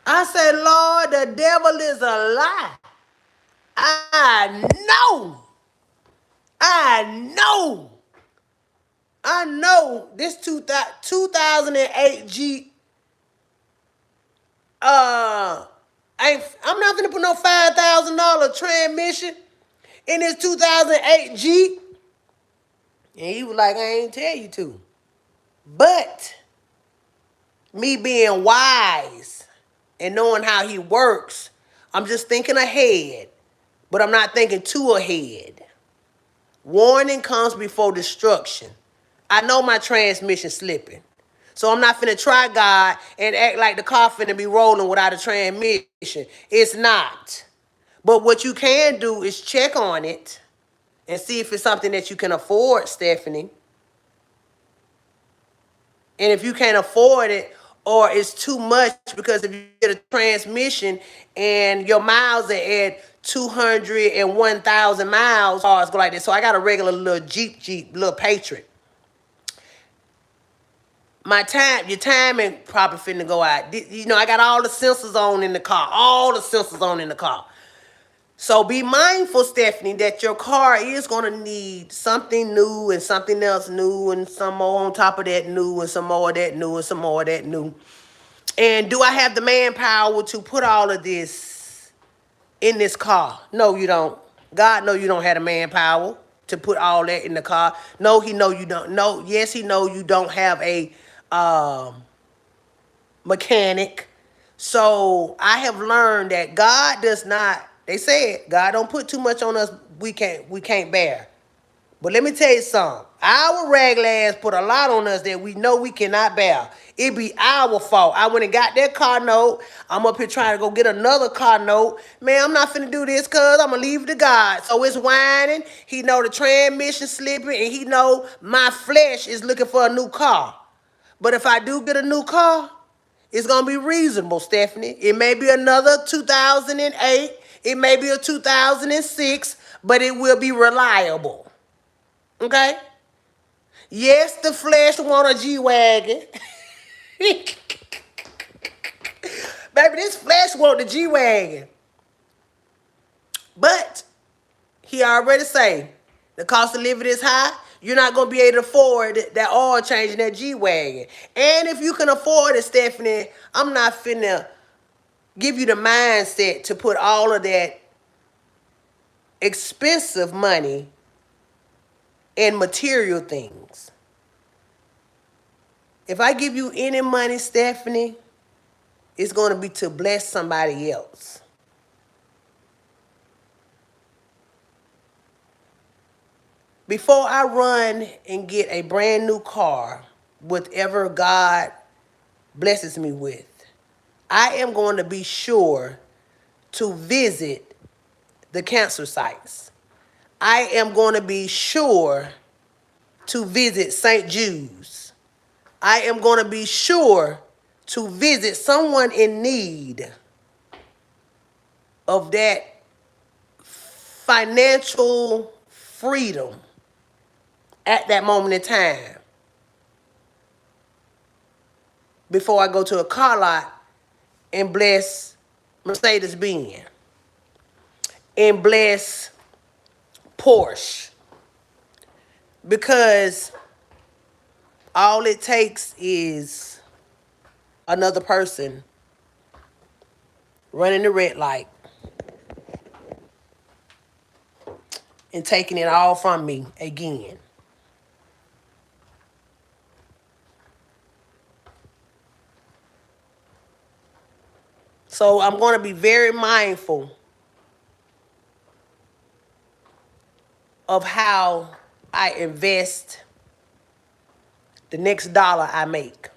I said, Lord, the devil is a lie. I know. This 2008 Jeep, I'm not gonna put no $5,000 transmission in this 2008 Jeep. And he was like, I ain't tell you to. But me being wise and knowing how he works, I'm just thinking ahead, but I'm not thinking too ahead. Warning comes before destruction. I know my transmission slipping. So I'm not finna try God and act like the car finna be rolling without a transmission. It's not. But what you can do is check on it and see if it's something that you can afford, Stephanie. And if you can't afford it, or it's too much, because if you get a transmission and your miles are at 201,000 miles, cars go like this. So I got a regular little Jeep, little Patriot. Your timing probably finna go out. You know, I got all the sensors on in the car. So be mindful, Stephanie, that your car is going to need something new and something else new and some more on top of that new and some more of that new and some more of that new. And do I have the manpower to put all of this in this car? No, you don't. God know you don't have the manpower to put all that in the car. No, he know you don't. No, yes, he know you don't have a mechanic. So I have learned that God does not, they said, God don't put too much on us we can't bear. But let me tell you something. Our regular ass put a lot on us that we know we cannot bear. It be our fault. I went and got that car note. I'm up here trying to go get another car note. Man, I'm not finna do this cause I'm gonna leave it to God. So it's whining. He know the transmission slipping and he know my flesh is looking for a new car. But if I do get a new car, it's gonna be reasonable, Stephanie. It may be another 2008. It may be a 2006, but it will be reliable. Okay? Yes, the flesh want a G-Wagon. Baby, this flesh want the G-Wagon. But he already say the cost of living is high. You're not going to be able to afford that oil change in that G-Wagon. And if you can afford it, Stephanie, I'm not finna give you the mindset to put all of that expensive money in material things. If I give you any money, Stephanie, it's going to be to bless somebody else. Before I run and get a brand new car, whatever God blesses me with, I am going to be sure to visit the cancer sites. I am going to be sure to visit St. Jude's. I am going to be sure to visit someone in need of that financial freedom at that moment in time before I go to a car lot and bless Mercedes-Benz and bless Porsche, because all it takes is another person running the red light and taking it all from me again. So I'm going to be very mindful of how I invest the next dollar I make.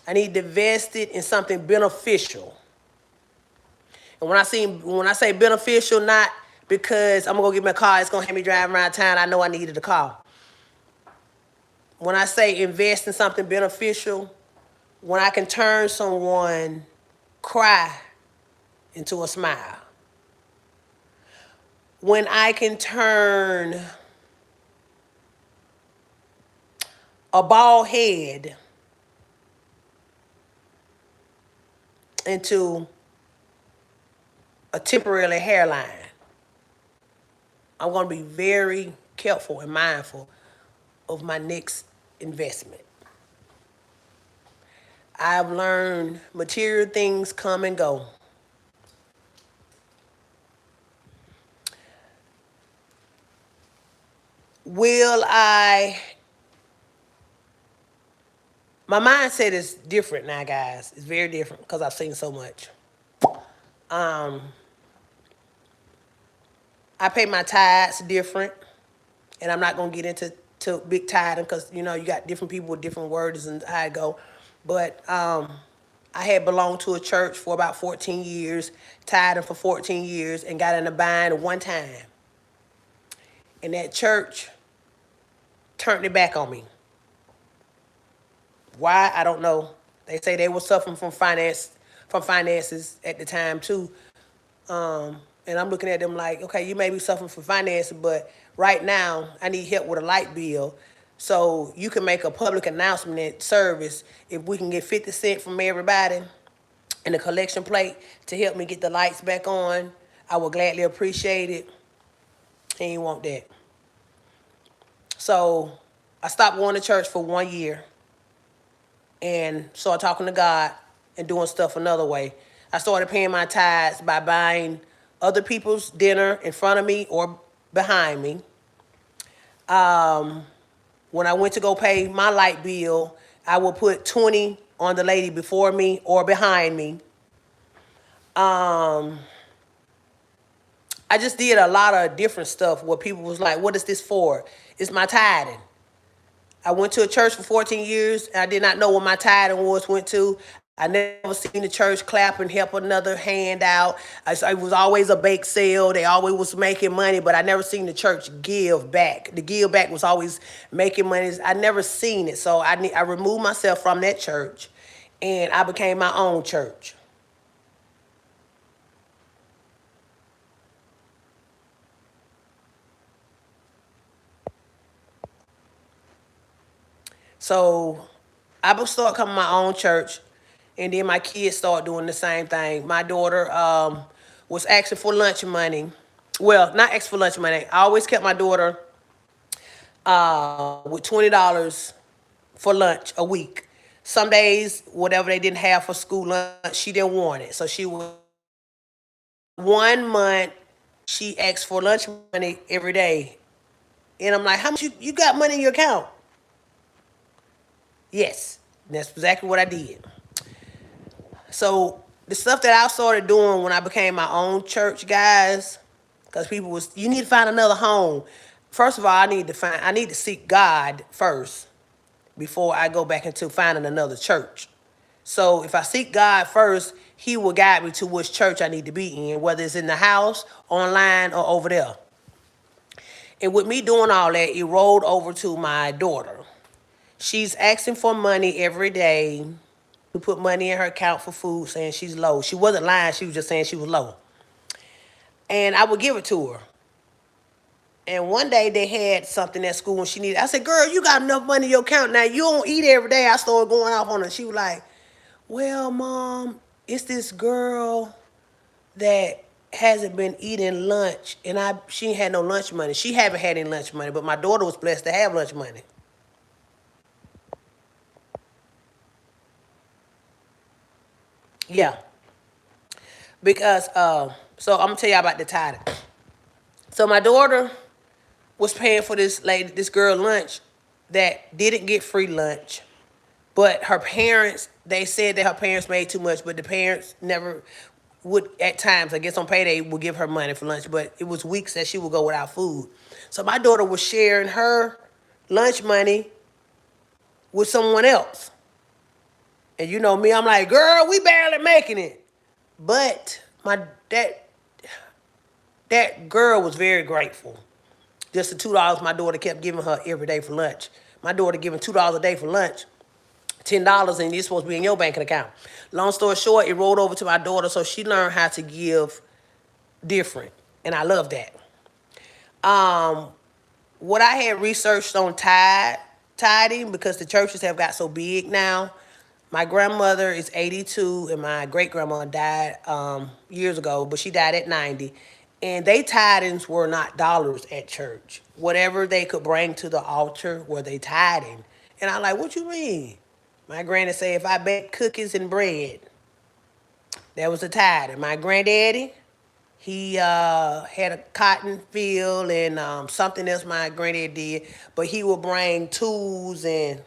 I need to invest it in something beneficial. And when I say beneficial, not because I'm gonna go get my car, it's gonna have me driving around town, I know I needed a car. When I say invest in something beneficial, when I can turn someone cry into a smile. When I can turn a bald head into a temporary hairline. I'm going to be very careful and mindful of my next investment. I've learned material things come and go. My mindset is different now, guys. It's very different because I've seen so much. I pay my tithes different, and I'm not going to get into big tithing because, you got different people with different words and how it go. But I had belonged to a church for about 14 years, tithing for 14 years, and got in a bind one time. And that church turned it back on me. Why? I don't know. They say they were suffering from finances at the time too. And I'm looking at them like, okay, you may be suffering from finances, but right now I need help with a light bill. So you can make a public announcement at service if we can get 50 cents from everybody and a collection plate to help me get the lights back on. I would gladly appreciate it. He ain't want that. So I stopped going to church for 1 year. and started talking to God and doing stuff another way. I started paying my tithes by buying other people's dinner in front of me or behind me. When I went to go pay my light bill, I would put 20 on the lady before me or behind me. I just did a lot of different stuff where people was like, what is this for? It's my tithing. I went to a church for 14 years and I did not know what my tithing went to. I never seen the church clap and help another hand out. It was always a bake sale. They always was making money, but I never seen the church give back. The give back was always making money. I never seen it. So I removed myself from that church and I became my own church. So I would start coming to my own church, and then my kids start doing the same thing. My daughter was asking for lunch money. Well, not asking for lunch money. I always kept my daughter with $20 for lunch a week. Some days, whatever they didn't have for school lunch, she didn't want it. So she would, 1 month, she asked for lunch money every day. And I'm like, how much you got money in your account? Yes, that's exactly what I did. So the stuff that I started doing when I became my own church, guys, because people was, you need to find another home. First of all, I need to seek God first before I go back into finding another church. So if I seek God first, he will guide me to which church I need to be in, whether it's in the house, online, or over there. And with me doing all that, it rolled over to my daughter. She's asking for money every day to put money in her account for food, saying she's low. She wasn't lying. She was just saying she was low. And I would give it to her. And one day they had something at school and she needed. I said, girl, you got enough money in your account now. You don't eat every day. I started going off on her. She was like, well, Mom, it's this girl that hasn't been eating lunch. And she ain't had no lunch money. She haven't had any lunch money, but my daughter was blessed to have lunch money. Yeah. Because, so I'm going to tell y'all about the tithing. So my daughter was paying for this girl lunch that didn't get free lunch. But her parents, they said that her parents made too much, but the parents never would, at times, I guess on payday, would give her money for lunch. But it was weeks that she would go without food. So my daughter was sharing her lunch money with someone else. And you know me, I'm like, girl, we barely making it. But that girl was very grateful. Just the $2 my daughter kept giving her every day for lunch. My daughter giving $2 a day for lunch, $10, and it's supposed to be in your banking account. Long story short, it rolled over to my daughter, so she learned how to give different, and I love that. What I had researched on tithing, because the churches have got so big now. My grandmother is 82, and my great-grandma died years ago, but she died at 90. And they tithings were not dollars at church. Whatever they could bring to the altar were they tithing. And I'm like, what you mean? My granny said, if I baked cookies and bread, that was a tithing. My granddaddy, he had a cotton field and something else my granddad did, but he would bring tools and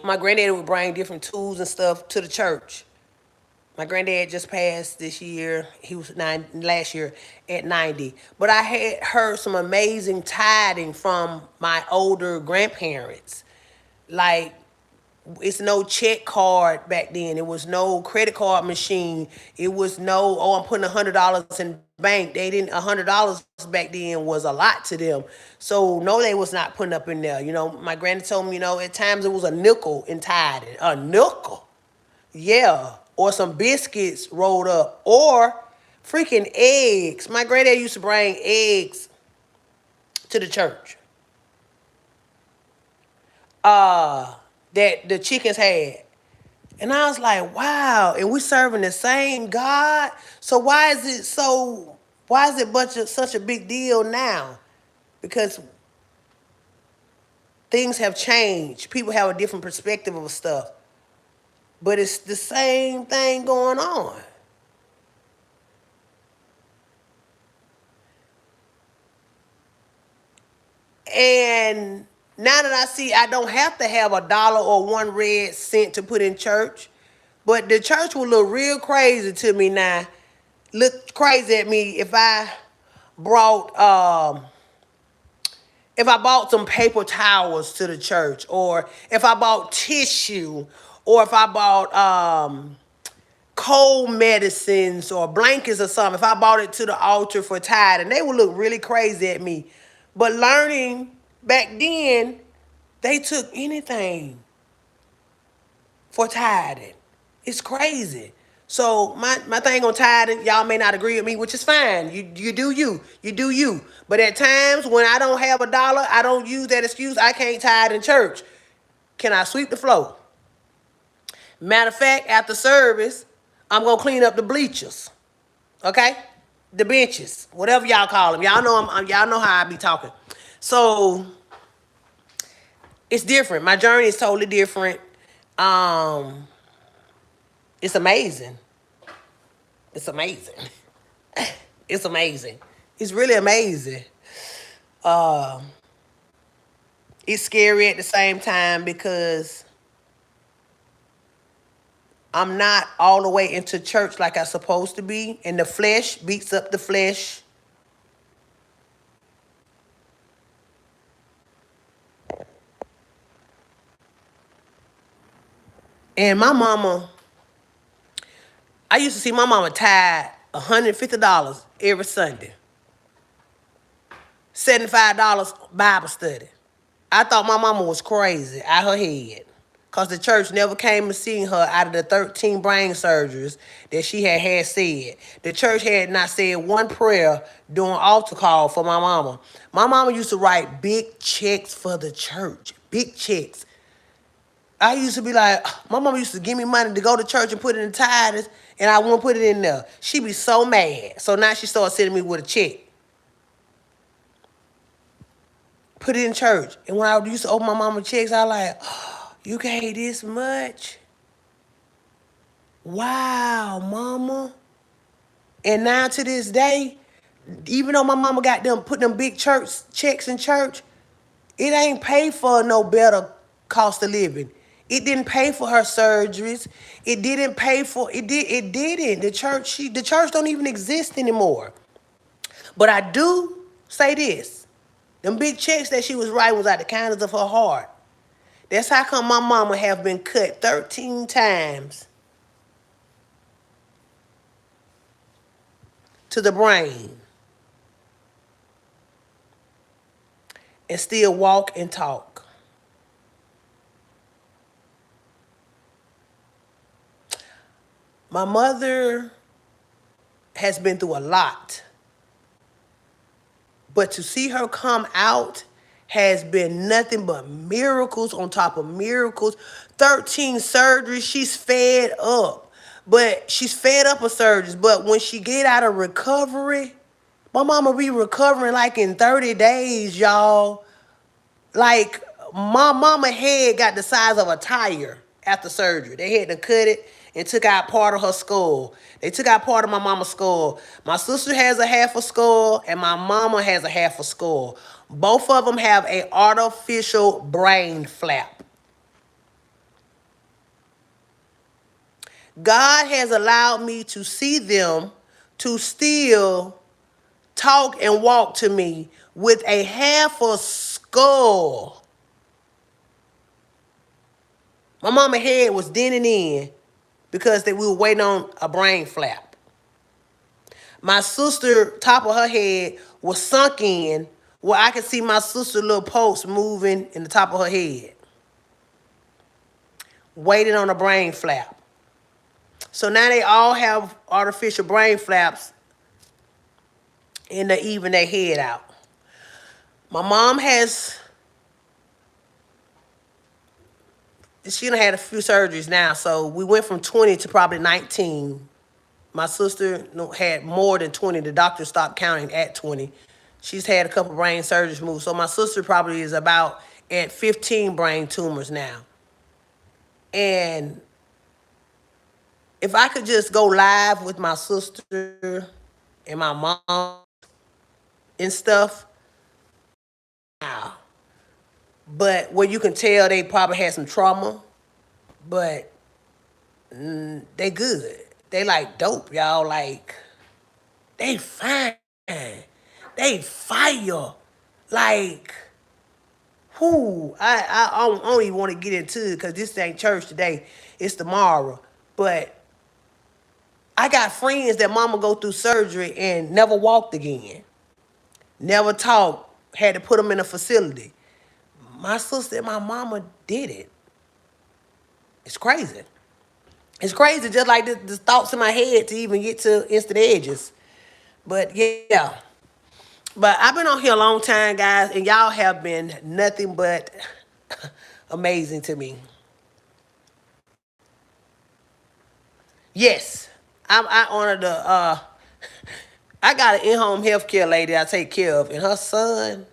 my granddaddy would bring different tools and stuff to the church. My granddad just passed this year. He was last year at 90. But I had heard some amazing tithing from my older grandparents. Like, it's no check card back then. It was no credit card machine. It was no, oh, I'm putting $100 in bank. They didn't, $100 back then was a lot to them. So no, they was not putting up in there. You know, my granny told me, you know, at times it was a nickel in tithing. A nickel. Yeah. Or some biscuits rolled up. Or freaking eggs. My granddad used to bring eggs to the church. That the chickens had. And I was like, wow, and we serving the same God? So why is it such a big deal now? because things have changed. People have a different perspective of stuff. But it's the same thing going on. And now that I see I don't have to have a dollar or 1 red cent to put in church, but the church will look real crazy to me now. Look crazy at me brought if I bought some paper towels to the church, or if I bought tissue, or if I bought cold medicines or blankets or something, if I bought it to the altar for tithe, and they would look really crazy at me. But learning back then, they took anything for tithing. It's crazy. So my thing on tithing, y'all may not agree with me, which is fine. You do you. You do you. But at times when I don't have a dollar, I don't use that excuse. I can't tithe in church. Can I sweep the floor? Matter of fact, after service, I'm going to clean up the bleachers. Okay? The benches. Whatever y'all call them. Y'all know how I be talking. So it's different. My journey is totally different. It's amazing. It's amazing. It's amazing. It's really amazing. It's scary at the same time because I'm not all the way into church like I'm supposed to be, and the flesh beats up the flesh. And my mama, I used to see my mama tithe $150 every Sunday. $75 Bible study. I thought my mama was crazy out her head. Because the church never came and seen her out of the 13 brain surgeries that she had said. The church had not said one prayer during altar call for my mama. My mama used to write big checks for the church. Big checks. I used to be like, my mama used to give me money to go to church and put it in tithes, and I wouldn't put it in there. She'd be so mad. So now she started sending me with a check. Put it in church. And when I used to open my mama checks, I was like, oh, you gave this much? Wow, mama. And now to this day, even though my mama got them, put them big church checks in church, it ain't paid for no better cost of living. It didn't pay for her surgeries. It didn't pay for it. It didn't. The church don't even exist anymore. But I do say this: them big checks that she was writing was out the kindness of her heart. That's how come my mama have been cut 13 times to the brain and still walk and talk. My mother has been through a lot, but to see her come out has been nothing but miracles on top of miracles. 13 surgeries, she's fed up. But she's fed up of surgeries. But when she get out of recovery, my mama be recovering like in 30 days, y'all. Like, my mama head got the size of a tire after surgery. They had to cut it and took out part of her skull. They took out part of my mama's skull. My sister has a half a skull, and my mama has a half a skull. Both of them have an artificial brain flap. God has allowed me to see them to still talk and walk to me with a half a skull. My mama's head was dented in because we were waiting on a brain flap. My sister, top of her head was sunk in where I could see my sister's little pulse moving in the top of her head, waiting on a brain flap. So now they all have artificial brain flaps and they even their head out. My mom she done had a few surgeries now, so we went from 20 to probably 19. My sister had more than 20. The doctor stopped counting at 20. She's had a couple brain surgeries moved. So my sister probably is about at 15 brain tumors now. And if I could just go live with my sister and my mom and stuff, wow. But where you can tell they probably had some trauma, but they good. They like dope, y'all. Like, they fine. They fire. Like, whoo. I don't even want to get into it because this ain't church today. It's tomorrow. But I got friends that mama go through surgery and never walked again. Never talked. Had to put them in a facility. My sister and my mama did it. It's crazy. It's crazy, just like the thoughts in my head to even get to instant edges. But yeah. But I've been on here a long time, guys, and y'all have been nothing but amazing to me. Yes. I honor the I got an in-home healthcare lady I take care of, and her son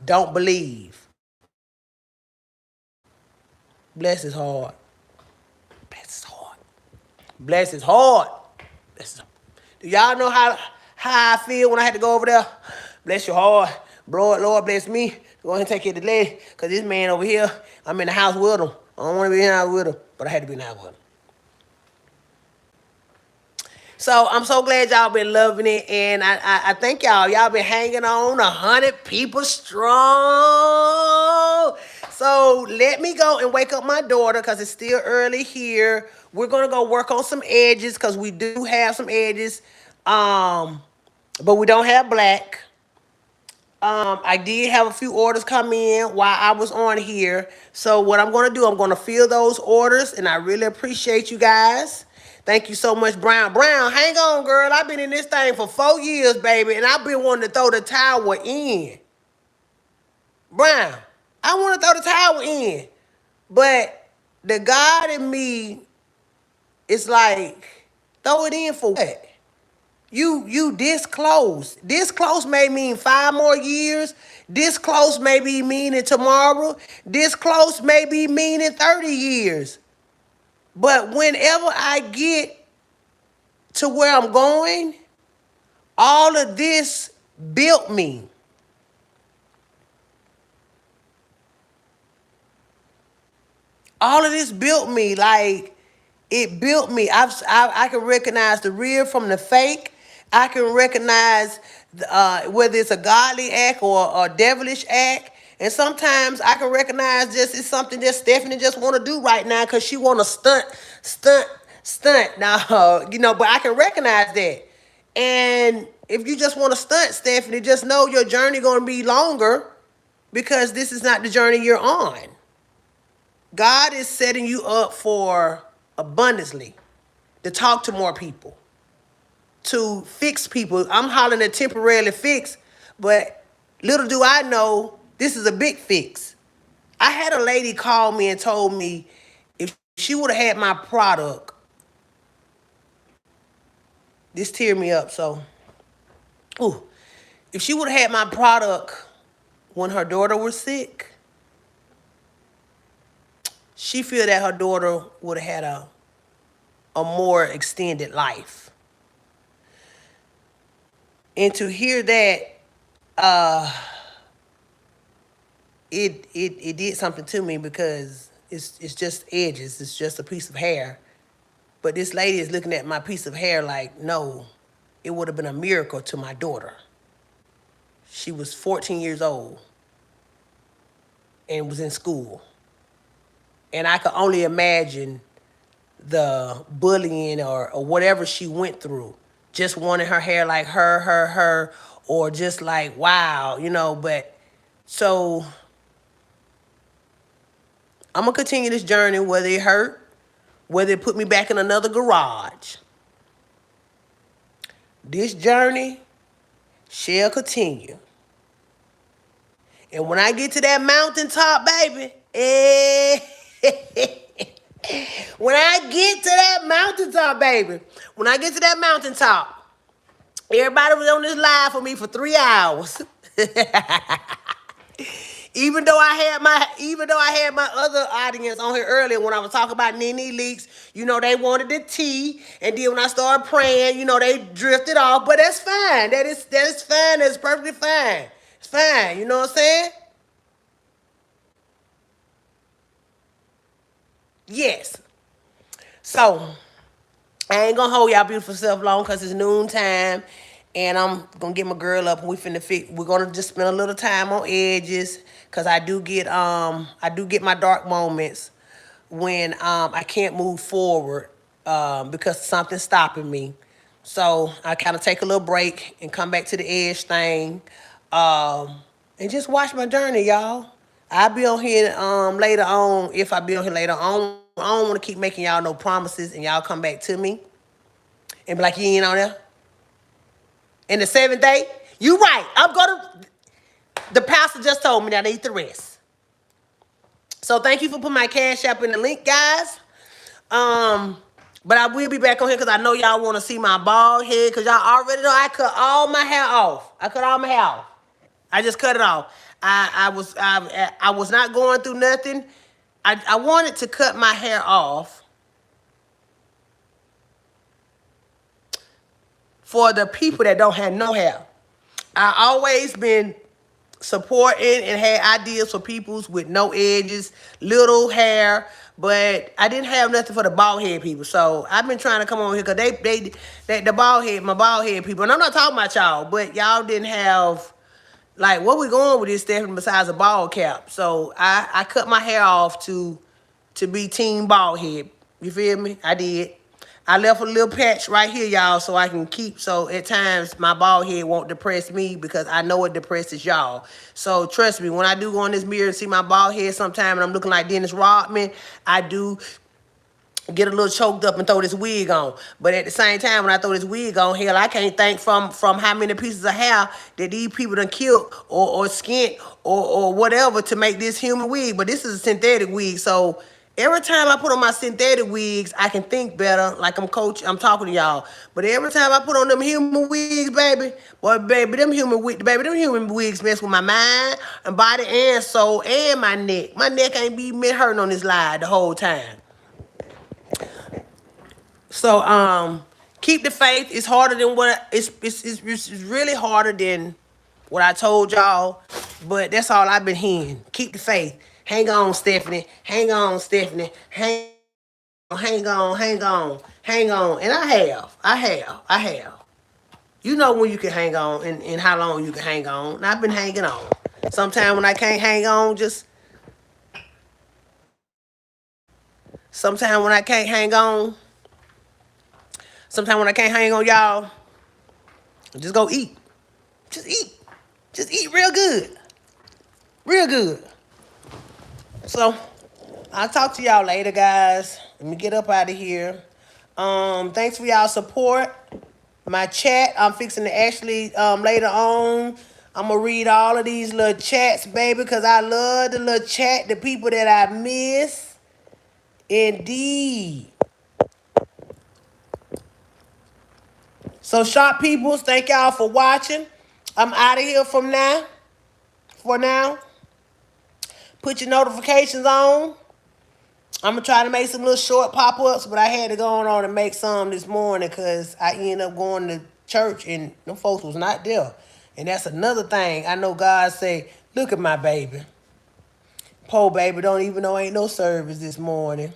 don't believe. Bless his heart. Bless his heart. Bless his heart. Bless his... Do y'all know how I feel when I had to go over there? Bless your heart. Lord bless me. Go ahead and take care of the lady. Because this man over here, I'm in the house with him. I don't want to be in the house with him, but I had to be in the house with him. So I'm so glad y'all been loving it, and I thank y'all. Y'all been hanging on 100 people strong. So let me go and wake up my daughter because it's still early here. We're gonna go work on some edges because we do have some edges, but we don't have black. I did have a few orders come in while I was on here. So what I'm going to do, I'm going to fill those orders, and I really appreciate you guys. Thank you so much, Brown. Brown, hang on, girl. I've been in this thing for 4 years, baby, and I've been wanting to throw the towel in. Brown, I want to throw the towel in, but the God in me is like, throw it in for what? You this close. This close may mean 5 more years. This close may be meaning tomorrow. This close may be meaning 30 years. But whenever I get to where I'm going, all of this built me. All of this built me. Like, it built me. I can recognize the real from the fake. I can recognize whether it's a godly act or a devilish act. And sometimes I can recognize just it's something that Stephanie just want to do right now because she want to stunt. Now, but I can recognize that. And if you just want to stunt, Stephanie, just know your journey going to be longer because this is not the journey you're on. God is setting you up for abundantly, to talk to more people, to fix people. I'm hollering at temporarily fix, but little do I know, this is a big fix. I had a lady call me and told me if she would have had my product, this teared me up, so, if she would have had my product when her daughter was sick, she feel that her daughter would have had a more extended life. And to hear that, it did something to me because it's just edges. It's just a piece of hair. But this lady is looking at my piece of hair like, no, it would have been a miracle to my daughter. She was 14 years old and was in school. And I could only imagine the bullying or whatever she went through. Just wanting her hair like her, or just like, wow, but so I'm going to continue this journey, whether it hurt, whether it put me back in another garage. This journey shall continue. And when I get to that mountaintop, baby, when I get to that mountaintop, Everybody was on this live for me for 3 hours. Even though I had my other audience on here earlier when I was talking about Nene Leaks, they wanted the tea, and then when I started praying, they drifted off. But that's fine. That is fine. That's perfectly fine. It's fine. You know what I'm saying? Yes. So I ain't gonna hold y'all beautiful self long because it's noontime, and I'm gonna get my girl up and we're gonna just spend a little time on edges because I do get my dark moments when I can't move forward because something's stopping me. So I kind of take a little break and come back to the edge thing, and just watch my journey, y'all. I'll be on here later on. If I be on here later on, I don't want to keep making y'all no promises and y'all come back to me and be like, you ain't on there. In the seventh day, you right. The pastor just told me that I need to rest. So thank you for putting my cash app in the link, guys. But I will be back on here because I know y'all want to see my bald head because y'all already know I cut all my hair off. I cut all my hair off. I just cut it off. I was not going through nothing. I wanted to cut my hair off for the people that don't have no hair. I always been supporting and had ideas for peoples with no edges, little hair, but I didn't have nothing for the bald head people. So I've been trying to come on here because my bald head people, and I'm not talking about y'all, but y'all didn't have, like, what we going with this, Stephanie, besides a bald cap. So I cut my hair off to be team bald head. You feel me? I did. I left a little patch right here, y'all, so I can keep, so at times my bald head won't depress me because I know it depresses y'all. So trust me, when I do go in this mirror and see my bald head sometime and I'm looking like Dennis Rodman, I do get a little choked up and throw this wig on. But at the same time, when I throw this wig on, hell, I can't think from how many pieces of hair that these people done killed or skint or whatever to make this human wig. But this is a synthetic wig, so every time I put on my synthetic wigs, I can think better. Like I'm talking to y'all. But every time I put on them human wigs, baby, boy, baby, them human wigs mess with my mind and body and soul and my neck. My neck ain't be hurting on this live the whole time. So keep the faith. It's harder than what it's really harder than what I told y'all. But that's all I've been hearing. Keep the faith. Hang on, Stephanie. Hang on, Stephanie. Hang on, hang on. And I have. You know when you can hang on and how long you can hang on. And I've been hanging on. Sometimes when I can't hang on, sometimes when I can't hang on, y'all, just go eat. Just eat. Just eat real good. Real good. So I'll talk to y'all later, guys. Let me get up out of here. Thanks for y'all support. My chat, I'm fixing to actually later on. I'm gonna read all of these little chats, baby, because I love the little chat, the people that I miss. Indeed. So, sharp peoples, thank y'all for watching. I'm out of here for now. Put your notifications on. I'm going to try to make some little short pop-ups, but I had to go on and make some this morning because I ended up going to church and them folks was not there. And that's another thing. I know God say, look at my baby. Poor baby don't even know ain't no service this morning.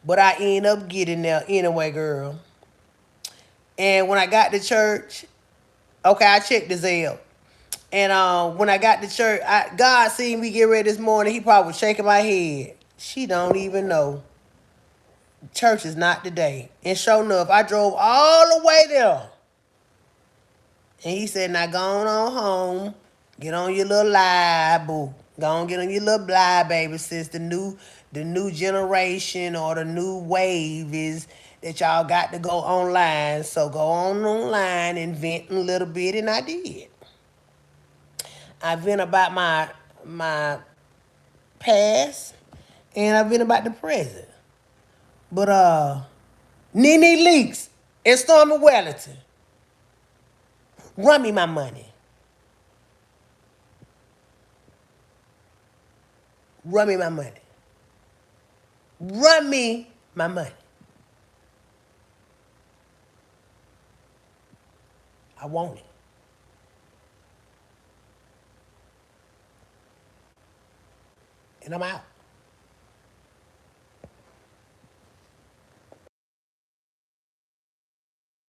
But I end up getting there anyway, girl. And when I got to church, okay, I checked the Zelle. And when I got to church, God seen me get ready this morning. He probably was shaking my head. She don't even know. Church is not today. And sure enough, I drove all the way there. And he said, now go on home. Get on your little live, boo. Go on, get on your little live, baby, sis. The new generation or the new wave is that y'all got to go online. So go on online and vent a little bit, and I did. I vent about my past, and I vent about the present. But Nene Leaks and Stormy Wellington, Run me my money. Run me my money. Run me my money. I want it. And I'm out.